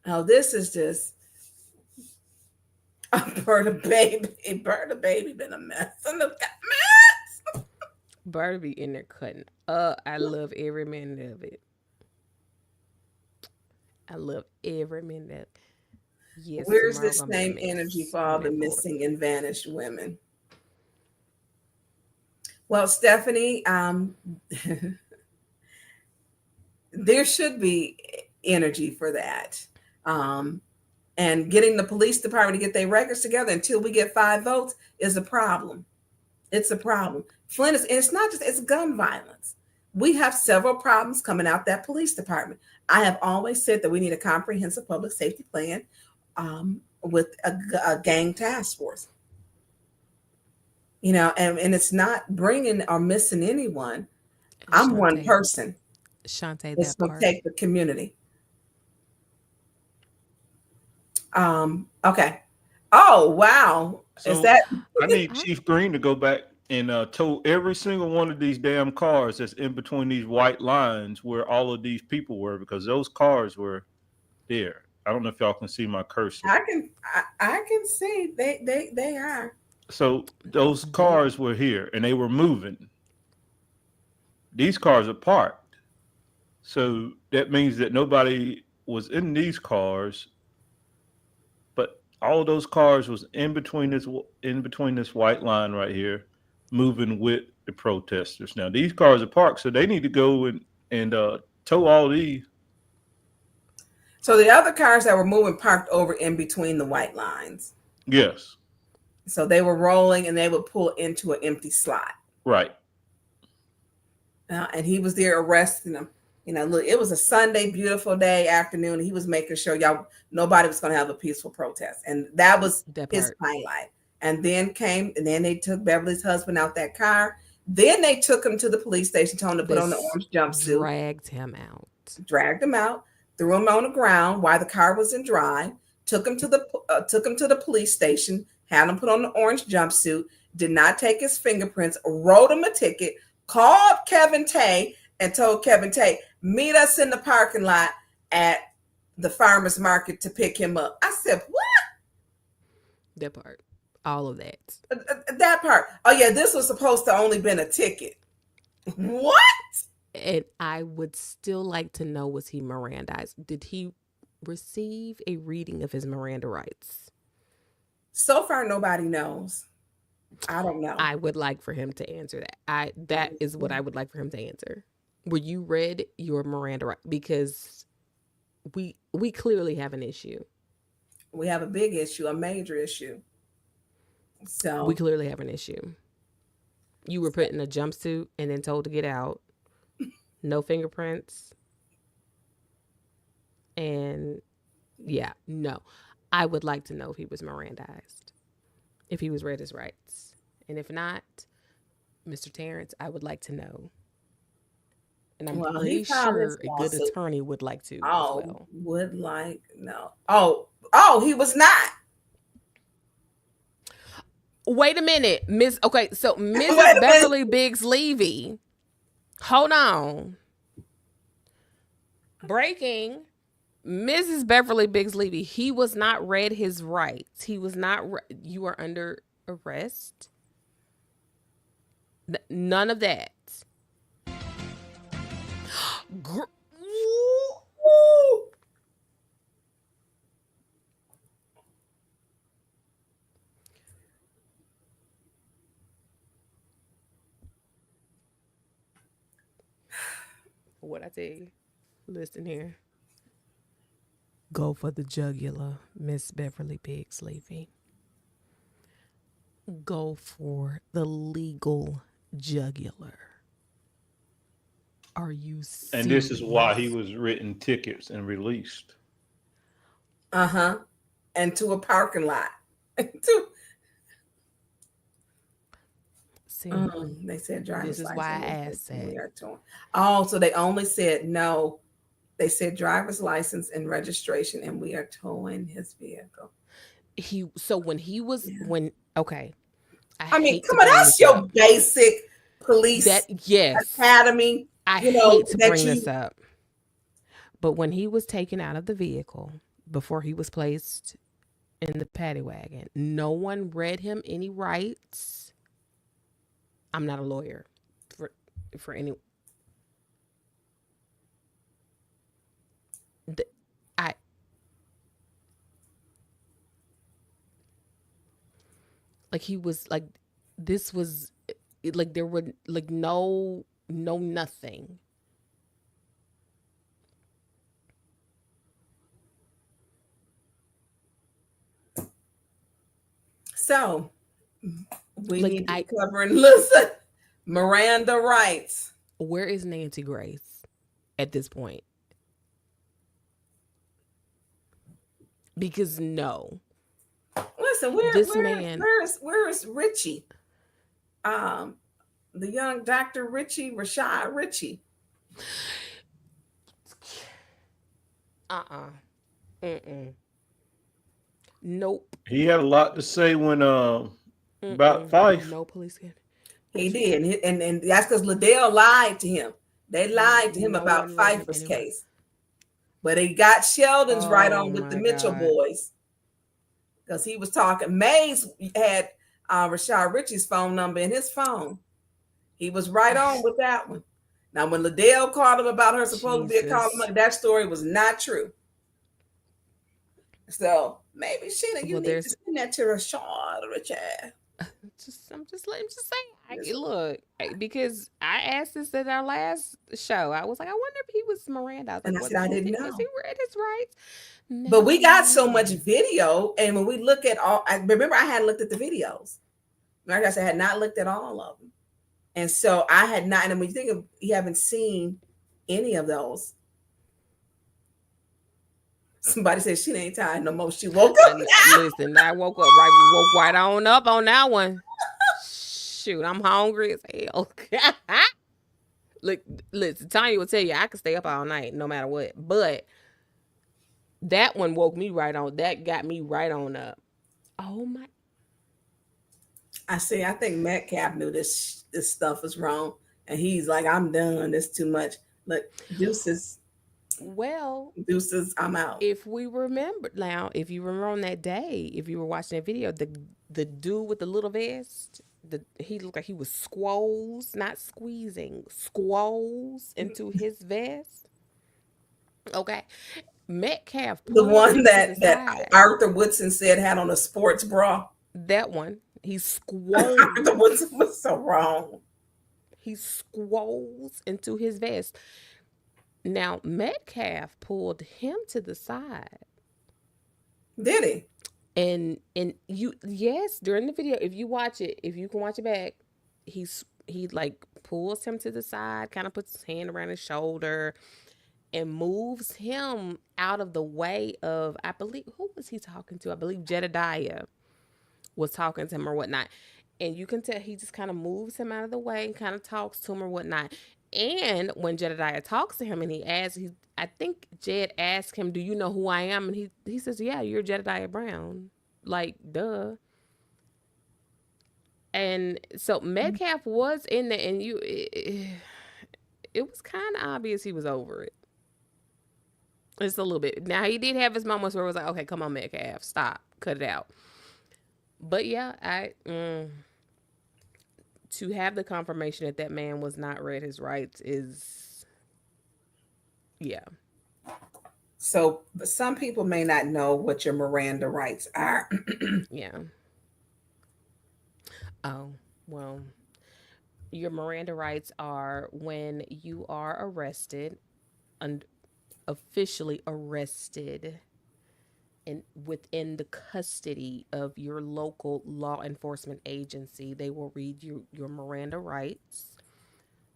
Now this is just Berta baby been a mess. Berta be in there cutting up. I love every minute of it. Yes. Where's this same energy for all the missing and vanished women? Well, Stephanie, there should be energy for that. And getting the police department to get their records together until we get 5 votes is a problem. It's a problem. Flint is, and it's not just, it's gun violence. We have several problems coming out that police department. I have always said that we need a comprehensive public safety plan with a gang task force. And it's not bringing or missing anyone. I'm one person. Shantae, it's going to take the community. Okay. Oh, wow. So I need Chief Green to go back and tow every single one of these damn cars that's in between these white lines where all of these people were, because those cars were there. I don't know if y'all can see my cursor. I can see they are. So those cars were here and they were moving. These cars are parked. So that means that nobody was in these cars, but all of those cars was in between this white line right here, moving with the protesters. Now these cars are parked, so they need to go and tow all these. So the other cars that were moving parked over in between the white lines. Yes. So they were rolling and they would pull into an empty slot. Right. And he was there arresting them. Look, it was a Sunday, beautiful day, afternoon. And he was making sure nobody was going to have a peaceful protest. And that was his highlight. And then they took Beverly's husband out that car. Then they took him to the police station, told him to put on the orange jumpsuit. Dragged him out, threw him on the ground while the car was in drive, took him to the police station, had him put on the orange jumpsuit, did not take his fingerprints, wrote him a ticket, called Kevin Tay and told Kevin Tay, meet us in the parking lot at the farmer's market to pick him up. I said, what? That part. All of that. That part. Oh, yeah, this was supposed to only been a ticket. What? And I would still like to know, was he Mirandized? Did he receive a reading of his Miranda rights? So far, nobody knows. I don't know. I would like for him to answer that. That is what I would like for him to answer. Were you read your Miranda rights? Because we clearly have an issue. We have a big issue, a major issue. So we clearly have an issue. You were put in a jumpsuit and then told to get out. No fingerprints. And yeah, no. I would like to know if he was Mirandized, if he was read his rights. And if not, Mr. Terrence, I would like to know. And I'm pretty sure a good attorney would like to as well. Would like, no. Oh, he was not. Wait a minute, Okay, so Mrs. Beverly Biggs Levy. Hold on. Breaking. Mrs. Beverly Biggs Levy. He was not read his rights. He was not. You are under arrest. None of that. What I tell you? Listen here. Go for the jugular, Miss Beverly Biggs Levy. Go for the legal jugular. Are you serious? And this is why he was written tickets and released. And to a parking lot. See, they said driver's license. This is why I asked that. Oh, so they only said no. They said driver's license and registration, and we are towing his vehicle. Okay. I mean, come on, that's your basic police academy. I hate to bring this up. But when he was taken out of the vehicle, before he was placed in the paddy wagon, no one read him any rights. I'm not a lawyer for any. Like he was like, this was like there were like no nothing. So we need to cover and listen. Miranda rights. Where is Nancy Grace at this point? Because no. Listen, where's Richie? The young Dr. Rashad Richie. Nope. He had a lot to say when about Fife. No police can. He did, and that's because Liddell lied to him. They lied to him about Pfeiffer's case, but he got Sheldon's right on with the Mitchell boys. Because he was talking. Mays had Rashad Richie's phone number in his phone. He was right on with that one. Now, when Liddell called him about her supposed to be a call money, that story was not true. So maybe Sheena, you need to send that to Rashad Richie. I'm just say, look, because I asked this at our last show. I was like, I wonder if he was Miranda. And I said, I didn't know. He read his rights. No. But we got so much video, and when we look at all, I remember I hadn't looked at the videos. Like I said, I had not looked at all of them. And so I had not, and when you think of, you haven't seen any of those. Somebody said she ain't tired no more. She woke up. Listen, I woke right on up on that one. Shoot, I'm hungry as hell. Look, listen, Tonya will tell you I can stay up all night no matter what. But that one woke me right on. That got me right on up. Oh my. I think Metcalf knew this stuff was wrong. And he's like, I'm done. This too much. Look, deuces. Well, deuces, I'm out. If you remember on that day, if you were watching that video, the dude with the little vest, he looked like he was squoze, not squeezing, squoze into his vest. Okay. Metcalf, the one that Arthur Woodson said had on a sports bra. That one. He squoze. Arthur Woodson was so wrong. He squoze into his vest. Now, Metcalf pulled him to the side. Did he? And yes, during the video, if you watch it, if you can watch it back, he like pulls him to the side, kind of puts his hand around his shoulder, and moves him out of the way of, I believe, who was he talking to? I believe Jedediah was talking to him or whatnot. And you can tell he just kind of moves him out of the way and kind of talks to him or whatnot. And when Jedediah talks to him and he asks, I think Jed asked him, "Do you know who I am?" And he says, "Yeah, you're Jedediah Brown." Like, duh. And so Metcalf was in there, and it was kind of obvious he was over it. Just a little bit. Now, he did have his moments where it was like, okay, come on, Metcalf, stop, cut it out. But yeah, to have the confirmation that man was not read his rights is, yeah. So some people may not know what your Miranda rights are. Yeah. Oh, well, your Miranda rights are when you are arrested, officially arrested, and within the custody of your local law enforcement agency. They will read you your Miranda rights,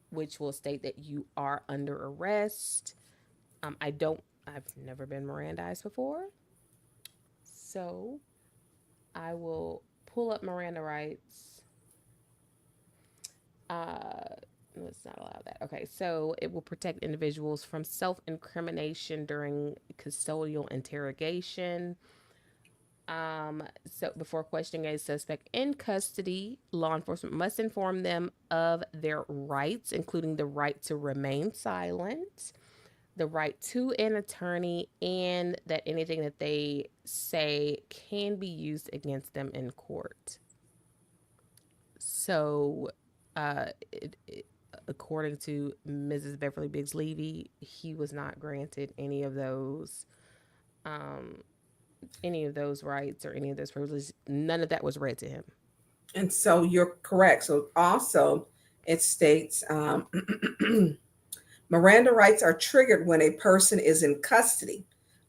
which will state that you are under arrest. I've never been Mirandized before, so I will pull up Miranda rights. Let's not allow that. Okay, so it will protect individuals from self-incrimination during custodial interrogation. So before questioning a suspect in custody, law enforcement must inform them of their rights, including the right to remain silent, the right to an attorney, and that anything that they say can be used against them in court. So, according to Mrs. Beverly Biggs Levy, he was not granted any of those rights or any of those privileges. None of that was read to him. And so you're correct. So also it states Miranda rights are triggered when a person is in custody,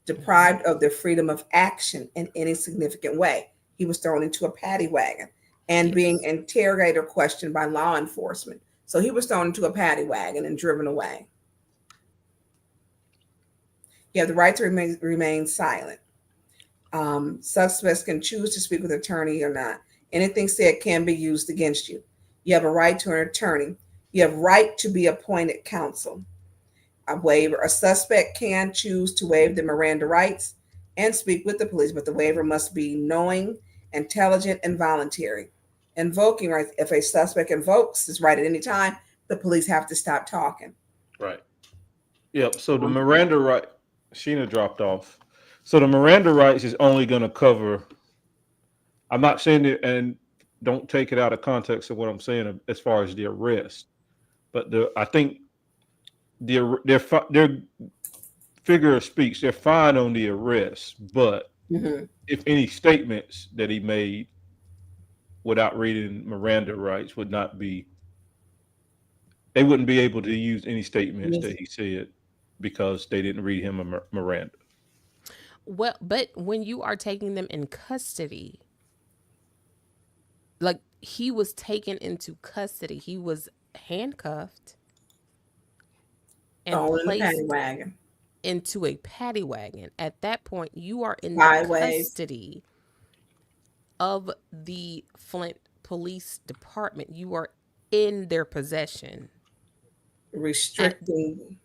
deprived of their freedom of action in any significant way. He was thrown into a paddy wagon and being interrogated or questioned by law enforcement. So he was thrown into a paddy wagon and driven away. You have the right to remain silent. Suspects can choose to speak with an attorney or not. Anything said can be used against you. You have a right to an attorney. You have right to be appointed counsel. A waiver. A suspect can choose to waive the Miranda rights and speak with the police, but the waiver must be knowing, intelligent, and voluntary. Invoking rights. If a suspect invokes his right at any time, the police have to stop talking. Right. Yep. So the Miranda right, Sheena dropped off. So the Miranda rights is only going to cover. I'm not saying it, and don't take it out of context of what I'm saying as far as the arrest, but I think their figure of speech, they're fine on the arrest, but if any statements that he made without reading Miranda rights would not be, they wouldn't be able to use any statements that he said because they didn't read him a Miranda. Well, but when you are taking them in custody, like he was taken into custody, he was handcuffed and placed into a paddy wagon. At that point, you are in the custody of the Flint Police Department. You are in their possession. Restricting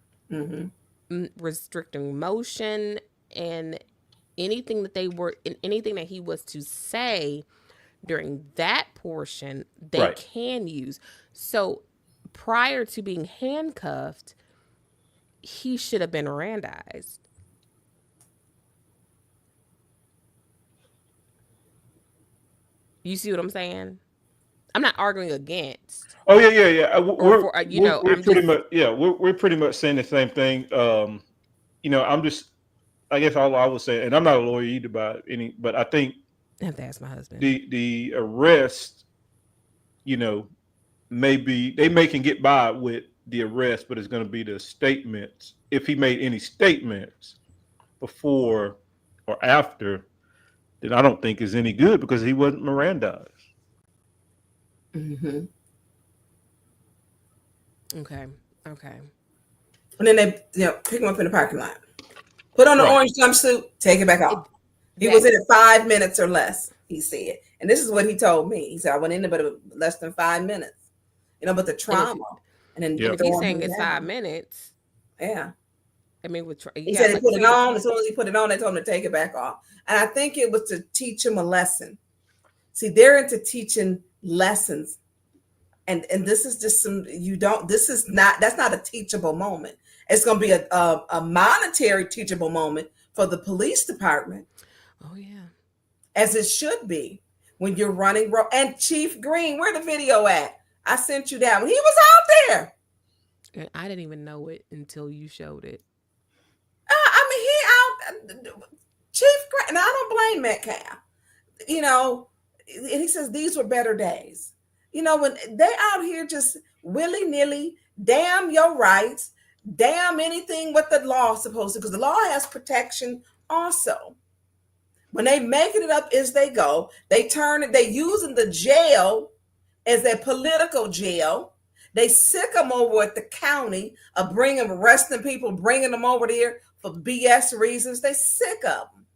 motion and anything that he was to say during that portion, they can use. So prior to being handcuffed, he should have been Mirandized. You see what I'm saying? I'm not arguing against. Oh yeah. We're pretty much saying the same thing. I guess all I was saying, and I'm not a lawyer either but I think I have to ask my husband. The arrest, maybe they can get by with the arrest, but it's going to be the statements. If he made any statements before or after, then I don't think is any good because he wasn't Mirandized. Okay. And then they pick him up in the parking lot. Put on the orange jumpsuit, take it back off. He was in it 5 minutes or less, he said. And this is what he told me. He said, I went in there, but it was less than 5 minutes. But the trauma. And then if he's saying it's 5 minutes. Yeah. I mean, he said he put it on. As soon as he put it on, they told him to take it back off. And I think it was to teach him a lesson. See, they're into teaching lessons. And this is just that's not a teachable moment. It's going to be a monetary teachable moment for the police department. Oh, yeah. As it should be when you're running. And Chief Green, where the video at? I sent you that one. He was out there. And I didn't even know it until you showed it. Chief Green, and I don't blame Metcalf. And he says these were better days. When they out here just willy-nilly, damn your rights, damn anything what the law is supposed to, because the law has protection also. When they making it up as they go, they using the jail as a political jail. They sick them over at the county of arresting people, bringing them over there for BS reasons. They sick of them.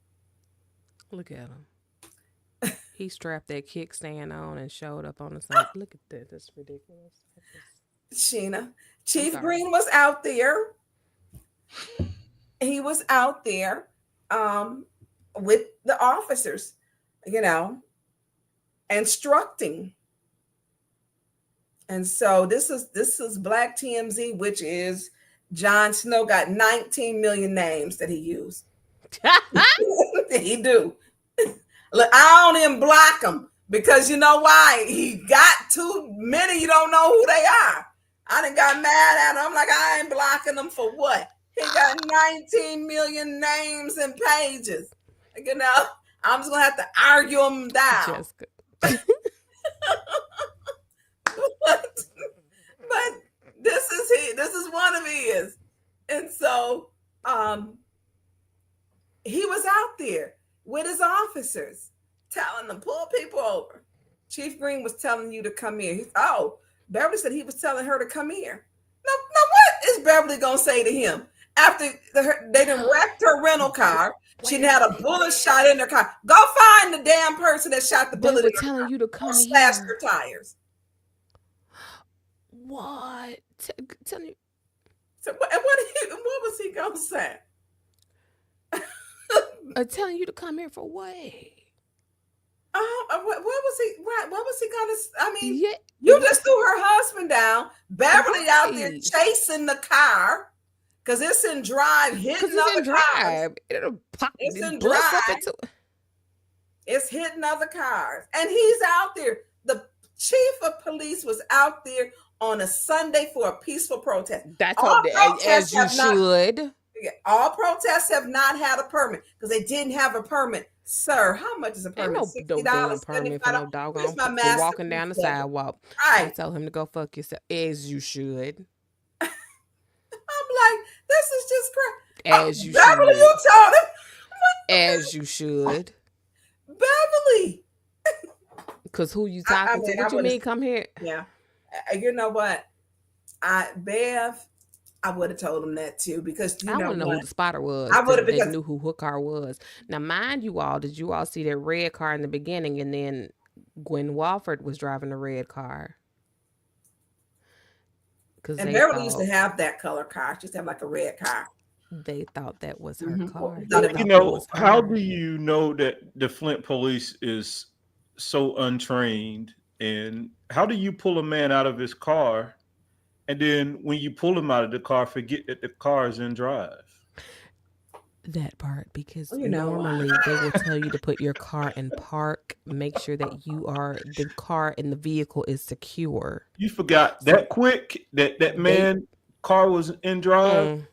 Look at him. He strapped that kickstand on and showed up on the side. Look at that. That's ridiculous. Sheena. Chief Green was out there. He was out there with the officers, instructing. And so this is Black TMZ, which is Jon Snow got 19 million names that he used. He do. Look, I don't even block him because you know why? He got too many. You don't know who they are. I done got mad at him. I'm like, I ain't blocking them for what? He got 19 million names and pages. I'm just gonna have to argue them down. Jessica. but this is one of his. And so he was out there with his officers telling them, pull people over. Chief Green was telling you to come here. Beverly said he was telling her to come here. Now what is Beverly gonna say to him after they done wrecked her rental car? She had a bullet shot in her car. Go find the damn person that shot the bullet. They were telling you to come here. Slashed her tires. What? Tell me. So what was he gonna say? Telling you to come here for what? What was he? Right? What was he gonna? I mean, you just threw her husband down. Beverly out there chasing the car because it's in drive, hitting other cars. It'll pop. It's in drive. It's hitting other cars, and he's out there. The chief of police was out there on a Sunday for a peaceful protest. That's as you should. All protests have not had a permit because they didn't have a permit. Sir, how much is a permit? $60. No permit for no doggone for walking down the sidewalk. Right. I told him to go fuck yourself, as you should. I'm like, this is just crazy. As you Beverly, should. you told him. As you should. Beverly. Because who you talking to? What you mean, come here? Yeah. You know what? Bev, I would have told him that too because I want to know who the spotter was. I would have because they knew who her car was. Now, mind you all, did you all see that red car in the beginning, and then Gwen Walford was driving the red car? And Beverly used to have that color car. She used to have like a red car. They thought that was her car. How do you know that the Flint police is so untrained? And how do you pull a man out of his car? And then when you pull him out of the car, forget that the car is in drive. That part, because normally they will tell you to put your car in park, make sure that the car in the vehicle is secure. You forgot that quick that man car was in drive.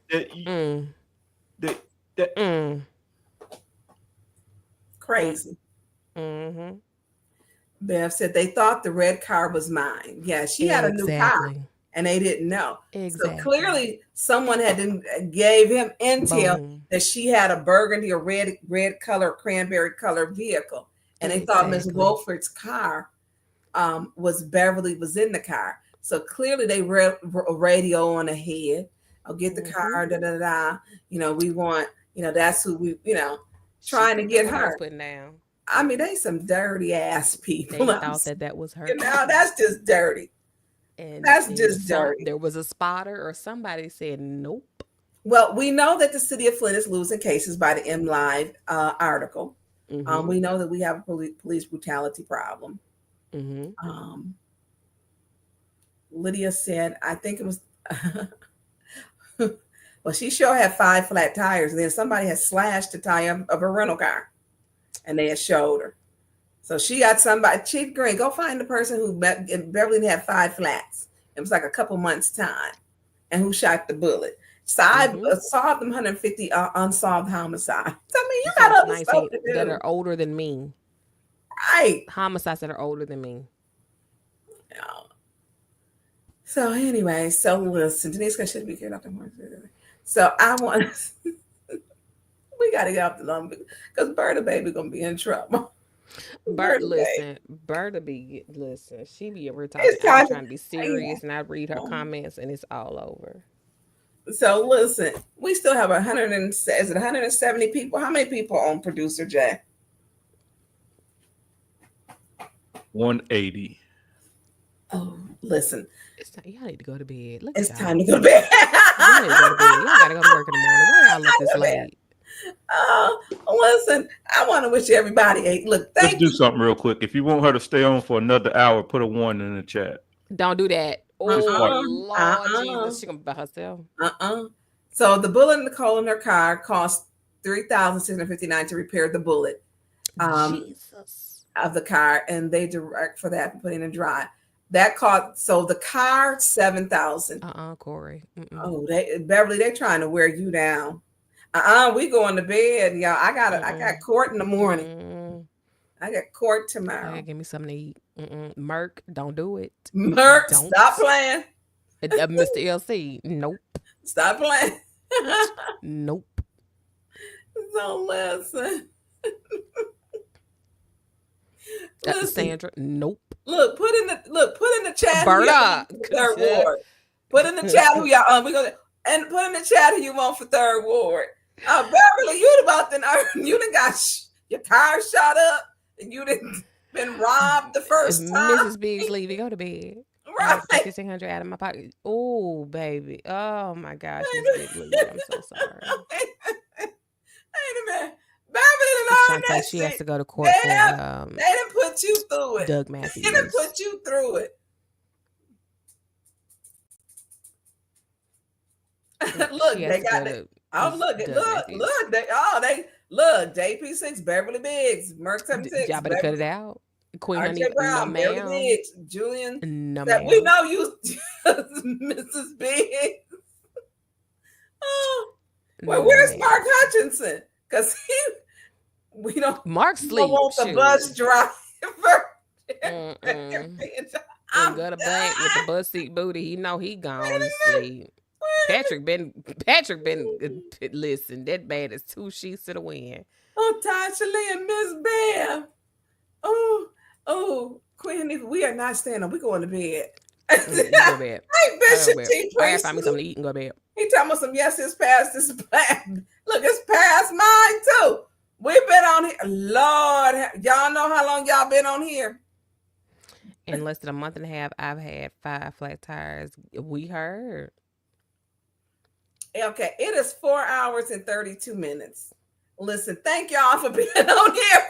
Crazy. Mm-hmm. Bev said they thought the red car was mine. Yeah, she had a new car. And they didn't know. Exactly. So clearly someone gave him intel that she had a burgundy or red color, cranberry color vehicle. And they thought Ms. Wolford's car was Beverly was in the car. So clearly they radio on ahead. oh, get the car, da da da. We want, that's who we, trying to get her. Putting down. I mean, they some dirty ass people. They thought that was her. That's just dirty. And that's just dirty. There was a spotter or somebody said nope. Well, we know that the city of Flint is losing cases by the MLive article. We know that we have a police brutality problem. Lydia said, I think it was, well, she sure had 5 flat tires, and then somebody had slashed the tire of a rental car, and they had showed her. So she got somebody, Chief Green, go find the person who Beverly had 5 flats. It was like a couple months' time, and who shot the bullet. So I solved them 150 unsolved homicides. I mean, you got other stuff to do. That are older than me. Right. Homicides that are older than me. Yeah. So anyway, listen, Denise should be getting up in morning. So I want we got to get off the number because Berta baby gonna be in trouble. Berta she be over talking. I'm trying to be serious, and I read her comments, and it's all over. So listen, we still have 170 people. How many people on Producer Jay? 180. Oh, listen. Y'all need to go to bed. It's time to go to bed. Y'all need to go to bed. Y'all gotta go to work in the morning. Why y'all look this late? Listen, I want to wish everybody Let's do something real quick. If you want her to stay on for another hour, put a 1 in the chat. Don't do that. Oh, Lord Jesus, she gonna be by herself. So the bullet in the hole in her car cost $3,659 to repair the bullet of the car, and they direct for that and put in a drive. That cost the car $7,000. Corey. Oh, Beverly, they trying to wear you down. We going to bed, y'all. I got court in the morning. I got court tomorrow. Give me something to eat. Merc, don't do it. Merc, stop playing. Mr. LC, nope. Stop playing. Nope. So listen. Sandra, nope. Put in the chat. Berta. Third ward. Put in the chat who y'all put in the chat who you want for third ward. Beverly, you about got your car shot up, and you didn't been robbed the first time. Mrs. Biggs leaving, go to bed. Right. $1,600 out of my pocket. Oh, baby. Oh my gosh, Miss Biggs leaving. I'm so sorry. Wait a minute. Beverly and she has to go to court they didn't put you through it. Doug Matthews. They didn't put you through it. Look, they got it. Oh, look, JP6, Beverly Biggs, Merc 76. Y'all better cut it out. Queen Honey, Brown, no, Beverly Biggs, Julian. No, we know you, Mrs. Biggs. Where's Mark Hutchinson? Because we don't. Mark sleep. Want the bus driver. I'm gonna bank with the bus seat booty. He know he gone to sleep. Patrick been listen, that bad is 2 sheets to the wind. Oh, Tasha Lee and Miss Bam. Oh, Queen, we are not staying up. We going to bed. Go to bed. Hey, Bishop T. I gotta find me something to eat and go to bed. He talking about some, yes, it's past this plan. Look, it's past mine too. We've been on here. Lord, y'all know how long y'all been on here? In less than a month and a half, I've had 5 flat tires. We heard. Okay, it is 4 hours and 32 minutes. Listen, thank y'all for being on here.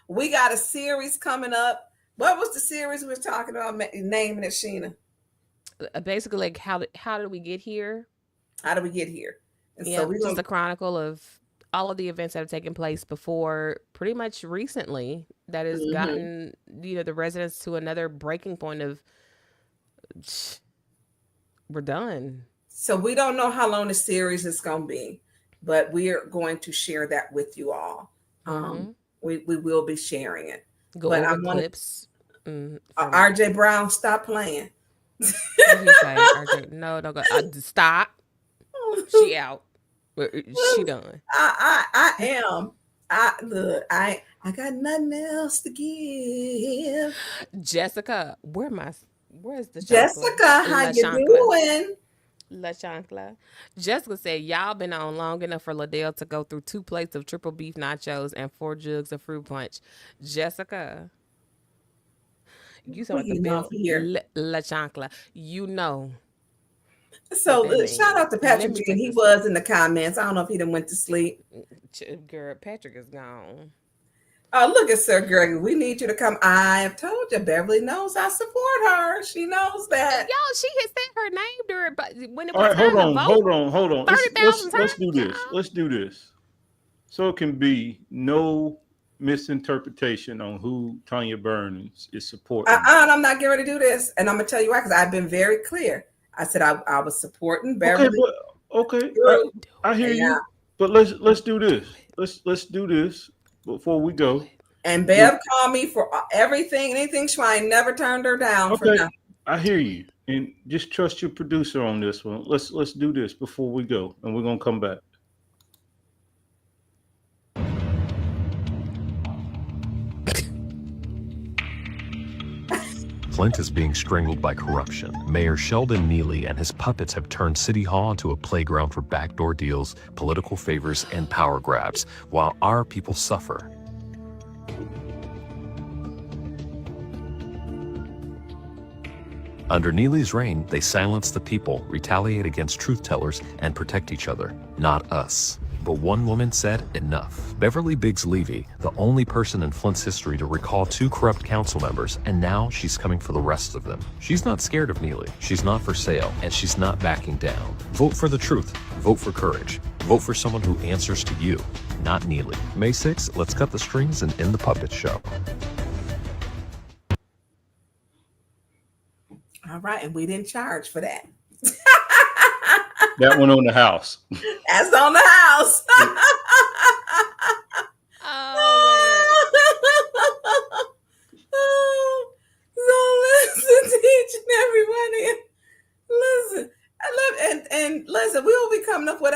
We got a series coming up. What was the series we were talking about? Naming it, Sheena. Basically, like how did we get here? How did we get here? And yeah, so just a chronicle of all of the events that have taken place before, pretty much recently, that has gotten the residents to another breaking point of we're done. So we don't know how long the series is going to be, but we are going to share that with you all. We will be sharing it. Go over clips. RJ Brown, stop playing. What did he say? RJ, no, don't go. Stop. She out. She done. I am. I got nothing else to give. Jessica, where's the Jessica? How you doing? La Chancla. Jessica said, y'all been on long enough for Liddell to go through 2 plates of triple beef nachos and 4 jugs of fruit punch. Jessica. You saw the best. La Chancla. You know. So shout out to Patrick G. He was in the comments. I don't know if he done went to sleep. Girl, Patrick is gone. Oh, look at Sir Greg. We need you to come. I have told you, Beverly knows I support her. She knows that. Y'all, she has said her name during, but when it All was right, time hold to vote, on. 30,000 Let's do this. Let's do this. So it can be no misinterpretation on who Tonya Burns is supporting. I'm not getting ready to do this. And I'm going to tell you why, because I've been very clear. I said I was supporting Beverly. Okay, I hear you. But let's do this. Let's do this before we go. And Bev called me for everything, anything Schwein, never turned her down for nothing. I hear you. And just trust your producer on this one. Let's do this before we go, and we're gonna come back. Flint is being strangled by corruption. Mayor Sheldon Neely and his puppets have turned City Hall into a playground for backdoor deals, political favors, and power grabs, while our people suffer. Under Neely's reign, they silence the people, retaliate against truth-tellers, and protect each other, not us. But one woman said enough. Beverly Biggs Levy, the only person in Flint's history to recall 2 corrupt council members, and now she's coming for the rest of them. She's not scared of Neely, she's not for sale, and she's not backing down. Vote for the truth, vote for courage, vote for someone who answers to you, not Neely. May 6th, let's cut the strings and end the puppet show. All right, and we didn't charge for that. That one on the house. That's on the house. So listen to each and every one of you. Listen, and listen, we will be coming up with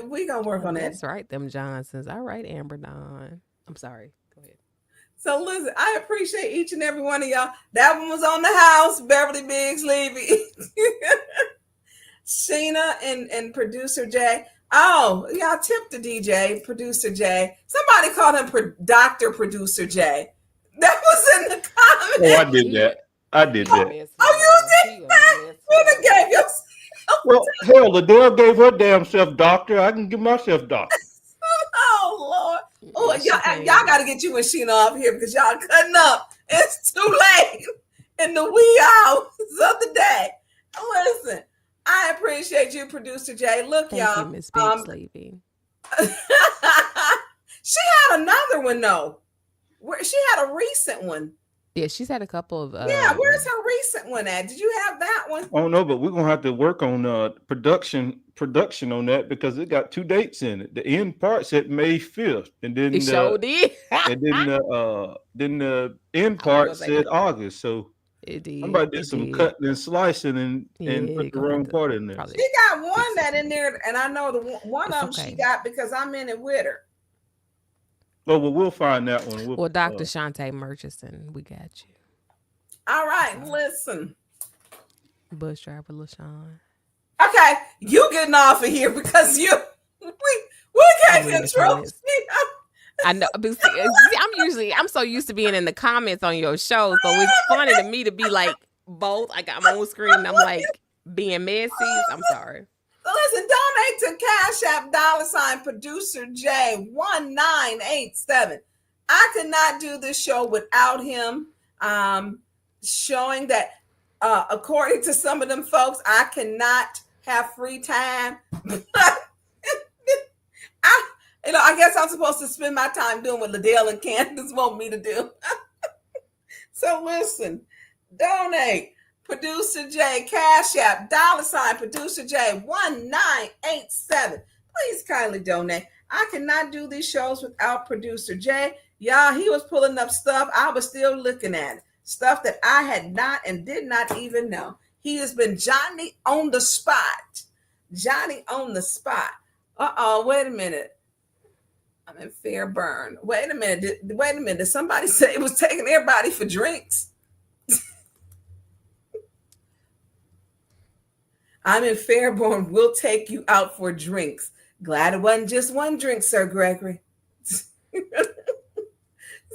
we gonna work on that. That's right, them Johnsons. All right, Amber Dawn. I'm sorry. Go ahead. So listen, I appreciate each and every one of y'all. That one was on the house, Beverly Biggs Levy. Sheena and producer Jay. Oh, y'all tipped the DJ, producer Jay. Somebody called him Dr. Producer Jay. That was in the comments. Oh, I did that. Oh, you did that? You done gave yourself. Well, hell, Liddell gave her damn self doctor. I can give myself doctor. Oh, Lord. Oh, y'all got to get you and Sheena off here because y'all cutting up. It's too late in the wee hours of the day. Listen. I appreciate you, producer Jay. Look, Thank y'all. You, Miss Biggs Levy. She had another one though. She had a recent one. Yeah, she's had a couple of. Yeah, where's her recent one at? Did you have that one? Oh no, but we're gonna have to work on production on that because it got 2 dates in it. The end part said May 5th, and then it sure did. And then the end part said August. So. Somebody did some cutting and slicing and put the wrong part in there. She got one that in there, and I know the one of them she got because I'm in it with her. Oh, well, we'll find that one. Well, Dr. Shantae Murchison, we got you. All right, listen. Bus driver LaShawn. Okay, you getting off of here because we can't control. I know, but see, I'm so used to being in the comments on your show, so it's funny to me to be like both. Like I'm on screen, and I'm like being messy. I'm sorry. Listen, donate to Cash App $producer J 1987. I could not do this show without him. Showing that, according to some of them folks, I cannot have free time. I guess I'm supposed to spend my time doing what Liddell and Candace want me to do. So listen, donate. Producer J, Cash App, $producer J 1987. Please kindly donate. I cannot do these shows without Producer J. Y'all, he was pulling up stuff. I was still looking at it. Stuff that I had not and did not even know. He has been Johnny on the spot. Johnny on the spot. Wait a minute. I'm in Fairburn. Wait a minute. Did somebody say it was taking everybody for drinks? I'm in Fairborn. We'll take you out for drinks. Glad it wasn't just one drink, Sir Gregory.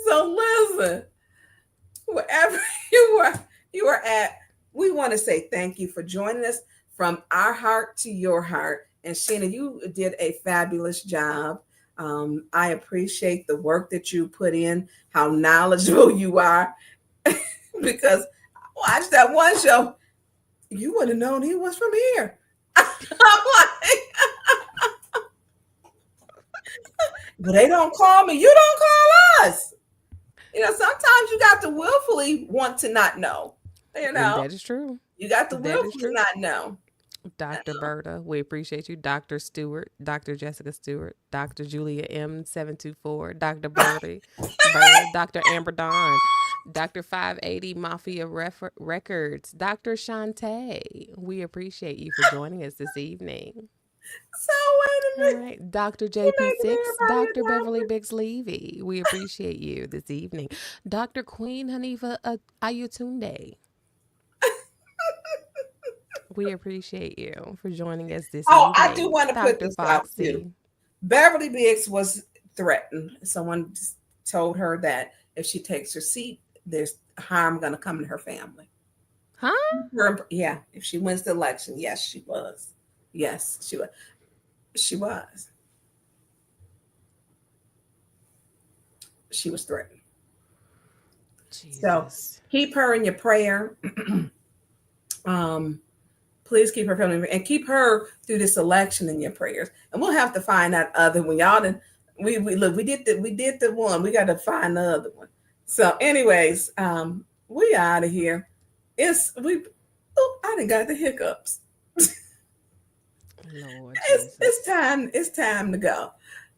So listen, wherever you are at, we want to say thank you for joining us from our heart to your heart. And Sheena, you did a fabulous job. I appreciate the work that you put in, how knowledgeable you are, because I watched that one show. You would have known he was from here. I'm like, but they don't call me. You don't call us. You know, sometimes you got to willfully want to not know. You know, that is true. You got to willfully not know. Dr. Berta, we appreciate you. Dr. Stewart, Dr. Jessica Stewart, Dr. Julia M724, Dr. Birdie, Dr. Amber Dawn, Dr. 580 Mafia Records, Dr. Shantae. We appreciate you for joining us this evening. So wait a minute. All right. Dr. JP6, Dr. Beverly Biggs Levy. We appreciate you this evening. Dr. Queen Hanifa Ayatunde. We appreciate you for joining us this evening. I do want to put this out too. Beverly Biggs was threatened. Someone told her that if she takes her seat, there's harm going to come to her family. Huh? Yeah. If she wins the election. Yes, she was. Yes, she was. She was. She was threatened. Jesus. So keep her in your prayer. Please keep her family and keep her through this election in your prayers. And we'll have to find that other one. Y'all didn't we did the one. We got to find the other one. So, anyways, we out of here. I done got the hiccups. Lord, it's time to go.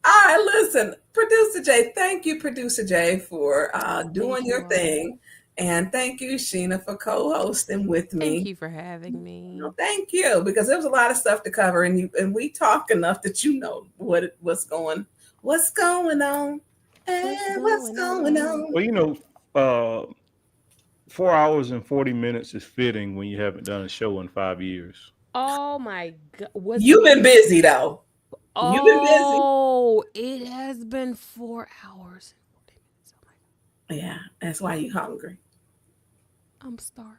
All right, listen, Producer Jay, thank you, Producer Jay, for doing your thing. And thank you, Sheena, for co-hosting with me. Thank you for having me. No, thank you, because there was a lot of stuff to cover, and we talk enough that you know what's going on, and what's going on. Well, you know, 4 hours and 40 minutes is fitting when you haven't done a show in 5 years. Oh my God! You've been busy though. Oh, you've been busy. Oh, it has been 4 hours. Yeah, that's why you're hungry. I'm starving.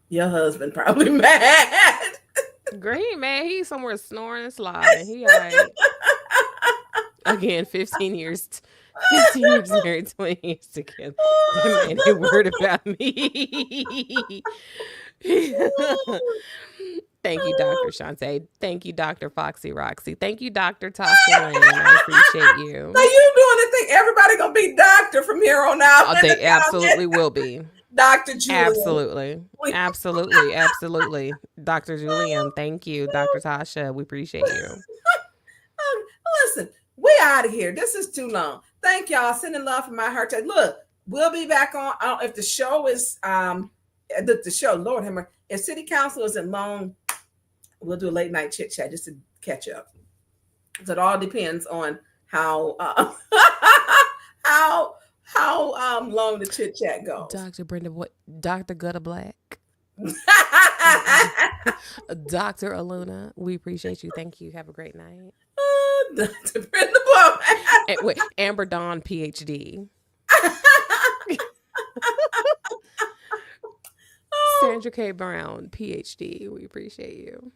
Your husband probably mad. Green man, he's somewhere snoring and sliding. He all right. Again, 15 years married, 20 years together. That man ain't worried about me. Thank you, Dr. Shantae. Thank you, Dr. Foxy Roxy. Thank you, Dr. Tasha Lynn. I appreciate you. So you doing the thing? Everybody gonna be doctor from here on out. Oh, they absolutely will be. Dr. Julian. Absolutely. Dr. Julian, thank you. Dr. Tasha, we appreciate you. Listen, we out of here. This is too long. Thank y'all. Sending love from my heart. Look, we'll be back on. I don't know if the show is the show. Lord have mercy. If City Council isn't long, we'll do a late night chit chat just to catch up. So it all depends on how long the chit chat goes. Dr. Brenda, Dr. Gutta Black, Dr. Aluna, we appreciate you. Thank you. Have a great night. Dr. Brenda Black. Wait, Amber Dawn, PhD. Sandra K. Brown, PhD. We appreciate you.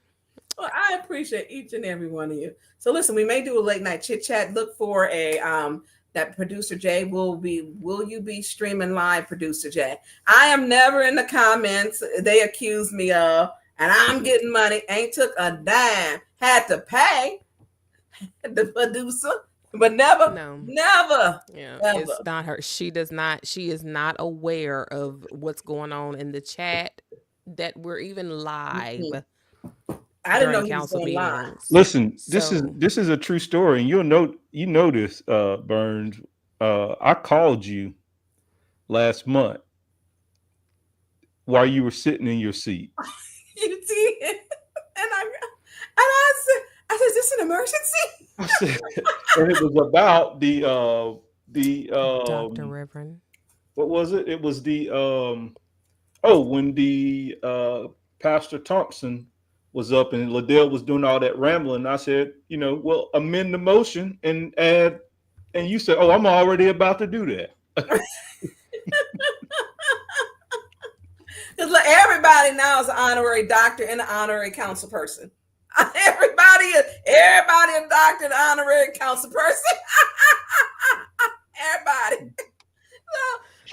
Well, I appreciate each and every one of you. So listen, we may do a late night chit chat. Look for that Producer Jay will you be streaming live, Producer Jay? I am never in the comments they accuse me of, and I'm getting money. Ain't took a dime. Had to pay the producer, but never. Yeah, never. It's not her. She is not aware of what's going on in the chat, that we're even live. I didn't know he was going live. Listen, this is a true story, and you know this, Burns. I called you last month while you were sitting in your seat. You did, and I said, "Is this an emergency?" I said, and it was about the Dr. Reverend. What was it? It was the when the Pastor Thompson was up and Liddell was doing all that rambling. I said, well, amend the motion and add, and you said, oh, I'm already about to do that. Because everybody now is an honorary doctor and an honorary council person. Everybody a doctor and an honorary council person. Everybody.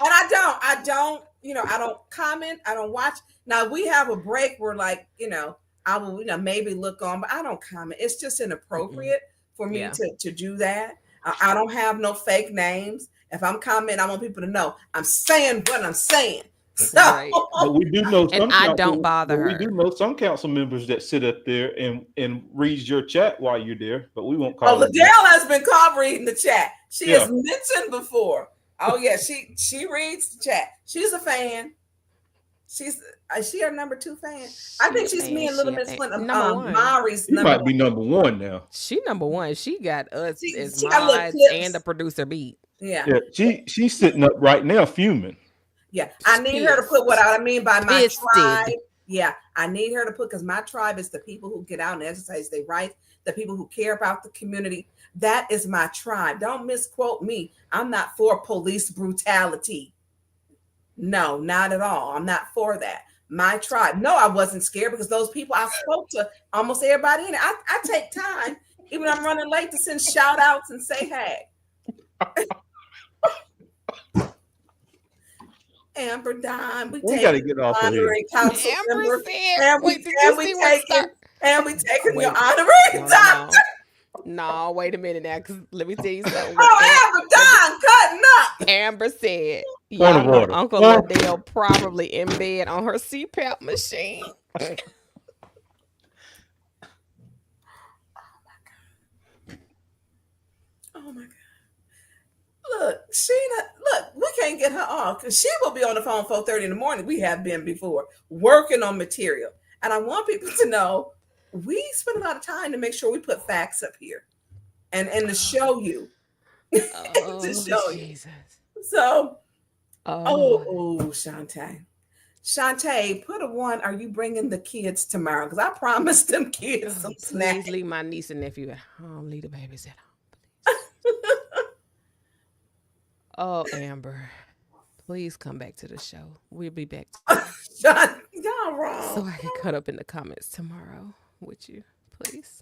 And I don't comment. I don't watch. Now we have a break where I will, maybe look on, but I don't comment. It's just inappropriate for me to do that. I don't have no fake names. If I'm commenting, I want people to know I'm saying what I'm saying. So, right. But we do know some I don't bother her. We do know some council members that sit up there and reads your chat while you're there, but we won't call. Liddell has been caught reading the chat. She has mentioned before. Oh yeah, she reads the chat. She's a fan. Is she our number 2 fan? I think she's me and Little Miss Flint. Mari's she might be number 1 now. She number 1. She got us as she got mods and the producer beat. Yeah. She's sitting up right now fuming. Yeah, I need her to put what I mean by my tribe. Yeah, I need her to put, because my tribe is the people who get out and exercise their rights, the people who care about the community. That is my tribe. Don't misquote me. I'm not for police brutality. No, not at all. I'm not for that. My tribe. No, I wasn't scared because those people, I spoke to almost everybody in it. I take time, even when I'm running late, to send shout outs and say, hey. Amber Dime, we got to get off of here. Council Amber said, and we taking your honorary doctor. No, wait a minute now, because let me tell you something. Amber Dime cutting up. Amber said, y'all know Uncle Liddell probably in bed on her CPAP machine. Oh my God. Look, Sheena, we can't get her off because she will be on the phone 4:30 in the morning. We have been before working on material. And I want people to know we spend a lot of time to make sure we put facts up here and to show you. To show Jesus. You. So, Shantae. Shantae, put a 1. Are you bringing the kids tomorrow? Because I promised them kids some snacks. Please leave my niece and nephew at home. Leave the babies at home, please. Oh, Amber, please come back to the show. We'll be back. Y'all wrong. So I can cut up in the comments tomorrow with you, please.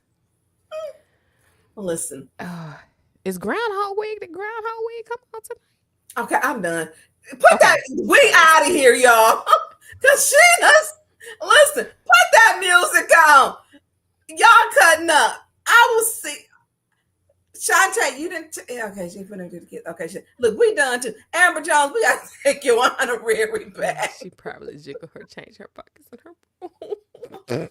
Listen. Is Groundhog Week? Did Groundhog Week come on tonight? Okay, I'm done. Put that. We out of here, y'all. Because listen, put that music on. Y'all cutting up. I will see. Shantae, you didn't. Okay, she put her to the kids. Okay, look, we done too. Amber Jones, we got to take your honorary back. She probably jiggle her, change her pockets in her phone.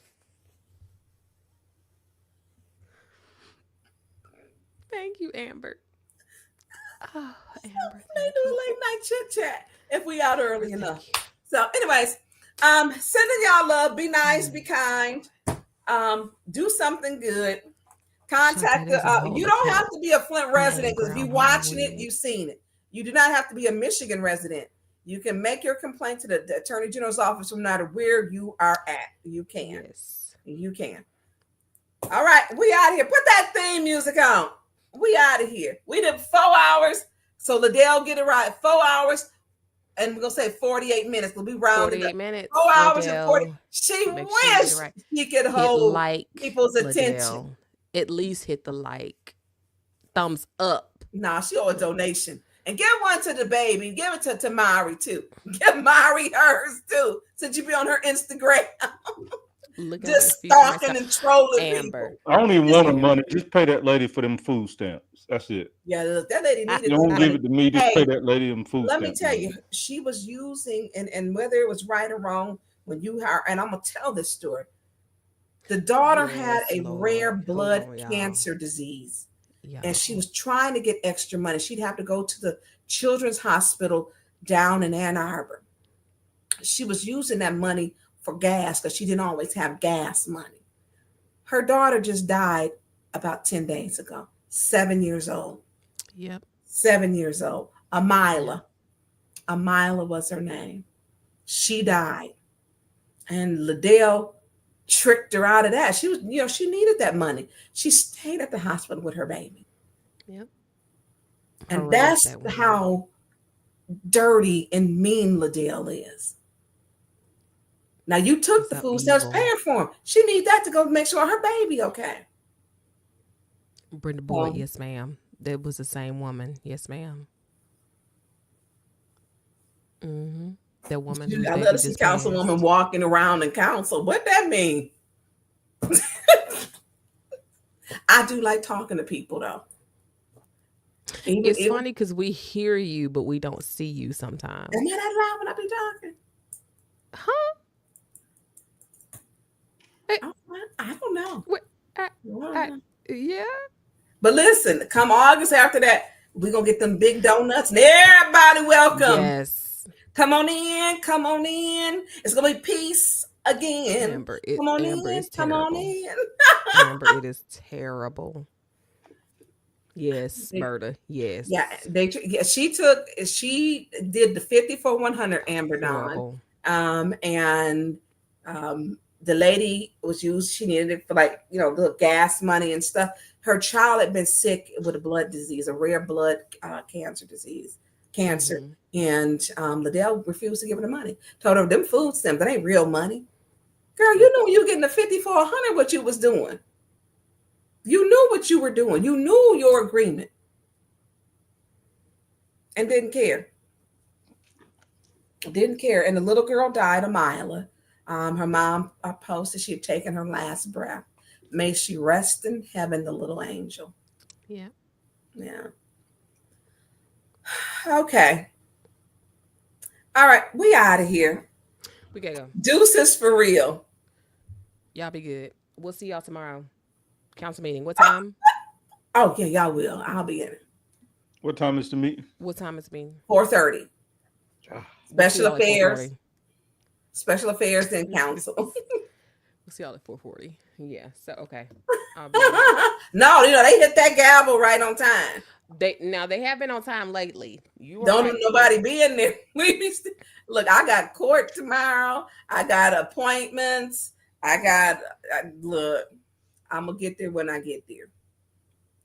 Thank you, Amber. Oh, Amber. They do a late night chit chat if we out early enough. So, anyways, sending y'all love. Be nice, be kind. Do something good. Contact you don't have to be a Flint resident, because if you're watching it, you've seen it. You do not have to be a Michigan resident. You can make your complaint to the Attorney General's office no matter where you are at. You can. Yes. You can. All right, we out of here. Put that theme music on. We out of here. We did 4 hours. So Liddell get it right. 4 hours. And we're going to say 48 minutes. We'll be rounded 48 minutes. 4 hours and 40. She wished she could hold people's attention. At least hit the thumbs up. Nah, she owe a donation. And give one to the baby. Give it to Mari too. Give Mari hers too. Since you be on her Instagram. Just stalking and trolling Amber. People. I don't even want her money. Just pay that lady for them food stamps. That's it. Yeah, look, that lady needed. Don't give it to me. Just pay that lady them food stamps. Let me tell you, she was using, and whether it was right or wrong, when you are, and I'm gonna tell this story. The daughter had a rare blood cancer disease, and she was trying to get extra money. She'd have to go to the Children's Hospital down in Ann Arbor. She was using that money for gas because she didn't always have gas money. Her daughter just died about 10 days ago, 7 years old. Yep. 7 years old. Amila. Amila was her name. She died. And Liddell tricked her out of that. She was, she needed that money. She stayed at the hospital with her baby. Yep. And that's how dirty and mean Liddell is. Now you took the food stamps, paying for him. She needs that to go make sure her baby okay. Brenda Boyd, yes, ma'am. That was the same woman. Yes, ma'am. Mm-hmm. That woman. I let us see councilwoman walking around in council. What that mean? I do like talking to people though. It's funny because we hear you, but we don't see you sometimes. Am I that loud when I be talking? Huh? I don't know. Yeah. But listen, come August after that, we're going to get them big donuts and everybody welcome. Yes. Come on in. Come on in. It's going to be peace again. Amber, come on Amber in. Come on in. Amber, it is terrible. Yes, murder. Yes. Yeah, she did the 50-for-100 Amber Dawn. And the lady was used, she needed it for little gas money and stuff. Her child had been sick with a blood disease, a rare blood cancer. Mm-hmm. And Liddell refused to give her the money. Told her, them food stamps, that ain't real money. Girl, you knew you were getting the 50-for-100 what you was doing. You knew what you were doing. You knew your agreement. And didn't care. Didn't care. And the little girl died, Amila. Her mom posted she had taken her last breath. May she rest in heaven, the little angel. Yeah. Yeah. Okay. All right. We out of here. We gotta go. Deuces for real. Y'all be good. We'll see y'all tomorrow. Council meeting. What time? Oh, yeah, y'all will. I'll be in it. What time is the meeting? What time is the meeting? 4:30. Special We'll affairs. Special affairs and council. We'll see y'all at 4:40. Yeah. So okay. No, they hit that gavel right on time. They have been on time lately. Don't nobody be in there. Look, I got court tomorrow. I got appointments. Look, I'm gonna get there when I get there.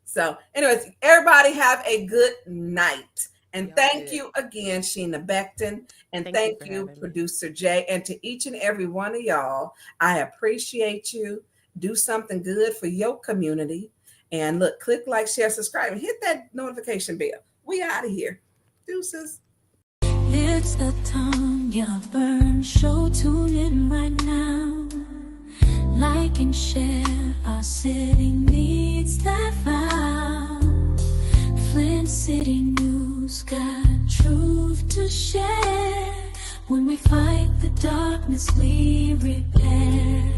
So, anyways, everybody have a good night. And thank you again, Sheena Becton. And thank you, Producer Jay. And to each and every one of y'all, I appreciate you. Do something good for your community. And look, click like, share, subscribe, and hit that notification bell. We out of here. Deuces. It's the Tonya Burns Show. Tune in right now. Like and share. Our city needs that vow. Flint City News got truth to share. When we fight the darkness, we repair.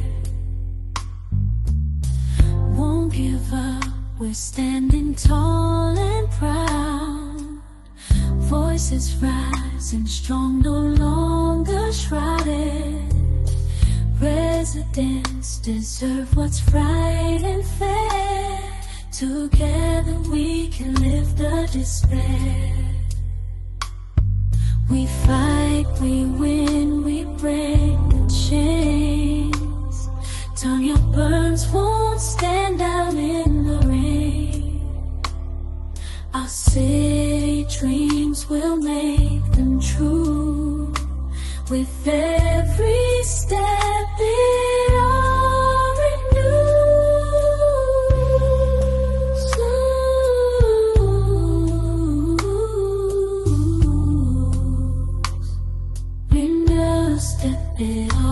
Won't give up, we're standing tall and proud. Voices rising strong, no longer shrouded. Residents deserve what's right and fair. Together we can lift the despair. We fight, we win, we break the chains. Tonya Burns won't stand out in the rain. Our city dreams will make them true. With every step it all renews. We know step it all.